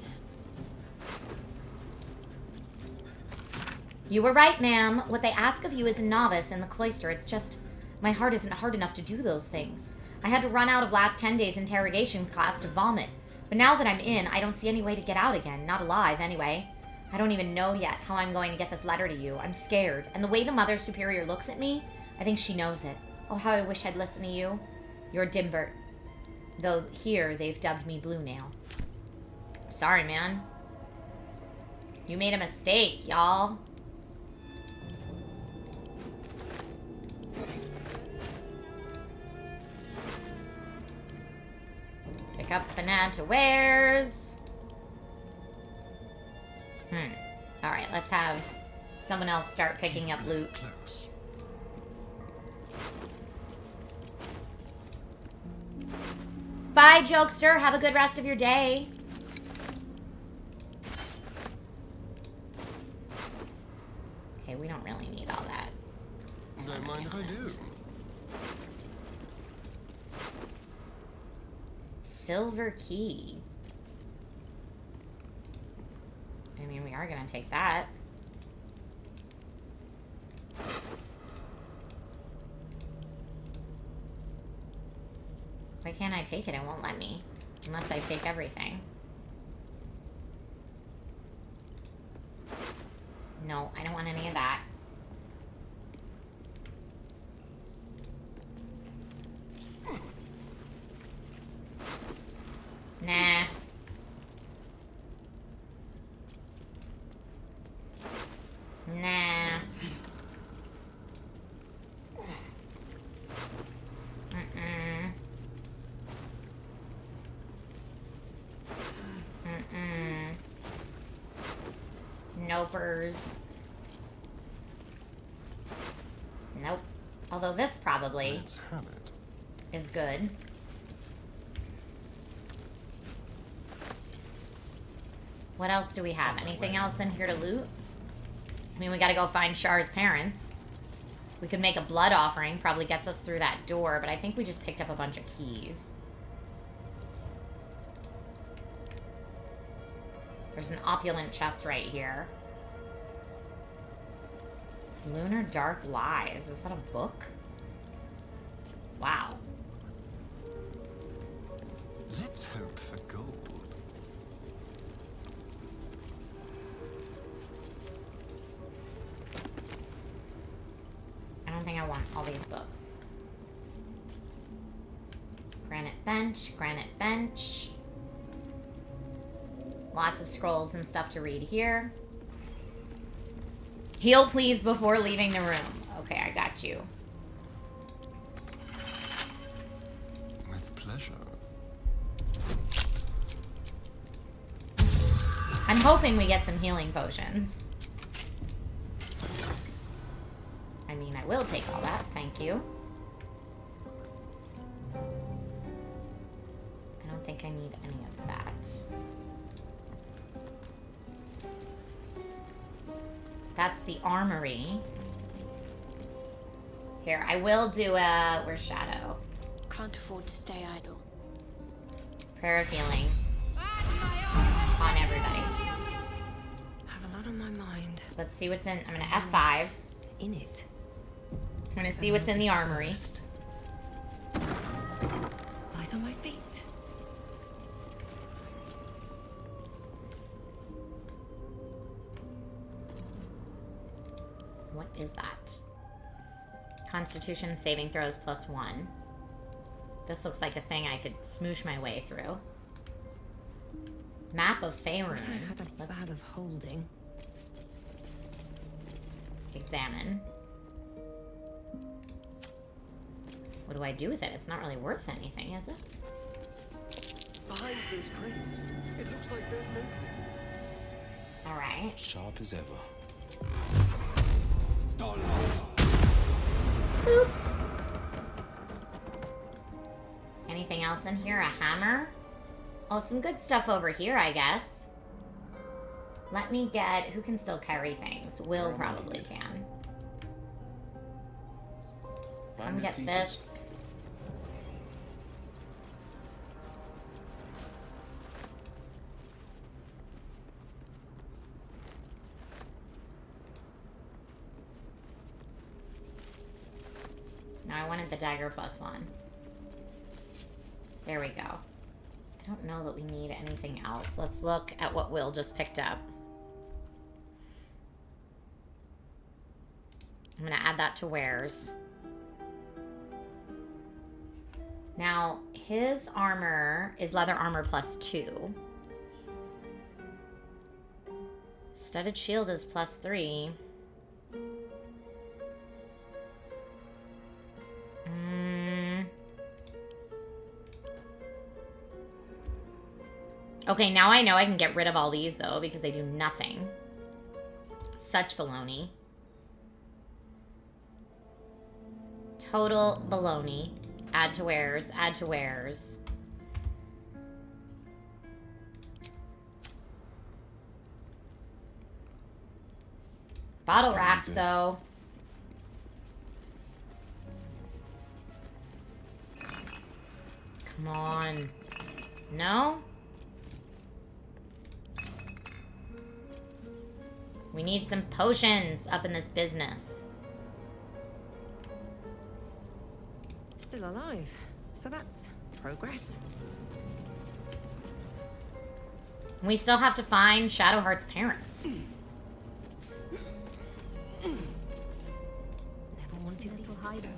You were right, ma'am. What they ask of you as a novice in the cloister, it's just... my heart isn't hard enough to do those things. I had to run out of last 10 days interrogation class to vomit. But now that I'm in, I don't see any way to get out again. Not alive, anyway. I don't even know yet how I'm going to get this letter to you. I'm scared. And the way the Mother Superior looks at me, I think she knows it. Oh, how I wish I'd listened to you. You're Dimbert. Though here, they've dubbed me Blue Nail. Sorry, man. You made a mistake, y'all. Pick up Banana wares. Alright, let's have someone else start picking up loot. Close. Bye, Jokester. Have a good rest of your day. Okay, we don't really need all that. Don't mind if I do. Silver key. I mean, we are gonna take that. Why can't I take it? It won't let me. Unless I take everything. No, I don't want any of that. Nah. Nah. Nopers. Nope. Although this probably is good. What else do we have? Anything else in here to loot? I mean, we gotta go find Char's parents. We could make a blood offering. Probably gets us through that door, but I think we just picked up a bunch of keys. There's an opulent chest right here. Lunar Dark Lies. Is that a book? Wow. Let's hope for gold. I don't think I want all these books. Granite bench, granite bench. Lots of scrolls and stuff to read here. Heal, please, before leaving the room. Okay, I got you. With pleasure. I'm hoping we get some healing potions. I mean, I will take all that. Thank you. I don't think I need any of that. That's the armory. Here, I will do a... Where's Shadow? Can't afford to stay idle. Prayer of healing. On everybody. Have a out of my mind. Let's see what's in. I'm gonna F5. In it. I'm gonna see what's in the armory. Light on my feet. What is that? Constitution saving throws +1. This looks like a thing I could smoosh my way through. Map of Faerun. I had a bad of holding. Examine. What do I do with it? It's not really worth anything, is it? Behind those crates, it looks like there's movement. Alright. Sharp as ever. Boop. Anything else in here? A hammer? Oh, some good stuff over here, I guess. Let me get... Who can still carry things? Will probably can. Let me get this. No, I wanted the dagger +1. There we go. I don't know that we need anything else. Let's look at what Will just picked up. I'm going to add that to wares. Now, his armor is leather armor +2. Studded shield is +3. Okay, now I know I can get rid of all these, though, because they do nothing. Such baloney. Total baloney. Add to wares, add to wares. Bottle wraps, though. Come on. No? We need some potions up in this business. Still alive. So that's progress. We still have to find Shadowheart's parents. Never wanted Little hideout.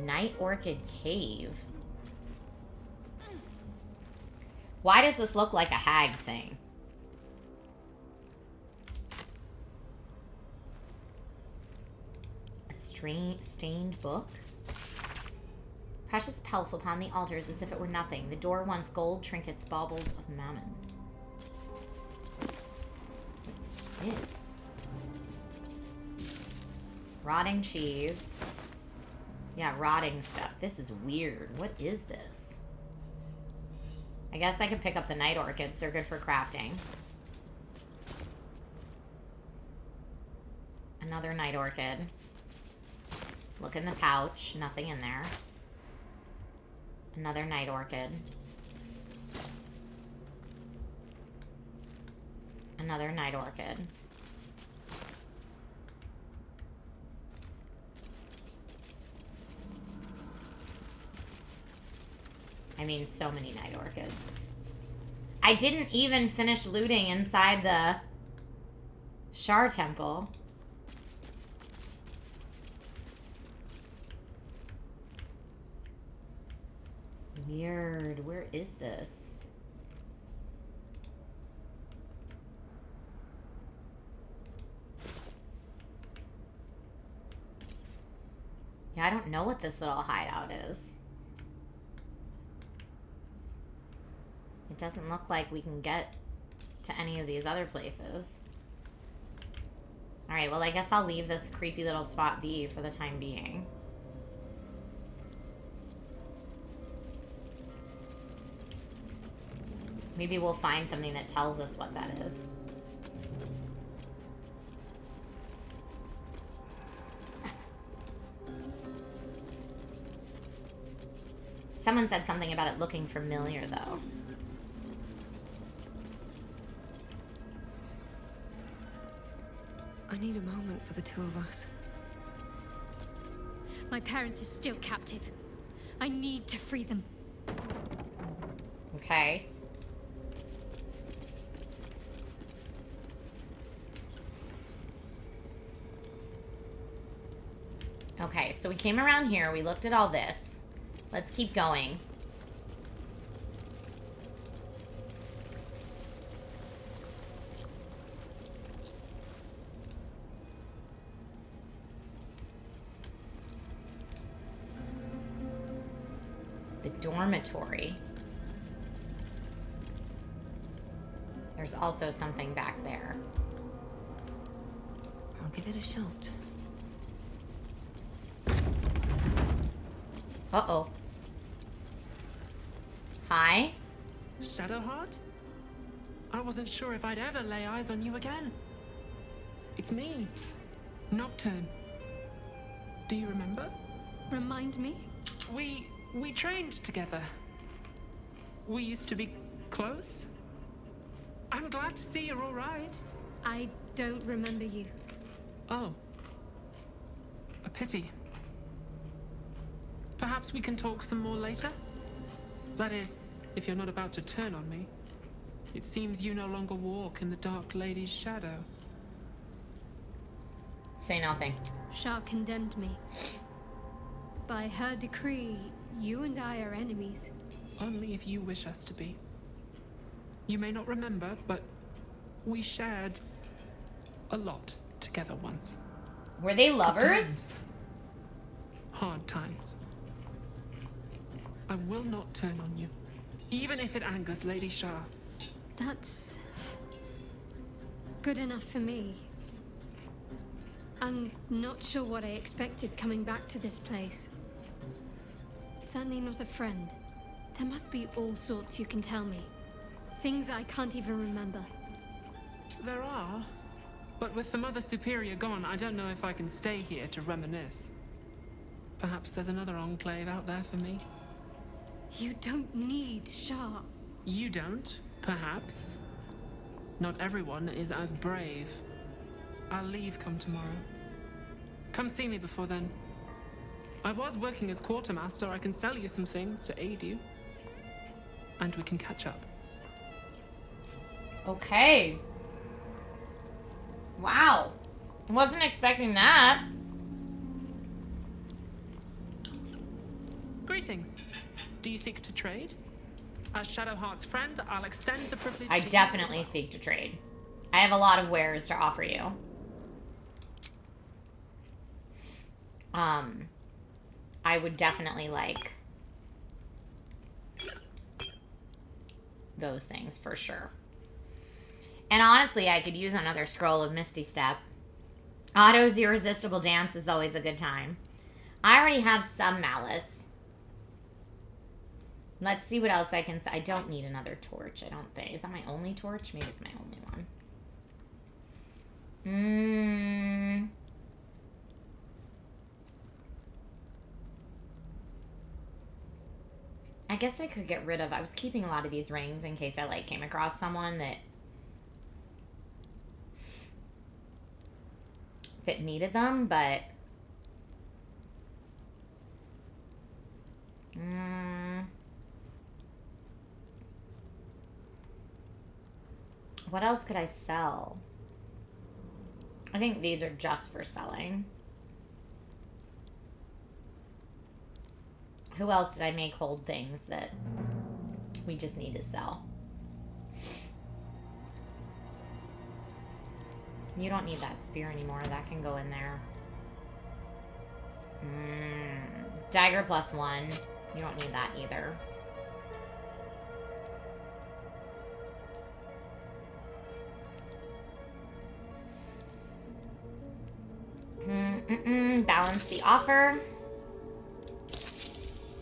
Night Orchid Cave. Why does this look like a hag thing? A stained book? Precious pelf upon the altars as if it were nothing. The door wants gold, trinkets, baubles of mammon. What is this? Rotting cheese. Yeah, rotting stuff. This is weird. What is this? I guess I can pick up the night orchids. They're good for crafting. Another night orchid. Look in the pouch. Nothing in there. Another night orchid. Another night orchid. I mean, so many night orchids. I didn't even finish looting inside the Shar Temple. Weird. Where is this? Yeah, I don't know what this little hideout is. It doesn't look like we can get to any of these other places. Alright, well, I guess I'll leave this creepy little spot be for the time being. Maybe we'll find something that tells us what that is. Someone said something about it looking familiar, though. I need a moment for the two of us. My parents are still captive. I need to free them. Okay. Okay, so we came around here. We looked at all this. Let's keep going. The dormitory. There's also something back there. I'll give it a shot. Uh-oh. Hi? Shadowheart? I wasn't sure if I'd ever lay eyes on you again. It's me, Nocturne. Do you remember? Remind me? We trained together. We used to be close. I'm glad to see you're all right. I don't remember you. Oh. A pity. Perhaps we can talk some more later? That is, if you're not about to turn on me. It seems you no longer walk in the Dark Lady's shadow. Say nothing. Shah condemned me. By her decree, you and I are enemies. Only if you wish us to be. You may not remember, but we shared a lot together once. Were they lovers? Good times. Hard times. I will not turn on you, even if it angers Lady Shah. That's good enough for me. I'm not sure what I expected coming back to this place. Certainly not a friend. There must be all sorts you can tell me. Things I can't even remember. There are, but with the Mother Superior gone, I don't know if I can stay here to reminisce. Perhaps there's another enclave out there for me. You don't need Shah. You don't, perhaps. Not everyone is as brave. I'll leave come tomorrow. Come see me before then. I was working as quartermaster. I can sell you some things to aid you. And we can catch up. Okay. Wow. Wasn't expecting that. Greetings. Do you seek to trade? As Shadowheart's friend, I'll extend the privilege I to definitely seek to trade. I have a lot of wares to offer you. I would definitely like those things for sure. And honestly, I could use another scroll of Misty Step. Otto's Irresistible Dance is always a good time. I already have some malice. Let's see what else I can... I don't need another torch, I don't think. Is that my only torch? Maybe it's my only one. I guess I could get rid of... I was keeping a lot of these rings in case I, like, came across someone that needed them, but... What else could I sell? I think these are just for selling. Who else did I make hold things that we just need to sell? You don't need that spear anymore. That can go in there. Dagger +1. You don't need that either. Balance the offer.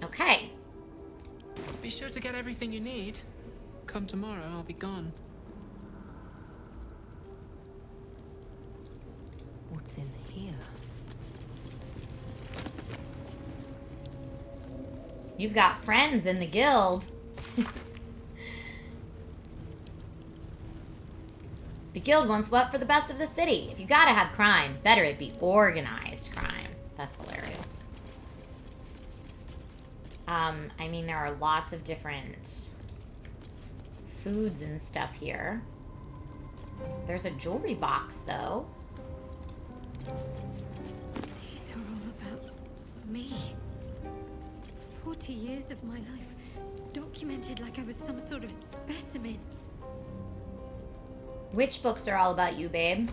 Okay. Be sure to get everything you need. Come tomorrow, I'll be gone. What's in here? You've got friends in the guild. The guild wants what for the best of the city? If you gotta have crime, better it be organized crime. That's hilarious. I mean, there are lots of different foods and stuff here. There's a jewelry box, though. These are all about me. 40 years of my life, documented like I was some sort of specimen. Which books are all about you, babe?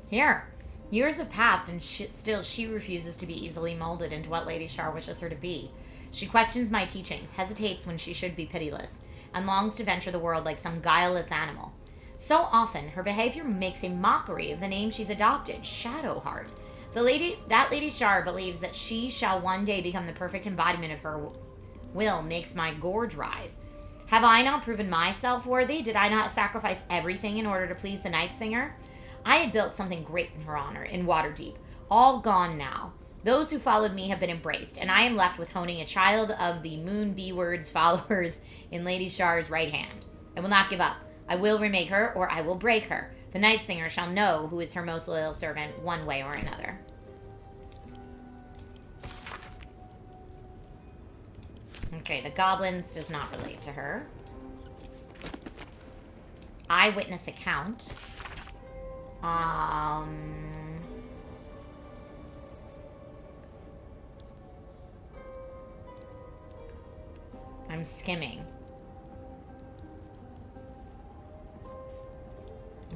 Here. Years have passed, and still she refuses to be easily molded into what Lady Shar wishes her to be. She questions my teachings, hesitates when she should be pitiless, and longs to venture the world like some guileless animal. So often, her behavior makes a mockery of the name she's adopted, Shadowheart. That Lady Shar believes that she shall one day become the perfect embodiment of her will makes my gorge rise. Have I not proven myself worthy? Did I not sacrifice everything in order to please the Night Singer? I had built something great in her honor, in Waterdeep. All gone now. Those who followed me have been embraced, and I am left with honing a child of the Moon B-Word's followers in Lady Shar's right hand. I will not give up. I will remake her, or I will break her. The Night Singer shall know who is her most loyal servant, one way or another. Okay, the goblins does not relate to her. Eyewitness account. I'm skimming.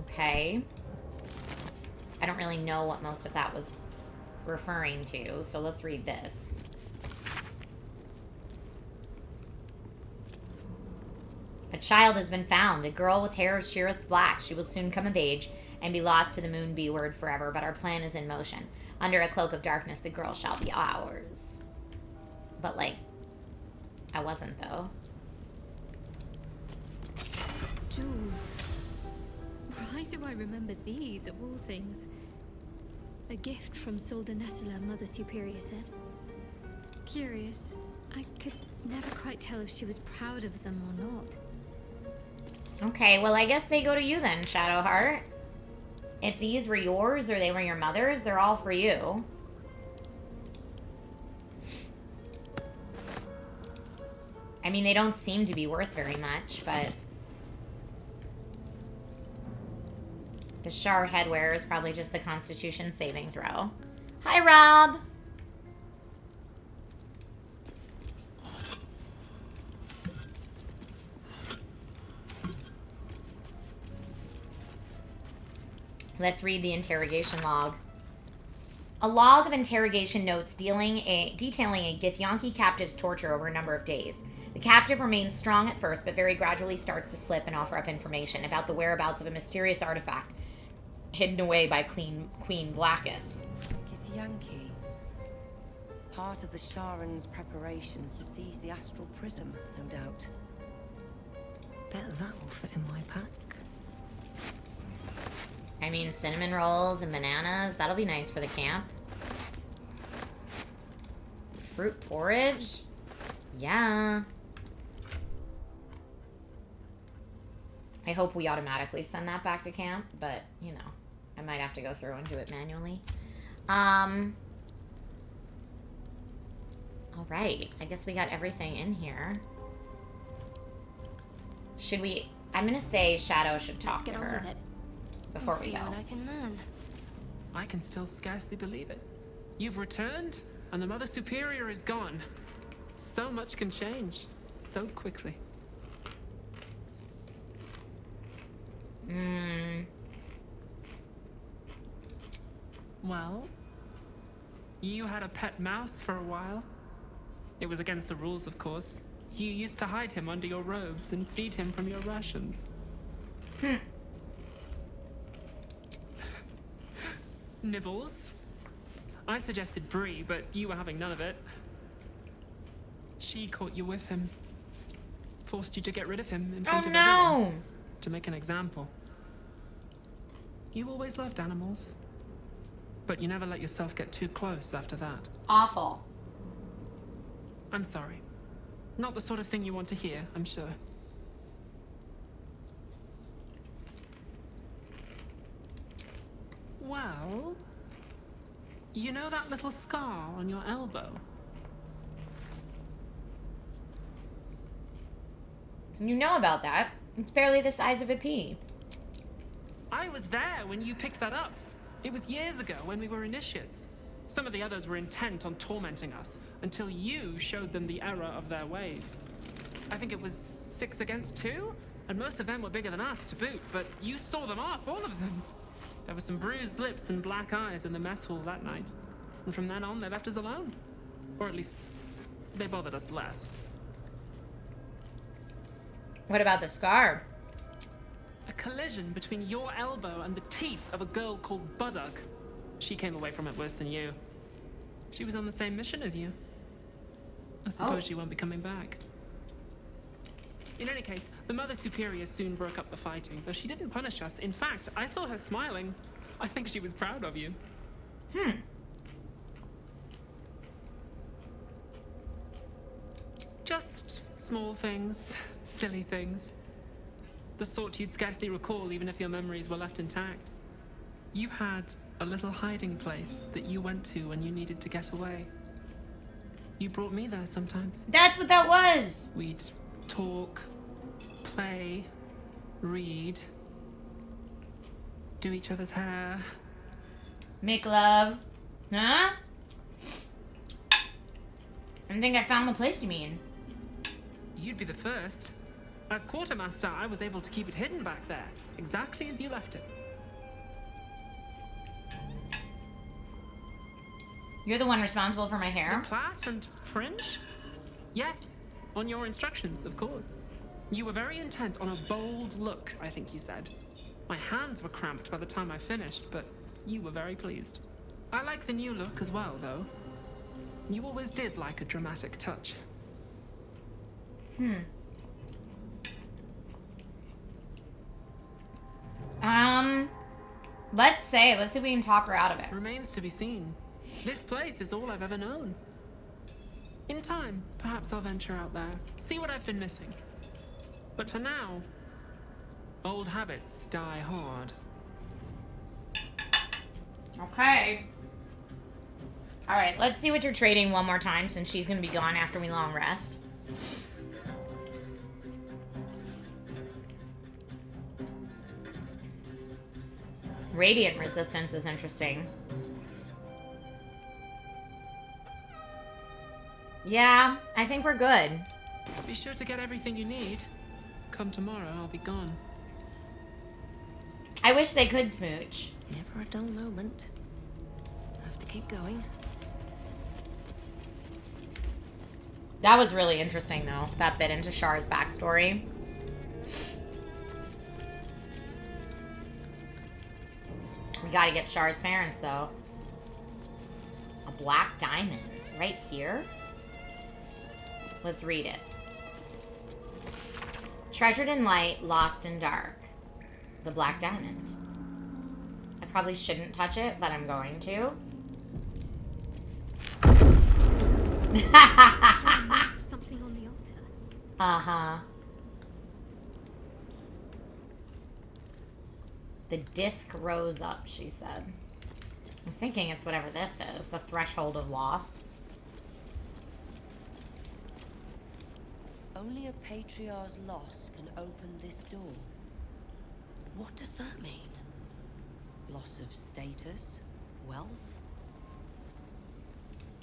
Okay. I don't really know what most of that was referring to, so let's read this. A child has been found, a girl with hair of sheerest black. She will soon come of age and be lost to the Moon B-Word forever, but our plan is in motion. Under a cloak of darkness, the girl shall be ours. But, like, I wasn't, though. These jewels. Why do I remember these, of all things? A gift from Solda Nessela, Mother Superior said. Curious. I could never quite tell if she was proud of them or not. Okay, well, I guess they go to you then, Shadowheart. If these were yours or they were your mother's, they're all for you. I mean, they don't seem to be worth very much, but... the Shar headwear is probably just the Constitution saving throw. Hi, Rob! Let's read the interrogation log. A log of interrogation notes detailing a Githyanki captive's torture over a number of days. The captive remains strong at first, but very gradually starts to slip and offer up information about the whereabouts of a mysterious artifact hidden away by Queen Blacketh. Githyanki. Part of the Sharan's preparations to seize the astral prism, no doubt. Bet that will fit in my pack. I mean, cinnamon rolls and bananas. That'll be nice for the camp. Fruit porridge? Yeah. I hope we automatically send that back to camp, but, you know, I might have to go through and do it manually. Alright. I guess we got everything in here. Should we... I'm gonna say Shadow should talk to her. Before we go. What I can learn. I can still scarcely believe it. You've returned, and the Mother Superior is gone. So much can change, so quickly. Well, you had a pet mouse for a while. It was against the rules, of course. You used to hide him under your robes and feed him from your rations. Nibbles. I suggested brie, but you were having none of it. She caught you with him. Forced you to get rid of him in front of everyone. To make an example. You always loved animals. But you never let yourself get too close after that. Awful. I'm sorry. Not the sort of thing you want to hear, I'm sure. Well, you know that little scar on your elbow? You know about that. It's barely the size of a pea. I was there when you picked that up. It was years ago when we were initiates. Some of the others were intent on tormenting us until you showed them the error of their ways. I think it was 6 against 2, and most of them were bigger than us to boot, but you saw them off, all of them. There were some bruised lips and black eyes in the mess hall that night. And from then on, they left us alone. Or at least, they bothered us less. What about the scar? A collision between your elbow and the teeth of a girl called Buddock. She came away from it worse than you. She was on the same mission as you. I suppose she won't be coming back. In any case, the Mother Superior soon broke up the fighting, though she didn't punish us. In fact, I saw her smiling. I think she was proud of you. Just small things, silly things. The sort you'd scarcely recall even if your memories were left intact. You had a little hiding place that you went to when you needed to get away. You brought me there sometimes. That's what that was! We'd talk, play, read, do each other's hair. Make love. Huh? I think I found the place you mean. You'd be the first. As quartermaster, I was able to keep it hidden back there, exactly as you left it. You're the one responsible for my hair? The plait and fringe? Yes, on your instructions, of course. You were very intent on a bold look, I think you said. My hands were cramped by the time I finished, but you were very pleased. I like the new look as well, though. You always did like a dramatic touch. Let's see if we can talk her out of it. Remains to be seen. This place is all I've ever known. In time, perhaps I'll venture out there, see what I've been missing. But for now, old habits die hard. Okay. Alright, let's see what you're trading one more time since she's gonna be gone after we long rest. Radiant resistance is interesting. Yeah, I think we're good. Be sure to get everything you need. Come tomorrow, I'll be gone. I wish they could smooch. Never a dull moment. Have to keep going. That was really interesting, though. That bit into Char's backstory. We gotta get Char's parents, though. A black diamond. Right here? Let's read it. Treasured in light, lost in dark. The black diamond. I probably shouldn't touch it, but I'm going to. Something on the altar. Uh-huh. The disc rose up, she said. I'm thinking it's whatever this is. The threshold of loss. Only a patriarch's loss can open this door. What does that mean? Loss of status? Wealth?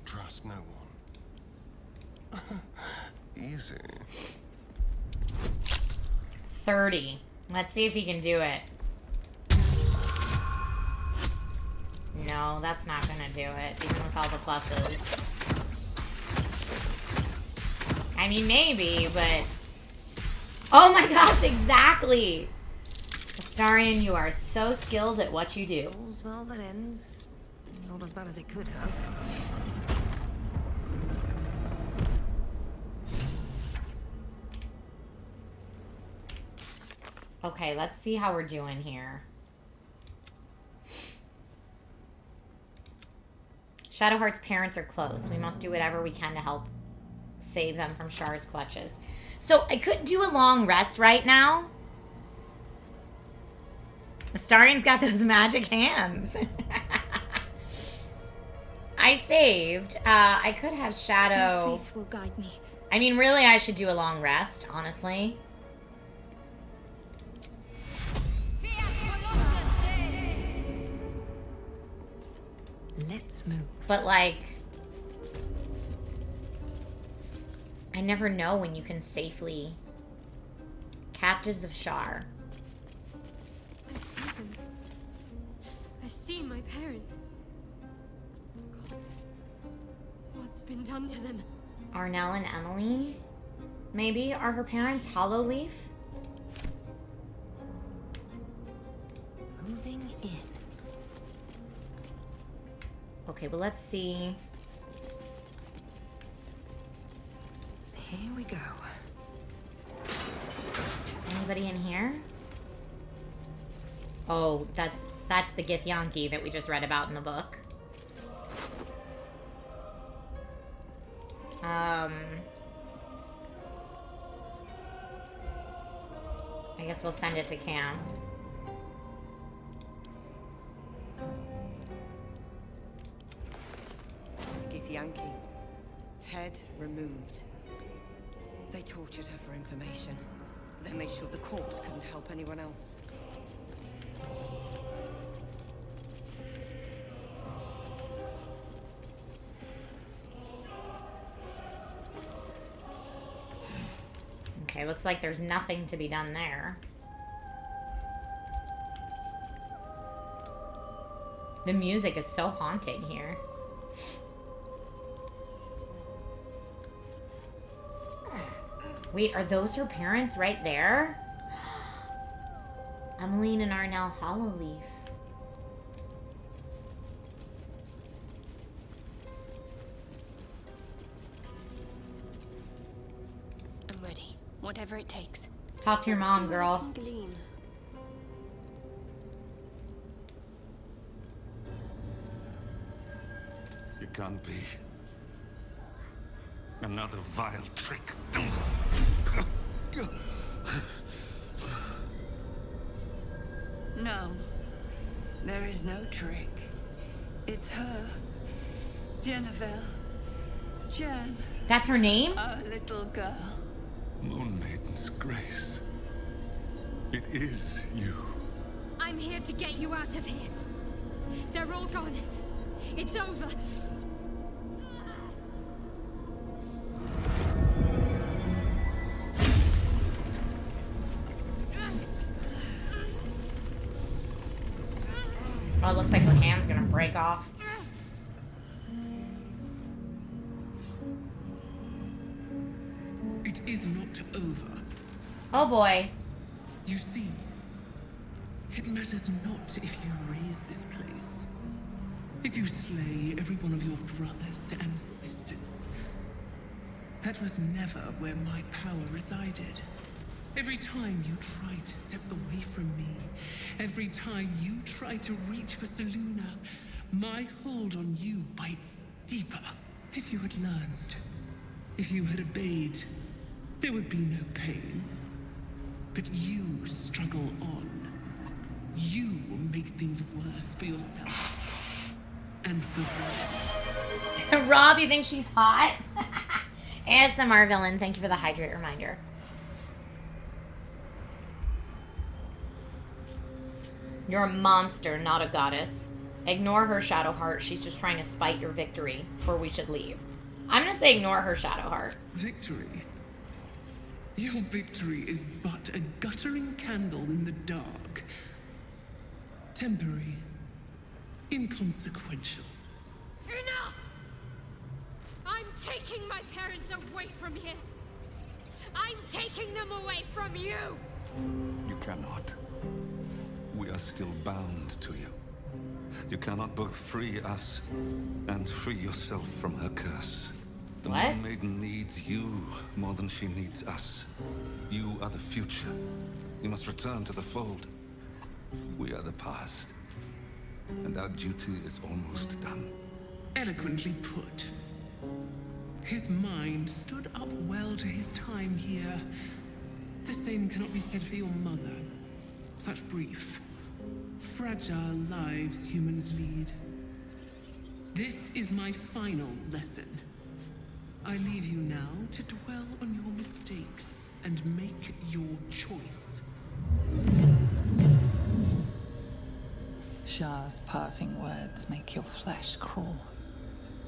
Trust no one. Easy. 30. Let's see if he can do it. No, that's not gonna do it, even with all the pluses. I mean, maybe, but... Oh my gosh, exactly! Astarion, you are so skilled at what you do. All's well that ends. Not as bad as it could have. Okay, let's see how we're doing here. Shadowheart's parents are close. We must do whatever we can to help save them from Char's clutches. So I could do a long rest right now. Astarian's got those magic hands. I saved. I could have Shadow. My faith will guide me. I mean, really, I should do a long rest, honestly. Let's move. But, like, I never know when you can safely... Captives of Shar. I see them. I see my parents. God, what's been done to them? Arnell and Emmeline? Maybe? Are her parents Hollow Leaf? Moving in. Okay, well, let's see. Here we go. Anybody in here? Oh, that's the Githyanki that we just read about in the book. I guess we'll send it to camp. Githyanki. Head removed. They tortured her for information. They made sure the corpse couldn't help anyone else. Okay, looks like there's nothing to be done there. The music is so haunting here. Wait, are those her parents right there? Emmeline and Arnell Hollowleaf. I'm ready. Whatever it takes. Talk to your mom, girl. You can't be. Another vile trick. No. There is no trick. It's her. Genevieve. Jen. That's her name? Our little girl. Moon Maiden's grace. It is you. I'm here to get you out of here. They're all gone. It's over. Oh, it looks like her hand's gonna break off. It is not over. Oh boy. You see, it matters not if you raise this place. If you slay every one of your brothers and sisters. That was never where my power resided. Every time you try to step away from me, every time you try to reach for Selûne, my hold on you bites deeper. If you had learned, if you had obeyed, there would be no pain. But you struggle on. You will make things worse for yourself. And for them. Rob, you think she's hot? ASMR villain, thank you for the hydrate reminder. You're a monster, not a goddess. Ignore her, Shadowheart. She's just trying to spite your victory, or we should leave. I'm gonna say ignore her, Shadowheart. Victory? Your victory is but a guttering candle in the dark. Temporary. Inconsequential. Enough! I'm taking my parents away from here. I'm taking them away from you. You cannot. We are still bound to you. You cannot both free us and free yourself from her curse. The Moon Maiden needs you more than she needs us. You are the future. You must return to the fold. We are the past. And our duty is almost done. Eloquently put. His mind stood up well to his time here. The same cannot be said for your mother. Such brief, fragile lives humans lead. This is my final lesson. I leave you now to dwell on your mistakes and make your choice. Shah's parting words make your flesh crawl.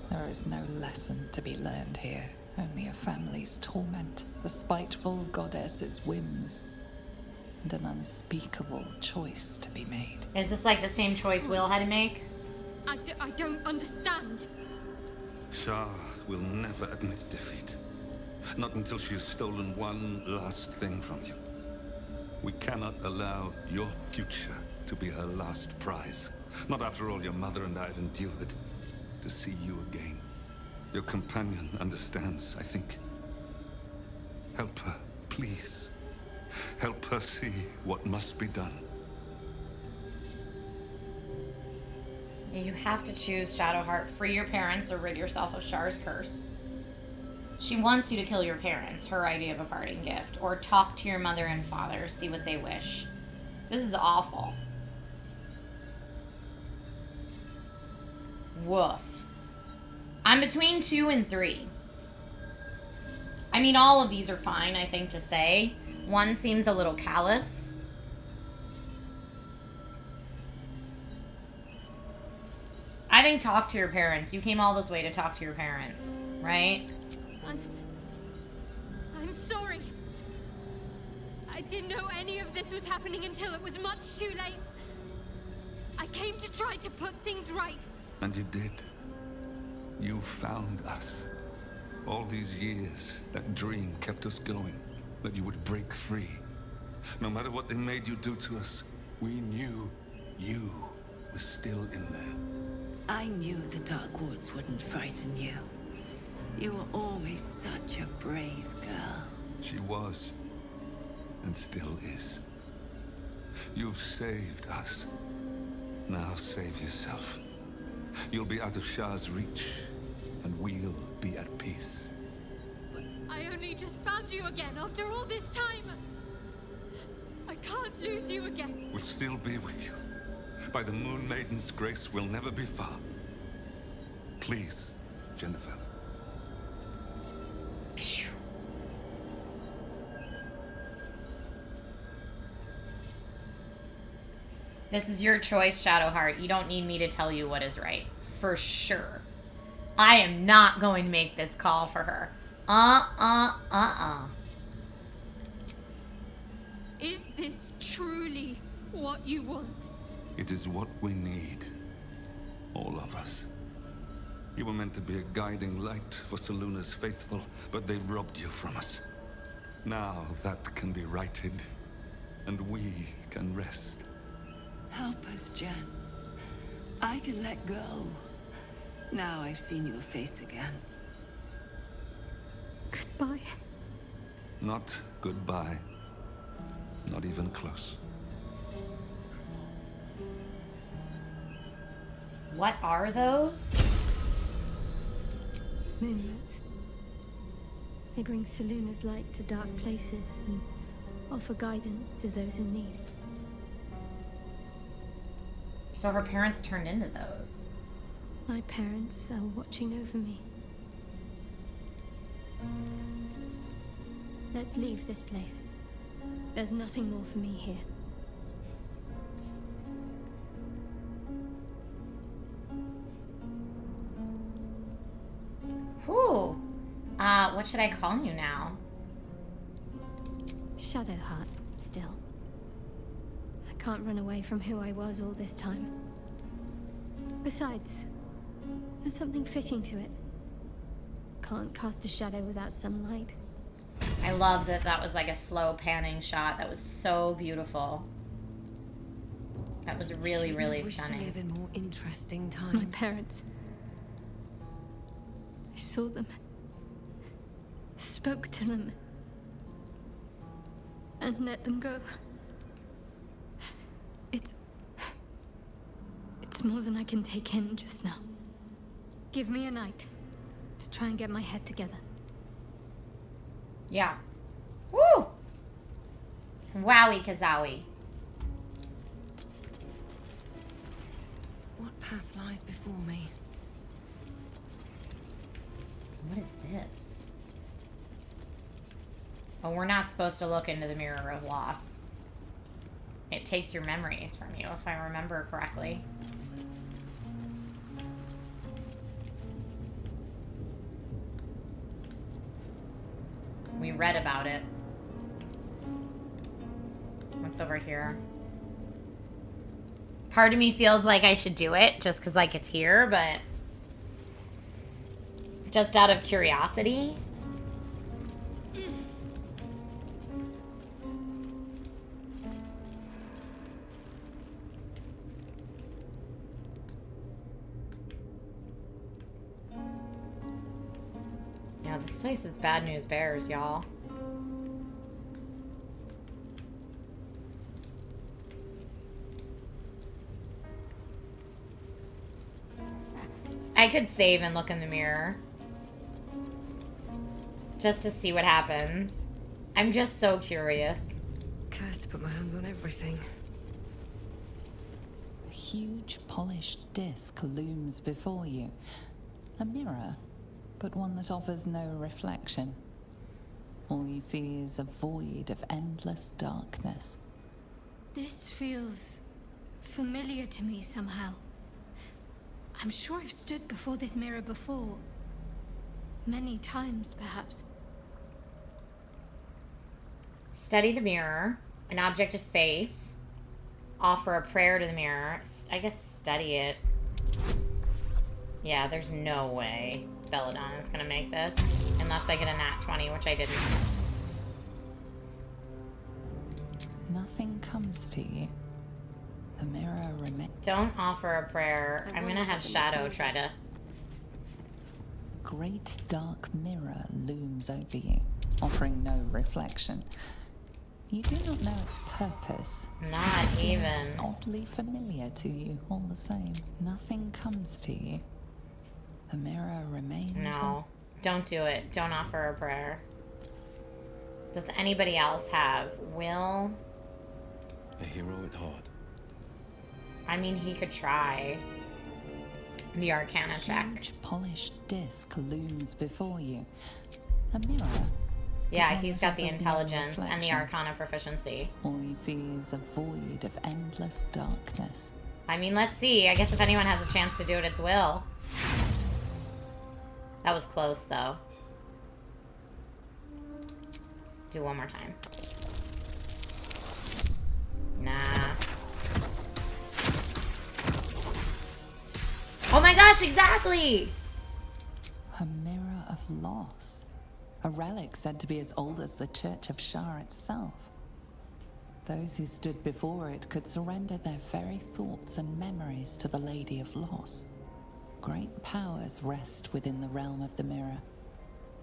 There is no lesson to be learned here, only a family's torment, a spiteful goddess's whims, and an unspeakable choice to be made. Is this like the same choice Will had to make? I don't understand. Shah will never admit defeat. Not until she has stolen one last thing from you. We cannot allow your future to be her last prize. Not after all your mother and I have endured. To see you again. Your companion understands, I think. Help her, please. Help her see what must be done. You have to choose, Shadowheart. Free your parents or rid yourself of Shar's curse. She wants you to kill your parents, her idea of a parting gift. Or talk to your mother and father, see what they wish. This is awful. Woof. I'm between 2 and 3. I mean, all of these are fine, I think, to say. One seems a little callous. I think talk to your parents. You came all this way to talk to your parents, right? I'm sorry. I didn't know any of this was happening until it was much too late. I came to try to put things right. And you did. You found us. All these years, that dream kept us going. That you would break free. No matter what they made you do to us, we knew you were still in there. I knew the Dark Woods wouldn't frighten you. You were always such a brave girl. She was. And still is. You've saved us. Now save yourself. You'll be out of Shah's reach, and we'll be at peace. But I only just found you again after all this time. I can't lose you again. We'll still be with you. By the Moon Maiden's grace, we'll never be far. Please, Jennifer. This is your choice, Shadowheart. You don't need me to tell you what is right. For sure. I am not going to make this call for her. Is this truly what you want? It is what we need. All of us. You were meant to be a guiding light for Seluna's faithful, but they robbed you from us. Now that can be righted, and we can rest. Help us, Jen. I can let go. Now I've seen your face again. Goodbye. Not goodbye. Not even close. What are those? Moonlets. They bring Seluna's light to dark places and offer guidance to those in need. So her parents turned into those. My parents are watching over me. Let's leave this place. There's nothing more for me here. Whew. What should I call you now? Shadowheart, still. I can't run away from who I was all this time. Besides, there's something fitting to it. Can't cast a shadow without sunlight. I love that that was like a slow panning shot. That was so beautiful. That was really, really stunning. To live in more interesting times. My parents. I saw them. Spoke to them. And let them go. It's more than I can take in just now. Give me a night to try and get my head together. Yeah. Woo! Wowie kazowie. path lies before me. What is this? Oh, we're not supposed to look into the mirror of loss. It takes your memories from you, if I remember correctly. We read about it. What's over here? Part of me feels like I should do it just because, like, it's here, but just out of curiosity. Yeah, this place is bad news bears, y'all. I could save and look in the mirror. Just to see what happens. I'm just so curious. Cursed to put my hands on everything. A huge polished disc looms before you. A mirror, but one that offers no reflection. All you see is a void of endless darkness. This feels familiar to me somehow. I'm sure I've stood before this mirror before. Many times, perhaps. Study the mirror. An object of faith. Offer a prayer to the mirror. I guess study it. Yeah, there's no way Belladonna is gonna make this. Unless I get a nat 20, which I didn't. Nothing comes to you. The mirror remains. Don't offer a prayer. I'm gonna have Shadow try to. Great dark mirror looms over you, offering no reflection. You do not know its purpose. Not even. It's oddly familiar to you, all the same. Nothing comes to you. The mirror remains. No. Don't do it. Don't offer a prayer. Does anybody else have Will? A hero at heart. I mean, he could try. The Arcana check. Huge polished disc looms before you. A mirror. Yeah, he's got the intelligence and the Arcana proficiency. All you see is a void of endless darkness. I mean, let's see. I guess if anyone has a chance to do it, it's Will. That was close, though. Do one more time. Nah. Oh my gosh, exactly! A mirror of loss. A relic said to be as old as the Church of Shar itself. Those who stood before it could surrender their very thoughts and memories to the Lady of Loss. Great powers rest within the realm of the mirror,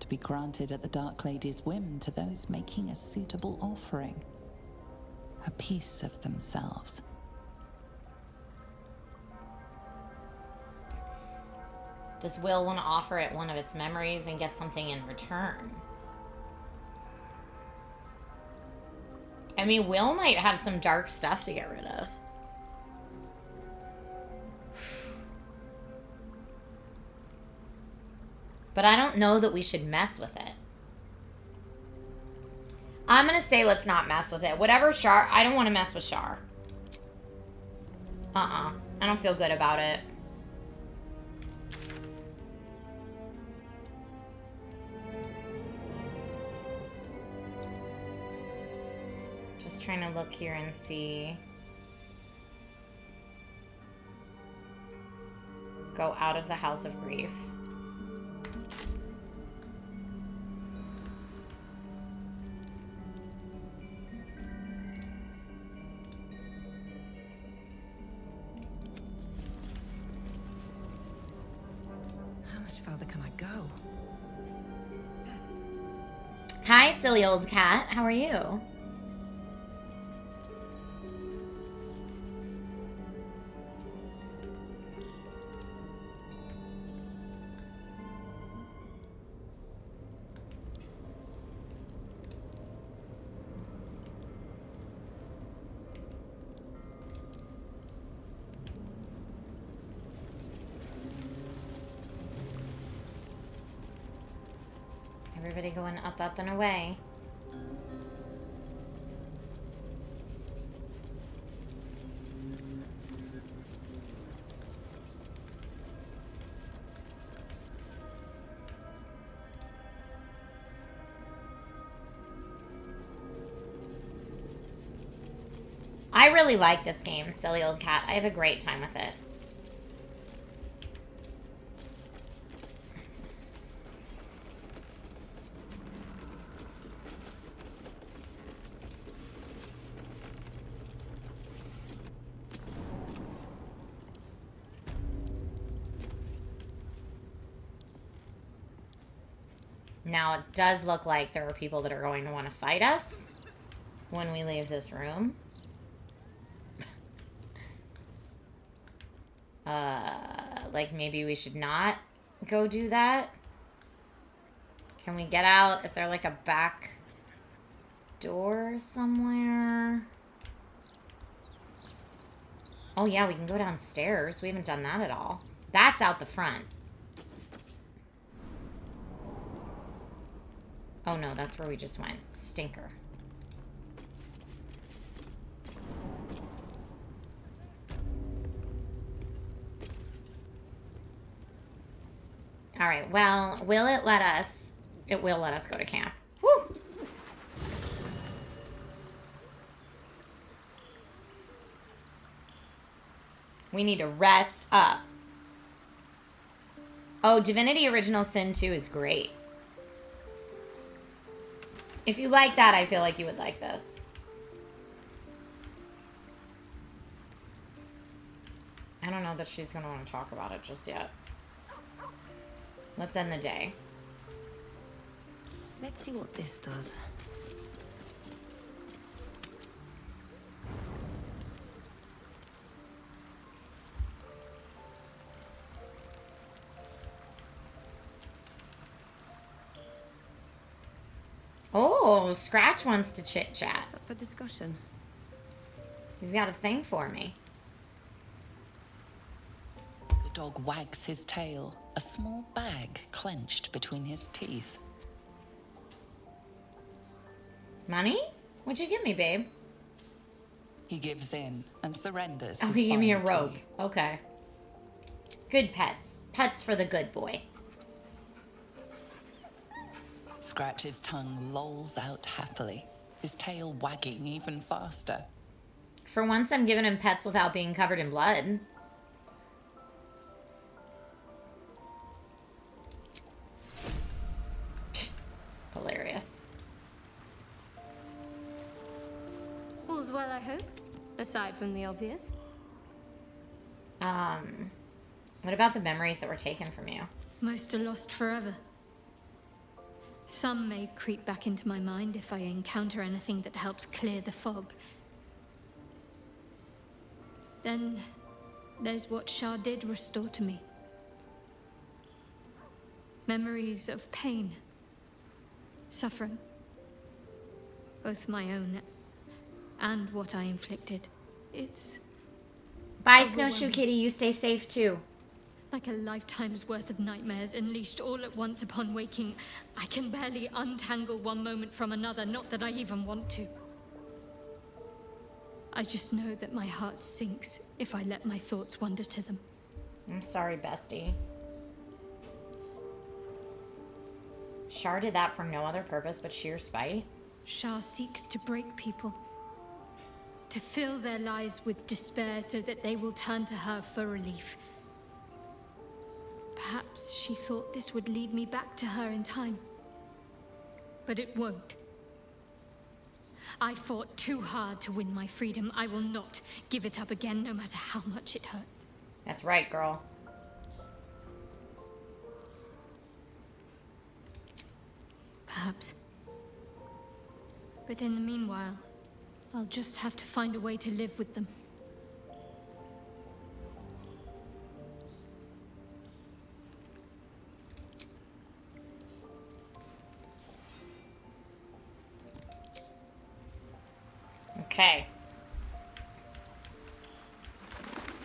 to be granted at the Dark Lady's whim to those making a suitable offering. A piece of themselves. Does Will want to offer it one of its memories and get something in return? I mean, Will might have some dark stuff to get rid of. But I don't know that we should mess with it. I'm going to say let's not mess with it. Whatever Shar... I don't want to mess with Shar. I don't feel good about it. Just trying to look here and see. Go out of the House of Grief. How much further can I go? Hi, silly old cat. How are you? Everybody going up, up, and away. I really like this game, Silly Old Cat. I have a great time with it. Now, it does look like there are people that are going to want to fight us when we leave this room. Like maybe we should not go do that. Can we get out? Is there like a back door somewhere? Oh yeah, we can go downstairs. We haven't done that at all. That's out the front. Oh no, that's where we just went. Stinker. All right, well, will it let us? It will let us go to camp. Woo! We need to rest up. Oh, Divinity Original Sin 2 is great. If you like that, I feel like you would like this. I don't know that she's going to want to talk about it just yet. Let's end the day. Let's see what this does. Oh, Scratch wants to chit-chat. What's up for discussion? He's got a thing for me. The dog wags his tail, a small bag clenched between his teeth. Money? What'd you give me, babe? He gives in and surrenders. Oh, his he gave me a final rope. toy. Okay. Good pets. Pets for the good boy. Scratch's tongue lolls out happily, his tail wagging even faster. For once, I'm giving him pets without being covered in blood. Hilarious. All's well, I hope, aside from the obvious. What about the memories that were taken from you? Most are lost forever. Some may creep back into my mind if I encounter anything that helps clear the fog. Then there's what Shah did restore to me. Memories of pain, suffering, both my own and what I inflicted. It's Bye, Snowshoe Kitty. You stay safe too. like a lifetime's worth of nightmares unleashed all at once upon waking. I can barely untangle one moment from another, not that I even want to. I just know that my heart sinks if I let my thoughts wander to them. I'm sorry, bestie. Shar did that for no other purpose but sheer spite. Shah seeks to break people, to fill their lives with despair so that they will turn to her for relief. Perhaps she thought this would lead me back to her in time. But it won't. I fought too hard to win my freedom. I will not give it up again, no matter how much it hurts. That's right, girl. Perhaps. But in the meanwhile, I'll just have to find a way to live with them. Okay.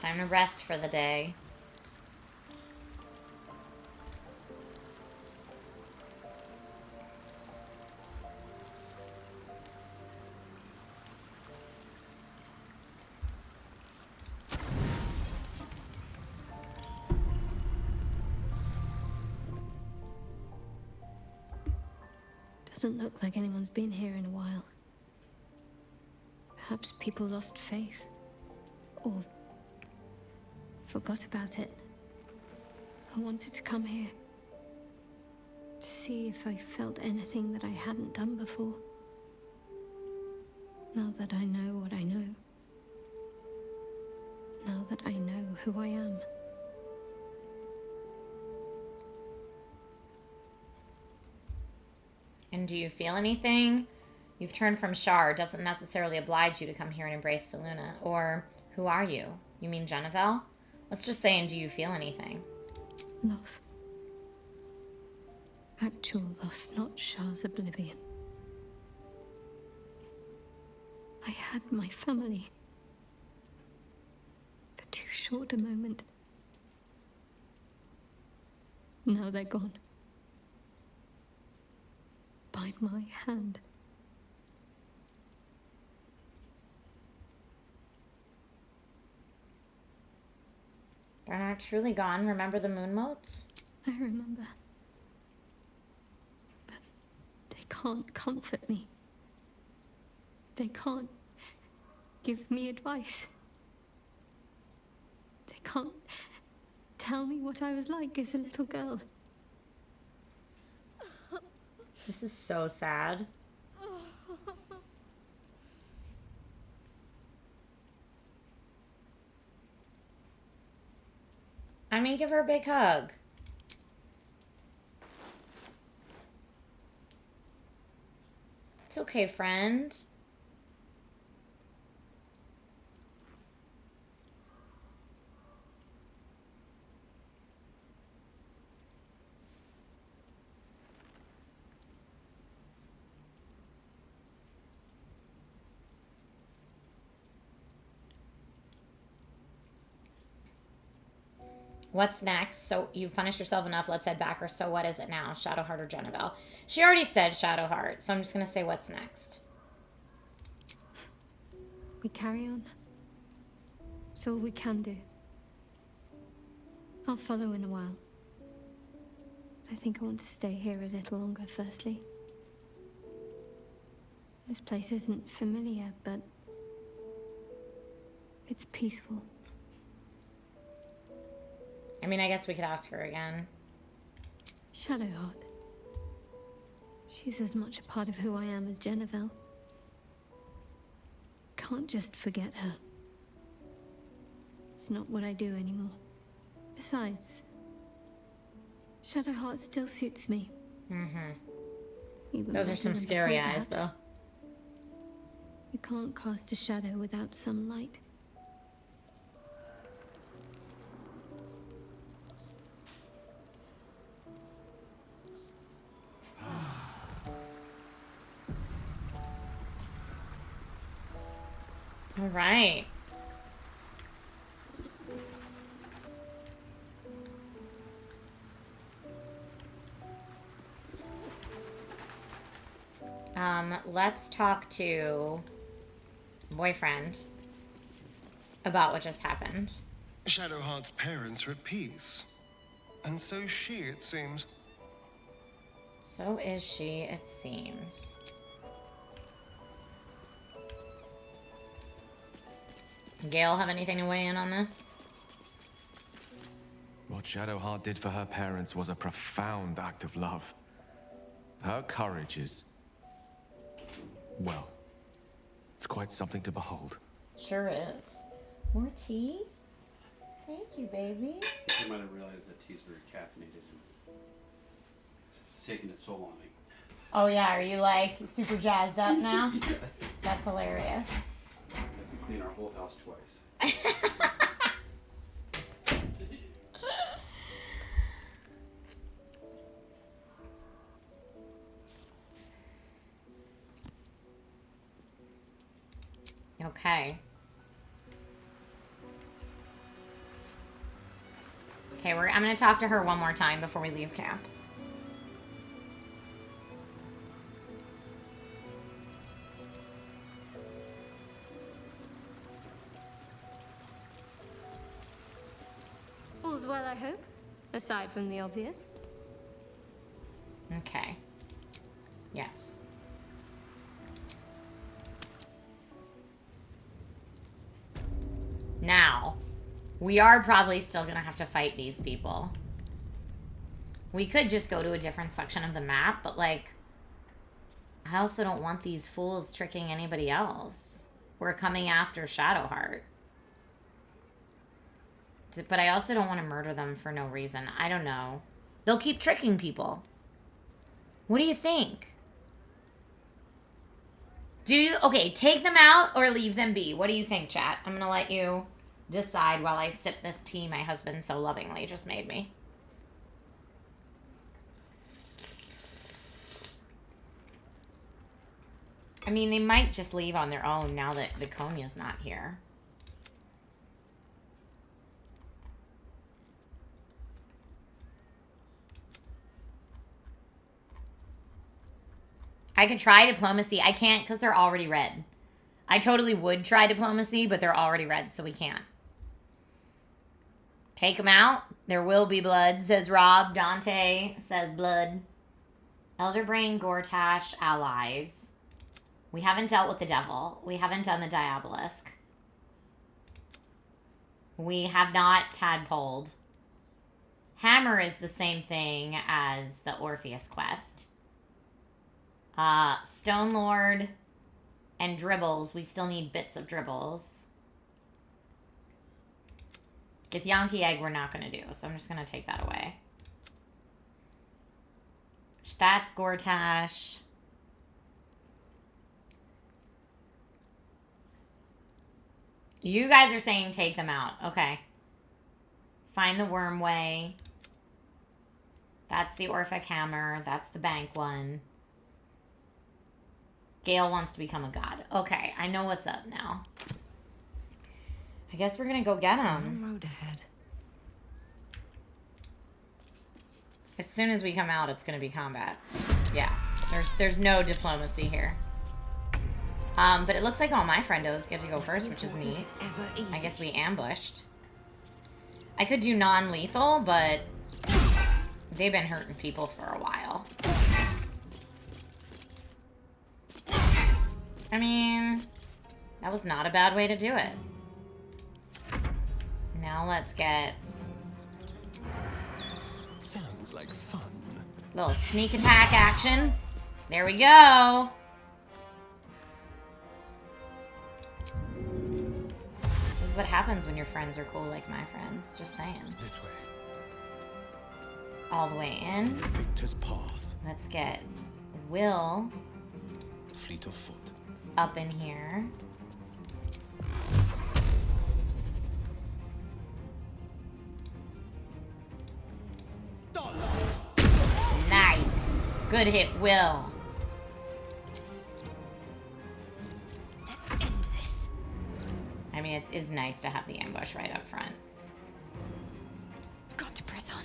Time to rest for the day. Doesn't look like anyone's been here in a while. Perhaps people lost faith. Or forgot about it. I wanted to come here. To see if I felt anything that I hadn't done before. Now that I know what I know. Now that I know who I am. And do you feel anything? You've turned from Shar. Doesn't necessarily oblige you to come here and embrace Selûne. Or, who are you? You mean Genevieve? Let's just say, and do you feel anything? Loss. Actual loss, not Shar's oblivion. I had my family. For too short a moment. Now they're gone. By my hand. They're not truly gone. Remember the moon motes? I remember. But they can't comfort me. They can't give me advice. They can't tell me what I was like as a little girl. This is so sad. I mean, give her a big hug. It's okay, friend. What's next? So you've punished yourself enough. Let's head back. Or so what is it now? Shadowheart or Genevieve? She already said Shadowheart, so I'm just going to say what's next. We carry on. It's all we can do. I'll follow in a while. I think I want to stay here a little longer, firstly. This place isn't familiar, but it's peaceful. I mean, I guess we could ask her again. Shadowheart. She's as much a part of who I am as Genevieve. Can't just forget her. It's not what I do anymore. Besides, Shadowheart still suits me. Mm-hmm. Those are some scary eyes, though. You can't cast a shadow without some light. All right. Let's talk to boyfriend about what just happened. Shadowheart's parents are at peace. And so is she, it seems. So is she, it seems. Gale, have anything to weigh in on this? What Shadowheart did for her parents was a profound act of love. Her courage is... well, it's quite something to behold. Sure is. More tea? Thank you, baby. You might have realized that tea's very caffeinated. It's taking its toll on me. Oh yeah, are you like super jazzed up now? Yes. That's hilarious. I have to clean our whole house twice. Okay. Okay, I'm gonna talk to her one more time before we leave camp. All's well, I hope. Aside from the obvious. Okay. Yes. Now, we are probably still gonna have to fight these people. We could just go to a different section of the map, but like, I also don't want these fools tricking anybody else. We're coming after Shadowheart. But I also don't want to murder them for no reason. I don't know. They'll keep tricking people. What do you think? Okay, take them out or leave them be. What do you think, chat? I'm going to let you decide while I sip this tea my husband so lovingly just made me. I mean, they might just leave on their own now that Viconya's not here. I could try diplomacy. I can't because they're already red. I totally would try diplomacy, but they're already red, so we can't. Take them out. There will be blood, says Rob. Dante says blood. Elderbrain, Gortash, allies. We haven't dealt with the devil. We haven't done the Diabolisk. We have not tadpoled. Hammer is the same thing as the Orpheus quest. Stone Lord and Dribbles. We still need bits of Dribbles. Githyanki Egg we're not going to do, so I'm just going to take that away. That's Gortash. You guys are saying take them out. Okay. Find the Wormway. That's the Orphic Hammer. That's the bank one. Gale wants to become a god. Okay, I know what's up now. I guess we're gonna go get him. Road ahead. As soon as we come out, it's gonna be combat. Yeah, there's no diplomacy here. But it looks like all my friendos get to go first, which is neat. I guess we ambushed. I could do non-lethal, but they've been hurting people for a while. I mean, that was not a bad way to do it. Now let's get... Sounds like fun. Little sneak attack action. There we go. This is what happens when your friends are cool like my friends. Just saying. This way. All the way in. Victor's path. Let's get Will Fleet of foot. up in here. Nice. Good hit, Will. Let's end this. I mean, it is nice to have the ambush right up front. Got to press on.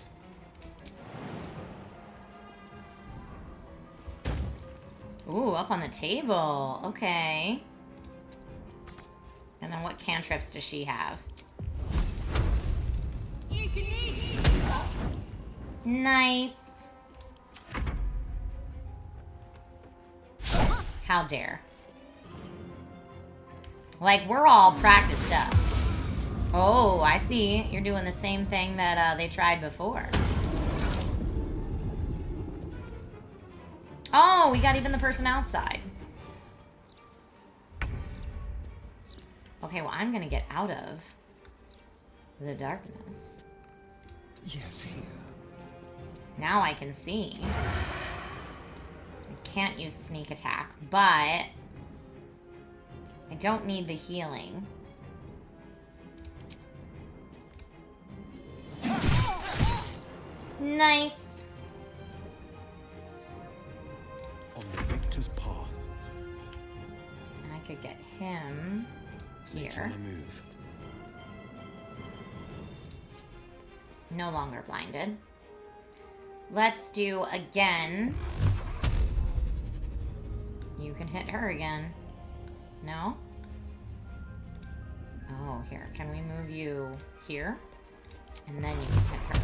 Ooh, up on the table. Okay. And then what cantrips does she have? Nice. How dare. Like, we're all practiced up. Oh, I see. You're doing the same thing that they tried before. Oh, we got even the person outside. Okay, well, I'm gonna get out of the darkness. Yes, here. Now I can see. I can't use sneak attack, but I don't need the healing. Nice. On the victor's path. I could get him here. Making a move. No longer blinded. Let's do again. You can hit her again. No? Oh, here. Can we move you here? And then you can hit her.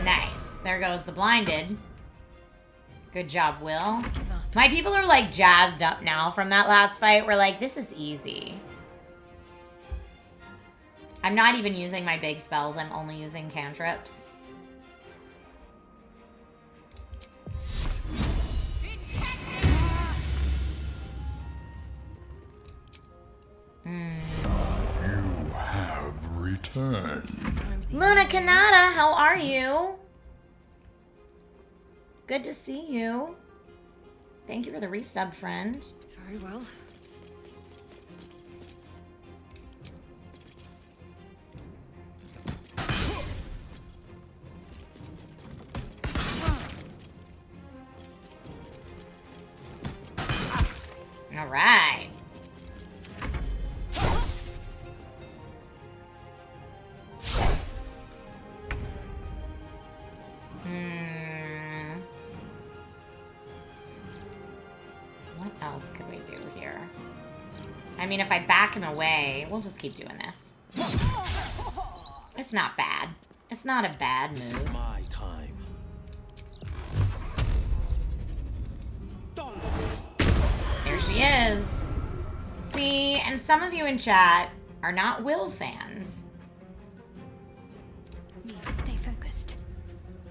Nice. There goes the blinded. Good job, Will. My people are like jazzed up now from that last fight. We're like, this is easy. I'm not even using my big spells. I'm only using cantrips. You have returned. Luna Kanata, how are you? Good to see you. Thank you for the resub, friend. Very well. All right. What else could we do here? I mean, if I back him away, we'll just keep doing this. It's not bad. It's not a bad move. My time. There she is. See, and some of you in chat are not Will fans. Need to stay focused.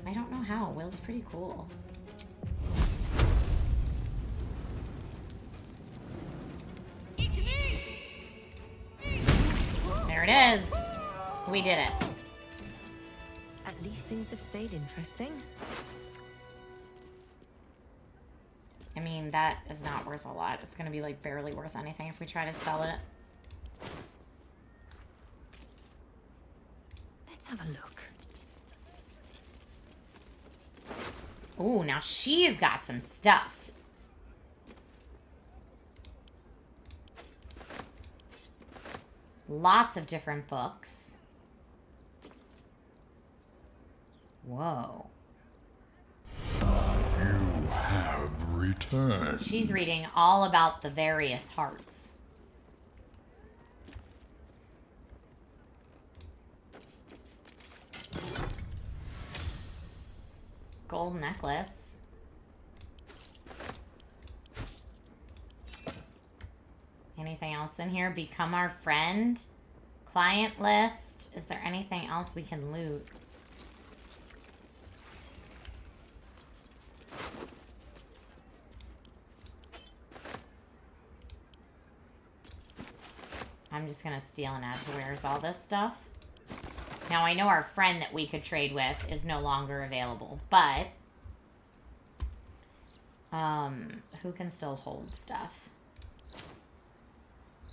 I don't know how. Will's pretty cool. There it is. We did it. At least things have stayed interesting. I mean, that is not worth a lot. It's going to be like barely worth anything if we try to sell it. Let's have a look. Ooh, now she's got some stuff. Lots of different books. Whoa. You have returned. She's reading all about the various hearts. Gold necklace. Anything else in here? Become our friend. Client list. Is there anything else we can loot? I'm just gonna steal and add to where's all this stuff. Now I know our friend that we could trade with is no longer available, but who can still hold stuff?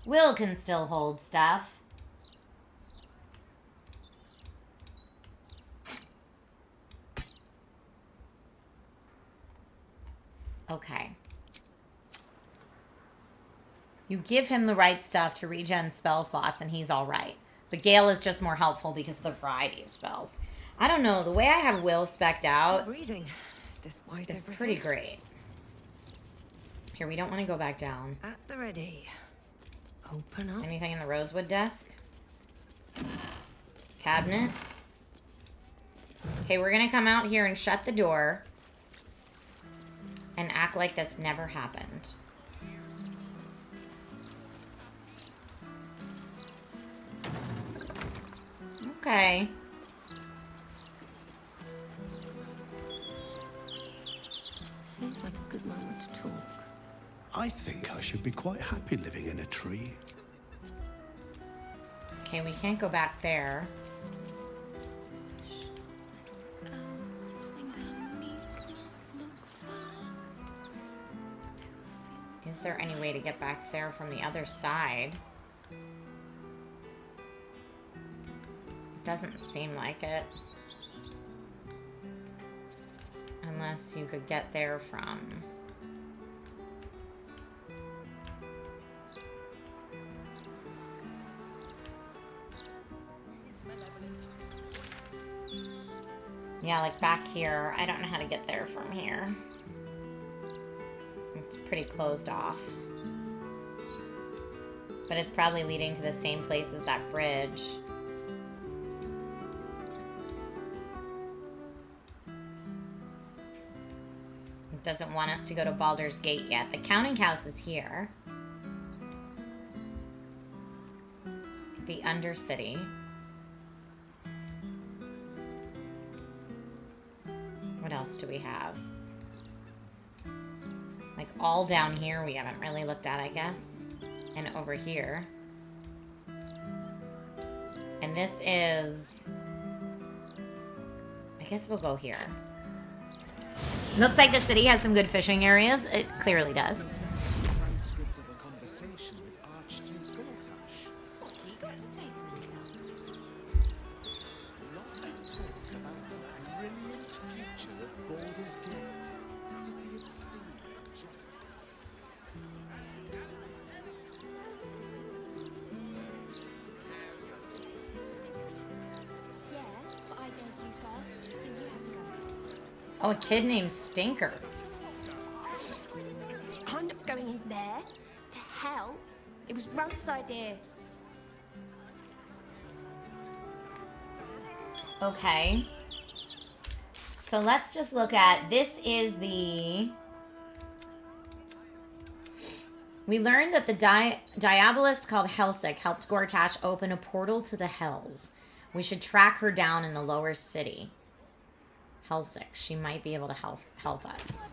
Will can still hold stuff. Okay. You give him the right stuff to regen spell slots and he's alright. But Gale is just more helpful because of the variety of spells. I don't know, the way I have Will spec'd out, Still breathing, despite it's everything. pretty great. Here, we don't want to go back down. At the ready. Open up. Anything in the rosewood desk? Cabinet? Okay, we're gonna come out here and shut the door and act like this never happened. Okay. Seems like a good moment to talk. I think I should be quite happy living in a tree. Okay, we can't go back there. Is there any way to get back there from the other side? Doesn't seem like it. Unless you could get there from... Yeah, like back here. I don't know how to get there from here. It's pretty closed off. But it's probably leading to the same place as that bridge. doesn't want us to go to Baldur's Gate yet. The counting house is here. The Undercity. What else do we have? Like all down here we haven't really looked at, I guess. And over here. And this is... I guess we'll go here. Looks like the city has some good fishing areas. It clearly does. Transcript of a conversation with Archduke Gortash. What's he got to say for himself? Lots of talk about the brilliant future of Baldur's Gate, city of steel and justice. Yeah, but I dared you first, so you have to go. Oh, a kid named Stinker. I'm not going in there. To hell. It was Runt's idea. Okay. So let's just look at, this is the... We learned that the diabolist called Helsik helped Gortash open a portal to the Hells. We should track her down in the lower city. Helsik, she might be able to help us.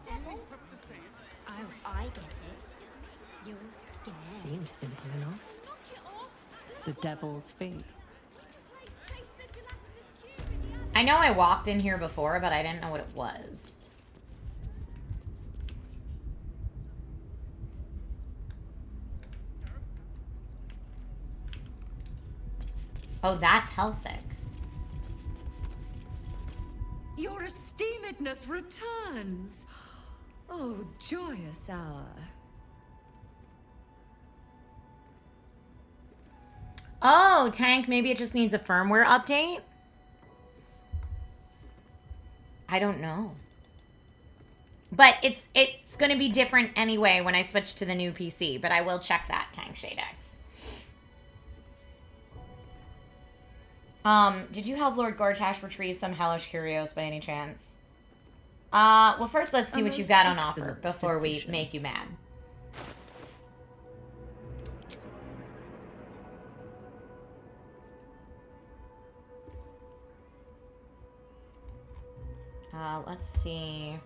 Oh, I get it. You're scared. Seems simple enough. The devil's fee. I know I walked in here before, but I didn't know what it was. Oh, that's Helsik. Your esteemedness returns. Oh, joyous hour. Oh, Tank, maybe it just needs a firmware update? I don't know. But it's going to be different anyway when I switch to the new PC, but I will check that, Tank Shadex. Did you help Lord Gortash retrieve some hellish curios by any chance? Well, first let's see what you got on offer before we make you mad. Let's see.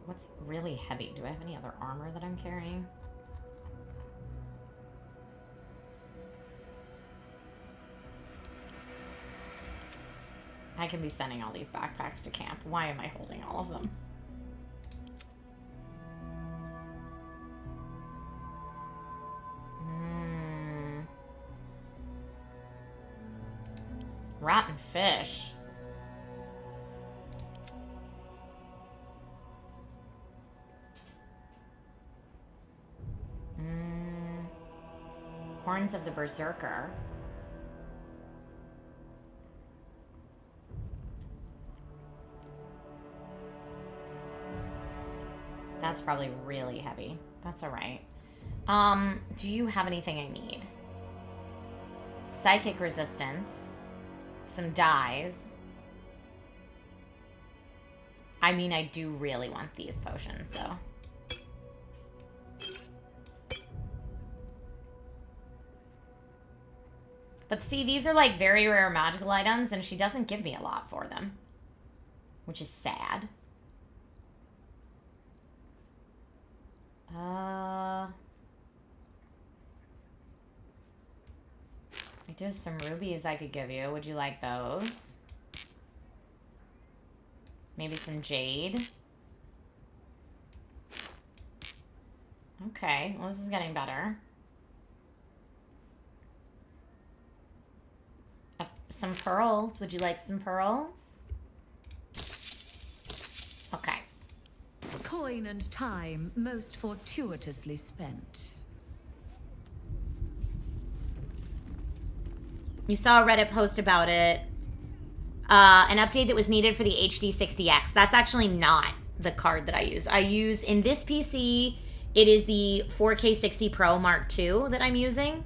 What's really heavy? Do I have any other armor that I'm carrying? I can be sending all these backpacks to camp. Why am I holding all of them? Rotten fish. Horns of the Berserker. That's probably really heavy. That's alright. Do you have anything I need? Psychic resistance. Some dyes. I mean, I do really want these potions, though. But see, these are like very rare magical items, and she doesn't give me a lot for them. Which is sad. I do have some rubies I could give you. Would you like those? Maybe some jade? Okay, well, this is getting better. Some pearls. Would you like some pearls? Okay. Coin and time most fortuitously spent. You saw a Reddit post about it. An update that was needed for the HD60X. That's actually not the card that I use. I use, in this PC, it is the 4K 60 Pro Mark II that I'm using.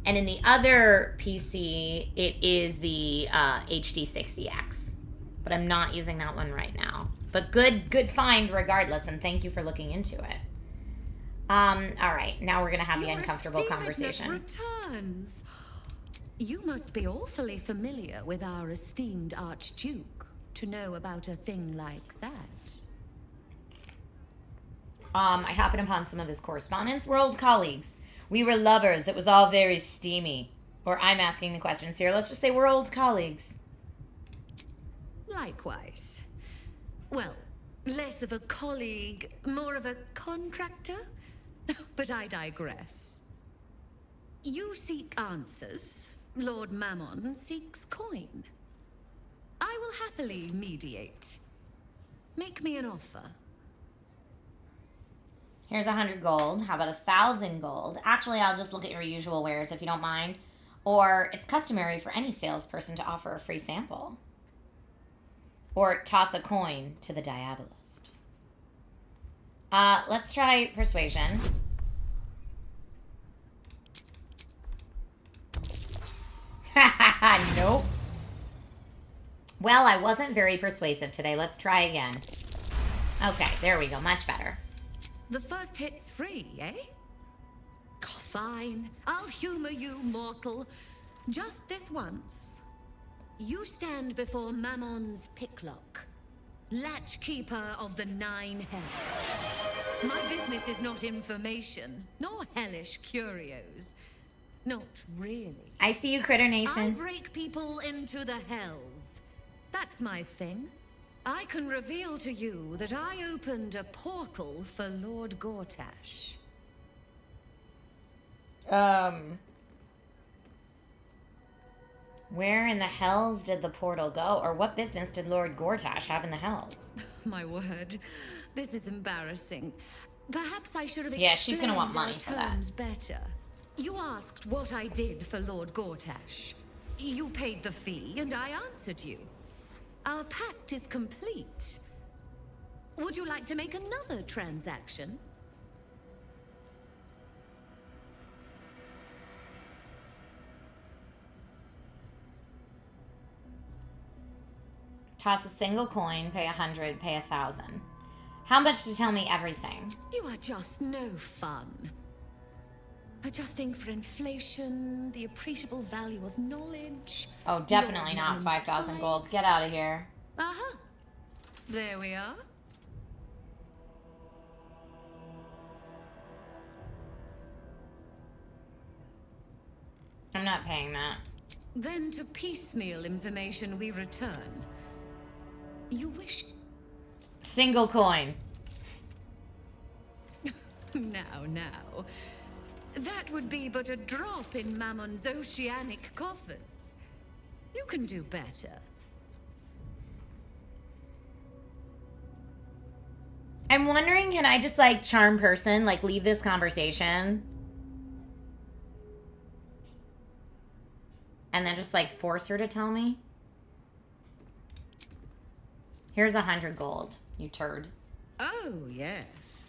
And in the other PC, it is the HD60X. But I'm not using that one right now. But good find regardless, and thank you for looking into it. All right, now we're going to have the uncomfortable conversation. Returns. You must be awfully familiar with our esteemed Archduke to know about a thing like that. I happened upon some of his correspondence. We're old colleagues. We were lovers. It was all very steamy. Or I'm asking the questions here. Let's just say we're old colleagues. Likewise. Well, less of a colleague, more of a contractor. But I digress. You seek answers. Lord Mammon seeks coin. I will happily mediate. Make me an offer. Here's 100 gold. How about 1,000 gold? Actually, I'll just look at your usual wares if you don't mind. Or it's customary for any salesperson to offer a free sample. Or toss a coin to the diabolist. Let's try persuasion. Nope. Well, I wasn't very persuasive today. Let's try again. Okay, there we go. Much better. The first hit's free, eh? Oh, fine. I'll humor you, mortal. Just this once. You stand before Mammon's picklock, latchkeeper of the 9 hells. My business is not information, nor hellish curios. Not really. I see you, Critter Nation. I break people into the hells. That's my thing. I can reveal to you that I opened a portal for Lord Gortash. Where in the hells did the portal go? Or what business did Lord Gortash have in the hells? My word, this is embarrassing. Perhaps I should have Yeah, she's gonna want explained money for that. terms better. You asked what I did for Lord Gortash. You paid the fee, and I answered you. Our pact is complete. Would you like to make another transaction? Toss a single coin, pay 100, pay 1,000. How much to tell me everything? You are just no fun. Adjusting for inflation, the appreciable value of knowledge. Oh, definitely not 5,000 gold. Get out of here. Uh-huh. There we are. I'm not paying that. Then to piecemeal information we return. You wish... Single coin. Now. That would be but a drop in Mammon's oceanic coffers. You can do better. I'm wondering, can I just, like, charm person, like, leave this conversation? And then just, like, force her to tell me? Here's 100 gold, you turd. Oh, yes.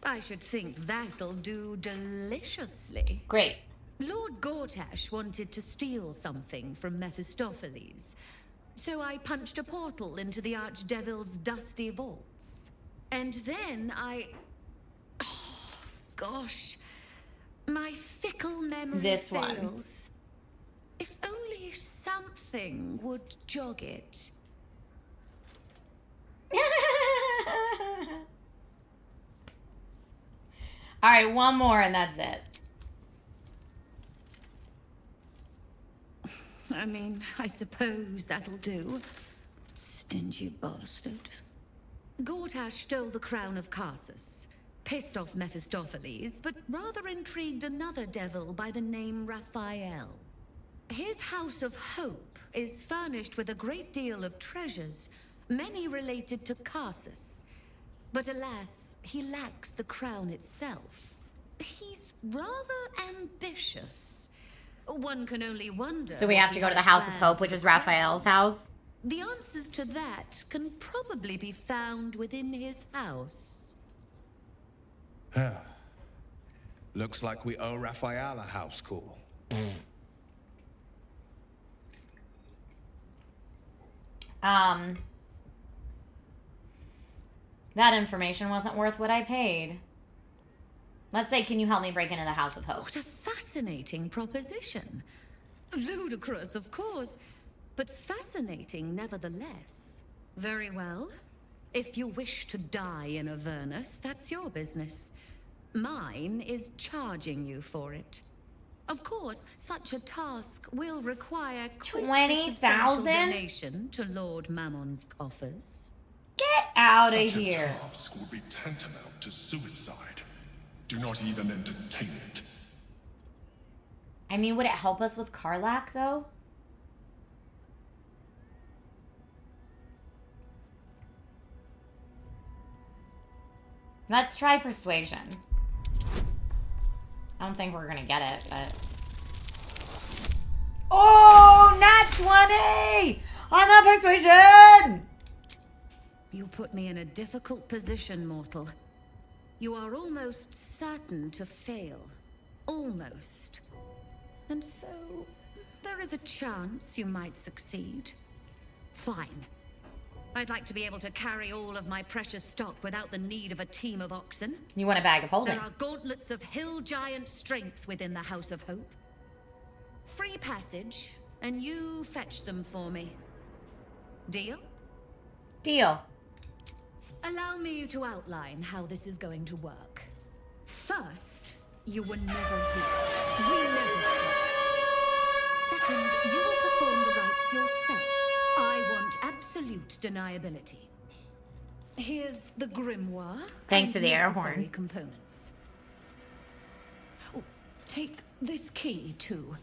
I should think that'll do deliciously. Great. Lord Gortash wanted to steal something from Mephistopheles, so I punched a portal into the Archdevil's dusty vaults. And then oh, gosh. My fickle memory This one. fails. If only something would jog it. All right, one more and that's it. I mean, I suppose that'll do. Stingy bastard. Gortash stole the crown of Carsus, pissed off Mephistopheles, but rather intrigued another devil by the name Raphael. His House of Hope is furnished with a great deal of treasures, many related to Carsus. But alas, he lacks the crown itself. He's rather ambitious. One can only wonder... So we have to go to the House of Hope, which is Raphael's house? The answers to that can probably be found within his house. Looks like we owe Raphael a house call. That information wasn't worth what I paid. Let's say, can you help me break into the House of Hope? What a fascinating proposition. Ludicrous, of course, but fascinating nevertheless. Very well. If you wish to die in Avernus, that's your business. Mine is charging you for it. Of course, such a task will require quite a substantial 20,000 donation to Lord Mammon's coffers. Get out of Such a here. task would be tantamount to suicide. Do not even entertain it. I mean, would it help us with Karlak, though? Let's try persuasion. I don't think we're gonna get it, but... Oh, not 20! On the persuasion! You put me in a difficult position, mortal. You are almost certain to fail. Almost. And so, there is a chance you might succeed. Fine. I'd like to be able to carry all of my precious stock without the need of a team of oxen. You want a bag of holding? There are gauntlets of hill giant strength within the House of Hope. Free passage, and you fetch them for me. Deal? Deal. Allow me to outline how this is going to work. First, you were never here. We never spoke. Second, you will perform the rites yourself. I want absolute deniability. Here's the grimoire. Thanks and to the air necessary horn. components. Oh, take this key, too.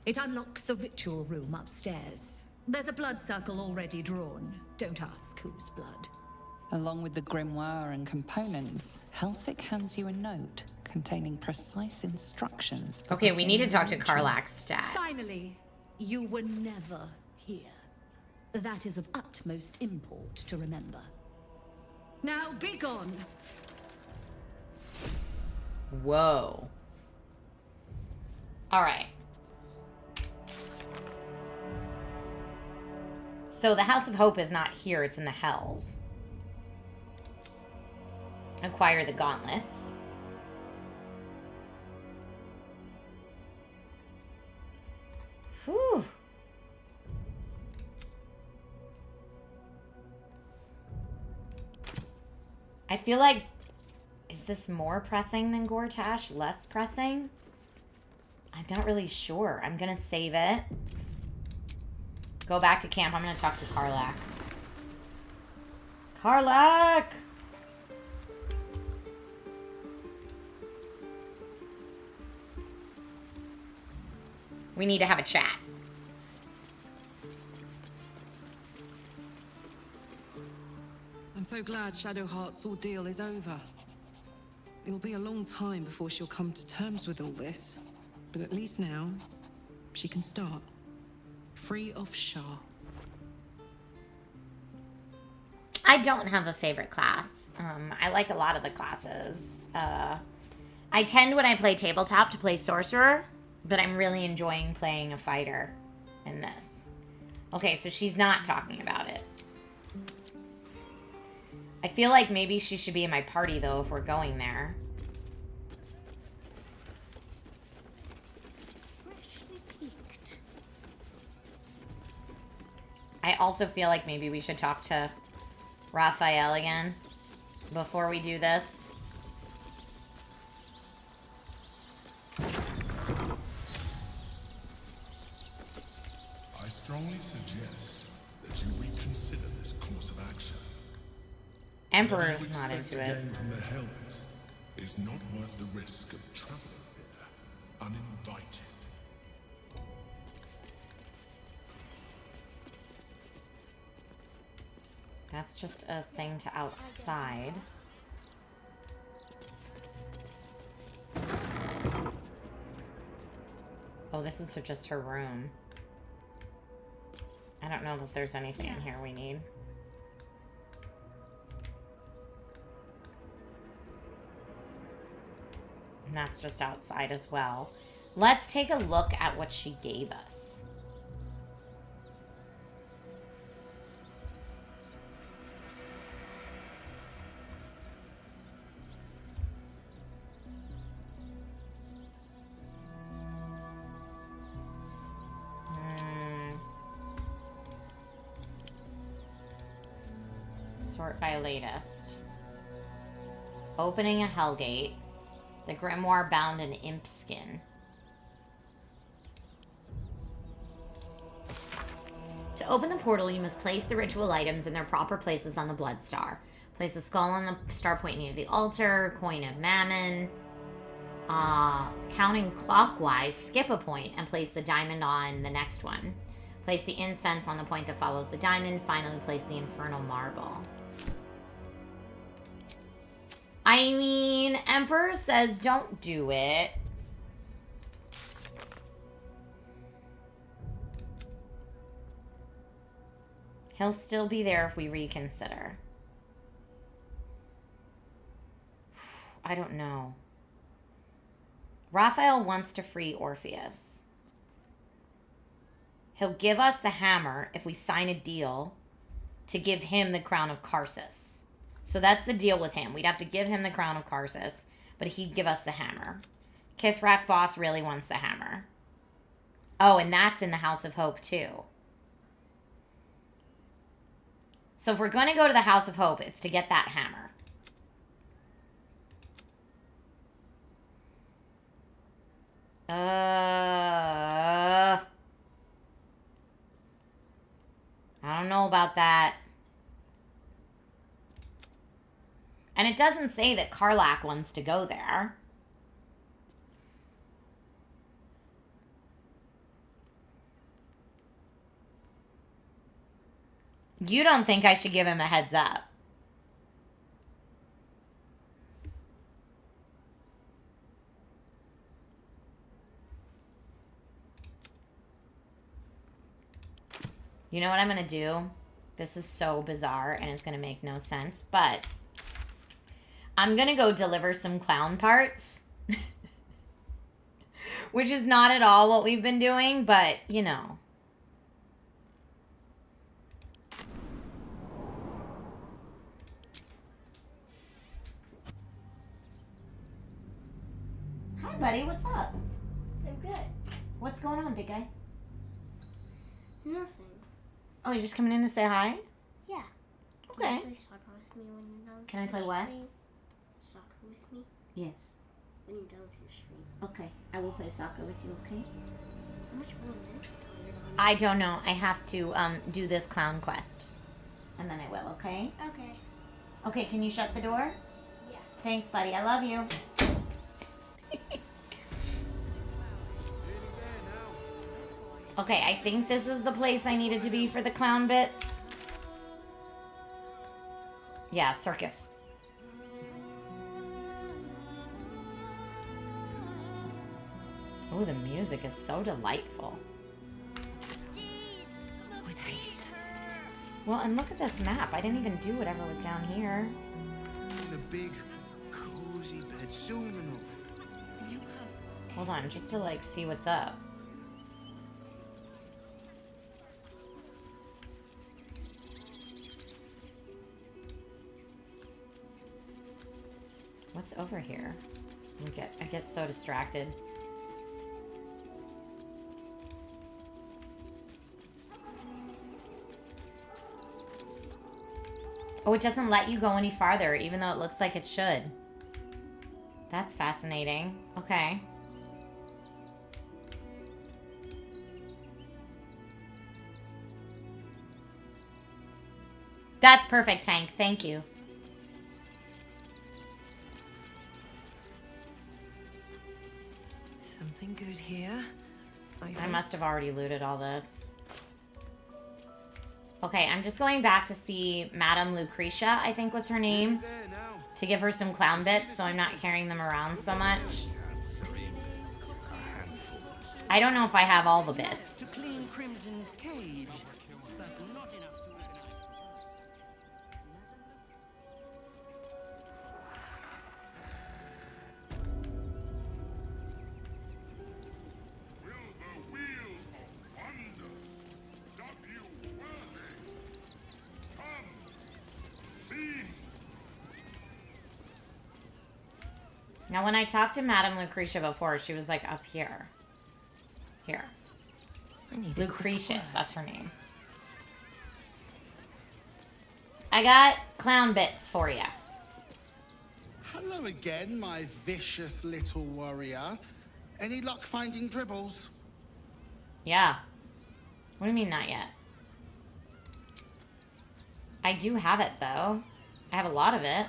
It unlocks the ritual room upstairs. There's a blood circle already drawn. Don't ask whose blood. Along with the grimoire and components, Helsik hands you a note containing precise instructions. For Okay, we need to talk to performing the ritual. Karlak's stat. Finally, you were never here. That is of utmost import to remember. Now be gone. Whoa. All right. So the House of Hope is not here, it's in the Hells. Acquire the gauntlets. Whew. I feel like, is this more pressing than Gortash? Less pressing? I'm not really sure. I'm gonna save it. Go back to camp. I'm gonna talk to Karlak. Karlak! We need to have a chat. I'm so glad Shadowheart's ordeal is over. It'll be a long time before she'll come to terms with all this, but at least now, she can start. Free of Shah. I don't have a favorite class. I like a lot of the classes. I tend, when I play tabletop, to play sorcerer, but I'm really enjoying playing a fighter in this. Okay, so she's not talking about it. I feel like maybe she should be in my party, though, if we're going there. I also feel like maybe we should talk to Raphael again before we do this. I strongly suggest that you reconsider this course of action. Emperor's Whatever you not expect into to it. gain from the Hells is not worth the risk of traveling here uninvited. That's just a thing to outside. Oh, this is just her room. I don't know that there's anything in here we need. And that's just outside as well. Let's take a look at what she gave us. Sort by latest. Opening a Hellgate. The grimoire bound in imp skin. To open the portal, you must place the ritual items in their proper places on the blood star. Place the skull on the star point near the altar. Coin of mammon. Counting clockwise, skip a point and place the diamond on the next one. Place the incense on the point that follows the diamond. Finally, place the infernal marble. I mean, Emperor says don't do it. He'll still be there if we reconsider. I don't know. Raphael wants to free Orpheus. He'll give us the hammer if we sign a deal to give him the crown of Karsus. So that's the deal with him. We'd have to give him the crown of Karsus, but he'd give us the hammer. Kithrak Voss really wants the hammer. Oh, and that's in the House of Hope too. So if we're going to go to the House of Hope, it's to get that hammer. I don't know about that. And it doesn't say that Karlach wants to go there. You don't think I should give him a heads up? You know what I'm going to do? This is so bizarre and it's going to make no sense, but I'm going to go deliver some clown parts. Which is not at all what we've been doing, but, you know. Hi, buddy. What's up? I'm good. What's going on, big guy? Nothing. Oh, you're just coming in to say hi? Yeah. Okay. Can you play soccer with me when you're done with Can I play your what? stream? Soccer with me Yes. when you're done with your stream. Okay. I will play soccer with you, okay? How much more minutes are you on? I don't know. I have to do this clown quest. And then I will, okay? Okay. Okay, can you shut the door? Yeah. Thanks, buddy. I love you. Okay, I think this is the place I needed to be for the clown bits. Yeah, circus. Oh, the music is so delightful. With haste. Well, and look at this map. I didn't even do whatever was down here. In a big, cozy bed soon enough. You have... Hold on, just to, like, see what's up. What's over here? I get so distracted. Oh, it doesn't let you go any farther, even though it looks like it should. That's fascinating. Okay. That's perfect, Tank. Thank you. Something good here. I must have already looted all this. Okay, I'm just going back to see Madame Lucretia, I think was her name, to give her some clown bits so I'm not carrying them around so much. I don't know if I have all the bits. To clean Crimson's cage. Now, when I talked to Madame Lucretia before, she was like up here. Here. Lucretius, that's her name. I got clown bits for you. Hello again, my vicious little warrior. Any luck finding dribbles? Yeah. What do you mean, not yet? I do have it, though. I have a lot of it.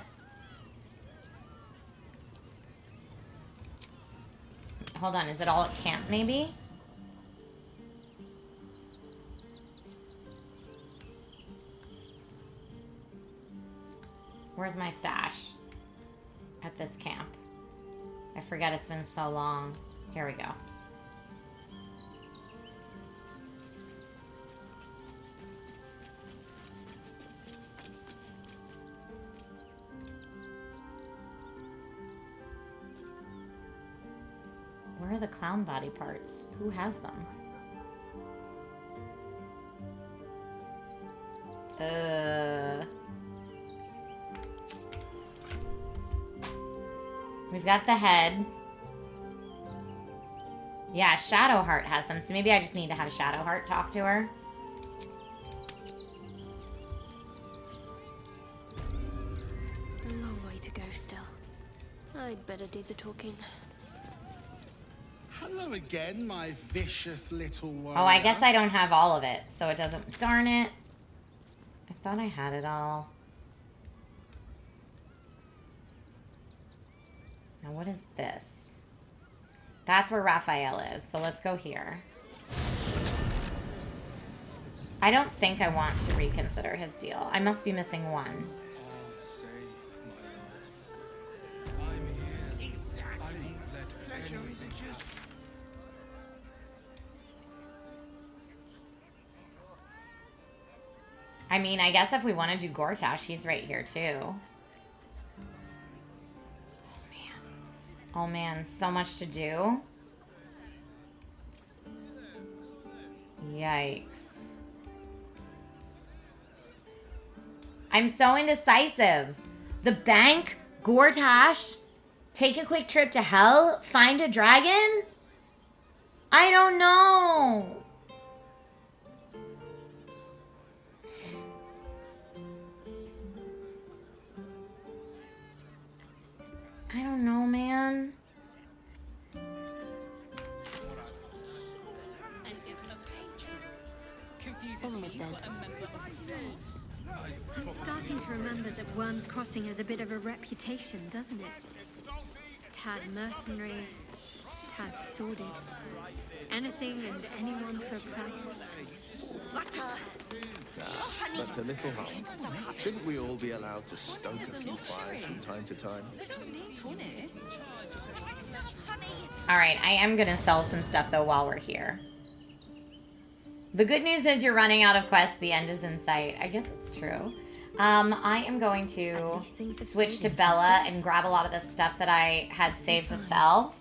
Hold on, is it all at camp, maybe? Where's my stash? At this camp. I forget, it's been so long. Here we go. Where are the clown body parts? Who has them? We've got the head. Yeah, Shadowheart has them, so maybe I just need to have Shadowheart talk to her. A long way to go still. I'd better do the talking. Hello again, my vicious little warrior. Oh, I guess I don't have all of it, so it doesn't... Darn it. I thought I had it all. Now, what is this? That's where Raphael is, so let's go here. I don't think I want to reconsider his deal. I must be missing one. I mean, I guess if we want to do Gortash, he's right here too. Oh man, so much to do. Yikes. I'm so indecisive. The bank, Gortash, take a quick trip to hell, find a dragon? I don't know. I don't know, man. I'm starting to remember that Worm's Crossing has a bit of a reputation, doesn't it? Tad mercenary, tad sordid. Anything and anyone for a price. But a little harm. Shouldn't we all be allowed to stoke a few fires from time to time? Alright, I am going to sell some stuff, though, while we're here. The good news is you're running out of quests. The end is in sight. I guess it's true. I am going to switch to Bella and grab a lot of the stuff that I had saved to sell.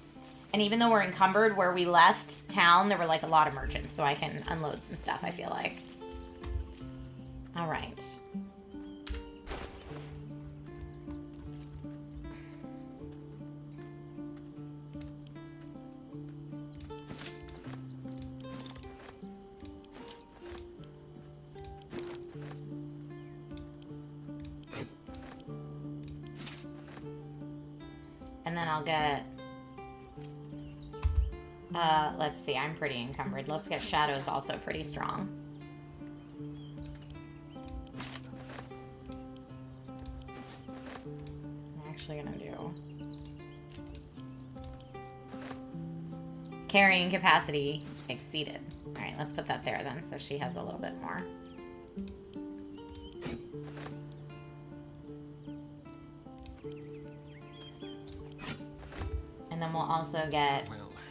And even though we're encumbered, where we left town, there were like a lot of merchants, so I can unload some stuff, I feel like. All right. And then I'll get... let's see, I'm pretty encumbered. Let's get Shadows also pretty strong. I'm actually gonna do... Carrying capacity exceeded. Alright, let's put that there then, so she has a little bit more. And then we'll also get...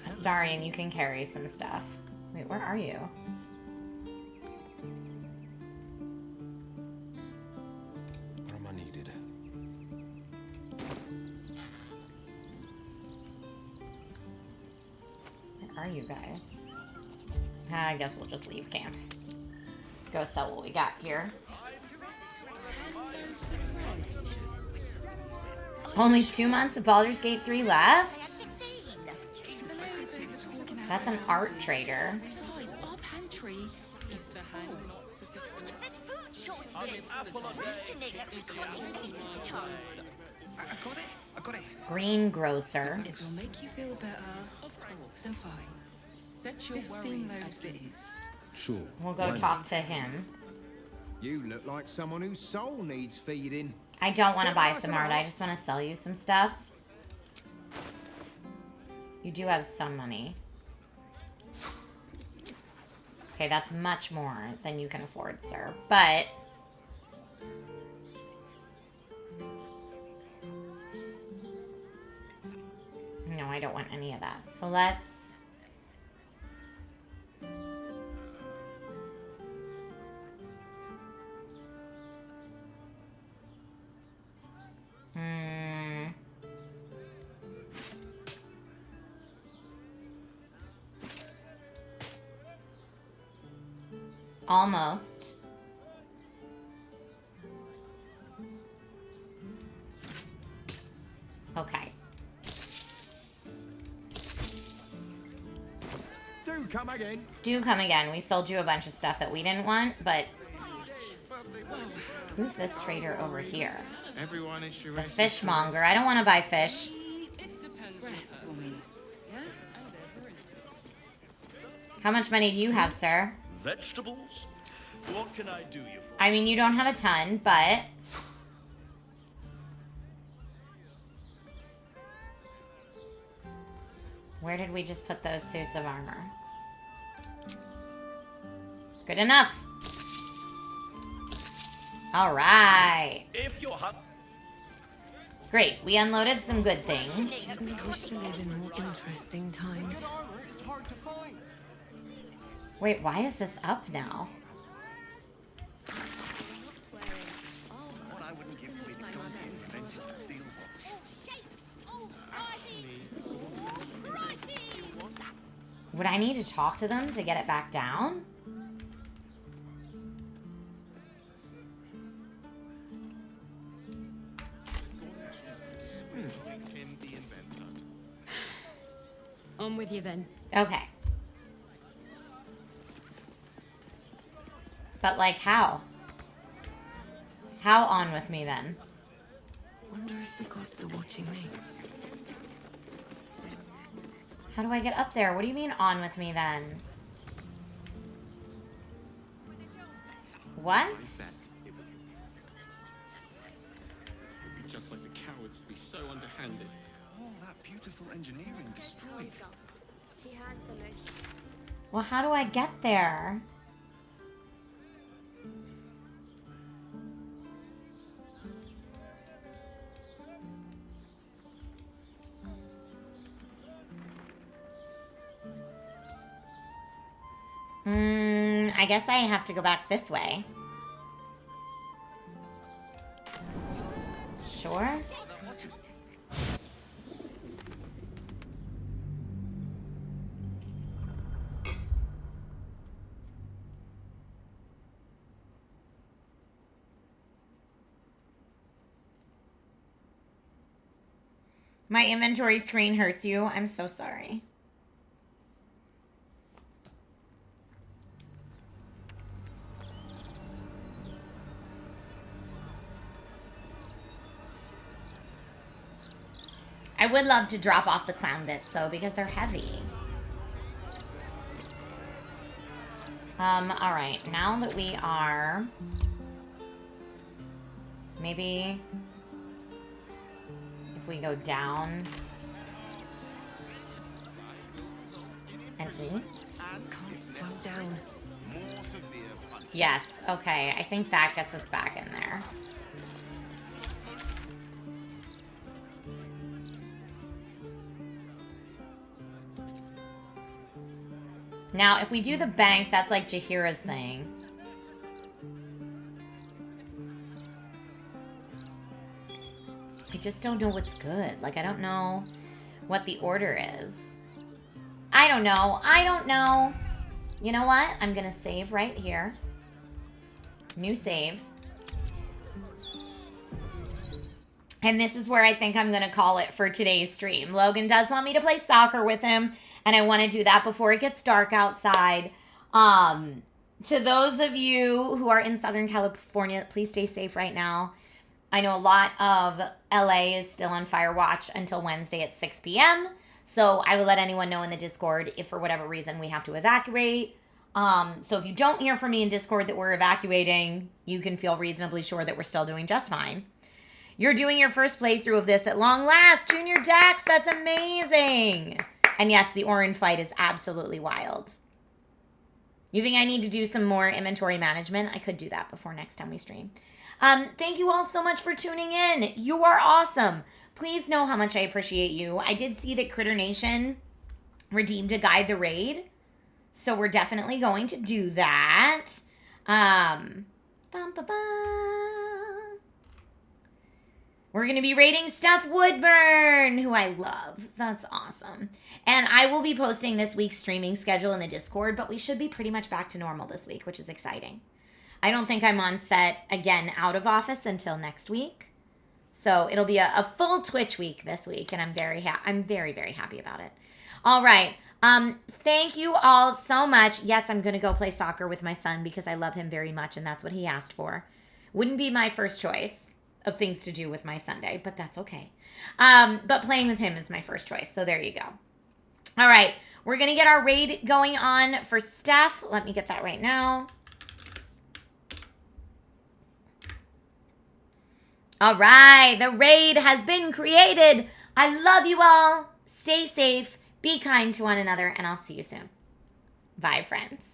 Astarion, you can carry some stuff. Wait, where are you? Where am I needed? Where are you guys? I guess we'll just leave camp. Go sell what we got here. Are Only 2 months of Baldur's Gate 3 left? That's an art trader. Besides, our pantry is full. There's food shortages. Rationing at chance. I got it. Greengrocer. If it'll make you feel better, then fine. Set your 15 loaves it is. Sure. We'll go talk to him. You look like someone whose soul needs feeding. I don't want to buy some art. I just want to sell you some stuff. You do have some money. Okay, that's much more than you can afford, sir. But no, I don't want any of that. So let's... Almost. Okay. Do come again. Do come again. We sold you a bunch of stuff that we didn't want, but... Who's this trader over here? Everyone is The fishmonger. I don't want to buy fish. How much money do you have, sir? Vegetables? What can I do you for? I mean, you don't have a ton, but... Where did we just put those suits of armor? Good enough. All right. If you're hot. Great. We unloaded some good things. We wish to live in more interesting times. It's hard to find. Wait, why is this up now? What I wouldn't give to be the company invented the steel. Would I need to talk to them to get it back down? On with you then. Okay. But, like, how? How on with me, then? Wonder if the gods are watching me. How do I get up there? What do you mean on with me, then? What? It'd be just like the cowards to be so underhanded. All that beautiful engineering destroyed. She has the most. Well, how do I get there? I guess I have to go back this way. Sure. My inventory screen hurts you. I'm so sorry. I would love to drop off the clown bits, though, because they're heavy. Alright. Now that we are... Maybe... If we go down... At least? Can't slow down. Yes. Okay. I think that gets us back in there. Now, if we do the bank, that's like Jahira's thing. I just don't know what's good. Like, I don't know what the order is. I don't know. I don't know. You know what? I'm going to save right here. New save. And this is where I think I'm going to call it for today's stream. Logan does want me to play soccer with him, and I want to do that before it gets dark outside. To those of you who are in Southern California, please stay safe right now. I know a lot of LA is still on fire watch until Wednesday at 6 p.m. So I will let anyone know in the Discord if for whatever reason we have to evacuate. So if you don't hear from me in Discord that we're evacuating, you can feel reasonably sure that we're still doing just fine. You're doing your first playthrough of this at long last. Junior Dax, that's amazing. And yes, the Orin fight is absolutely wild. You think I need to do some more inventory management? I could do that before next time we stream. Thank you all so much for tuning in. You are awesome. Please know how much I appreciate you. I did see that Critter Nation redeemed a guide the raid. So we're definitely going to do that. We're going to be raiding Steph Woodburn, who I love. That's awesome. And I will be posting this week's streaming schedule in the Discord, but we should be pretty much back to normal this week, which is exciting. I don't think I'm on set again out of office until next week. So it'll be a full Twitch week this week, and I'm very, very happy about it. All right. Thank you all so much. Yes, I'm going to go play soccer with my son because I love him very much, and that's what he asked for. Wouldn't be my first choice of things to do with my Sunday, but that's okay. But playing with him is my first choice, so there you go. All right, we're going to get our raid going on for Steph. Let me get that right now. All right, the raid has been created. I love you all. Stay safe, be kind to one another, and I'll see you soon. Bye, friends.